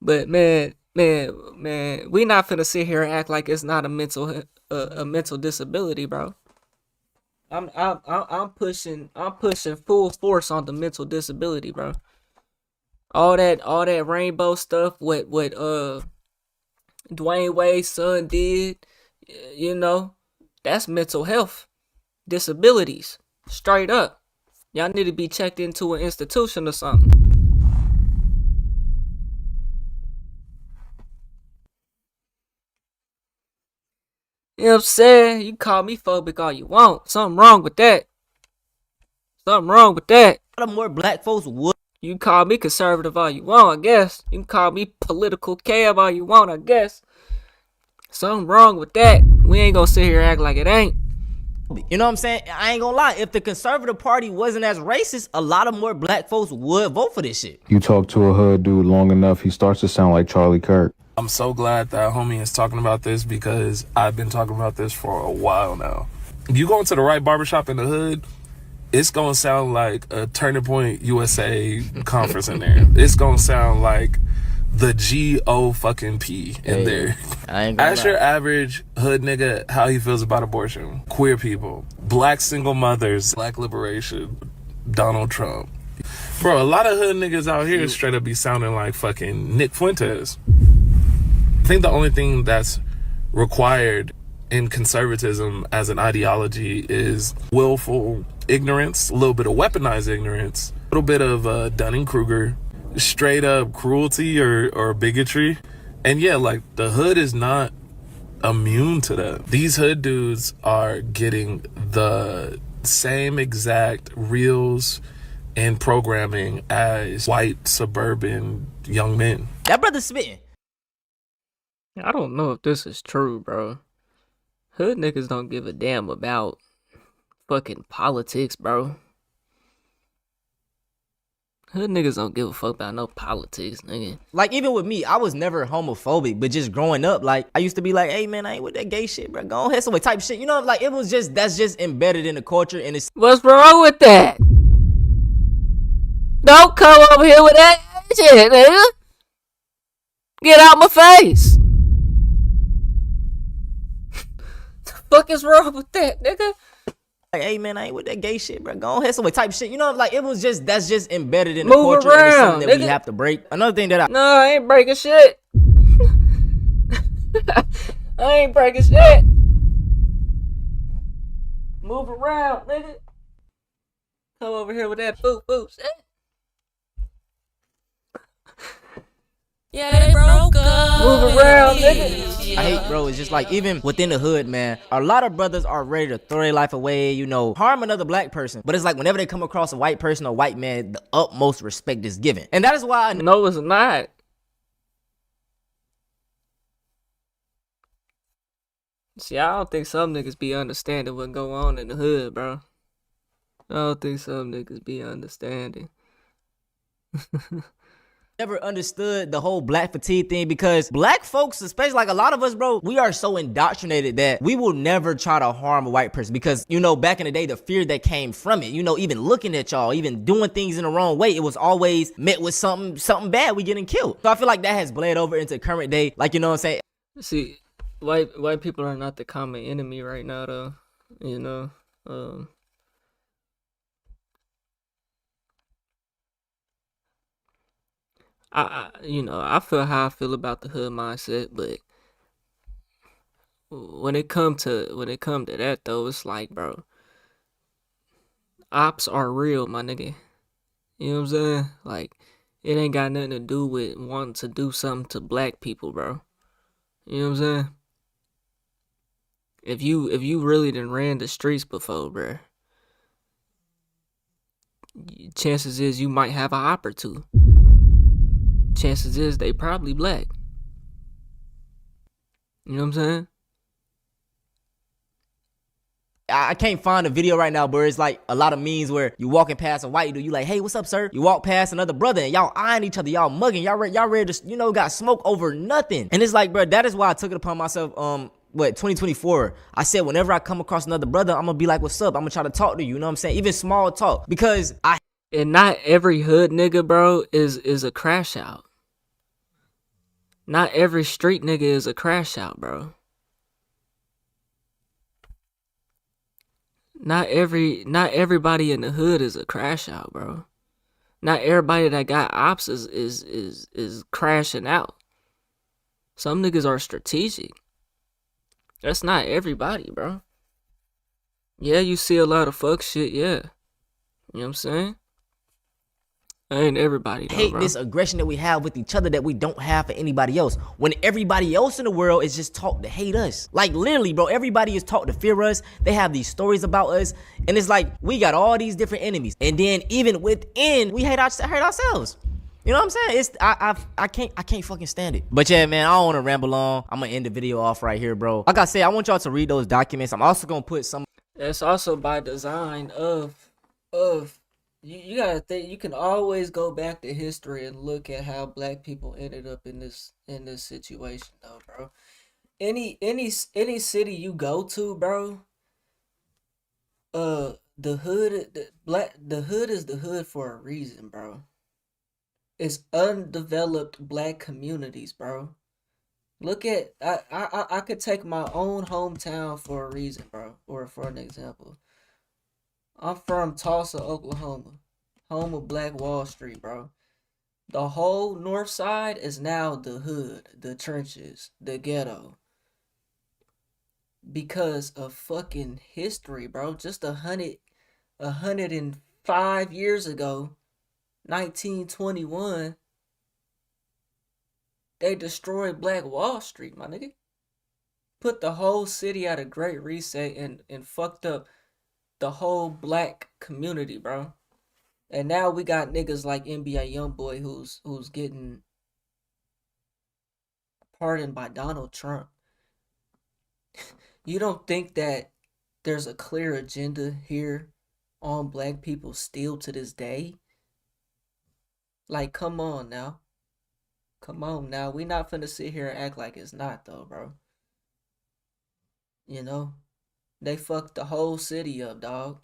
But man, we not finna sit here and act like it's not a mental disability, bro. I'm pushing full force on the mental disability, bro. All that rainbow stuff, what Dwayne Wade's son did, you know, that's mental health disabilities, straight up. Y'all need to be checked into an institution or something. You know what I'm saying? You call me phobic all you want. Something wrong with that. Something wrong with that. A lot more black folks would. You can call me conservative all you want, I guess. You can call me political cab all you want, I guess. Something wrong with that. We ain't gonna sit here and act like it ain't. You know what I'm saying? I ain't gonna lie. If the conservative party wasn't as racist, a lot of more black folks would vote for this shit. You talk to a hood dude long enough, he starts to sound like Charlie Kirk. I'm so glad that homie is talking about this because I've been talking about this for a while now. You go into the right barbershop in the hood, it's gonna sound like a Turning Point USA conference in there. It's gonna sound like the G-O-fucking-P in there. Ask your average hood nigga how he feels about abortion, queer people, black single mothers, black liberation, Donald Trump. Bro, a lot of hood niggas out here straight up be sounding like fucking Nick Fuentes. I think the only thing that's required in conservatism as an ideology is willful ignorance, a little bit of weaponized ignorance, a little bit of Dunning-Kruger, straight up cruelty or bigotry. And yeah, like the hood is not immune to that. These hood dudes are getting the same exact reels and programming as white suburban young men. That brother spitting. I don't know if this is true, bro. Hood niggas don't give a damn about fucking politics, bro. Hood niggas don't give a fuck about no politics, nigga. Like, even with me, I was never homophobic, but just growing up, like, I used to be like, hey, man, I ain't with that gay shit, bro. Go ahead, some type shit. You know, like, it was just, that's just embedded in the culture, and it's... What's wrong with that? Don't come over here with that shit, nigga. Get out my face. The fuck is wrong with that, nigga? Like, hey, man, I ain't with that gay shit, bro. Go ahead, some type shit. You know, like, it was just, that's just embedded in the culture, and it's something that we have to break. Another thing that No, I ain't breaking shit. I ain't breaking shit. Move around, nigga. Come over here with that boop shit. Yeah, they broke up. Move around, nigga. I hate, bro, it's just like, even within the hood, man, a lot of brothers are ready to throw their life away, you know, harm another black person. But it's like, whenever they come across a white person or white man, the utmost respect is given. And that is why No, it's not. See, I don't think some niggas be understanding what go on in the hood, bro. I don't think some niggas be understanding. Never understood the whole black fatigue thing, because black folks, especially like a lot of us, bro, we are so indoctrinated that we will never try to harm a white person, because, you know, back in the day, the fear that came from it, you know, even looking at y'all, even doing things in the wrong way, it was always met with something bad, we getting killed. So I feel like that has bled over into current day, like, you know what I'm saying? See, white people are not the common enemy right now, though, you know. I feel how I feel about the hood mindset, but when it come to that though, it's like, bro, ops are real, my nigga. You know what I'm saying? Like, it ain't got nothing to do with wanting to do something to black people, bro. You know what I'm saying? If you really done ran the streets before, bro, chances is you might have an op or two. Chances is they probably black. You know what I'm saying? I can't find a video right now, but it's like a lot of memes where you walking past a white dude, you like, hey, what's up, sir? You walk past another brother and y'all eyeing each other, y'all mugging, y'all ready to, got smoke over nothing. And it's like, bro, that is why I took it upon myself, 2024, I said whenever I come across another brother, I'm gonna be like, what's up? I'm gonna try to talk to you, you know what I'm saying? Even small talk, because And not every hood nigga, bro, is a crash out. Not every street nigga is a crash out, bro. Not everybody in the hood is a crash out, bro. Not everybody that got ops is crashing out. Some niggas are strategic. That's not everybody, bro. Yeah, you see a lot of fuck shit, yeah. You know what I'm saying? Ain't everybody though, hate bro. this aggression that we have with each other that we don't have for anybody else. When everybody else in the world is just taught to hate us. Like literally, bro, everybody is taught to fear us. They have these stories about us. And it's like, we got all these different enemies. And then even within, we hate ourselves. You know what I'm saying? It's I can't fucking stand it. But yeah, man, I don't want to ramble on. I'm gonna end the video off right here, bro. Like I said, I want y'all to read those documents. I'm also gonna put some. It's also by design of you gotta think. You can always go back to history and look at how black people ended up in this situation, though, bro. Any city you go to, bro. The hood, the hood is the hood for a reason, bro. It's undeveloped black communities, bro. Look at I could take my own hometown for a reason, bro, or for an example. I'm from Tulsa, Oklahoma, home of Black Wall Street, bro. The whole north side is now the hood, the trenches, the ghetto. Because of fucking history, bro. Just 105 years ago, 1921, they destroyed Black Wall Street, my nigga. Put the whole city at a great reset and fucked up the whole black community, bro. And now we got niggas like NBA Youngboy who's getting pardoned by Donald Trump. You don't think that there's a clear agenda here on black people still to this day? Like, come on now. Come on now. We not finna sit here and act like it's not, though, bro. You know? They fucked the whole city up, dog.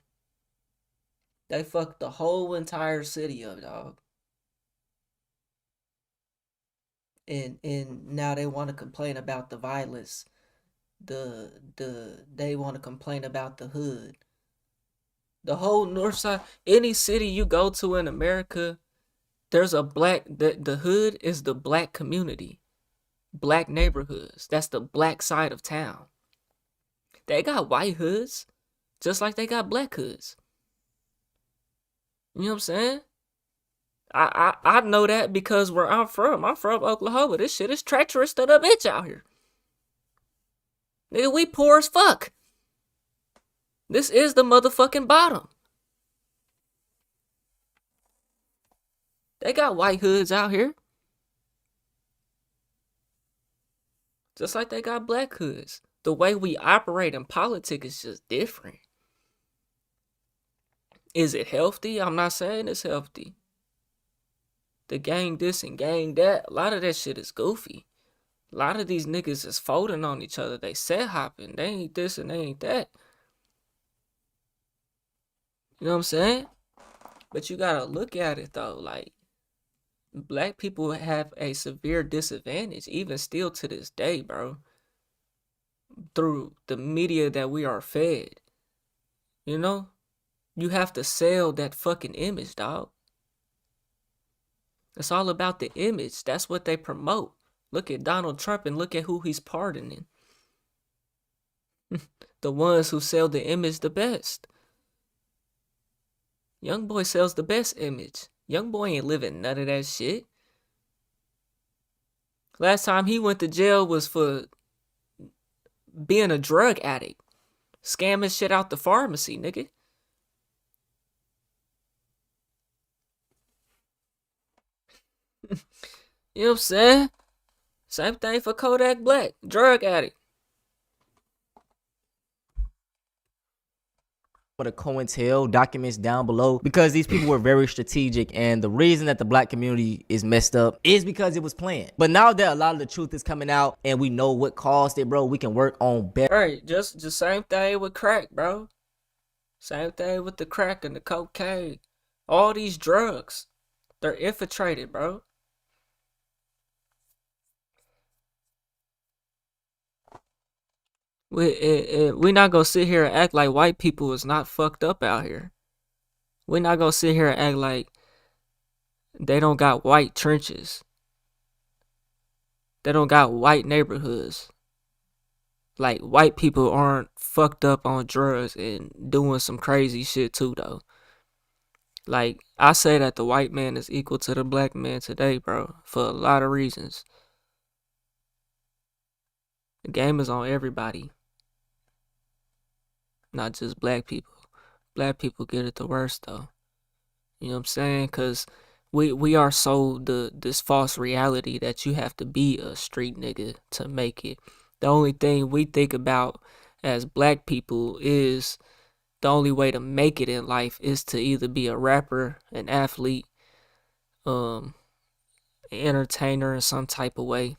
They fucked the whole entire city up, dog. And now they want to complain about the violence. They want to complain about the hood. The whole north side, any city you go to in America, there's a the hood is the black community. Black neighborhoods. That's the black side of town. They got white hoods, just like they got black hoods. You know what I'm saying? I know that because where I'm from Oklahoma. This shit is treacherous to the bitch out here. Nigga, we poor as fuck. This is the motherfucking bottom. They got white hoods out here. Just like they got black hoods. The way we operate in politics is just different. Is it healthy? I'm not saying it's healthy. The gang this and gang that, a lot of that shit is goofy. A lot of these niggas is folding on each other. They set hopping. They ain't this and they ain't that. You know what I'm saying? But you gotta look at it though. Like, black people have a severe disadvantage, even still to this day, bro. Through the media that we are fed. You know? You have to sell that fucking image, dog. It's all about the image. That's what they promote. Look at Donald Trump and look at who he's pardoning. The ones who sell the image the best. Youngboy sells the best image. Youngboy ain't living none of that shit. Last time he went to jail was for being a drug addict. Scamming shit out the pharmacy, nigga. You know what I'm saying? Same thing for Kodak Black, drug addict. For the COINTEL documents down below, because these people were very strategic, and the reason that the black community is messed up is because it was planned. But now that a lot of the truth is coming out and we know what caused it, bro, we can work on better. Right, just same thing with crack, bro. Same thing with the crack and the cocaine. All these drugs, they're infiltrated, bro. We not gonna sit here and act like white people is not fucked up out here. We not gonna sit here and act like they don't got white trenches. They don't got white neighborhoods. Like, white people aren't fucked up on drugs and doing some crazy shit too, though. Like, I say that the white man is equal to the black man today, bro, for a lot of reasons. The game is on everybody. Not just black people. Black people get it the worst, though. You know what I'm saying? Because we are sold this false reality that you have to be a street nigga to make it. The only thing we think about as black people is the only way to make it in life is to either be a rapper, an athlete, an entertainer in some type of way.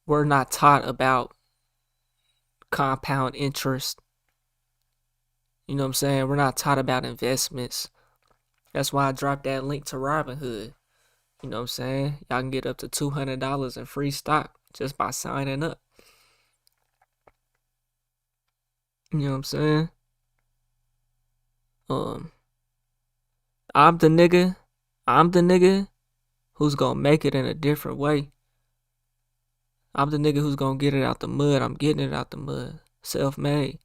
We're not taught about compound interest. You know what I'm saying? We're not taught about investments. That's why I dropped that link to Robinhood. You know what I'm saying? Y'all can get up to $200 in free stock just by signing up. You know what I'm saying? I'm the nigga who's gonna make it in a different way. I'm the nigga who's gonna get it out the mud. I'm getting it out the mud. Self-made.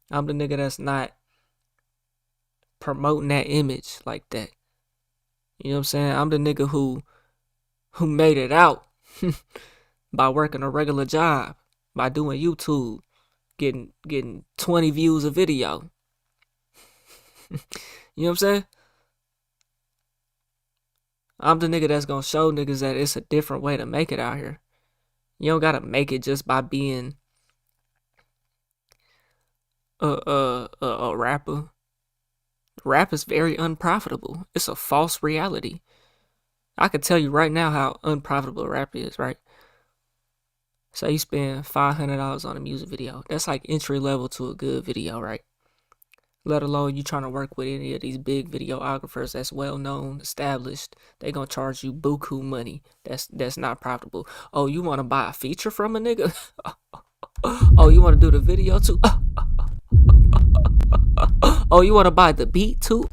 I'm the nigga that's not promoting that image like that. You know what I'm saying? I'm the nigga who made it out by working a regular job, by doing YouTube, getting 20 views a video. You know what I'm saying? I'm the nigga that's gonna show niggas that it's a different way to make it out here. You don't gotta make it just by being a rapper. Rap is very unprofitable. It's a false reality. I can tell you right now how unprofitable rap is, right? So you spend $500 on a music video. That's like entry level to a good video, right? Let alone you trying to work with any of these big videographers that's well known, established. They gonna charge you buku money. That's not profitable. Oh, you want to buy a feature from a nigga? Oh, you want to do the video too? Oh, you want to buy the beat too?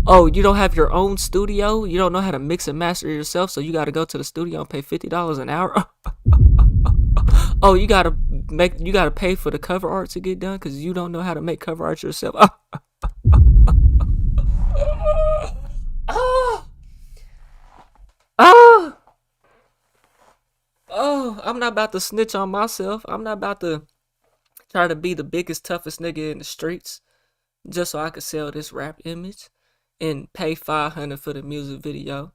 Oh, you don't have your own studio? You don't know how to mix and master yourself, so you got to go to the studio and pay $50 an hour? Oh, you got to pay for the cover art to get done because you don't know how to make cover art yourself? Oh, I'm not about to snitch on myself. I'm not about to try to be the biggest, toughest nigga in the streets just so I could sell this rap image and pay $500 for the music video,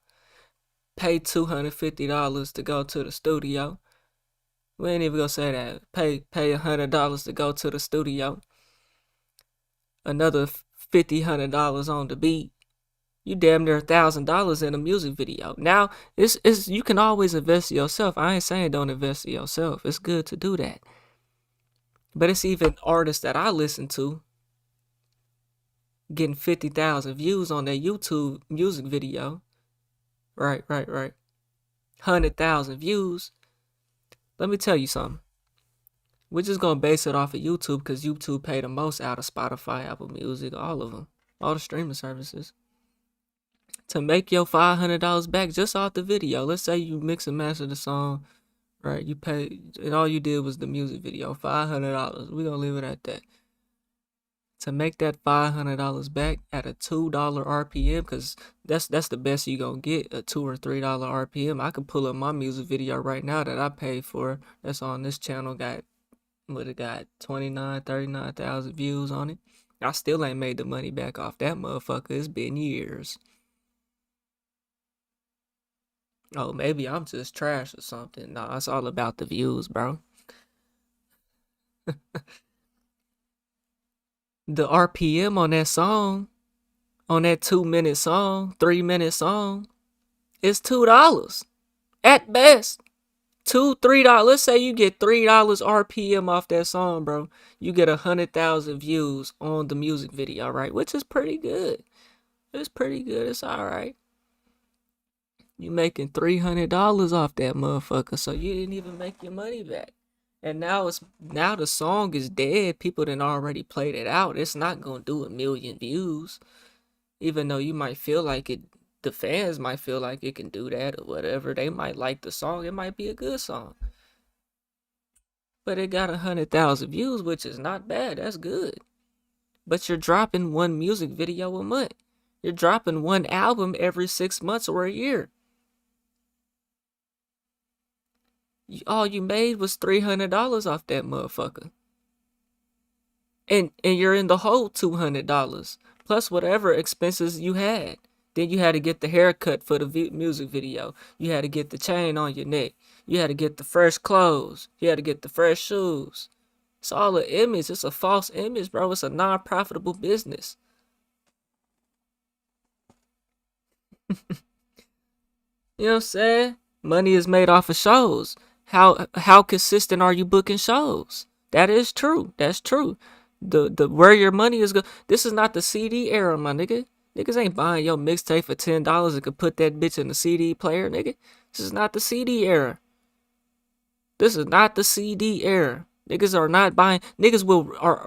pay $250 to go to the studio. We ain't even gonna say that. Pay $100 to go to the studio, another $100 on the beat. You damn near $1,000 in a music video. Now it's you can always invest in yourself. I ain't saying don't invest in yourself. It's good to do that. But it's even artists that I listen to getting 50,000 views on their YouTube music video. Right. 100,000 views. Let me tell you something. We're just going to base it off of YouTube because YouTube pay the most out of Spotify, Apple Music, all of them. All the streaming services. To make your $500 back just off the video. Let's say you mix and master the song. Right, you pay, and all you did was the music video, $500. We're gonna leave it at that. To make that $500 back at a $2 RPM, because that's the best you gonna get, a $2 or $3 RPM. I can pull up my music video right now that I paid for. That's on this channel. Got 39,000 views on it. I still ain't made the money back off that motherfucker. It's been years. Oh, maybe I'm just trash or something. Nah, it's all about the views, bro. The RPM on that song, on that 2-minute song, 3-minute song, is $2 at best. $2, $3. Let's say you get $3 RPM off that song, bro. You get 100,000 views on the music video, right? Which is pretty good. It's pretty good. It's all right. You making $300 off that motherfucker, so you didn't even make your money back. And now the song is dead. People done already played it out. It's not gonna do 1,000,000 views, even though you might feel like it. The fans might feel like it can do that or whatever. They might like the song. It might be a good song, but it got 100,000 views, which is not bad. That's good. But you're dropping one music video a month. You're dropping one album every 6 months or a year. All you made was $300 off that motherfucker. And you're in the hole $200 plus whatever expenses you had. Then you had to get the haircut for the music video. You had to get the chain on your neck. You had to get the fresh clothes. You had to get the fresh shoes. It's all an image. It's a false image, bro. It's a non-profitable business. You know what I'm saying? Money is made off of shows. How consistent are you booking shows? That is true. That's true. The where your money is going. This is not the CD era, my nigga. Niggas ain't buying your mixtape for $10 and could put that bitch in the CD player, nigga. This is not the CD era. This is not the CD era. Niggas are not buying. Niggas will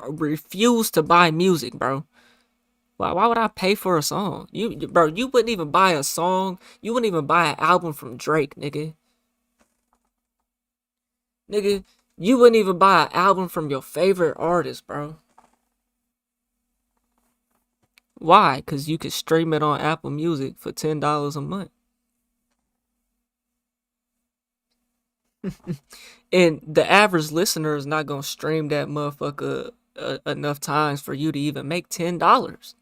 refuse to buy music, bro. Why would I pay for a song? You wouldn't even buy a song. You wouldn't even buy an album from Drake, nigga. Nigga, you wouldn't even buy an album from your favorite artist, bro. Why? Because you could stream it on Apple Music for $10 a month. And the average listener is not going to stream that motherfucker enough times for you to even make $10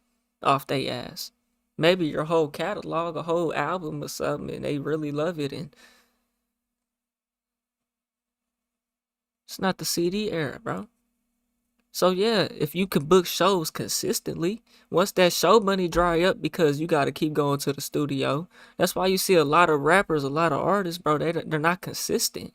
off they ass. Maybe your whole catalog, a whole album or something, and they really love it. And it's not the CD era, bro. So yeah, if you can book shows consistently, once that show money dry up because you got to keep going to the studio, that's why you see a lot of rappers, a lot of artists, bro, they're not consistent.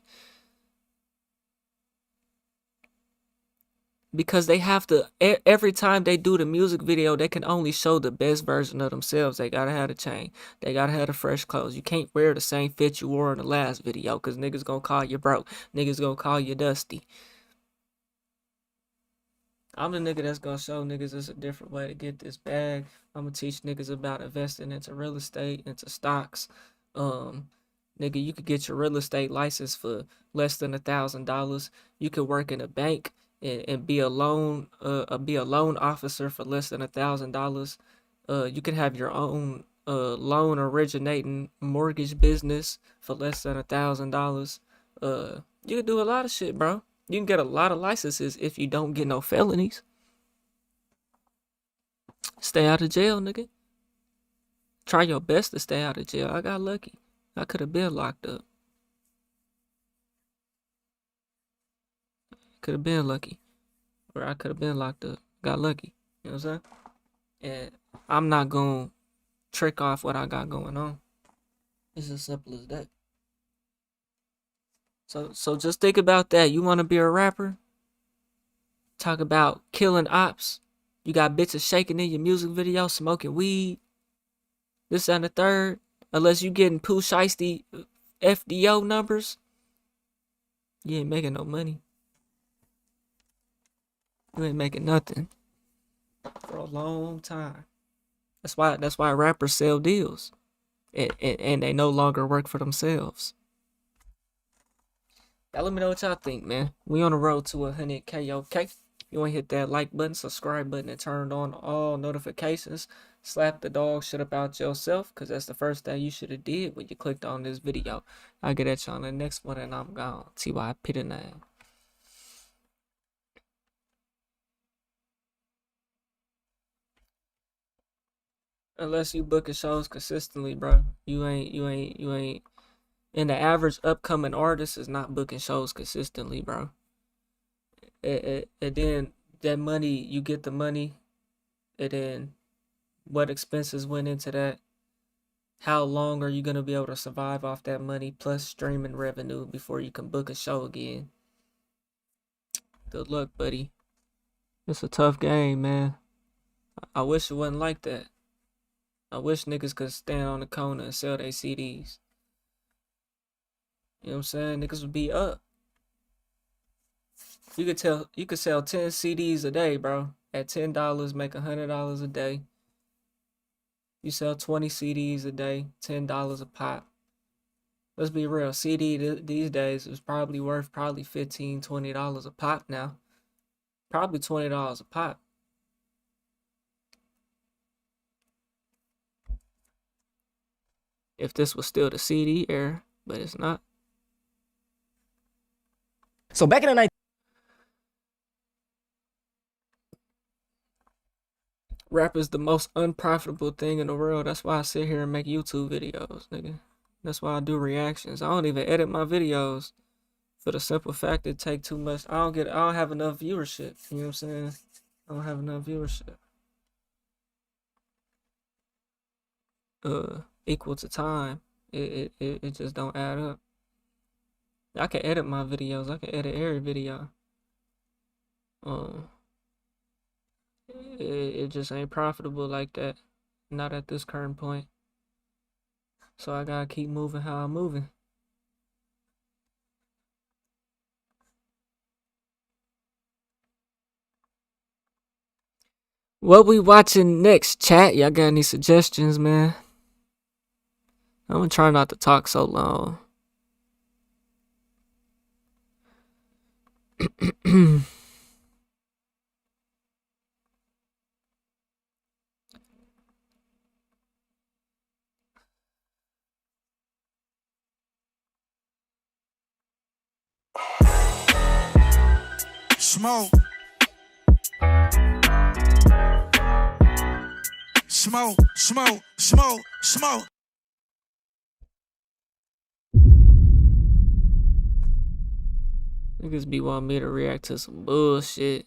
Because they have to, every time they do the music video, they can only show the best version of themselves. They gotta have the chain. They gotta have the fresh clothes. You can't wear the same fit you wore in the last video because niggas gonna call you broke. Niggas gonna call you dusty. I'm the nigga that's gonna show niggas it's a different way to get this bag. I'm gonna teach niggas about investing into real estate, into stocks. Nigga, you could get your real estate license for less than $1,000. You could work in a bank and be a loan officer for less than $1,000. You can have your own loan originating mortgage business for less than $1,000. You can do a lot of shit, bro. You can get a lot of licenses if you don't get no felonies. Stay out of jail, nigga. Try your best to stay out of jail. I got lucky. I could have been locked up. Could have been lucky. Or I could have been locked up. Got lucky. You know what I'm saying? And I'm not going to trick off what I got going on. It's as simple as that. So just think about that. You want to be a rapper? Talk about killing ops. You got bitches shaking in your music video, smoking weed. This and the third. Unless you getting Pooh Shiesty FDO numbers, you ain't making no money. You ain't making nothing for a long time. That's why rappers sell deals. And they no longer work for themselves. Y'all let me know what y'all think, man. We on the road to 100K, okay? You want to hit that like button, subscribe button, and turn on all notifications. Slap the dog shit about yourself, because that's the first thing you should have did when you clicked on this video. I'll get at you on the next one, and I'm gone. T.Y. Peter name. Unless you booking shows consistently, bro. You ain't And the average upcoming artist is not booking shows consistently, bro. And then that money, you get the money, and then what expenses went into that? How long are you going to be able to survive off that money plus streaming revenue before you can book a show again? Good luck, buddy. It's a tough game, man. I wish it wasn't like that. I wish niggas could stand on the corner and sell their CDs. You know what I'm saying? Niggas would be up. You could sell 10 CDs a day, bro. At $10, make $100 a day. You sell 20 CDs a day, $10 a pop. Let's be real. CD these days is probably worth $15, $20 a pop now. Probably $20 a pop. If this was still the CD era, but it's not. So back in the night, rap is the most unprofitable thing in the world. That's why I sit here and make YouTube videos, nigga. That's why I do reactions. I don't even edit my videos for the simple fact it take too much. I don't have enough viewership. You know what I'm saying? I don't have enough viewership. Equal to time. It just don't add up. I can edit my videos. I can edit every video. It just ain't profitable like that. Not at this current point. So I gotta keep moving how I'm moving. What we watching next, chat? Y'all got any suggestions, man? I'm gonna try not to talk so long. Smoke. Smoke, smoke, smoke, smoke. Niggas be wanting me to react to some bullshit.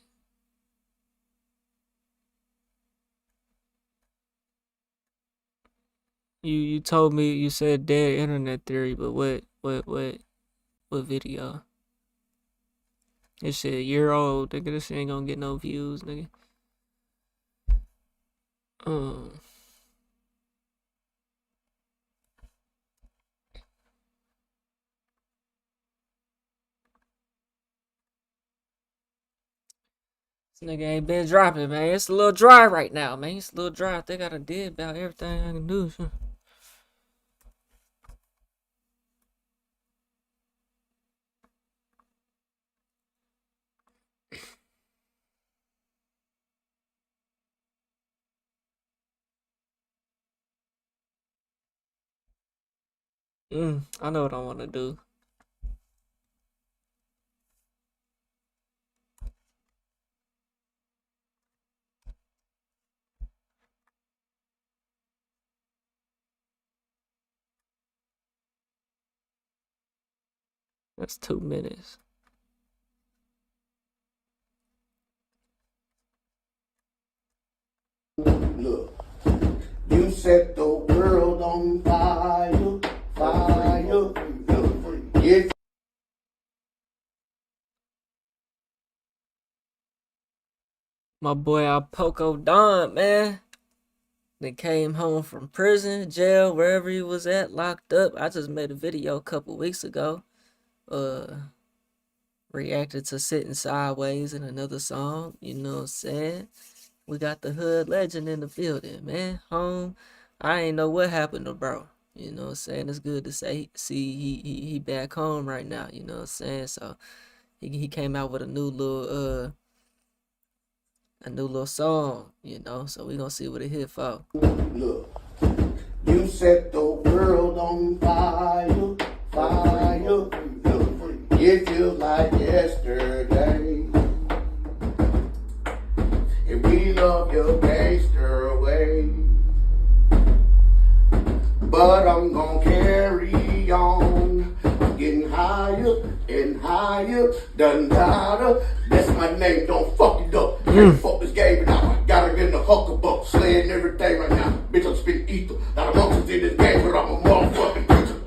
You told me, you said dead internet theory, but what video? This shit a year old, nigga. This shit ain't gonna get no views, nigga. This nigga ain't been dropping, man. It's a little dry right now, man. It's a little dry. I think I done did about everything I can do. I know what I want to do. That's 2 minutes. Look, you set the world on fire, fire. Look, if My boy Poco Don, man. They came home from prison, jail, wherever he was at, locked up. I just made a video a couple weeks ago. Reacted to Sitting Sideways in another song. You know what I'm saying? We got the hood legend in the building, man. Home. I ain't know what happened to bro. You know what I'm saying? It's good to see he back home right now. You know what I'm saying? So he came out with a new little song, you know. So we gonna see what it hit for. Look, you set the world on fire, fire. Look, it feels like yesterday. And we love your gangster way. But I'm gonna carry on. higher, done louder. That's my name, don't fuck it up. Can't fuck this game, but I gotta get in the Holcomb, slaying everything right now. Bitch, I'm spitting ether. Not a monster's in this game, but I'm a motherfucking preacher.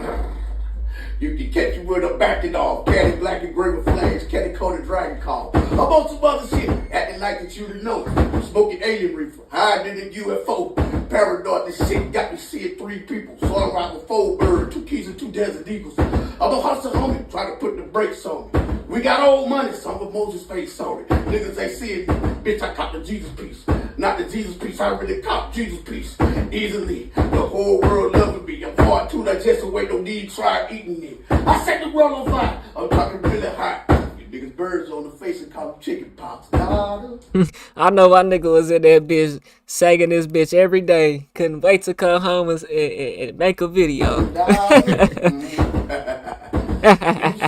You can catch you with a backing off. Caddy black and gray with flames. Caddy coated dragon call. I'm on some other shit. Acting like that you didn't know. I'm smoking alien reefer. Hiding in a UFO. Paranoid, this shit got me seeing 3 people. So I'm riding with 4 birds, 2 keys and 2 desert eagles. I'm a hustler homie, try to put the brakes on me. We got old money, some of Moses' face on it. Niggas ain't seeing me. Bitch, I caught the Jesus piece. Not the Jesus piece, I really caught Jesus piece. Easily, the whole world loving me. I'm hard to digest away, no need try eating it. I set the world on fire, I'm talking really hot. You niggas birds on the face and call them chicken pox. I know my nigga was in that bitch, sagging this bitch every day. Couldn't wait to come home and make a video.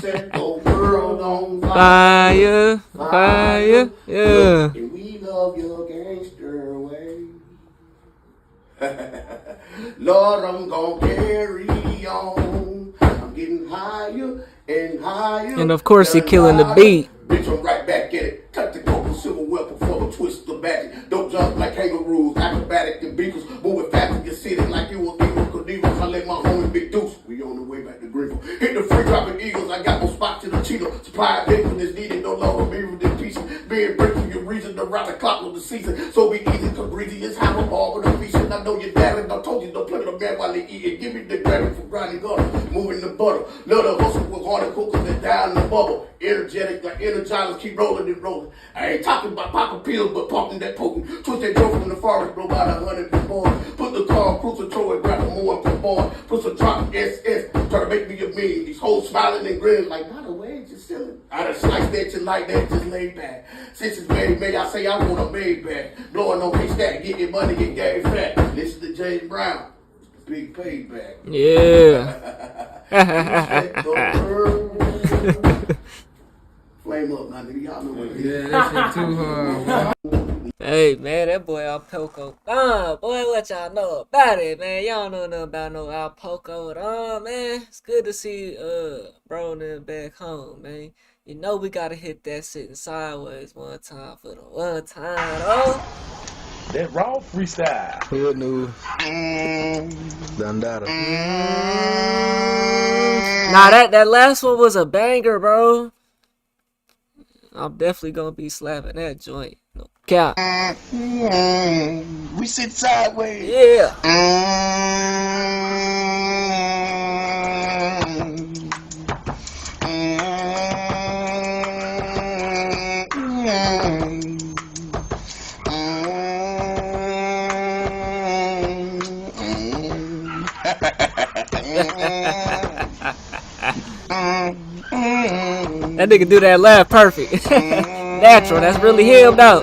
Set the world on fire, fire, yeah. And we love your gangster way. Lord, I'm gonna carry on. I'm getting higher and higher. And of course, he killing the beat. Bitch, I'm right back at it. Cut the coke, civil weapon for a twist the magic. Don't jump like kangaroos, acrobatic and beagles. Moving fast in your city like you a eagle. Cathedral, I let my homie Big Deuce. We on the way back to Greenville. Hit the free dropping eagles. I got no spots in the Cheeto. Supply big when it's needed. No longer be with the pieces. Being brick for your reason. Around the clock with the season. So be easy, cause breezy is how I'm all with the feast. I know your dad and I told you don't play with a man while they eating. Give me the credit for grinding gutter. Moving the butter. Love the hustle with hard cookers and down the bubble. Energetic like energizers, keep rolling and rolling. I ain't talking about popping pills, but pumping that potent. Twist that dope from the forest, blow about 100 before. Put the car on cruise control and grab a more and come on. Put some drop SS, try to make me a meme. These hoes smiling and grinning like, not a way, just silly. I done sliced that shit like that, just laid back. Since it's made, I say I want a made back. Blowing on his stack, get your money, get game fat. Listen to James Brown, big payback. Yeah. Flame up, my nigga. Y'all know what it is. Yeah, that shit too hard. Hey, man, that boy Alpoco. Boy, what y'all know about it, man? Y'all know nothing about no Alpoco. Man, it's good to see bro and them back home, man. You know we gotta hit that sitting sideways one time for the one time, oh. That raw freestyle. Hood news. Dandada. Nah, that last one was a banger, bro. I'm definitely gonna be slapping that joint. No cap. We sit sideways. Yeah. That nigga do that laugh perfect. Natural, that's really him though.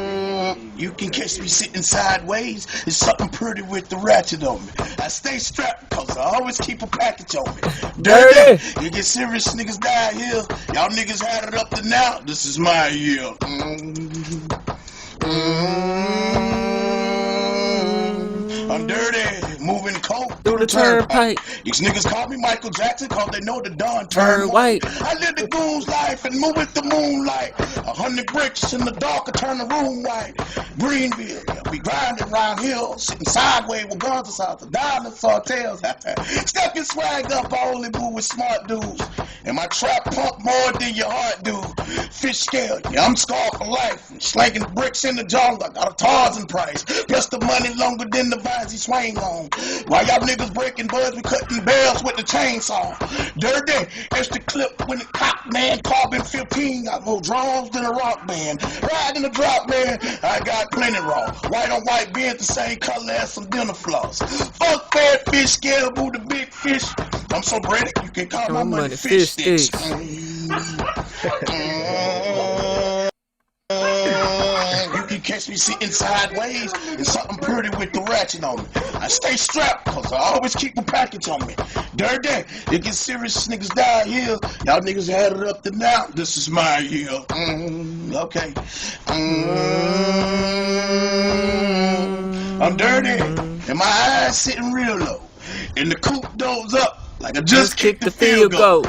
You can catch me sitting sideways. It's something pretty with the ratchet on me. I stay strapped cause I always keep a package on me. Dirty! You get serious niggas die here. Y'all niggas had it up to now. This is my year. I'm dirty, moving coke through the turnpike. These niggas call me Michael Jackson cause they know the dawn turn white. I live the goon's life and move with the moonlight. 100 bricks in the dark, I turn the room white. Greenville, yeah, we grinding round here, sitting sideways with guns aside the dinosaur tails. Step your swag up, I only move with smart dudes. And my trap pump more than your heart do. Fish scale, yeah, I'm scarred for life. Slanking bricks in the jungle, I got a Tarzan price. Plus the money longer than the vines he swing on. While y'all niggas breaking buds, we cutting bells with the chainsaw. Dirty, that's the clip when the cop man carbon 15. Got more drums than a rock band. Riding the drop man, I got plenty raw. White on white being the same color as some dinner floss. Fuck that fish scale, boo the big fish. I'm so ready, you can call my money fish sticks. You can catch me sitting sideways and something pretty with the ratchet on me. I stay strapped cause I always keep a package on me. Dirty, you get serious niggas die here. Y'all niggas had it up to now. This is my year. Okay. I'm dirty and my eyes sitting real low. And the coupe doors up like I just kicked the field goal.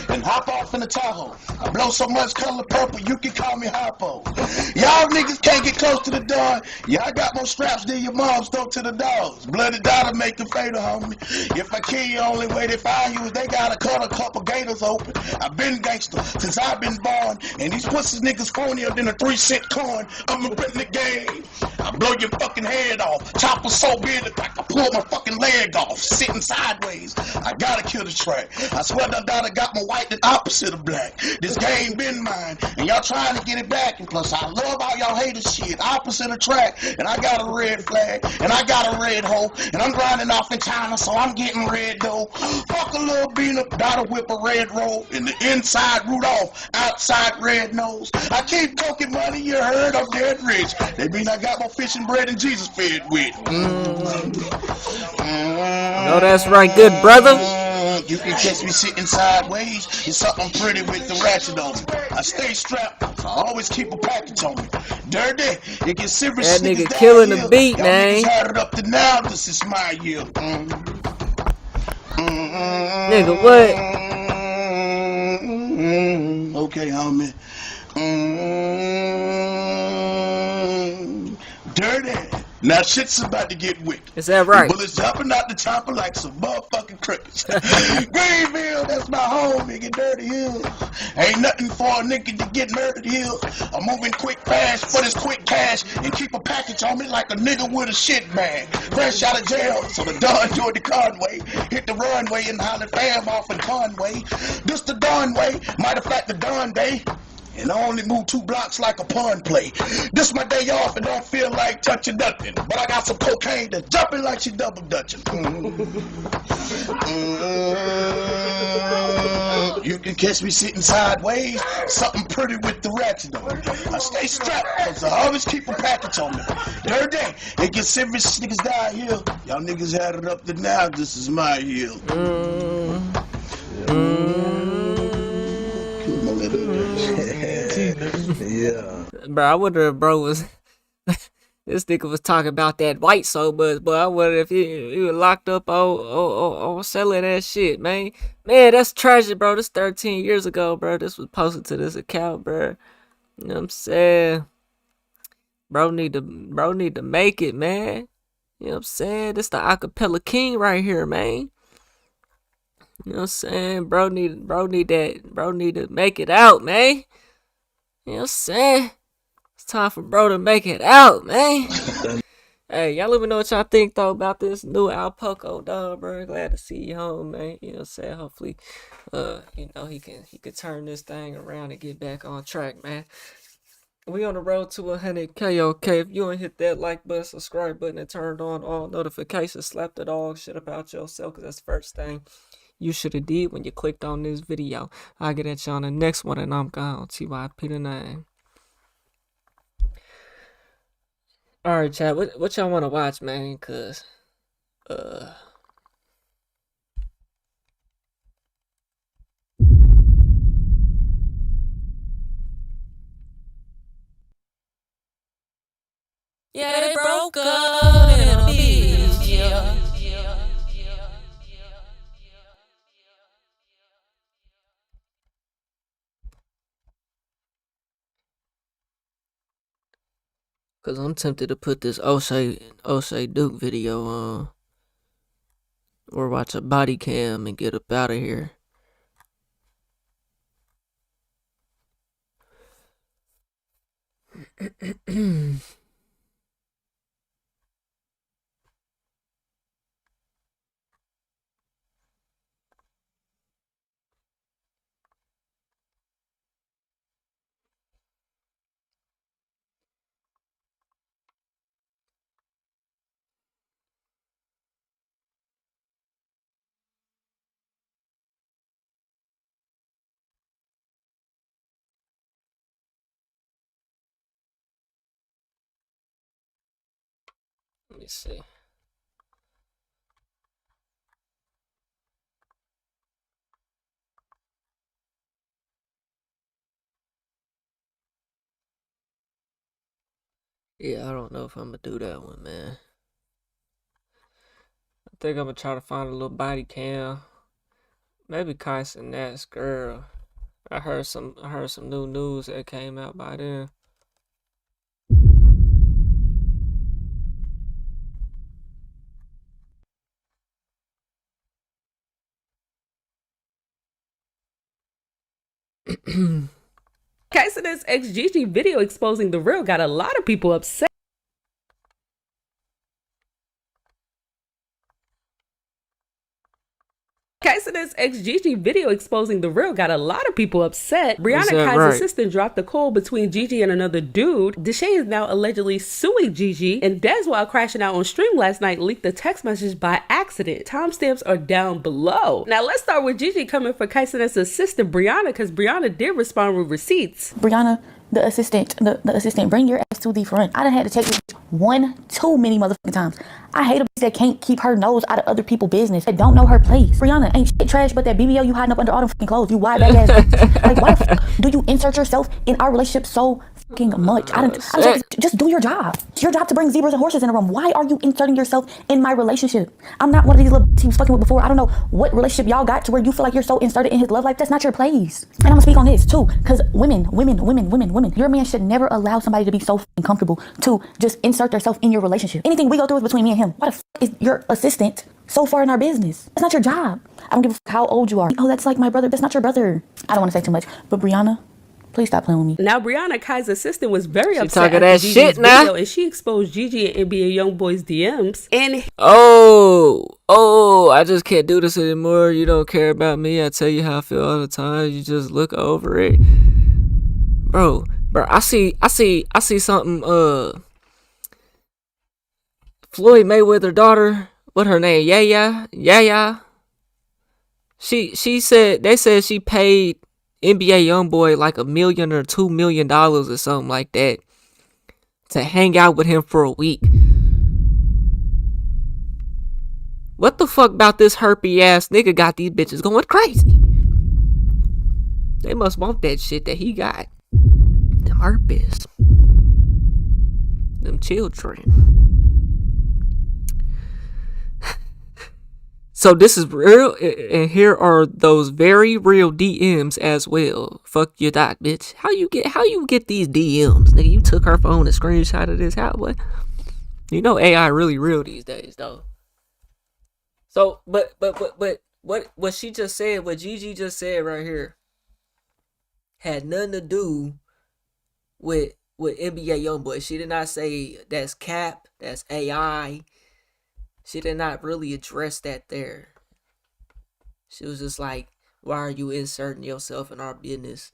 And and hop off in the Tahoe. I blow so much color purple, you can call me Harpo. Y'all niggas can't get close to the door. Y'all got more straps than your mom's throw to the dogs. Bloody dollar make you fatal, homie. If I kill you, only way they find you is they gotta cut a couple gators open. I've been gangster since I've been born, and these pussies niggas phonier than a 3-cent coin. I'm a in the game. I blow your fucking head off. Chopper so big that I can pull my fucking leg off. Sitting sideways. I gotta kill the track. I swear to God I got my white the opposite of black. This game been mine, and y'all trying to get it back. And plus I love all y'all haters shit. Opposite of track. And I got a red flag. And I got a red hoe. And I'm grinding off in China, so I'm getting red dough. Fuck a little beaner. Gotta whip a red roll. In the inside Rudolph. Outside red nose. I keep talking money, you heard I'm dead rich. They mean I got more fish and bread than Jesus fed with. No, that's right, good brother. You can catch me sitting sideways. It's something pretty with the ratchet on me. I stay strapped, so I always keep a package on me. Dirty, it gets serious. That nigga killing the beat, y'all man. Niggas had it up to now. This is my year. Nigga, what? Okay, homie. Dirty. Now shit's about to get wicked. Is that right? The bullets jumping out the chopper like some motherfucking crickets. Greenville, that's my home, nigga. Dirty Hills. Ain't nothing for a nigga to get murdered here. I'm moving quick fast for this quick cash and keep a package on me like a nigga with a shit bag. Fresh out of jail, so the Don doing the Conway. Hit the runway and holler fam off in Conway. This the Don way, matter of fact the Don day. And I only move 2 blocks like a pawn play. This my day off and don't feel like touching nothing. But I got some cocaine that's jumping like she double dutching. You can catch me sitting sideways. Something pretty with the ratchet on me. I stay strapped because I always keep a package on me. Dirty, it gets serious, niggas die here. Y'all niggas had it up to now. This is my year. Yeah. Bro, I wonder if bro was this nigga was talking about that white so much, but I wonder if he was locked up on selling that shit, man. Man, that's tragic, bro. This 13 years ago, bro. This was posted to this account, bro. You know what I'm saying? Bro need to make it, man. You know what I'm saying? This the acapella king right here, man. You know what I'm saying? Bro need to make it out, man. You know what I'm saying? It's time for bro to make it out, man. Hey, y'all let me know what y'all think, though, about this new Al Poco, dog, bro. Glad to see you home, man. You know what I'm saying? Hopefully, he can turn this thing around and get back on track, man. We on the road to 100K, okay? If you ain't hit that like button, subscribe button, and turned on all notifications, slap the dog shit about yourself, because that's the first thing you should have did when you clicked on this video. I'll get at you on the next one, and I'm gone. TYP the name. Alright, chat. What y'all want to watch, man? Cause yeah, they broke up in a beach, yeah. Cause I'm tempted to put this O'Shea Duke video on, or watch a body cam and get up out of here. Let me see. Yeah, I don't know if I'm gonna do that one, man. I think I'm gonna try to find a little body cam Maybe Kyson Nash girl. I heard some new news that came out by then. Kaisena's ex Gigi video exposing the real got a lot of people upset. Kaisena's ex Gigi video exposing the real got a lot of people upset. Brianna Kai's assistant dropped the call between Gigi and another dude. Deshae is now allegedly suing Gigi, and Des, while crashing out on stream last night, leaked the text message by accident. Timestamps are down below. Now let's start with Gigi coming for Kaisena's assistant Brianna, because Brianna did respond with receipts. Brianna, the assistant, bring your ass to the front. I done had to check this too many motherfucking times. I hate a bitch that can't keep her nose out of other people's business, that don't know her place. Brianna ain't shit trash, but that BBL you hiding up under all them fucking clothes, you wide bag ass bitch. Like, why the fuck do you insert yourself in our relationship so fucking much? I'm sorry, just do your job. It's your job to bring zebras and horses in a room. Why are you inserting yourself in my relationship? I'm not one of these little he was fucking with before. I don't know what relationship y'all got to where you feel like you're so inserted in his love life. That's not your place. And I'm gonna speak on this too, because women, your man should never allow somebody to be so fucking comfortable to just insert themselves in your relationship. Anything we go through is between me and him. Why the fuck is your assistant so far in our business? That's not your job. I don't give a fuck how old you are. Oh, that's like my brother. That's not your brother. I don't want to say too much, but Brianna, please stop playing with me. Now, Brianna Kai's assistant was very upset talking that shit now, and she exposed Gigi and NBA YoungBoy's DMs. And I just can't do this anymore. You don't care about me. I tell you how I feel all the time. You just look over it, bro. I see something. Floyd Mayweather's daughter. What her name? Yeah. She said they said she paid NBA YoungBoy like $1 million or $2 million or something like that to hang out with him for a week. What the fuck about this herpy ass nigga got these bitches going crazy? They must want that shit that he got. Them herpes. Them children. So this is real, and here are those very real DMs as well. Fuck your dot, bitch. How you get these DMs, nigga? You took her phone and screenshotted this. How? What? You know AI really real these days, though. So, but what she just said, what Gigi just said right here, had nothing to do with NBA YoungBoy. She did not say that's cap, that's AI. She did not really address that there. She was just like, why are you inserting yourself in our business?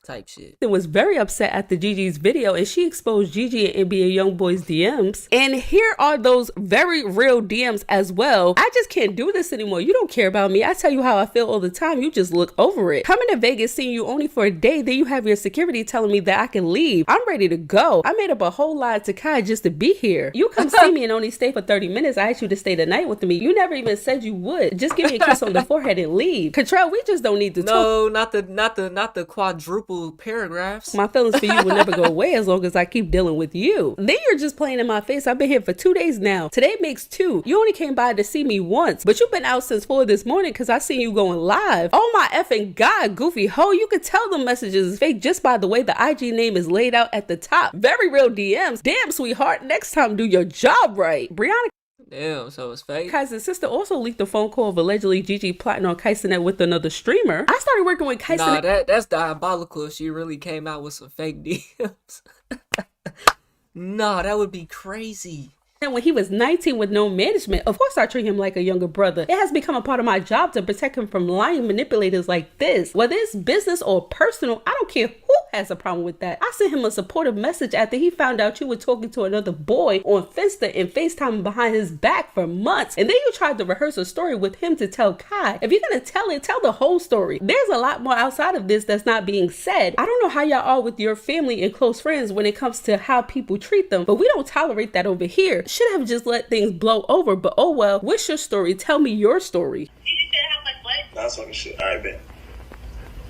Type shit. It was very upset at the Gigi's video, and she exposed Gigi and NBA YoungBoy's DMs. And here are those very real DMs as well. I just can't do this anymore. You don't care about me. I tell you how I feel all the time. You just look over it. Coming to Vegas, seeing you only for a day, then you have your security telling me that I can leave. I'm ready to go. I made up a whole lie to Kai just to be here. You come see me and only stay for 30 minutes. I asked you to stay the night with me. You never even said you would. Just give me a kiss on the forehead and leave. Control, we just don't need to talk. No, not the quadruple paragraphs. My feelings for you will never go away as long as I keep dealing with you. Then you're just playing in my face. I've been here for 2 days now. Today makes 2. You only came by to see me once, but you've been out since 4 this morning because I seen you going live. Oh my effing god, goofy hoe. You could tell the messages is fake just by the way the IG name is laid out at the top. Very real DMs. Damn, sweetheart. Next time, do your job right. Brianna. Damn, so it's fake. Kai's sister also leaked a phone call of allegedly Gigi plotting on Kaisenet with another streamer. I started working with Kaisenet. Nah, that's diabolical if she really came out with some fake DMs. Nah, that would be crazy. And when he was 19 with no management, of course I treat him like a younger brother. It has become a part of my job to protect him from lying manipulators like this. Whether it's business or personal, I don't care who has a problem with that. I sent him a supportive message after he found out you were talking to another boy on Finsta and FaceTime behind his back for months. And then you tried to rehearse a story with him to tell Kai. If you're gonna tell it, tell the whole story. There's a lot more outside of this that's not being said. I don't know how y'all are with your family and close friends when it comes to how people treat them, but we don't tolerate that over here. Should have just let things blow over, but oh well. What's your story? Tell me your story. Nah, I'm talking shit. Alright, bet.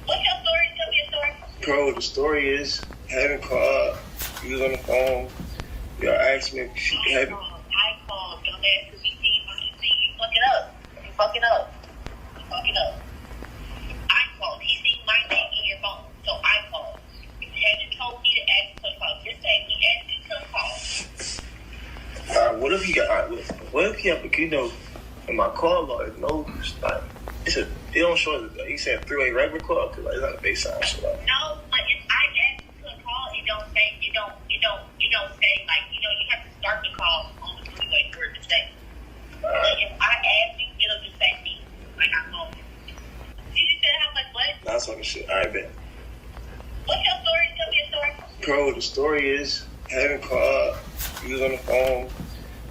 What's your story? Tell me your story. Bro, the story is, having called, you was on the phone, y'all asked me if she had. I called, dumbass, because you see you fuck it up. fucking up. You fucking up. I called. He seen my name in your phone, so I called. You hadn't told me to ask him to call. Just say he asked you to call. What if he got? What if he have? In my car, like no, like it don't show. He said 3-way regular car because like, it's not a big sign. So, like, No, but if I ask you to call, it don't say. It don't say like you have to start the call on the 3-way for it to say. Like if I ask you, it'll just say me. Like I called you. Did you say how much what? that's fucking shit. All right, bet. What's your story? Tell me your story. Bro, the story is having called. You was on the phone.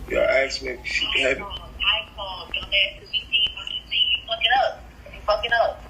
Y'all asked me if she could have. I called. Don't ask because you see you fucking up. You fucking up.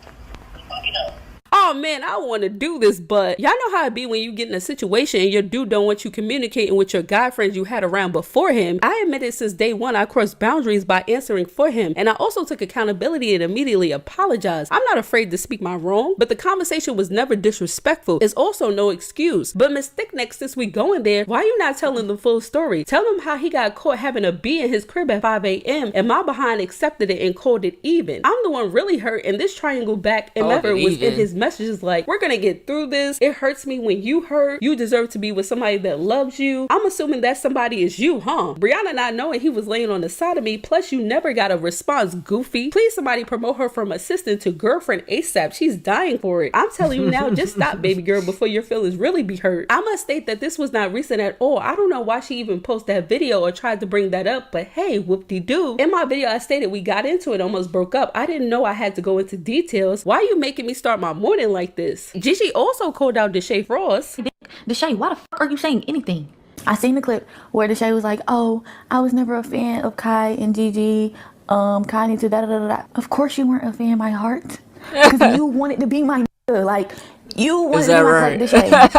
You fucking up. Oh man, I want to do this, but y'all know how it be when you get in a situation and your dude don't want you communicating with your guy friends you had around before him. I admitted since day one I crossed boundaries by answering for him, and I also took accountability and immediately apologized. I'm not afraid to speak my wrong, but the conversation was never disrespectful. It's also no excuse. But Miss Thickneck, since we going there, why you not telling the full story? Tell him how he got caught having a bee in his crib at 5 a.m. and my behind accepted it and called it even. I'm the one really hurt, and this triangle back and never was in his messages like, we're gonna get through this. It hurts me when you hurt. You deserve to be with somebody that loves you. I'm assuming that somebody is you, huh? Brianna not knowing he was laying on the side of me, plus you never got a response, goofy. Please somebody promote her from assistant to girlfriend ASAP. She's dying for it. I'm telling you now, just stop, baby girl, before your feelings really be hurt. I must state that this was not recent at all. I don't know why she even posted that video or tried to bring that up, but hey, whoop-de-doo. In my video, I stated we got into it, almost broke up. I didn't know I had to go into details. Why are you making me start my morning like this? Gigi also called out Deshae Frost. Deshae, why the fuck are you saying anything? I seen the clip where Deshae was like, oh, I was never a fan of Kai and Gigi. Kai needs to da-da-da-da. Of course you weren't a fan, my heart. Because you wanted to be my nigga. Like, you wanted to be my Deshae.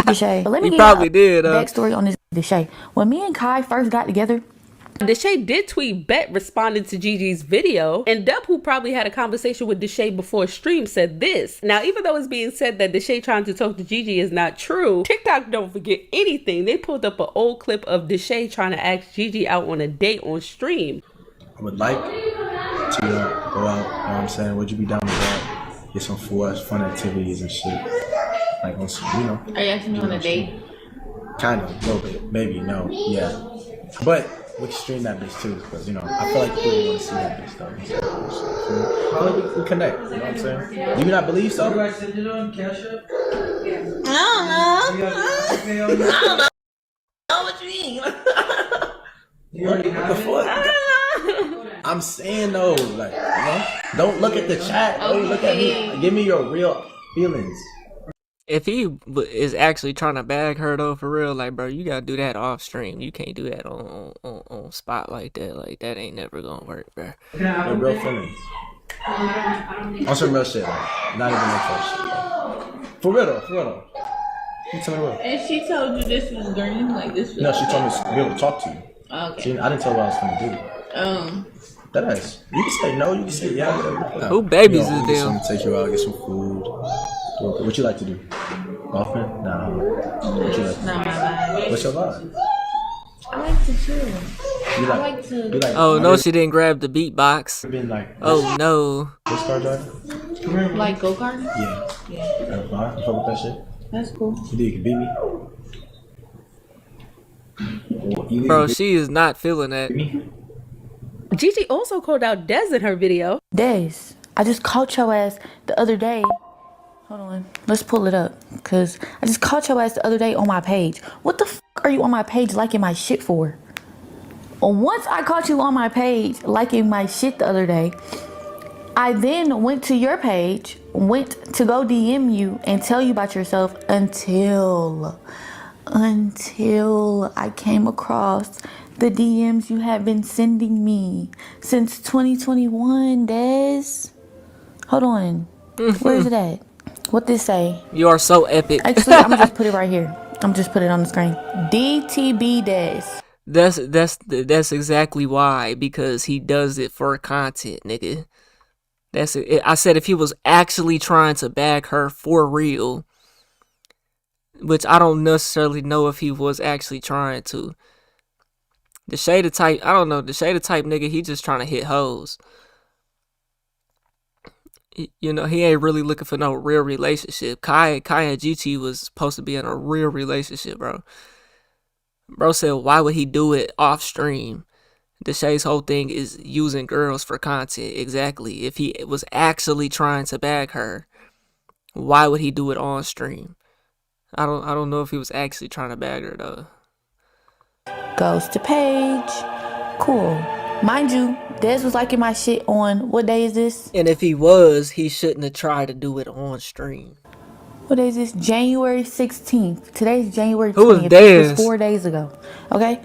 Deshae. But let me give you a backstory on this Deshae. When me and Kai first got together, Deshae did tweet Bet responding to Gigi's video, and Dub, who probably had a conversation with Deshae before stream, said this. Now, even though it's being said that Deshae trying to talk to Gigi is not true, TikTok don't forget anything. They pulled up an old clip of Deshae trying to ask Gigi out on a date on stream. I would like to go out, you know what I'm saying? Would you be down with that? Get some fun activities and shit. Like on some, you know. Are you asking me on a date? Kind of, a little bit. Maybe, no, yeah. But we can stream that bitch too, because, you know, I feel like people want to see that bitch though. I feel like we connect, you know what I'm saying? Do you not believe so? You guys send it on Cash App? I don't know what you mean. What the fuck? I'm saying though, like, you know, don't look at the chat. Don't look at me. Give me your real feelings. If he is actually trying to bag her though, for real, like, bro, you gotta do that off stream. You can't do that on spot like that. Like, that ain't never gonna work, bro. Your real feelings. On some real shit, like, not even like that shit. Like, for real though. You tell me what. And she told you this was green, like this was. No, she told me to be able to talk to you. Okay. I didn't tell her what I was gonna do. That ass. You can say no, you can say yeah. Who babies is them? Take you out, get some food. What you like to do? Golfing? Nah. What you like to do? Nah. What's your vibe? I like to chill. I like to. Oh no, she didn't grab the beatbox. Been like. Oh no. This car driving? Like go kart? Yeah. That's fine. You fuck with that shit? That's cool. You think you can beat me? Bro, she is not feeling that. Gigi also called out Dez in her video. Dez, I just caught your ass the other day. Hold on, let's pull it up. Cause I just caught your ass the other day on my page. What the fuck are you on my page liking my shit for? Once I caught you on my page liking my shit the other day, I then went to your page, went to go DM you and tell you about yourself until I came across the DMs you have been sending me since 2021, Des. Hold on. Where is it at? What this say? You are so epic. Actually, I'm gonna just put it right here. I'm just put it on the screen. DTB Des. That's exactly why, because he does it for content, nigga. That's it. I said if he was actually trying to bag her for real, which I don't necessarily know if he was actually trying to. The shade of type, I don't know, the shade of type nigga, he just trying to hit hoes. You know, he ain't really looking for no real relationship. Kai and GT was supposed to be in a real relationship, bro. Bro said, why would he do it off stream? Deshay's whole thing is using girls for content. Exactly. If he was actually trying to bag her, why would he do it on stream? I don't know if he was actually trying to bag her though. Goes to Paige. Cool. Mind you, Des was liking my shit on, what day is this? And if he was, he shouldn't have tried to do it on stream. What day is this? January 16th. Today's January 20th. Who was Des? This was 4 days ago. Okay?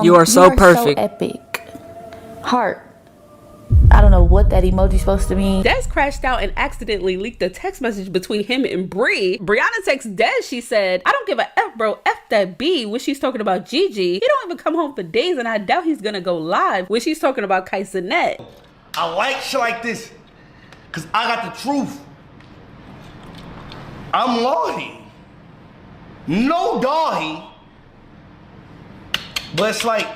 You are so perfect. So epic. Heart. I don't know what that emoji's supposed to mean. Des crashed out and accidentally leaked a text message between him and Bree. Brianna texts Des, she said, I don't give a F, bro. F that B when she's talking about Gigi. He don't even come home for days and I doubt he's gonna go live when she's talking about Kaisenet. I like shit like this because I got the truth. I'm Lahi. No Dahi. But it's like,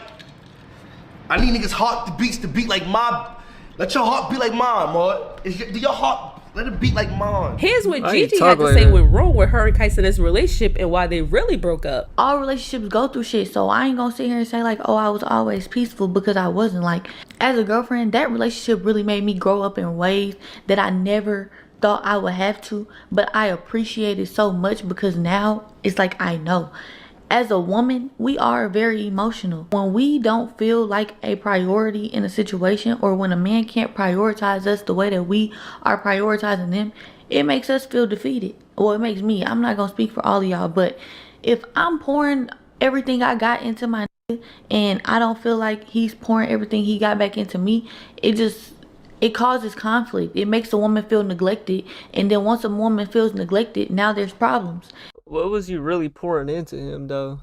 I need niggas' heart to beat like my. Let your heart beat like mine, man. Your heart, let it beat like mine. Here's what Gigi had to say went wrong with her and Kaisenet's relationship and why they really broke up. All relationships go through shit, so I ain't gonna sit here and say like, oh, I was always peaceful, because I wasn't. Like, as a girlfriend, that relationship really made me grow up in ways that I never thought I would have to, but I appreciate it so much because now it's like I know. As a woman, we are very emotional. When we don't feel like a priority in a situation, or when a man can't prioritize us the way that we are prioritizing them, it makes us feel defeated. Well, it makes me. I'm not gonna speak for all of y'all, but if I'm pouring everything I got into my nigga and I don't feel like he's pouring everything he got back into me, it causes conflict. It makes a woman feel neglected, and then once a woman feels neglected, now there's problems. What was you really pouring into him though?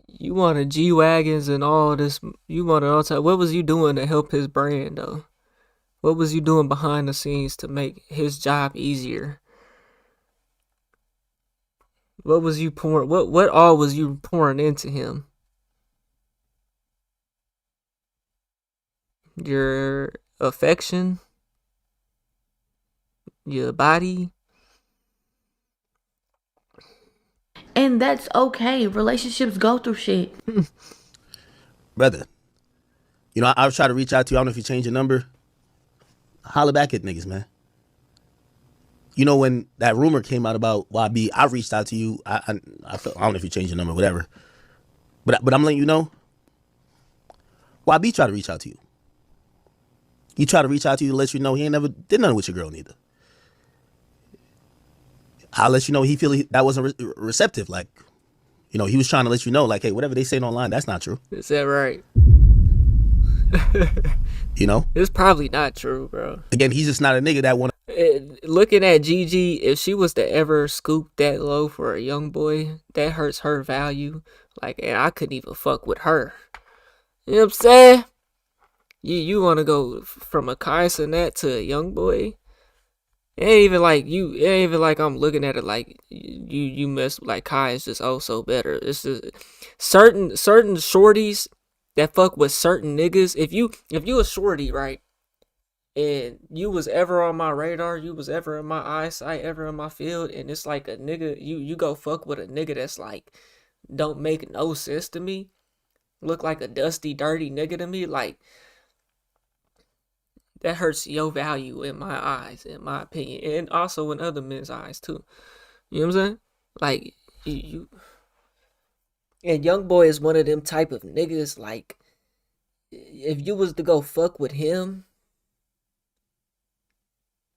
You wanted G-Wagons and all this. You wanted all time. What was you doing to help his brand though? What was you doing behind the scenes to make his job easier? What was you pouring? What all was you pouring into him? Your affection? Your body? And that's okay. Relationships go through shit. Brother, you know, I was trying to reach out to you. I don't know if you changed your number. Holler back at niggas, man. You know, when that rumor came out about YB, I reached out to you. I don't know if you changed your number, whatever. But I'm letting you know, YB tried to reach out to you. He tried to reach out to you to let you know he ain't never did nothing with your girl neither. I'll let you know he feel that wasn't receptive. Like, you know, he was trying to let you know, like, hey, whatever they saying online, that's not true. Is that right? You know? It's probably not true, bro. Again, he's just not a nigga that want to... Looking at Gigi, if she was to ever scoop that low for a young boy, that hurts her value. Like, and I couldn't even fuck with her. You know what I'm saying? You want to go from a Kaisenet to a young boy? It ain't even like I'm looking at it like you mess like Kai is just so better. It's just certain shorties that fuck with certain niggas. If you a shorty, right, and you was ever on my radar, you was ever in my eyesight, ever in my field, and it's like a nigga, you go fuck with a nigga that's like don't make no sense to me, look like a dusty, dirty nigga to me, like. That hurts your value in my eyes, in my opinion, and also in other men's eyes too. You know what I'm saying? Like you and young boy is one of them type of niggas. Like if you was to go fuck with him,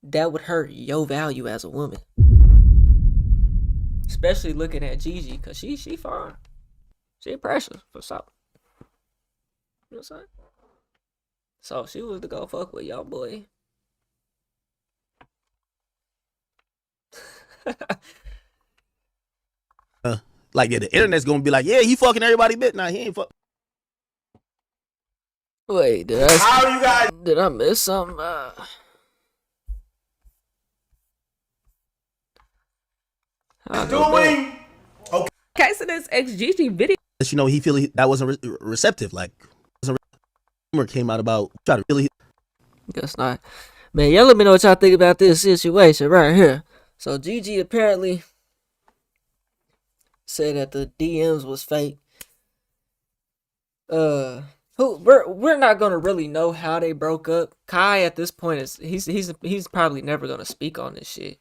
that would hurt your value as a woman. Especially looking at Gigi, cause she fine. She precious for something. You know what I'm saying? So if she was to go fuck with young boy. Like, yeah, the internet's gonna be like, yeah, he fucking everybody bit. Nah, he ain't fuck. Wait, did I miss something? Doing okay. Kaisenet's ex Gigi video. You know, he feel that wasn't receptive. Like, rumor came out about try to really. Guess not. Man, y'all let me know what y'all think about this situation right here. So Gigi apparently said that the DMs was fake. We're not gonna really know how they broke up. Kai at this point is he's probably never gonna speak on this shit.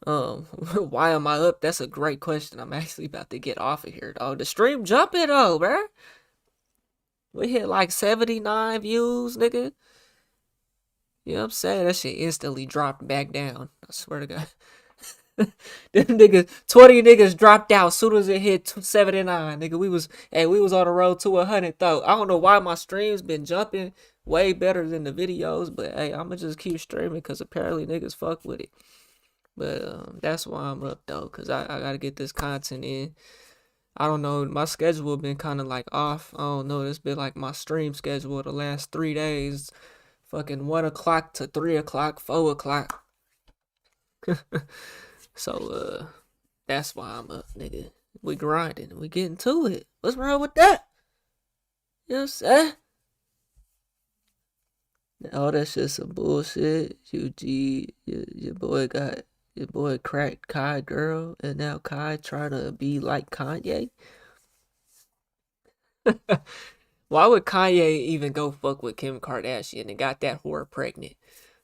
Why am I up? That's a great question. I'm actually about to get off of here, dog. The stream jumping though, bruh. We hit like 79 views, nigga. You know what I'm saying? That shit instantly dropped back down. I swear to God. Them niggas, 20 niggas dropped out as soon as it hit 79. Nigga, we was on the road to 100 though. I don't know why my streams been jumping way better than the videos, but hey, I'ma just keep streaming because apparently niggas fuck with it. But that's why I'm up though, cause I gotta get this content in. I don't know, my schedule been kind of like off. I don't know, it's been like my stream schedule the last 3 days. Fucking 1 o'clock to 3 o'clock, 4 o'clock. So, that's why I'm up, nigga. We grinding. We getting to it. What's wrong with that? You know what I'm saying? All that shit some bullshit. Your boy cracked Kai girl, and now Kai trying to be like Kanye. Why would Kanye even go fuck with Kim Kardashian and got that whore pregnant?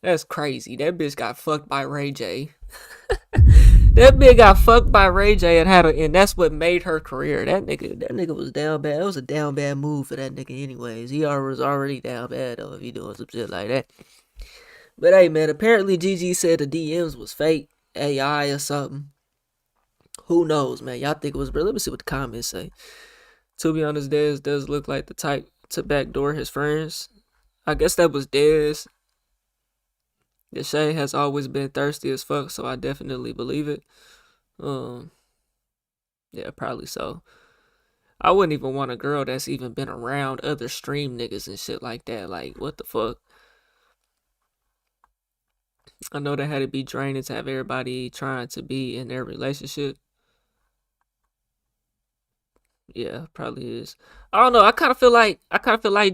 That's crazy. That bitch got fucked by Ray J. That bitch got fucked by Ray J and that's what made her career. That nigga was down bad. It was a down bad move for that nigga anyways. He was already down bad though if he doing some shit like that. But hey man, apparently Gigi said the DMs was fake, AI or something. Who knows, man? Y'all think it was real? Let me see what the comments say. To be honest, Dez does look like the type to backdoor his friends. I guess that was Dez. Deshae has always been thirsty as fuck, so I definitely believe it. Yeah, probably so. I wouldn't even want a girl that's even been around other stream niggas and shit like that. Like, what the fuck? I know that had to be draining to have everybody trying to be in their relationship. Yeah, probably is. I don't know. I kind of feel like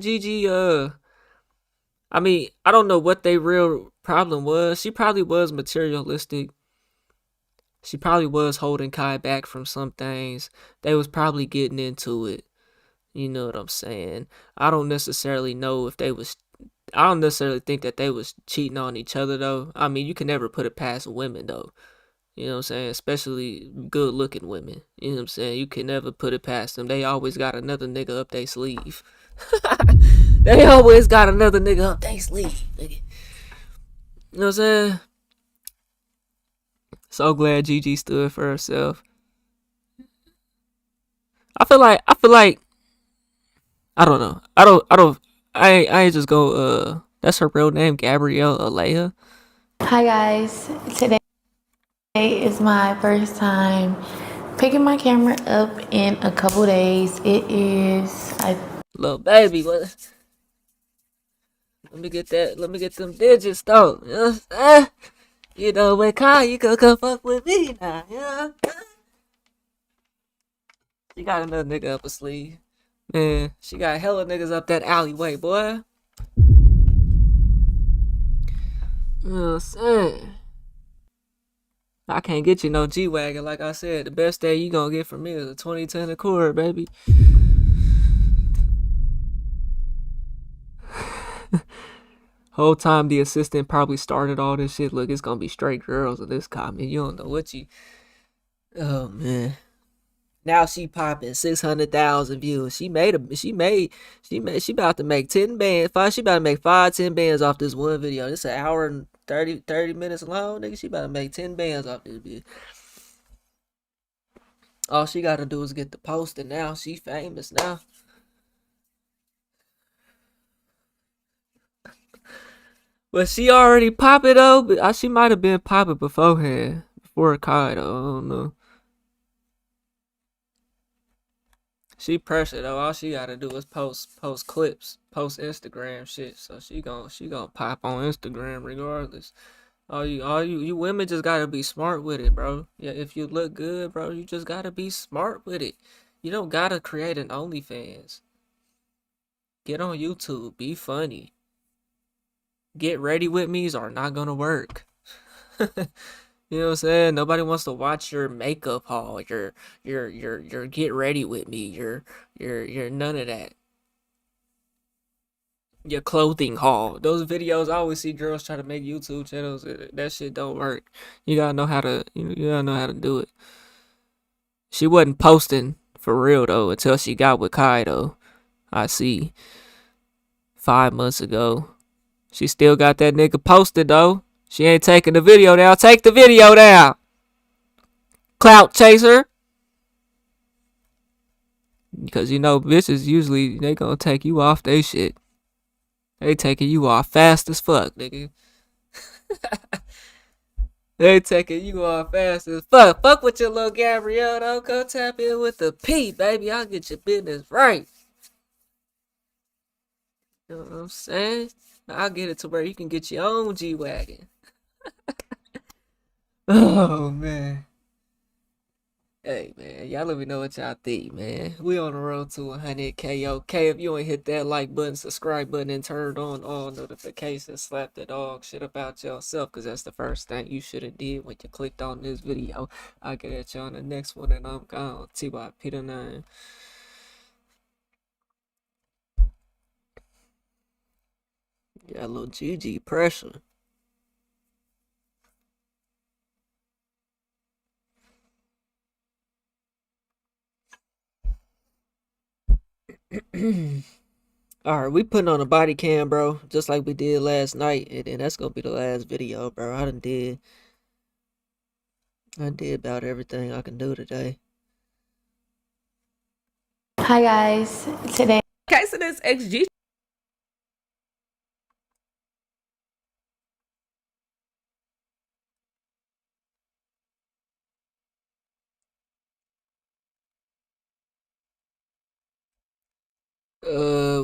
Gigi. I mean, I don't know what their real problem was. She probably was materialistic. She probably was holding Kai back from some things. They was probably getting into it. You know what I'm saying? I don't necessarily think that they was cheating on each other though. I mean, you can never put it past women though. You know what I'm saying? Especially good looking women. You know what I'm saying? You can never put it past them. They always got another nigga up their sleeve. They always got another nigga up their sleeve, nigga. You know what I'm saying? So glad Gigi stood for herself. I feel like I don't know. I ain't just go that's her real name, Gabrielle Alea. Hi guys. Today is my first time picking my camera up in a couple days. It is Little baby, what? Let me get them digits though. You know what I'm saying? You know when Kai, you could come fuck with me now, you know? She got another nigga up her sleeve. Man, she got hella niggas up that alleyway, boy. You know what I'm saying? I can't get you no G-Wagon, like I said. The best day you gonna get from me is a 2010 Accord, baby. Whole time the assistant probably started all this shit. Look, it's gonna be straight girls in this comment. You don't know what you... Oh, man. Now she popping 600,000 views. She about to make 10 bands. She about to make 5-10 bands off this one video. This an hour and 30 minutes long, nigga. She about to make 10 bands off this bitch. All she gotta do is get the post, and now she famous now. But she already popping though. But she might have been popping beforehand, before Kai though. I don't know. She pressure though. All she gotta do is post clips, post Instagram shit. So she gonna pop on Instagram regardless. All you women just gotta be smart with it, bro. Yeah, if you look good, bro, you just gotta be smart with it. You don't gotta create an OnlyFans. Get on YouTube, be funny. get ready with me's are not gonna work. You know what I'm saying? Nobody wants to watch your makeup haul, your get ready with me, your none of that. Your clothing haul. Those videos, I always see girls try to make YouTube channels. That shit don't work. You gotta know how to you gotta know how to do it. She wasn't posting for real though until she got with Kai though. I see. 5 months ago. She still got that nigga posted though. She ain't taking the video down. Take the video down. Clout chaser. Because you know bitches usually they gonna take you off they shit. They taking you off fast as fuck, nigga. They taking you off fast as fuck. Fuck with your little Gabrielle though. Go tap in with the P, baby. I'll get your business right. You know what I'm saying? I'll get it to where you can get your own G-Wagon. Oh, man. Hey, man. Y'all let me know what y'all think, man. We on the road to 100K. Okay, if you ain't hit that like button, subscribe button, and turned on all notifications, slap the dog shit about yourself, because that's the first thing you should have did when you clicked on this video. I'll get at you on the next one, and I'm gone. TYP the 9. Got a little GG pressure. Alright, we putting on a body cam, bro, just like we did last night, and then that's gonna be the last video, bro. I did about everything I can do today. Hi guys, today. Okay, so this XG.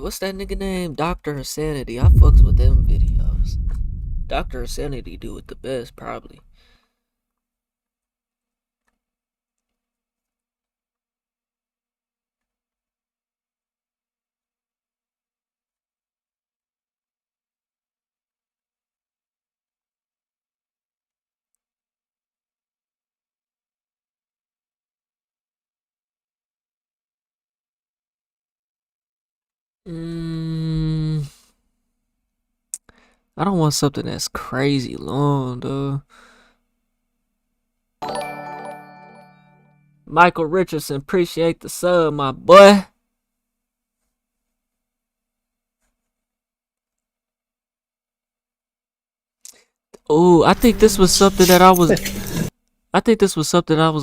What's that nigga name? Dr. Insanity. I fucks with them videos. Dr. Insanity do it the best, probably. I don't want something that's crazy long, though. Michael Richardson, appreciate the sub, my boy. Oh, I think this was something that I was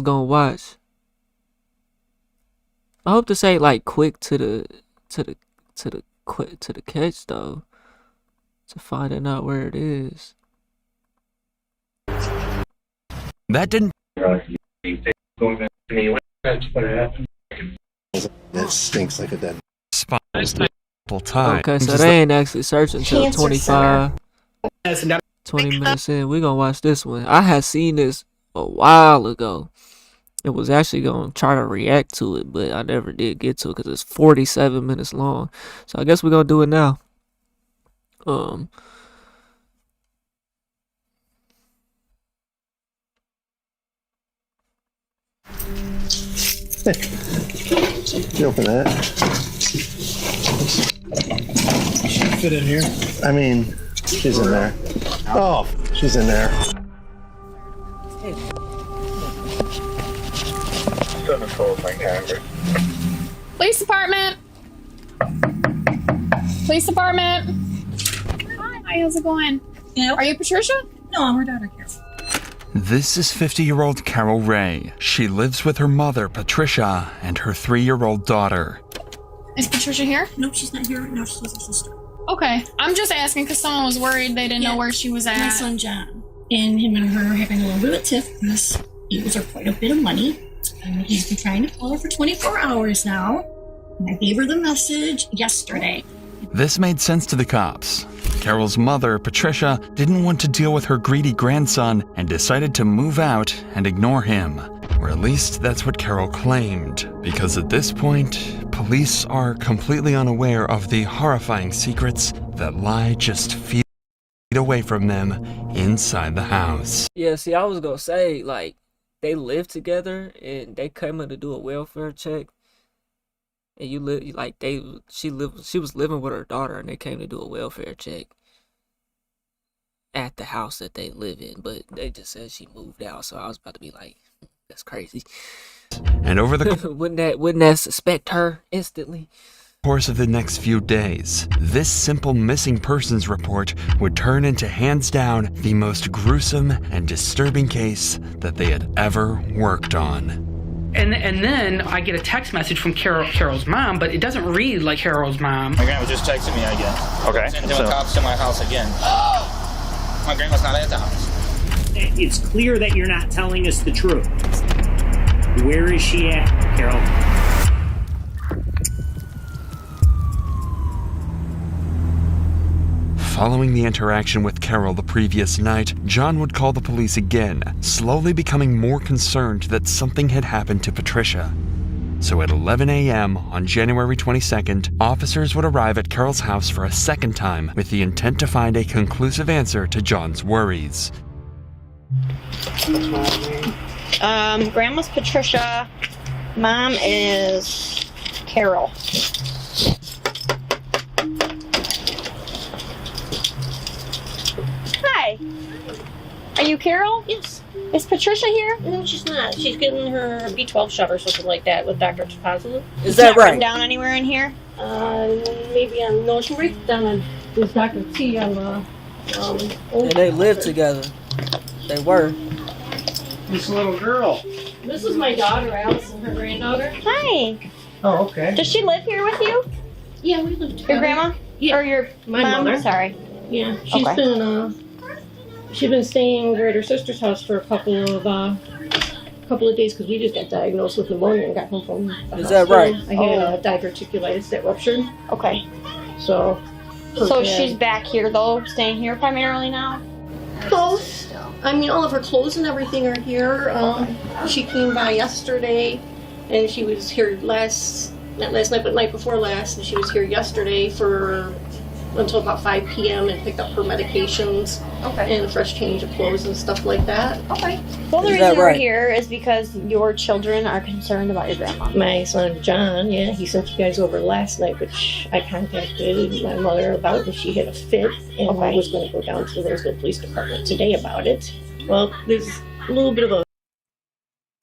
gonna watch. I hope this ain't like quick to the catch though. To finding out where it is. That didn't. That stinks like a dead. Okay, so they ain't actually searching until 20 minutes in. We gonna watch this one. I had seen this a while ago. It was actually gonna try to react to it, but I never did get to it because it's 47 minutes long. So I guess we're gonna do it now. You open that. She fit in here. I mean, she's in there. Oh, she's in there. Police department. Police department. Hi, how's it going? Are you Patricia? No, I'm her daughter, Carol. This is 50-year-old Carol Ray. She lives with her mother, Patricia, and her 3-year-old daughter. Is Patricia here? No, she's not here right now. She's with her sister. Okay, I'm just asking because someone was worried they didn't know where she was at. My son John, and him and her are having a little bit of a tiff because he owes her quite a bit of money. And he's been trying to call her for 24 hours now. And I gave her the message yesterday. This made sense to the cops. Carol's mother, Patricia, didn't want to deal with her greedy grandson and decided to move out and ignore him. Or at least that's what Carol claimed, because at this point, police are completely unaware of the horrifying secrets that lie just feet away from them inside the house. Yeah, see, I was gonna say, like, they live together and they come in to do a welfare check. And you live like she was living with her daughter and they came to do a welfare check at the house that they live in, but they just said she moved out, so I was about to be like, that's crazy. And over the wouldn't that suspect her instantly? course of the next few days, this simple missing persons report would turn into hands down the most gruesome and disturbing case that they had ever worked on. And then I get a text message from Carol's mom, but it doesn't read like Carol's mom. My grandma just texted me again. Okay. Sent doing cops to my house again. My grandma's not at the house. It's clear that you're not telling us the truth. Where is she at, Carol? Following the interaction with Carol the previous night, John would call the police again, slowly becoming more concerned that something had happened to Patricia. So at 11 a.m. on January 22nd, officers would arrive at Carol's house for a second time with the intent to find a conclusive answer to John's worries. Grandma's Patricia. Mom is Carol. Hi. Are you Carol? Yes. Is Patricia here? No, she's not. She's getting her B12 shot or something like that with Dr. Positive. Is that right? Written down anywhere in here? Maybe on, no, she wrote down on with Dr. T on the, And they live together. They were. This little girl. This is my daughter, Allison, her granddaughter. Hi. Oh, okay. Does she live here with you? Yeah, we live together. Your grandma? Yeah. Or your My mom? mother. Sorry. Yeah, she's Okay. been staying over at her sister's house for a couple of days because we just got diagnosed with pneumonia and got home from the Is that hospital. right? I had diverticulitis that ruptured. Okay. So She's back here though, staying here primarily now? close. I mean, all of her clothes and everything are here. She came by yesterday, and she was here not last night, but night before last, and she was here yesterday until about 5 p.m. and picked up her medications and a fresh change of clothes and stuff like that. Okay. Well, the reason we're here is because your children are concerned about your grandma. My son John, yeah, he sent you guys over last night, which I contacted my mother about, and she had a fit, and I was going to go down to the Roseville Police Department today about it. Well, there's a little bit of a...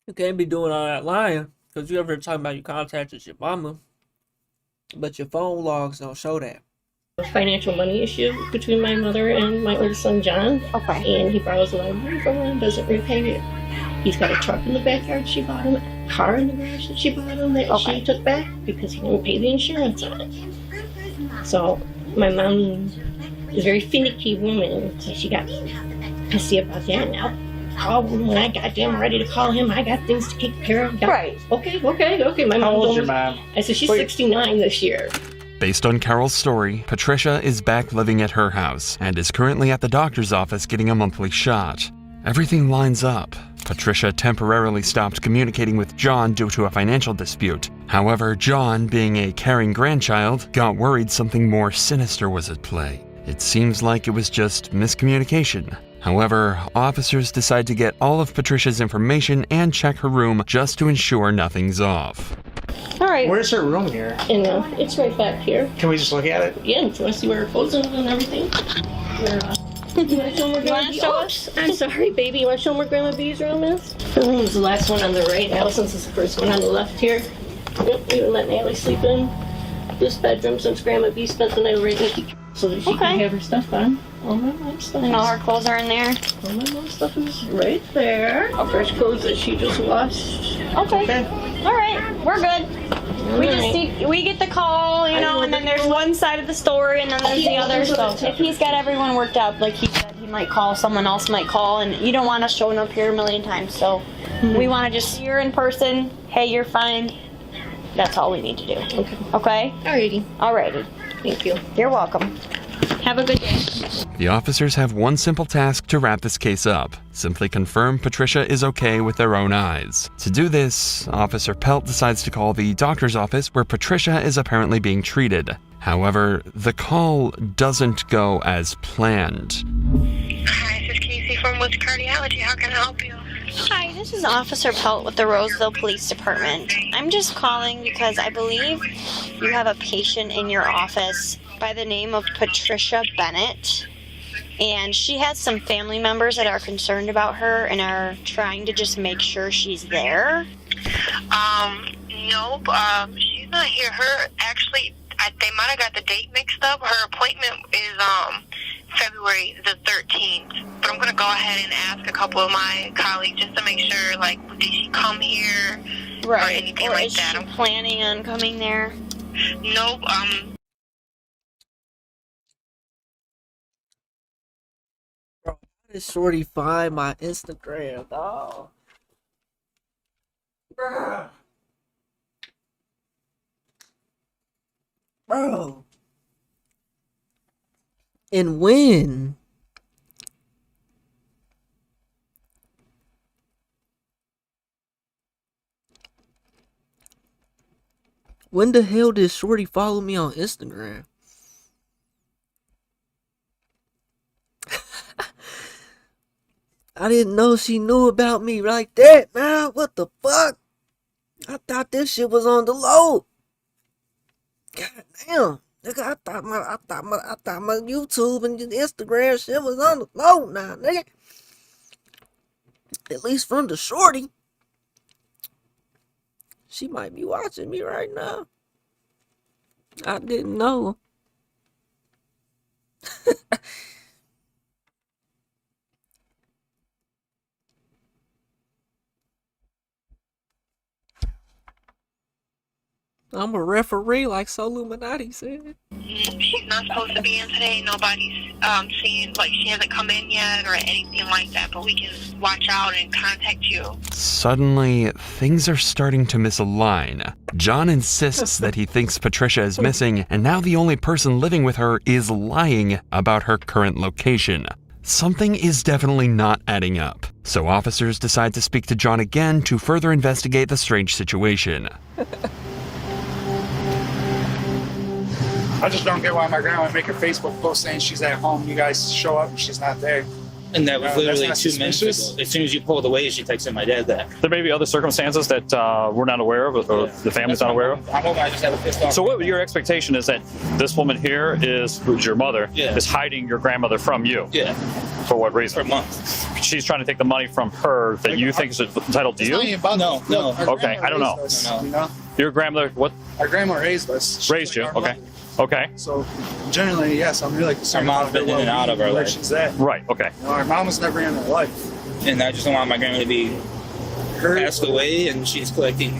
You can't be doing all that lying, because you ever talking about you contacted your mama, but your phone logs don't show that. financial money issue between my mother and my older son John. Okay. And he borrows a lot of money from her and doesn't repay it. He's got a truck in the backyard she bought him, a car in the garage that she bought him that she took back because he didn't pay the insurance on it. So my mom is a very finicky woman, so she got pissy about that. Now call him when I goddamn ready to call him. I got things to take care of. Right. Okay. My How mom old's your mom? I said she's 69 this year. Based on Carol's story, Patricia is back living at her house and is currently at the doctor's office getting a monthly shot. Everything lines up. Patricia temporarily stopped communicating with John due to a financial dispute. However, John, being a caring grandchild, got worried something more sinister was at play. It seems like it was just miscommunication. However, officers decide to get all of Patricia's information and check her room just to ensure nothing's off. All right. Where's her room here? And it's right back here. Can we just look at it? Yeah, if you want to see where her clothes are and everything. You want to show them where Grandma B's? Oh, I'm sorry, baby. You want to show them where Grandma B's room is? Her room is the last one on the right. Allison's is the first one on the left here. Yep, we would let Natalie sleep in this bedroom since Grandma B spent the night right with you so that she can have her stuff on. All my mom's stuff. And all her clothes are in there? All my mom's stuff is right there. Fresh clothes that she just washed. Okay. All right, we're good. We get the call, you know, and then there's one side of the story and then there's the other. So if he's got everyone worked out, like he said, he might call, someone else might call, and you don't want us showing up here a million times. So we want to just see her in person. Hey, you're fine. That's all we need to do. Okay? Alrighty. Thank you. You're welcome. Have a good day. The officers have one simple task to wrap this case up. Simply confirm Patricia is okay with their own eyes. To do this, Officer Pelt decides to call the doctor's office where Patricia is apparently being treated. However, the call doesn't go as planned. Hi, this is Casey from Woods Cardiology. How can I help you? Hi, this is Officer Pelt with the Roseville Police Department. I'm just calling because I believe you have a patient in your office by the name of Patricia Bennett. And she has some family members that are concerned about her and are trying to just make sure she's there. Nope. She's not here. They might have got the date mixed up. Her appointment is February the 13th. But I'm going to go ahead and ask a couple of my colleagues just to make sure, like, did she come here or anything like that? Is she planning on coming there? Nope. Bro, how did Shorty find my Instagram, dog? Bruh. Bro. And when? When the hell did Shorty follow me on Instagram? I didn't know she knew about me like that, man. What the fuck? I thought this shit was on the low. God damn. Nigga, I thought my YouTube and Instagram shit was on the low now, nigga. At least from the Shorty. She might be watching me right now. I didn't know. I'm a referee, like Soluminati said. She's not supposed to be in today. Nobody's seen, like, she hasn't come in yet or anything like that, but we can watch out and contact you. Suddenly, things are starting to misalign. John insists that he thinks Patricia is missing, and now the only person living with her is lying about her current location. Something is definitely not adding up, so officers decide to speak to John again to further investigate the strange situation. I just don't get why my grandma would make a Facebook post saying she's at home. You guys show up and she's not there. And that was literally 2 minutes ago. As soon as you pulled away, she texted my dad that. There may be other circumstances that we're not aware of, or the family's not aware of. I'm hoping I just have a pissed off. So what your expectation is that this woman here who's your mother, is hiding your grandmother from you? Yeah. For what reason? For months. She's trying to take the money from her that you think is entitled to you? No. Okay, I don't know. No. Your grandmother, what? Our grandma raised us. Raised you, okay. Okay. So, generally, yes, I'm really concerned. Our mom's been in and out of our where life. she's at. Right, okay. You know, our mom was never in our life. And I just don't want my grandma to be passed away and she's collecting,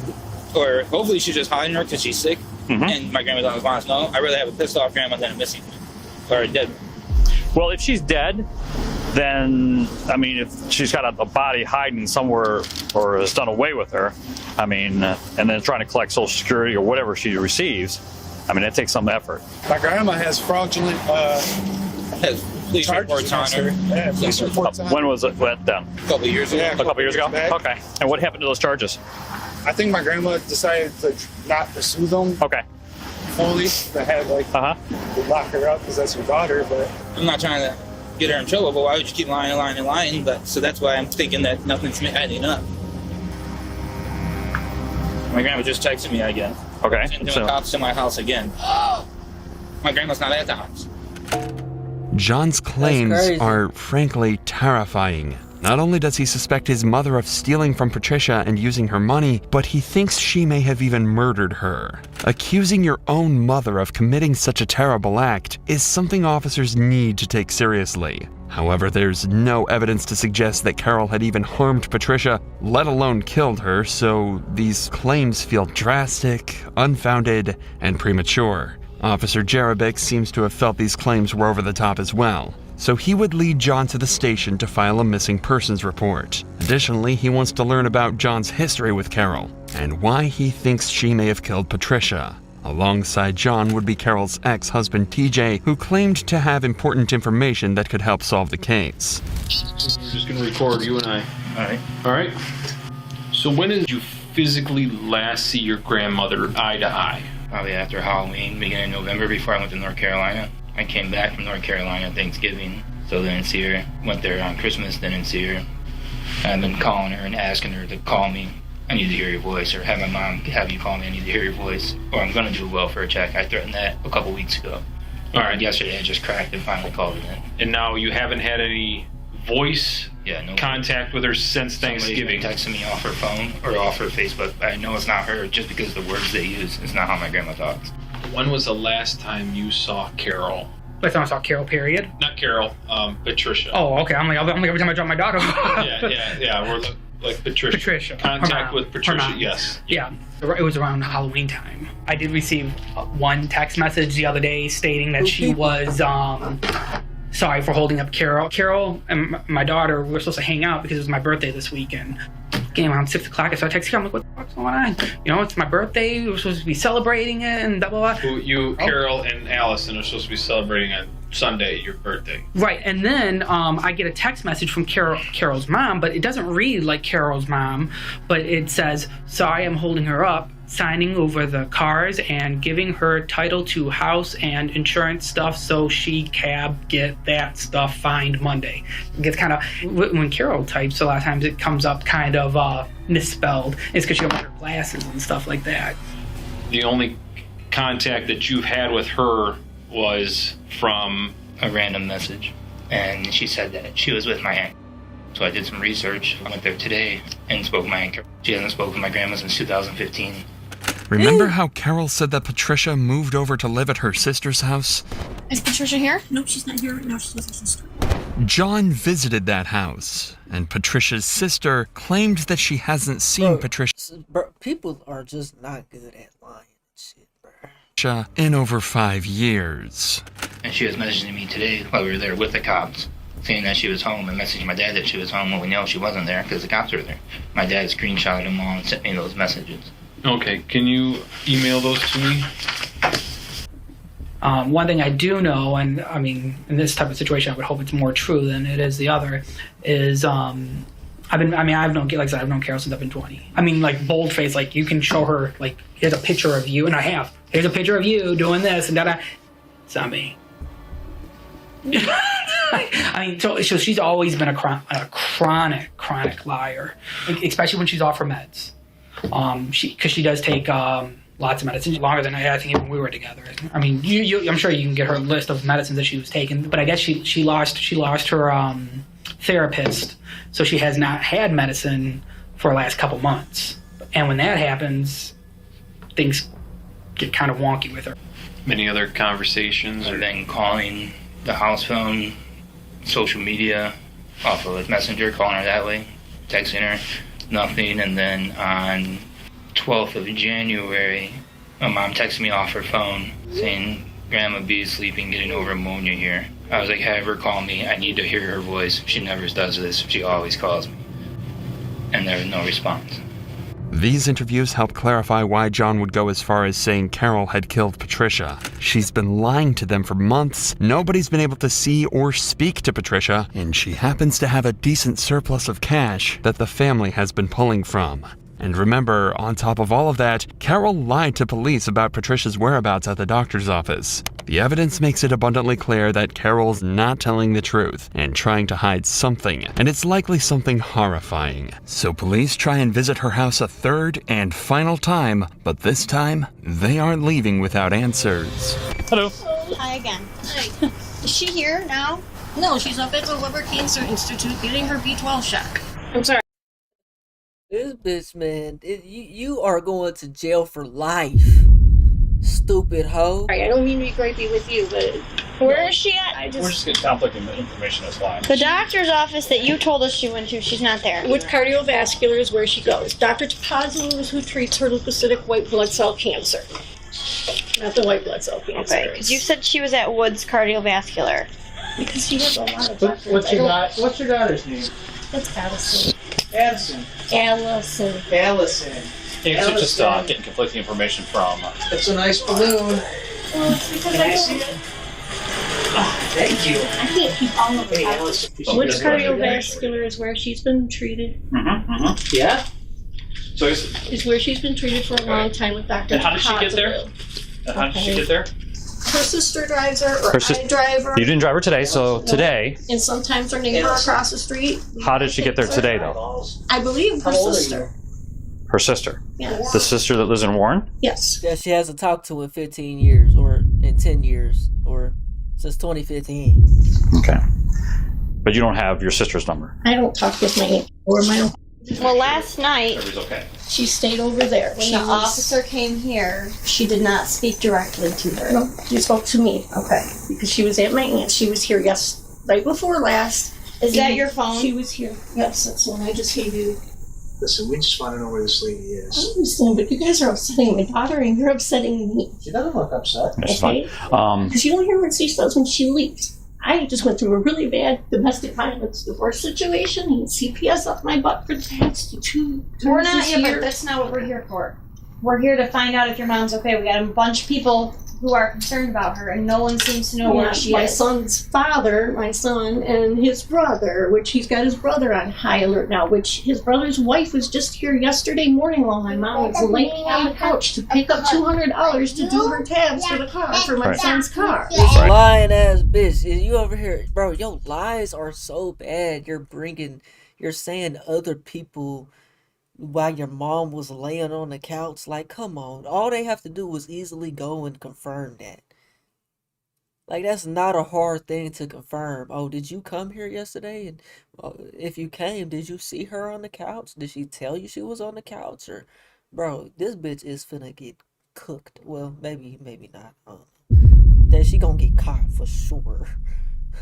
or hopefully she's just hiding her because she's sick. And my grandma always wants to know. I'd rather have a pissed off grandma than a missing one. Or dead. Well, if she's dead, then, I mean, if she's got a body hiding somewhere or has done away with her, I mean, and then trying to collect Social Security or whatever she receives, I mean, that takes some effort. My grandma has fraudulent police reports on her. Yeah, police reports on her. When was it done? A couple years ago. Yeah, A couple years ago? back. Okay. And what happened to those charges? I think my grandma decided to not pursue them. Okay. Fully. To have, like, to lock her up because that's her daughter, but... I'm not trying to get her in trouble, but why would you keep lying? But so that's why I'm thinking that nothing's adding up. My grandma just texted me again. Okay. And doing cops to my house again. My grandma's not at the house. John's claims are frankly terrifying. Not only does he suspect his mother of stealing from Patricia and using her money, but he thinks she may have even murdered her. Accusing your own mother of committing such a terrible act is something officers need to take seriously. However, there's no evidence to suggest that Carol had even harmed Patricia, let alone killed her, so these claims feel drastic, unfounded, and premature. Officer Jerebick seems to have felt these claims were over the top as well, so he would lead John to the station to file a missing persons report. Additionally, he wants to learn about John's history with Carol, and why he thinks she may have killed Patricia. Alongside John would be Carol's ex-husband TJ, who claimed to have important information that could help solve the case. We're just gonna record you and I. All right. So when did you physically last see your grandmother eye to eye? probably after Halloween, beginning of November, before I went to North Carolina. I came back from North Carolina Thanksgiving, so didn't see her. Went there on Christmas, didn't see her. I've been calling her and asking her to call me. I need to hear your voice, or have my mom have you call me. I need to hear your voice, or I'm going to do a welfare check. I threatened that a couple weeks ago. All right. Yesterday I just cracked and finally called it in. And now you haven't had any voice contact with her since Thanksgiving? Somebody's been texting me off her phone or off her Facebook. I know it's not her just because the words they use. It's not how my grandma talks. When was the last time you saw Carol? Last time I saw Carol, period. Not Carol, Patricia. Oh, okay. I'm like every time I drop my daughter. yeah. We're like Patricia. Patricia. Contact with Patricia, yes. Yeah. It was around Halloween time. I did receive one text message the other day stating that she was sorry for holding up Carol. Carol and my daughter were supposed to hang out because it was my birthday this weekend. Came around 6 o'clock, I started texting her. I'm like, what the fuck's going on? It's my birthday. We were supposed to be celebrating it and blah, blah, blah. Carol and Allison are supposed to be celebrating on Sunday, your birthday. Right, and then I get a text message from Carol's mom, but it doesn't read like Carol's mom, but it says, sorry, I'm holding her up, signing over the cars and giving her title to house and insurance stuff so she can get that stuff fined Monday. It gets kind of, when Carol types, a lot of times it comes up kind of misspelled. It's because she don't wear her glasses and stuff like that. The only contact that you've had with her was from a random message, and she said that she was with my aunt. So I did some research. I went there today and spoke with my aunt. She hasn't spoken with my grandma since 2015. Remember how Carol said that Patricia moved over to live at her sister's house? Is Patricia here? No, she's not here right now. She's with her sister. John visited that house, and Patricia's sister claimed that she hasn't seen Patricia. Bro, people are just not good at lying and shit, bro. In over 5 years. And she was messaging me today while we were there with the cops, saying that she was home, and messaging my dad that she was home when we know she wasn't there because the cops were there. My dad screenshotted them all and sent me those messages. Okay, can you email those to me? One thing I do know, and I mean, in this type of situation, I would hope it's more true than it is the other, is I've known Carol since I've been 20. I mean, like boldface, like you can show her, like here's a picture of you, and I have. Here's a picture of you doing this and that. It's not me. I mean, so she's always been a chronic liar, especially when she's off her meds. Because she does take lots of medicine, longer than I think even we were together. I mean, I'm sure you can get her list of medicines that she was taking, but I guess she lost her therapist, so she has not had medicine for the last couple months. And when that happens, things get kind of wonky with her. Many other conversations? I've been calling the house phone, social media, off of Messenger, calling her that way, texting her, nothing. And then on 12th of January, my mom texted me off her phone saying, Grandma B is sleeping, getting over pneumonia here. I was like, have her call me. I need to hear her voice. She never does this. She always calls me. And there was no response. These interviews help clarify why John would go as far as saying Carol had killed Patricia. She's been lying to them for months, nobody's been able to see or speak to Patricia, and she happens to have a decent surplus of cash that the family has been pulling from. And remember, on top of all of that, Carol lied to police about Patricia's whereabouts at the doctor's office. The evidence makes it abundantly clear that Carol's not telling the truth and trying to hide something, and it's likely something horrifying. So police try and visit her house a third and final time, but this time, they aren't leaving without answers. Hello. Hi again. Hi. Is she here now? No, she's up at the Liver Cancer Institute getting her B12 shot. I'm sorry. This bitch, man, you are going to jail for life. Stupid hoe. I don't mean to be gripey with you, but Where is she at? We're just getting conflicting information, that's why. The doctor's office that you told us she went to, she's not there. with cardiovascular is where she goes. Dr. Tapazzo is who treats her leukocytic white blood cell cancer. Not the white blood cell cancer. Okay, because you said she was at Woods Cardiovascular. Because she has a lot of doctors. What's your daughter's name? It's Addison. Addison. Allison. Allison. It's just getting conflicting information from. It's a nice balloon. Well, it's because Can I see it? Oh, thank you. I can't keep all of Hey, it. Allison. Woods Cardiovascular is where she's been treated. Yeah? So I guess, is where she's been treated for a long time with Dr. and how did she get there? And how did she get there? Her sister drives her, or I drive her. You didn't drive her today, so today. And sometimes her neighbor across the street. How did she get there today, though? I believe her sister. Her sister. Yes. The sister that lives in Warren? Yes. Yeah, she hasn't talked to in 15 years, or in 10 years, or since 2015. Okay. But you don't have your sister's number. I don't talk with my aunt or my uncle. Well, last night Okay. She stayed over there. when the officer came here, she did not speak directly to her. No, she spoke to me. Okay. Because she was at my aunt's. She was here right before last. Is that your phone? She was here. Yes, that's the one I just gave you. Listen, we just want to know where this lady is. I understand, but you guys are upsetting my daughter and you're upsetting me. She doesn't look upset. That's Okay? fine. Because you don't hear what she says when she leaves. I just went through a really bad domestic violence divorce situation and CPS up my butt for the past 2 We're terms not this here, year. but that's not what we're here for. We're here to find out if your mom's okay. We got a bunch of people who are concerned about her, and no one seems to know where she my is. son's father, my son, and his brother, which he's got his brother on high alert now, which his brother's wife was just here yesterday morning while my mom was laying on the couch to pick up $200 to do her tabs for the car, for my son's car. Lying ass bitch. Is you over here, bro? Your lies are so bad. You're saying other people while your mom was laying on the couch. Like, come on. All they have to do was easily go and confirm that. Like, that's not a hard thing to confirm. Oh, did you come here yesterday? And if you came, did you see her on the couch? Did she tell you she was on the couch? Or, bro, this bitch is finna get cooked. Well, maybe not. That she gonna get caught for sure.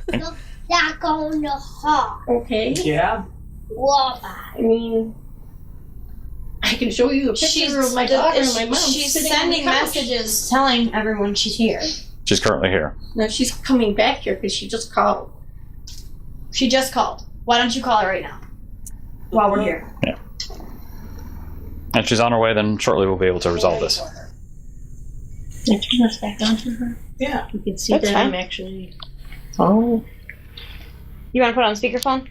Back on the hall. Okay. Yeah. Well, I mean, I can show you a picture of my daughter and my mom. She's sitting on the sending couch. messages telling everyone she's here. She's currently here. No, she's coming back here because she just called. She just called. Why don't you call her right now? While we're here. Yeah. And she's on her way, then shortly we'll be able to resolve this. Can I turn this back on to her? Yeah. You can see That's that fine. I'm actually. Oh. You want to put on speakerphone?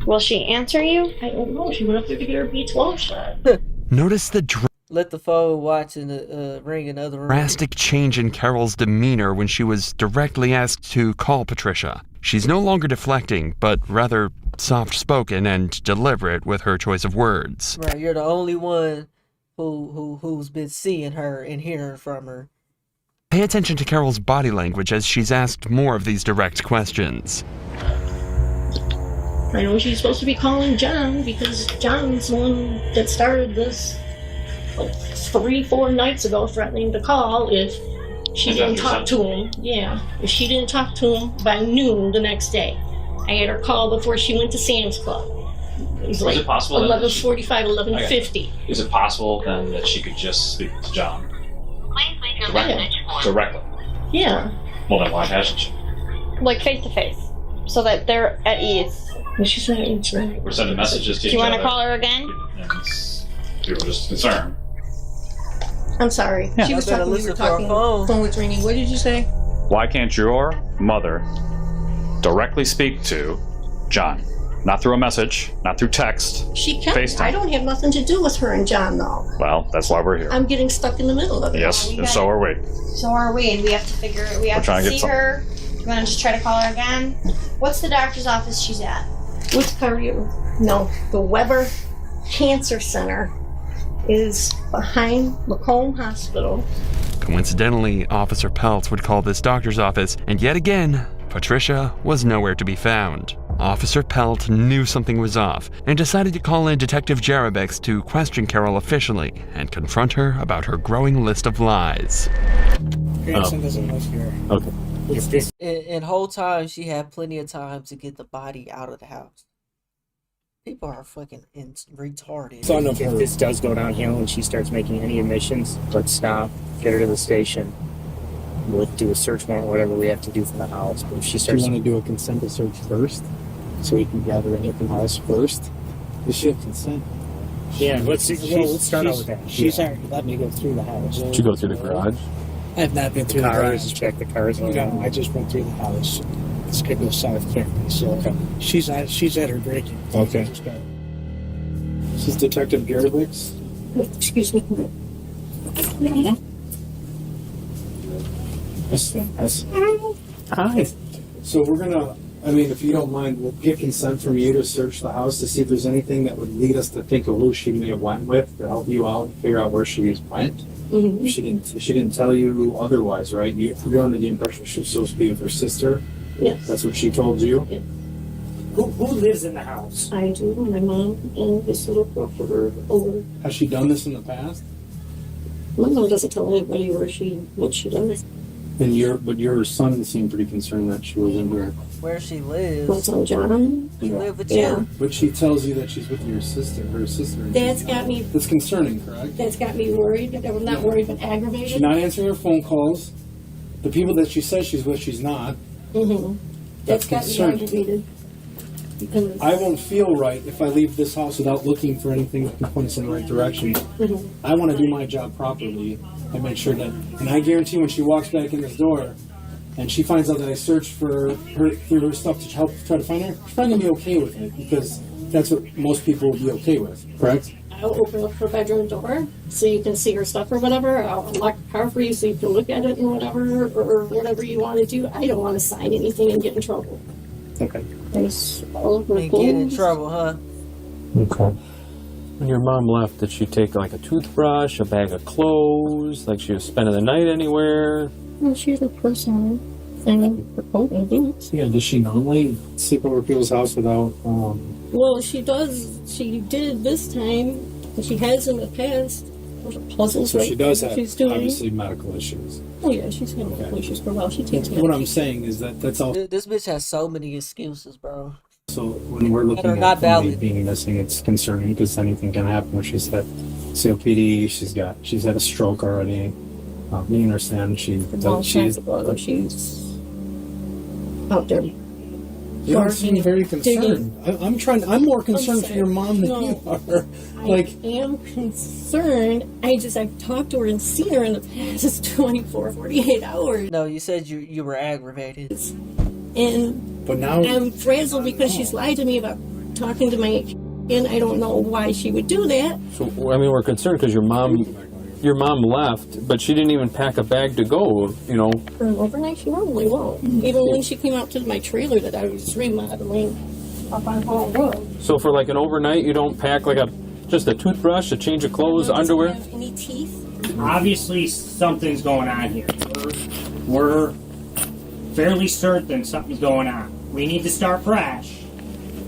Will she answer you? I don't know. She went up there to get her B12 shot. Notice the Let the phone watch and ring another room. drastic change in Carol's demeanor when she was directly asked to call Patricia. She's no longer deflecting, but rather soft-spoken and deliberate with her choice of words. Right, you're the only one who's been seeing her and hearing from her. Pay attention to Carol's body language as she's asked more of these direct questions. I know she's supposed to be calling John because John's the one that started this like 3-4 nights ago, threatening to call if she didn't talk to him. Yeah, if she didn't talk to him by noon the next day. I had her call before she went to Sam's Club. It was like it possible then that 11:45, 11:50. Is it possible then that she could just speak to John directly? Yeah. Well, then why hasn't she? Like face to face, so that they're at ease. She's not answering. We're sending messages to Do each you want other. to call her again? People are just concerned. I'm sorry. Yeah. She was I better talking. We listen were to her talking. phone. Phone was ringing. What did you say? Why can't your mother directly speak to John? Not through a message, not through text. She can. FaceTime. I don't have nothing to do with her and John, though. Well, that's why we're here. I'm getting stuck in the middle of it. Yes, and so are we. So are we, and we have to figure. We have trying to to get see her. You want to just try to call her again? What's the doctor's office she's at? Which cardio? No, the Weber Cancer Center is behind Holcomb Hospital. Coincidentally, Officer Peltz would call this doctor's office, and yet again, Patricia was nowhere to be found. Officer Pelt knew something was off and decided to call in Detective Jarabeks to question Carol officially and confront her about her growing list of lies. Grandson doesn't live here. Okay. It's this. And whole time she had plenty of time to get the body out of the house. People are fucking retarded. So if this does go downhill and she starts making any admissions, let's stop, get her to the station. We'll do a search warrant, whatever we have to do for the house. But if she starts, Do you want to do a consent to search first, so we can gather anything from the house first? Does she have consent? yeah, let's start out with that. She's Yeah. already let me go through the house. Did you go through the garage? I have not been through the Cars? garage to check the cars. No, I just went through the house. This kid goes south quickly, so she's at her drinking. Okay. This is Detective Gerowitz. Excuse me. That's Hi. So we're gonna, I mean, if you don't mind, we'll get consent from you to search the house to see if there's anything that would lead us to think of who she may have went with to help you out and figure out where she went. Mm-hmm. She didn't tell you otherwise, right? You're under the impression she was supposed to be with her sister. Yes. That's what she told you. Yeah. Who lives in the house? I do. My mom and this little girl for her over. Has she done this in the past? My mom doesn't tell anybody what she does. And your son seemed pretty concerned that she was in here. Where she lives. What's on John? She live with Yeah. you. But she tells you that she's with her sister. That's got me. That's concerning, correct? That's got me worried. I'm not worried, but aggravated. She's not answering her phone calls. The people that she says she's with, she's not. Mm-hmm. That's got me concerning. aggravated. Because I won't feel right if I leave this house without looking for anything that can point us in the right direction. Mhm. I want to do my job properly and make sure that, and I guarantee when she walks back in this door and she finds out that I searched for her stuff to help try to find her, she's probably going to be okay with it because that's what most people will be okay with, correct? I'll open up her bedroom door so you can see her stuff or whatever. I'll unlock the car for you so you can look at it and whatever, or whatever you want to do. I don't want to sign anything and get in trouble. Okay. There's all of her And get in clothes. trouble, huh? Okay. When your mom left, did she take like a toothbrush, a bag of clothes? Like she was spending the night anywhere? Well, she's a person. And her coat and boots. Yeah, does she normally sleep over people's house without, Well, she does. She did this time. And she has in the past. Those are puzzles, so right? she does have, She's doing. obviously, medical issues. Oh yeah, she's had medical issues for a while. She takes What I'm saying is that's all. This bitch has so many excuses, bro. So when we're looking That are at not somebody valid. being missing, it's concerning because anything can happen. Where she's had COPD, she's had a stroke already. You understand? She's out there. You don't seem very concerned. I'm more concerned for your mom than you are. Like, I am concerned. I've talked to her and seen her in the past 24, 48 hours. No, you said you were aggravated. And but now I'm frazzled because she's lied to me about talking to my, and I don't know why she would do that. So I mean, we're concerned because your mom left, but she didn't even pack a bag to go. You know. For an overnight, she normally won't. Even when she came out to my trailer that I was remodeling up on Hall Road. So for like an overnight, you don't pack like just a toothbrush, a change of clothes, underwear? Have any teeth? Obviously, something's going on here. We're fairly certain something's going on. We need to start fresh,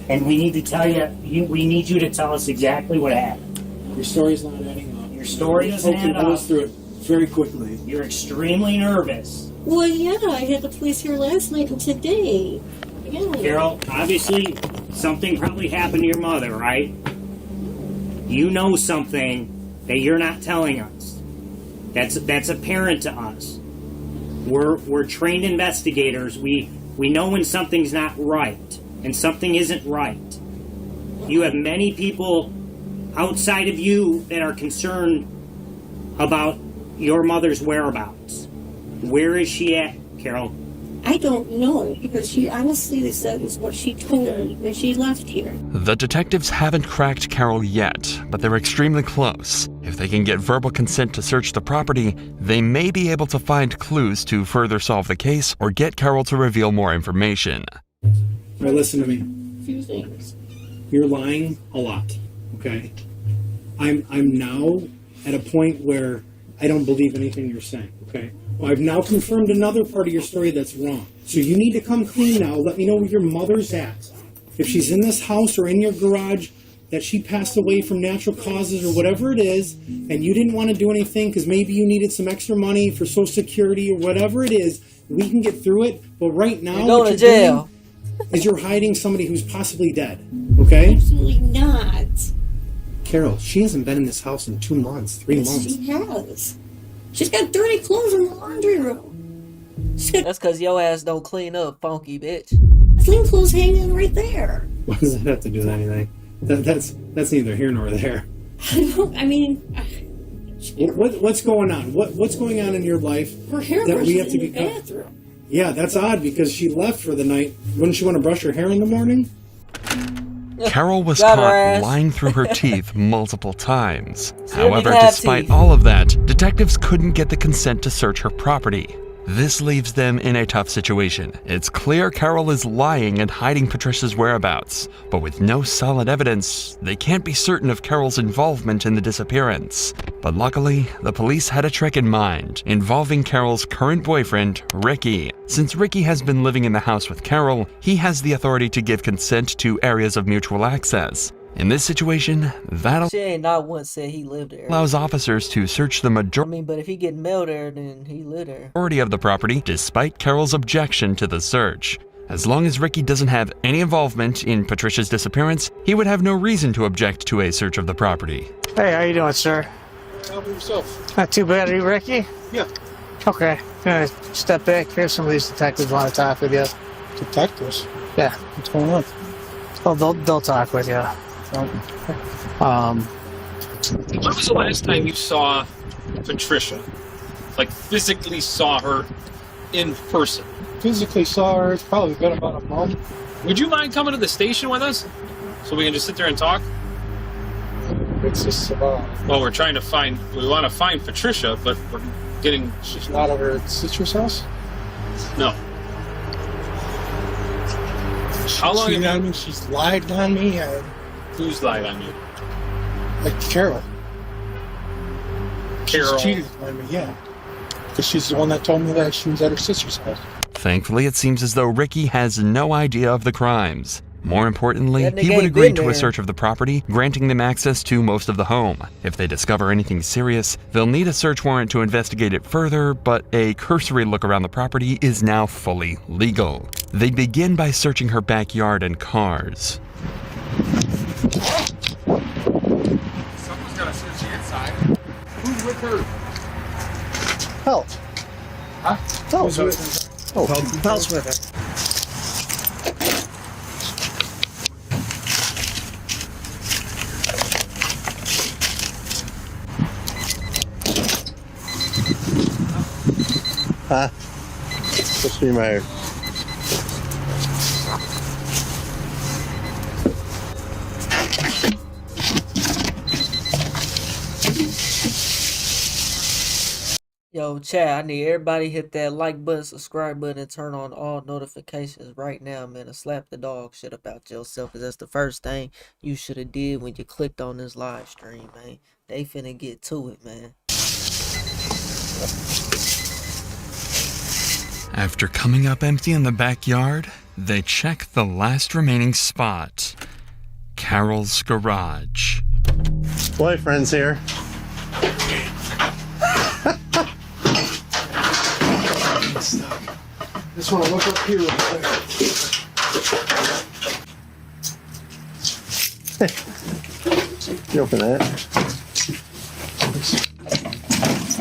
and we need to tell you. We need you to tell us exactly what happened. your story's not adding up. Your story doesn't Okay, add run up. us through it very quickly. You're extremely nervous. Well, yeah, I had the police here last night and today. Yeah. Carol, obviously, something probably happened to your mother, right? You know something that you're not telling us. That's apparent to us. We're trained investigators. We know when something's not right and something isn't right. You have many people outside of you that are concerned about your mother's whereabouts. Where is she at, Carol? I don't know, because she honestly said is what she told me when she left here. The detectives haven't cracked Carol yet, but they're extremely close. If they can get verbal consent to search the property, they may be able to find clues to further solve the case or get Carol to reveal more information. All right, listen to me. A few things. You're lying a lot, okay? I'm now at a point where I don't believe anything you're saying, okay? Well, I've now confirmed another part of your story that's wrong. So you need to come clean now. Let me know where your mother's at. If she's in this house or in your garage, that she passed away from natural causes or whatever it is, and you didn't want to do anything because maybe you needed some extra money for Social Security or whatever it is, we can get through it. But right now, You're going what to you're jail. doing is you're hiding somebody who's possibly dead, okay? Absolutely not. Carol, she hasn't been in this house in 2 months, 3 Yes, months. she has. She's got dirty clothes in the laundry room. That's because your ass don't clean up, funky bitch. Clean clothes hanging right there. Why does that have to do with anything? That's neither here nor there. I mean, What's going on? What's going on in your life her that we hairbrush have is to in the be? bathroom. Yeah, that's odd because she left for the night. Wouldn't she want to brush her hair in the morning? Carol was Got her caught ass. lying through her teeth multiple times. She didn't However, even have despite teeth. all of that, detectives couldn't get the consent to search her property. This leaves them in a tough situation. It's clear Carol is lying and hiding Patricia's whereabouts, but with no solid evidence, they can't be certain of Carol's involvement in the disappearance. But luckily, the police had a trick in mind, involving Carol's current boyfriend, Ricky. Since Ricky has been living in the house with Carol, he has the authority to give consent to areas of mutual access. In this situation, that She ain't not once said he lived there. allows officers to search the I majority mean, but if he getting mail there, then he lived there. of the property, despite Carol's objection to the search. As long as Ricky doesn't have any involvement in Patricia's disappearance, he would have no reason to object to a search of the property. Hey, how you doing, sir? How about yourself? Not too bad. Are you Ricky? Yeah. Okay. Gonna step back here. Some of these detectives want to talk with you. Detectives? Yeah. What's going on? Oh, they'll talk with you. When was the last time you saw Patricia? Like, physically saw her in person? Physically saw her. It's probably been about a month. Would you mind coming to the station with us? So we can just sit there and talk? It's just about... Well, we want to find Patricia, but we're getting... She's not over at Citrus House? No. How long have you... She's lied on me. Who's lied on you? Like Carol. Carol? She's cheated on me, yeah. Because she's the one that told me that she was at her sister's house. Thankfully, it seems as though Ricky has no idea of the crimes. More importantly, That nigga he would ain't agree been to a there. search of the property, granting them access to most of the home. If they discover anything serious, they'll need a search warrant to investigate it further, but a cursory look around the property is now fully legal. They begin by searching her backyard and cars. Someone's got to search the inside. Who's with her? Help. Huh? Help. Who's with her? Oh, Help's with her. Huh? Supposed to be my... Yo, chat, I need everybody hit that like button, subscribe button, and turn on all notifications right now, man. And slap the dog shit about yourself, because that's the first thing you should have did when you clicked on this live stream, man. They finna get to it, man. After coming up empty in the backyard, they check the last remaining spot, Carol's garage. Boyfriend's here. Just want to look up here real quick. You open that?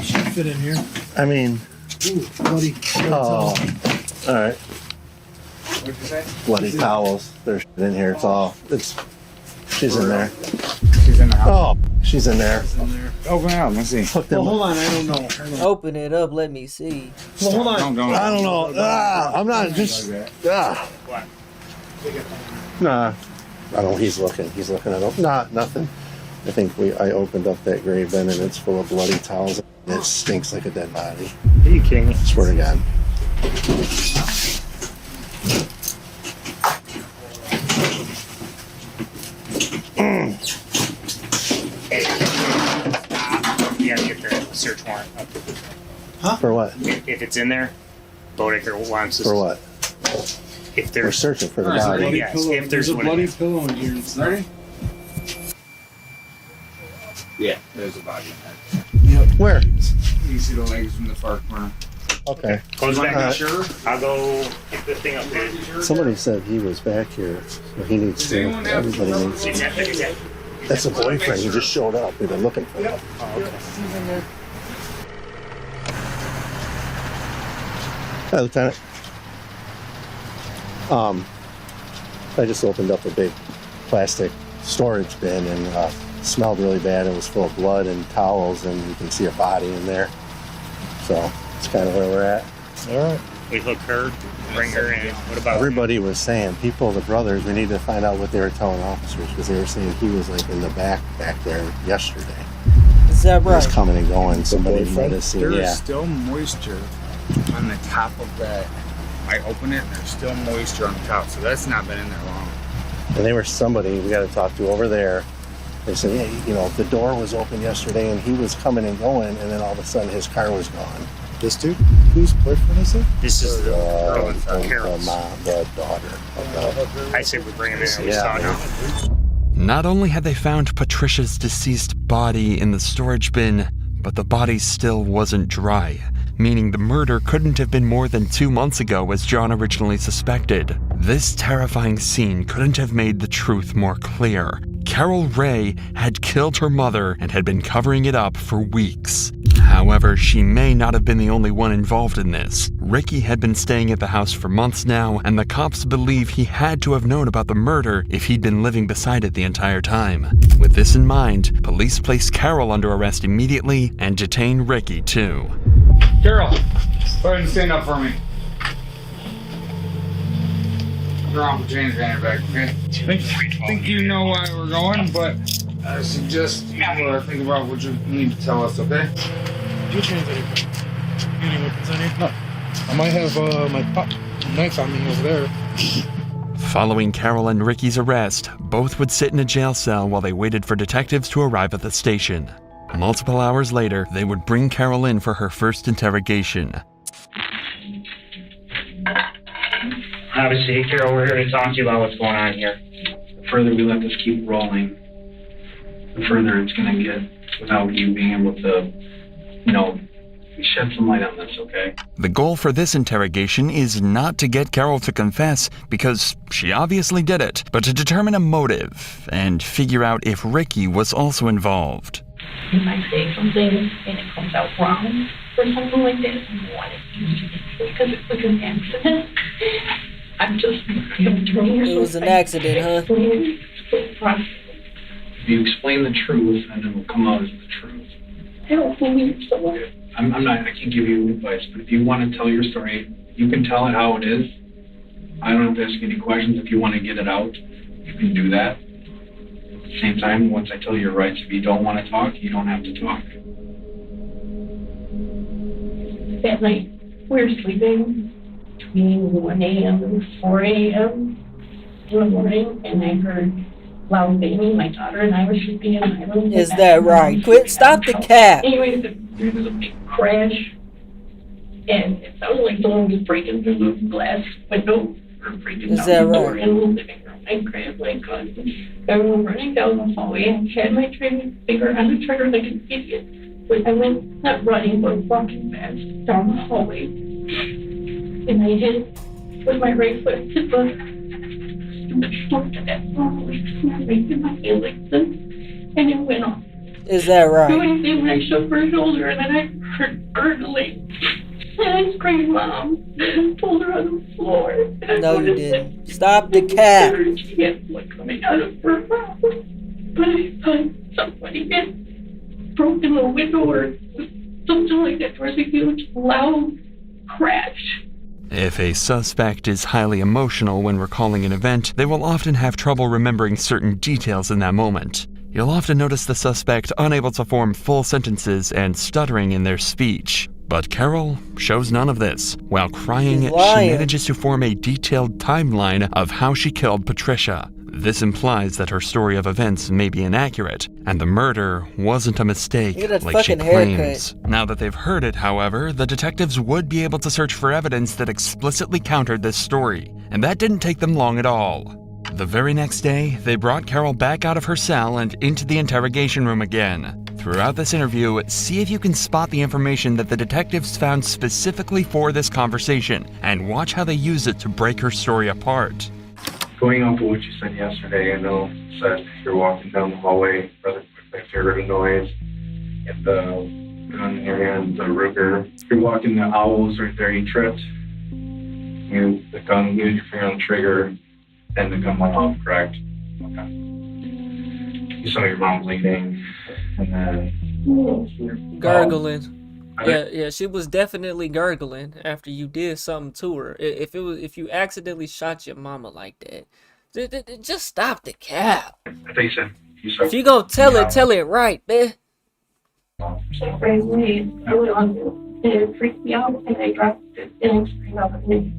Should fit in here. I mean... Ooh, bloody. Oh. Alright. What'd you say? Bloody towels. There's shit in here. It's all... She's in there. She's in the house. Oh, she's in there. Open it up. Let's see. Well, hold on. I don't know. Open it up, let me see. Well, hold on. I don't know. I'm not just... What? Nah. I don't know. He's looking. He's looking at... Nah, nothing. I think I opened up that grave bin and it's full of bloody towels. It stinks like a dead body. Are you kidding me? Swear to God. You gotta get the search warrant. Huh? For what? If it's in there, Bodecker wants us. For what? If We're there's searching for the There's a body. bloody Yes, pillow. if There's a one bloody in there. pillow in here. Ready? Yeah, there's a body in Yep. Where? You see the legs from the far corner. Okay. Goes back. Uh, Sure. I'll go get the thing up there. Somebody said he was back here, so he needs to. Everybody needs. That's a boyfriend. He just showed up. We've been looking for him. Oh, okay. Hi, Lieutenant. I just opened up a big plastic storage bin and smelled really bad. It was full of blood and towels, and you can see a body in there. So it's kind of where we're at. All right. We hook her, bring her in. What about Everybody was saying, the brothers, we need to find out what they were telling officers, because they were saying he was like in the back there yesterday. Is that He was right? coming and going. Somebody might have seen. There is Yeah. still moisture on the top of that. I open it and there's still moisture on the top, so that's not been in there long. And they were somebody we got to talk to over there. They said, yeah, you know, the door was open yesterday and he was coming and going, and then all of a sudden his car was gone. This dude? Whose boyfriend is it? This is the girl in Carol's. The daughter. I say we bring him in and we Yeah, talk man. Not only had they found Patricia's deceased body in the storage bin, but the body still wasn't dry, meaning the murder couldn't have been more than 2 months ago as John originally suspected. This terrifying scene couldn't have made the truth more clear. Carol Ray had killed her mother and had been covering it up for weeks. However, she may not have been the only one involved in this. Ricky had been staying at the house for months now, and the cops believe he had to have known about the murder if he'd been living beside it the entire time. With this in mind, police place Carol under arrest immediately and detain Ricky too. Carol, go ahead and stand up for me. You're on with James Vanderbeck, okay? I think you know why we're going, but I suggest you think about what you need to tell us, okay? You change anything? Any weapons I need? No. I might have my knife on me over there. Following Carol and Ricky's arrest, both would sit in a jail cell while they waited for detectives to arrive at the station. Multiple hours later, they would bring Carol in for her first interrogation. Obviously, Carol, we're here to talk to you about what's going on here. The further we let this keep rolling, the further it's going to get without you being able to, shed some light on this, okay? The goal for this interrogation is not to get Carol to confess, because she obviously did it, but to determine a motive and figure out if Ricky was also involved. You might say something and it comes out wrong or something like that. I don't want it because it was an accident. I'm just It was an accident, huh? If you explain the truth, and it will come out as the truth. I don't believe so. I can't give you advice, but if you want to tell your story, you can tell it how it is. I don't have to ask any questions. If you want to get it out, you can do that. At the same time, once I tell you your rights, if you don't want to talk, you don't have to talk. That night, we were sleeping between 1 a.m. and 4 a.m. in the morning, and I heard loud banging. My daughter and I were sleeping in my room. Is that right? Quit! Stop the cap. Anyways, there was a big crash, and it sounded like someone was breaking through the glass window or breaking down the door in the living room. I grabbed my gun. I went running down the hallway. I had my finger on the trigger like an idiot. But I went not running, but walking fast down the hallway, and I hit with my right foot hit the door to that hallway, snapped right in my hand like this, and it went off. Is that right? Doing thing when I shoved her shoulder, and then I heard gurgling. And I screamed, Mom, and pulled her on the floor. No, you didn't. Stop the cap. She had blood coming out of her mouth. But I thought somebody had broken the window or something like that. There was a huge, loud crash. If a suspect is highly emotional when recalling an event, they will often have trouble remembering certain details in that moment. You'll often notice the suspect unable to form full sentences and stuttering in their speech. But Carol shows none of this. While crying, she manages to form a detailed timeline of how she killed Patricia. This implies that her story of events may be inaccurate, and the murder wasn't a mistake like she claims. Now that they've heard it, however, the detectives would be able to search for evidence that explicitly countered this story, and that didn't take them long at all. The very next day, they brought Carol back out of her cell and into the interrogation room again. Throughout this interview, see if you can spot the information that the detectives found specifically for this conversation, and watch how they use it to break her story apart. Going off of what you said yesterday, I know you said you're walking down the hallway, rather quick, you heard a noise, get the gun in your hand, the Ruger. You're walking the owls right there, you tripped, you the gun, you had your finger on the trigger, and the gun went off, correct? Okay. You saw your mom bleeding, and then gargling. Yeah, she was definitely gurgling after you did something to her. If you accidentally shot your mama like that, just stop the cap. I thought you said If you gonna tell it right, man. It freaked me out, and I dropped it and screamed out at me.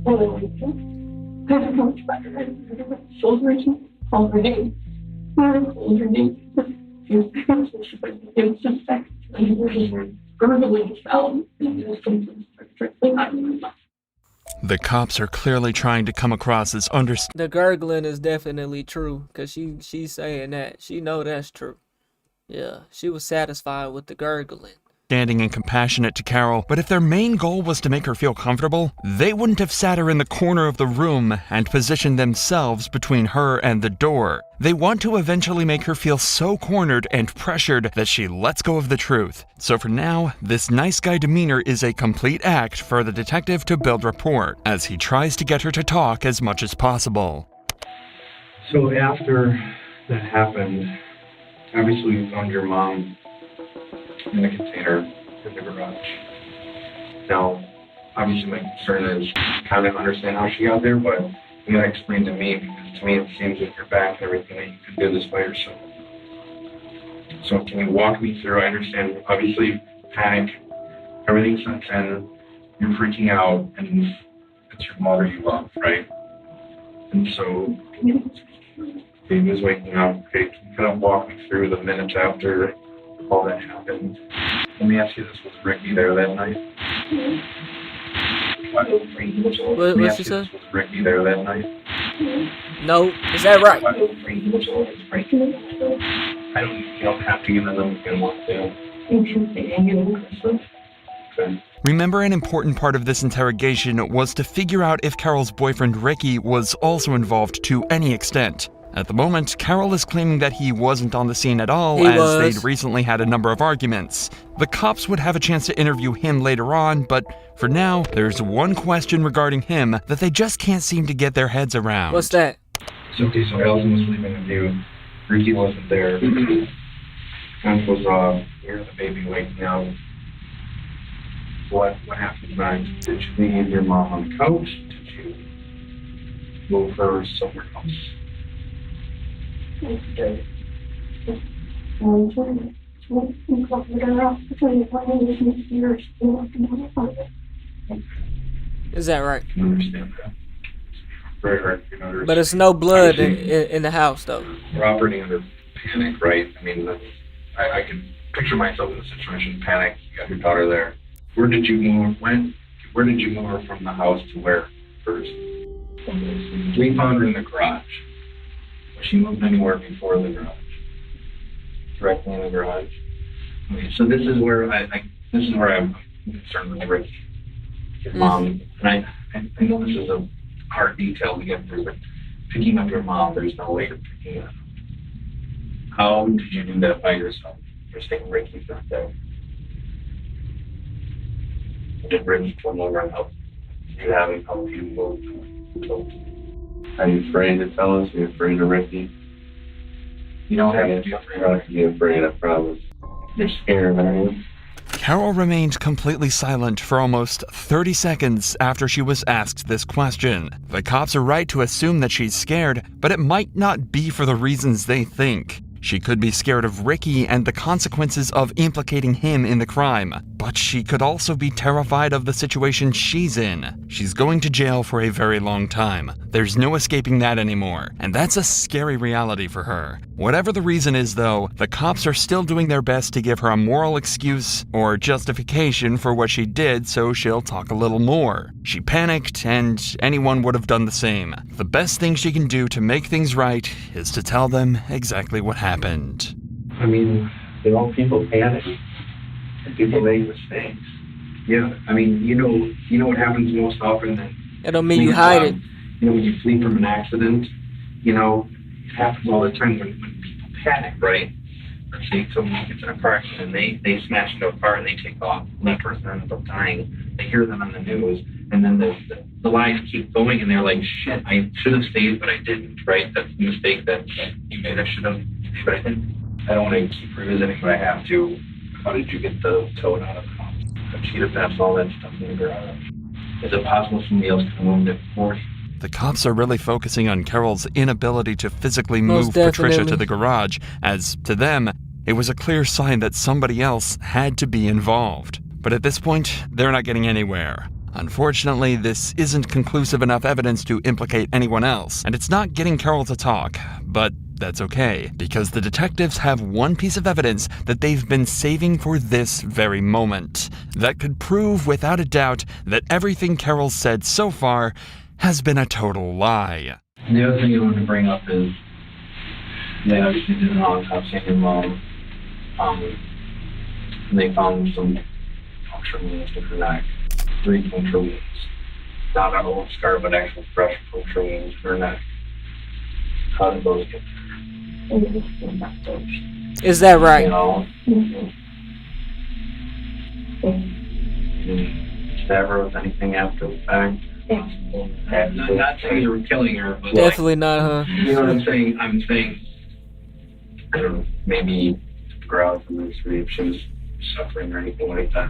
Shoulders, call her name. Called her name. She was it was just sex. Gurgling sound. The cops are clearly trying to come across as understanding. The gurgling is definitely true, cause she's saying that. She know that's true. Yeah, she was satisfied with the gurgling. And compassionate to Carol, but if their main goal was to make her feel comfortable, they wouldn't have sat her in the corner of the room and positioned themselves between her and the door. They want to eventually make her feel so cornered and pressured that she lets go of the truth. So for now, this nice guy demeanor is a complete act for the detective to build rapport, as he tries to get her to talk as much as possible. So after that happened, obviously we found your mom in the container in the garage. Now, obviously my concern is kind of understand how she got there, but you gotta explain to me, because to me it seems with your back and everything that you could do this by yourself. So can you walk me through? I understand, obviously, panic, everything sets in, you're freaking out, and it's your mother you love, right? And so, baby was waking up. Okay, can you kind of walk me through the minutes after all that happened? Let me ask you this, was Ricky there that night? What she said? Was Ricky there that night? No, is that right? You don't have to give them if you want to. Okay. Remember, an important part of this interrogation was to figure out if Carol's boyfriend Ricky was also involved to any extent. At the moment, Carol is claiming that he wasn't on the scene at all, they'd recently had a number of arguments. The cops would have a chance to interview him later on, but for now, there's one question regarding him that they just can't seem to get their heads around. What's that? So Allison was sleeping with you. Ricky wasn't there. Anton was near the baby waking up. What happened next? Did you leave your mom on the couch? Did you move her somewhere else? Is that right? I understand that. Very hard to notice. But it's no blood in the house, though. We're operating under panic, right? I mean, I can picture myself in the situation. Panic. You got your daughter there. Where did you move? Where did you move her from the house to where first? We found her in the garage. Was she moved anywhere before the garage? Directly in the garage. Okay, so this is where I'm concerned with Ricky, his mom, and I know this is a hard detail to get through, but picking up your mom, there's no way you're picking it up. How did you do that by yourself? You're saying Ricky's not there. Did Ricky come over and help? Did you have him help you move? Are you afraid to tell us? Are you afraid of Ricky? You don't have to be afraid. You don't have to be afraid, I promise. You're scared, aren't you? Carol remained completely silent for almost 30 seconds after she was asked this question. The cops are right to assume that she's scared, but it might not be for the reasons they think. She could be scared of Ricky and the consequences of implicating him in the crime, but she could also be terrified of the situation she's in. She's going to jail for a very long time. There's no escaping that anymore, and that's a scary reality for her. Whatever the reason is, though, the cops are still doing their best to give her a moral excuse or justification for what she did, so she'll talk a little more. She panicked, and anyone would have done the same. The best thing she can do to make things right is to tell them exactly what happened. I mean, people panic and people make mistakes. Yeah, I mean, you know what happens most often. That don't mean you hide it. You know, when you flee from an accident, it happens all the time when people panic, right? Let's say someone gets in a car accident and they smash into a car and they take off, and that person ends up dying. They hear them on the news, and then the lies keep going, and they're like, shit, I should have stayed, but I didn't, right? That's the mistake that you made. I should have stayed, but I didn't. I don't want to keep revisiting, but I have to. How did you get the toad out of the house? She'd have left all that stuff in the garage. Is it possible somebody else could have moved it for you? The cops are really focusing on Carol's inability to physically Most move Patricia definitely. to the garage, as to them, it was a clear sign that somebody else had to be involved. But at this point, they're not getting anywhere. Unfortunately, this isn't conclusive enough evidence to implicate anyone else, and it's not getting Carol to talk, but that's okay, because the detectives have one piece of evidence that they've been saving for this very moment, that could prove without a doubt that everything Carol said so far has been a total lie. The other thing I wanted to bring up is they obviously did an autopsy on your mom. And they found some puncture wounds in her neck. 3 puncture wounds. Not an old scar, but actual fresh puncture wounds in her neck. How did those get there? Is that right? You know? Stab her with anything after the fact? I'm not saying you were killing her, but Definitely not her. You know what I'm saying? I'm saying, I don't know, maybe her out from the street if she was suffering or anything like that.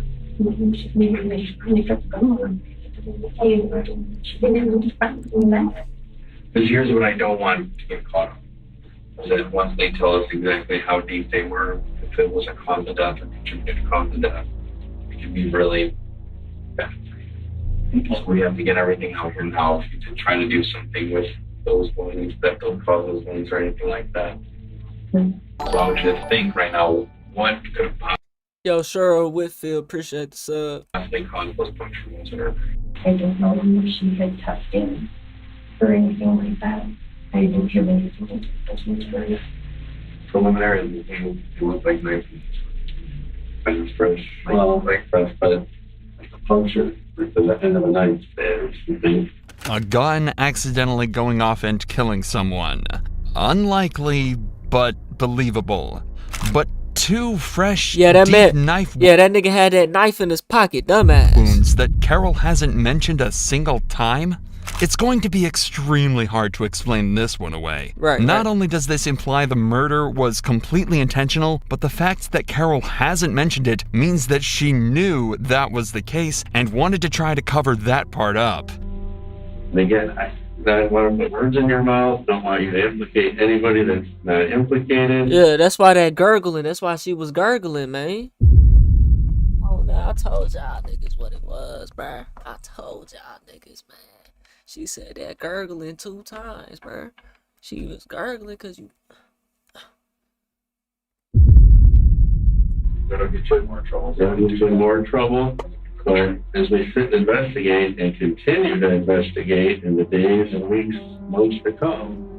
Because here's what I don't want to get caught up. Is that once they tell us exactly how deep they were, if it was a cause of death or contributed cause of death, it can be really bad. So we have to get everything out here now to try to do something with those wounds that don't cause those wounds or anything like that. So I want you to think right now, what could have possibly Yo, Cheryl Whitfield, appreciate the sub. caused those puncture wounds in her? I don't know if she had testing or anything like that. I didn't hear anything. Preliminary, it looked like knife wounds. Kind of fresh, like fresh, but like the puncture at the end of the knife there or something. A gun accidentally going off and killing someone. Unlikely, but believable. But 2 fresh, that deep knife that nigga had that knife in his pocket, dumbass. wounds that Carol hasn't mentioned a single time? It's going to be extremely hard to explain this one away. Not only does this imply the murder was completely intentional, but the fact that Carol hasn't mentioned it means that she knew that was the case and wanted to try to cover that part up. And again, I don't want to put words in your mouth, don't want you to implicate anybody that's not implicated. Yeah, that's why that gurgling, that's why she was gurgling, man. Oh, no, I told y'all niggas what it was, bruh. I told y'all niggas, man. She said that gurgling 2 times, bruh. She was gurgling because you... That'll get you in more trouble. That'll get you in more trouble. But as we sit and investigate and continue to investigate in the days and weeks, months to come,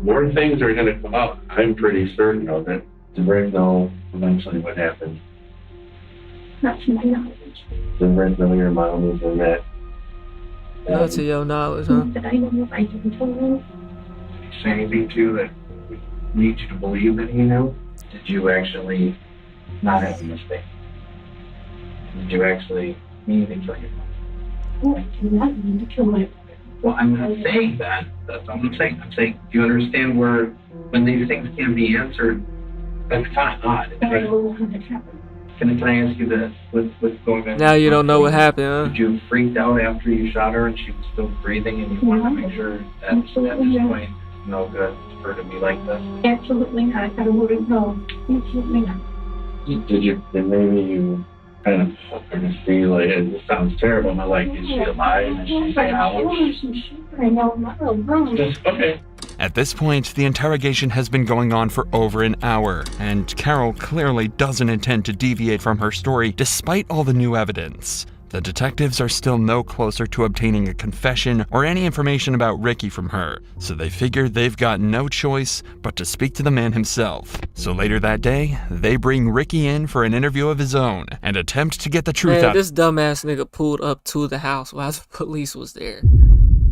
more things are going to come out. I'm pretty certain of it. Did Rick know eventually what happened? Not to my knowledge. Did Rick know your mom was in that? Not to your knowledge, huh? That I know I didn't tell him. Say anything to you that leads you to believe that he knew? Did you actually not have a mistake? Did you actually mean to kill your mom? Oh, I did not mean to kill my mother. Well, I'm not saying that. That's what I'm saying. I'm saying, do you understand where, when these things can't be answered, that's kind of odd. I don't know how that happened. Can I ask you this? What's going on? Now you don't know what happened, huh? Did you freak out after you shot her and she was still breathing and you wanted to make sure that at this point, no good for her to be like this? Absolutely not. I wouldn't know. Absolutely not. Did you, then maybe you kind of hope her to see, like, it sounds terrible, but like, is she alive? Is she out? I know. Okay. At this point, the interrogation has been going on for over an hour, and Carol clearly doesn't intend to deviate from her story despite all the new evidence. The detectives are still no closer to obtaining a confession or any information about Ricky from her, so they figure they've got no choice but to speak to the man himself. So later that day, they bring Ricky in for an interview of his own and attempt to get the truth out. This dumbass nigga pulled up to the house while the police was there.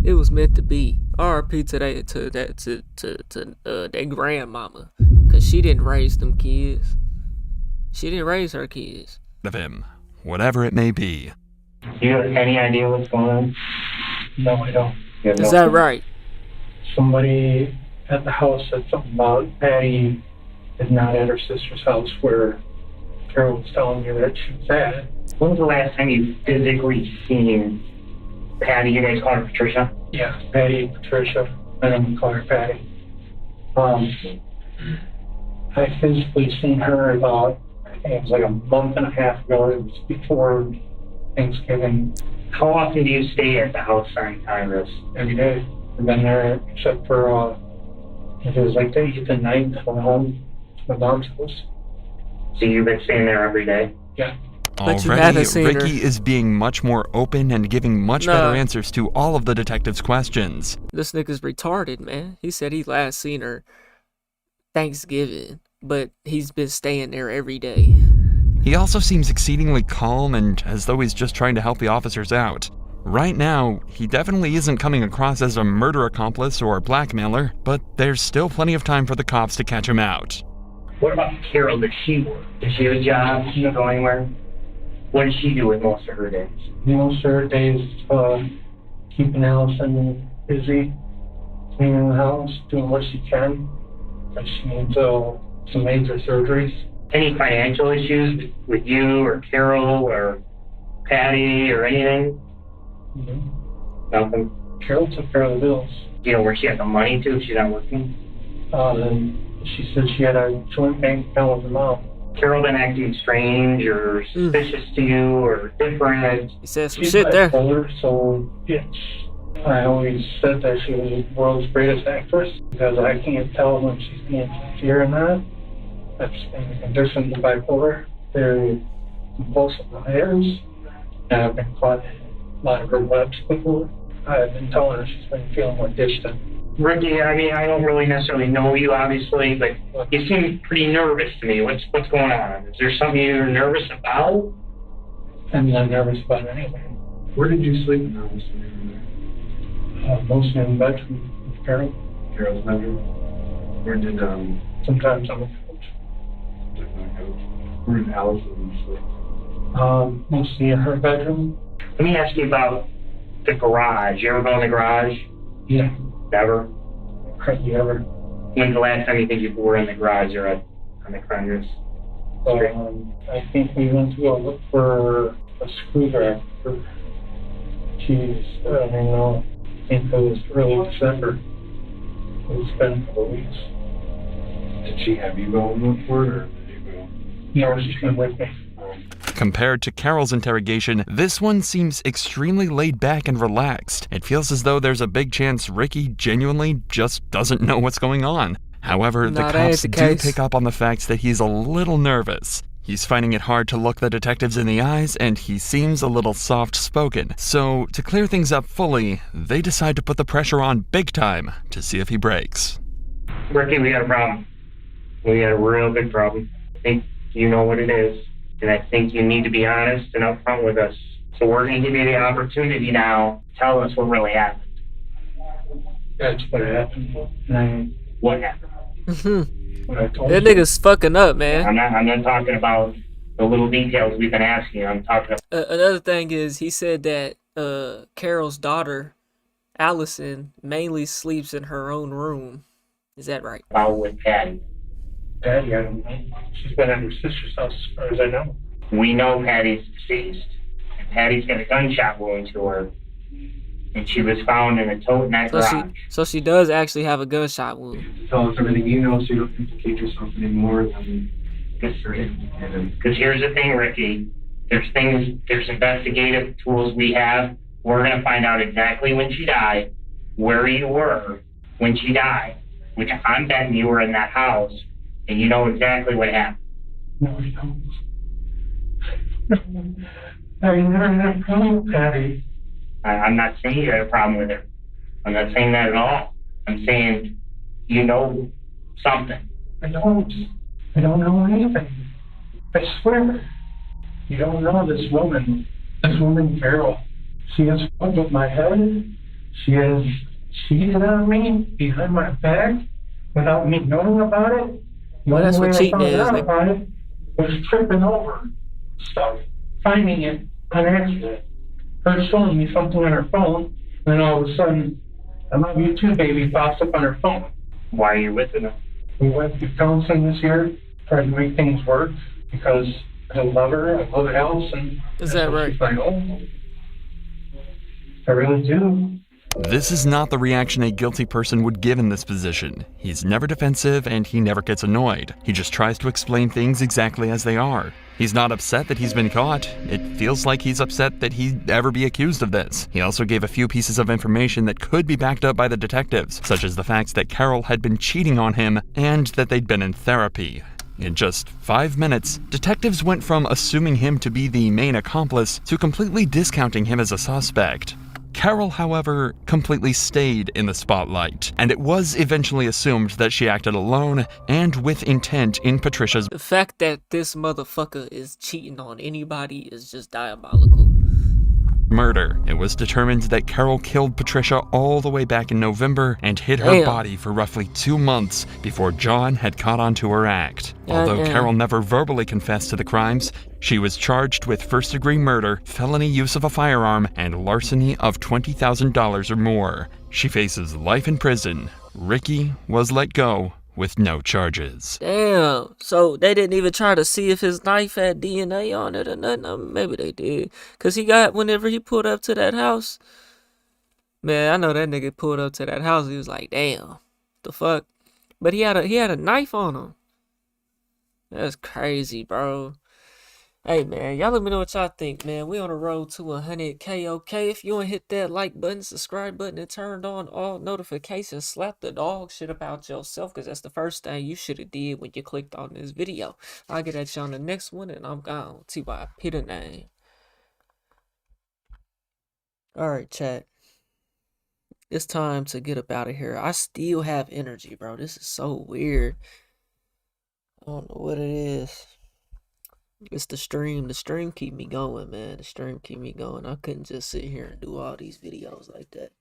It was meant to be. R.I.P. to that grandmama, cause she didn't raise them kids. She didn't raise her kids. Of him, whatever it may be. Do you have any idea what's going on? No, I don't. Is that right? Somebody at the house said something about Patty is not at her sister's house where Carol was telling me that she was at. When was the last time you physically seen Patty? You guys call her Patricia? Yeah, Patty, Patricia. I don't call her Patty. I physically seen her about, I think it was like a month and a half ago. It was before Thanksgiving. How often do you stay at the house during time this? Every day. I've been there except for, if it was like the 8th and 9th, I went home to my mom's house. So you've been staying there every day? Yeah. But you haven't Already, seen her. Ricky is being much more open and giving much better answers to all of the detective's questions. This nigga's retarded, man. He said he last seen her Thanksgiving, but he's been staying there every day. He also seems exceedingly calm and as though he's just trying to help the officers out. Right now, he definitely isn't coming across as a murder accomplice or blackmailer, but there's still plenty of time for the cops to catch him out. What about Carol? Does she work? Does she have a job? Does she go anywhere? What does she do with most of her days? Most of her days, keeping Allison busy, cleaning the house, doing what she can. But she needs some major surgeries. Any financial issues with you or Carol or Patty or anything? Mm-hmm. Nothing? Carol took care of the bills. Do you know where she had the money to if she's not working? She said she had a joint bank account with her mom. Carol been acting strange or suspicious to you or different? He said some She's shit there. bipolar, so yes. I always said that she was the world's greatest actress because I can't tell when she's being sincere or not. That's in the condition of bipolar. They're compulsive liars. And I've been caught in a lot of her webs before. I've been telling her she's been feeling more distant. Ricky, I mean, I don't really necessarily know you, obviously, but you seem pretty nervous to me. What's going on? Is there something you're nervous about? I'm not nervous about anything. Where did you sleep in the house? Mostly in the bedroom with Carol. Carol's bedroom? Where did, Sometimes on the couch. Where did Allison sleep? Mostly in her bedroom. Let me ask you about the garage. You ever go in the garage? Yeah. Never? Hardly ever. When's the last time you think you were in the garage or on the Crunchers? I think we went to go look for a screwdriver. Jeez, I don't even know. I think it was early December. It's been a couple of weeks. Did she have you go and look for it, or did you go? No, she's been with me. Compared to Carol's interrogation, this one seems extremely laid back and relaxed. It feels as though there's a big chance Ricky genuinely just doesn't know what's going on. However, the cops do pick up on the fact that he's a little nervous. He's finding it hard to look the detectives in the eyes, and he seems a little soft-spoken. So, to clear things up fully, they decide to put the pressure on big time to see if he breaks. Ricky, we got a problem. We got a real big problem. I think you know what it is. And I think you need to be honest and upfront with us. So we're going to give you the opportunity now. Tell us what really happened. That's what happened. What happened? That nigga's fucking up, man. I'm not talking about the little details we've been asking. I'm talking about... Another thing is, he said that Carol's daughter, Allison, mainly sleeps in her own room. Is that right? About with Patty. Patty, I don't know. She's been at her sister's house as far as I know. We know Patty's deceased. And Patty's got a gunshot wound to her. And she was found in a tote in that garage. So she does actually have a gunshot wound. Tell us everything you know so you don't implicate yourself anymore than Because here's the thing, Ricky. There's investigative tools we have. We're going to find out exactly when she died, where you were when she died, which I'm betting you were in that house, and you know exactly what happened. No, I don't. I never had a problem with Patty. I'm not saying you had a problem with her. I'm not saying that at all. I'm saying you know something. I don't know anything. I swear. You don't know this woman. This woman, Carol. She has fucked with my head. She has cheated on me behind my back without me knowing about it. Well, that's what cheating is. About it was tripping over stuff, finding it on accident. Her showing me something on her phone, and then all of a sudden, I love you too, baby, pops up on her phone. Why are you with her? We went through counseling this year, tried to make things work, because I love her. I love Allison. Is that right? She's my home. I really do. This is not the reaction a guilty person would give in this position. He's never defensive and he never gets annoyed. He just tries to explain things exactly as they are. He's not upset that he's been caught. It feels like he's upset that he'd ever be accused of this. He also gave a few pieces of information that could be backed up by the detectives, such as the fact that Carol had been cheating on him and that they'd been in therapy. In just 5 minutes, detectives went from assuming him to be the main accomplice to completely discounting him as a suspect. Carol, however, completely stayed in the spotlight, and it was eventually assumed that she acted alone and with intent in Patricia's. The fact that this motherfucker is cheating on anybody is just diabolical. Murder. It was determined that Carol killed Patricia all the way back in November and hid her body for roughly 2 months before John had caught on to her act. Although Carol never verbally confessed to the crimes, she was charged with first-degree murder, felony use of a firearm, and larceny of $20,000 or more. She faces life in prison. Ricky was let go with no charges. Damn. So they didn't even try to see if his knife had DNA on it or nothing. Maybe they did. Cause he got, whenever he pulled up to that house, man, I know that nigga pulled up to that house. He was like, damn, the fuck. But he had a knife on him. That's crazy, bro. Hey, man, y'all let me know what y'all think, man. We on the road to 100K, okay? If you want to hit that like button, subscribe button, and turn on all notifications, slap the dog shit about yourself, because that's the first thing you should have did when you clicked on this video. I'll get at you on the next one, and I'm gone. T.Y. Peter name. Alright, chat. It's time to get up out of here. I still have energy, bro. This is so weird. I don't know what it is. It's the stream. The stream keep me going, man. The stream keep me going. I couldn't just sit here and do all these videos like that.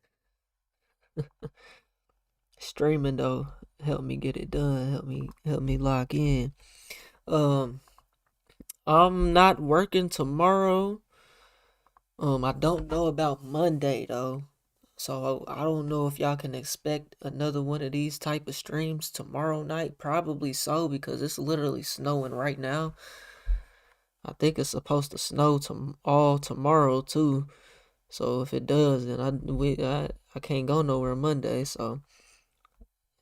Streaming though helped me get it done. Help me lock in. I'm not working tomorrow. I don't know about Monday though. So I don't know if y'all can expect another one of these type of streams tomorrow night. Probably so, because it's literally snowing right now. I think it's supposed to snow all tomorrow too. So if it does, then I can't go nowhere Monday. So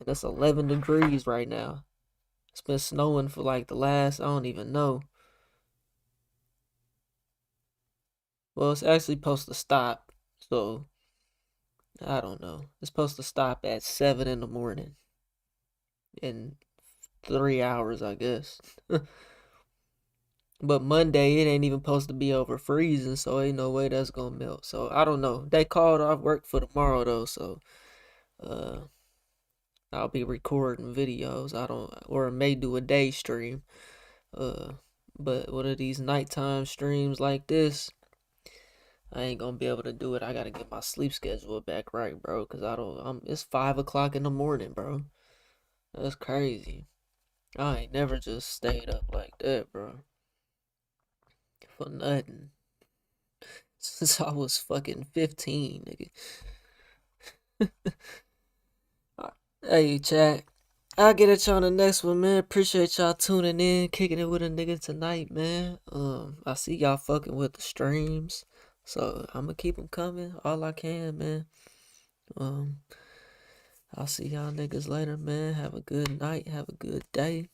that's 11 degrees right now. It's been snowing for like the last, I don't even know. Well, it's actually supposed to stop. So I don't know. It's supposed to stop at 7 in the morning. In 3 hours, I guess. But Monday, it ain't even supposed to be over freezing, so ain't no way that's gonna melt. So I don't know. They called off work for tomorrow though, so I'll be recording videos. Or may do a day stream. But one of these nighttime streams like this, I ain't gonna be able to do it. I gotta get my sleep schedule back right, bro. Cause it's 5 o'clock in the morning, bro. That's crazy. I ain't never just stayed up like that, bro. For nothing. Since I was fucking 15, nigga. Hey, chat. I'll get at y'all on the next one, man. Appreciate y'all tuning in, kicking it with a nigga tonight, man. I see y'all fucking with the streams. So, I'm gonna keep them coming all I can, man. I'll see y'all niggas later, man. Have a good night. Have a good day.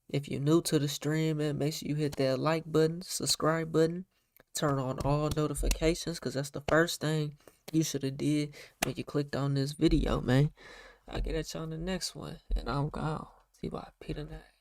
If you're new to the stream, man, make sure you hit that like button, subscribe button, turn on all notifications, because that's the first thing you should have did when you clicked on this video, man. I'll get at you on the next one, and I'm gone. See you by Peter Night.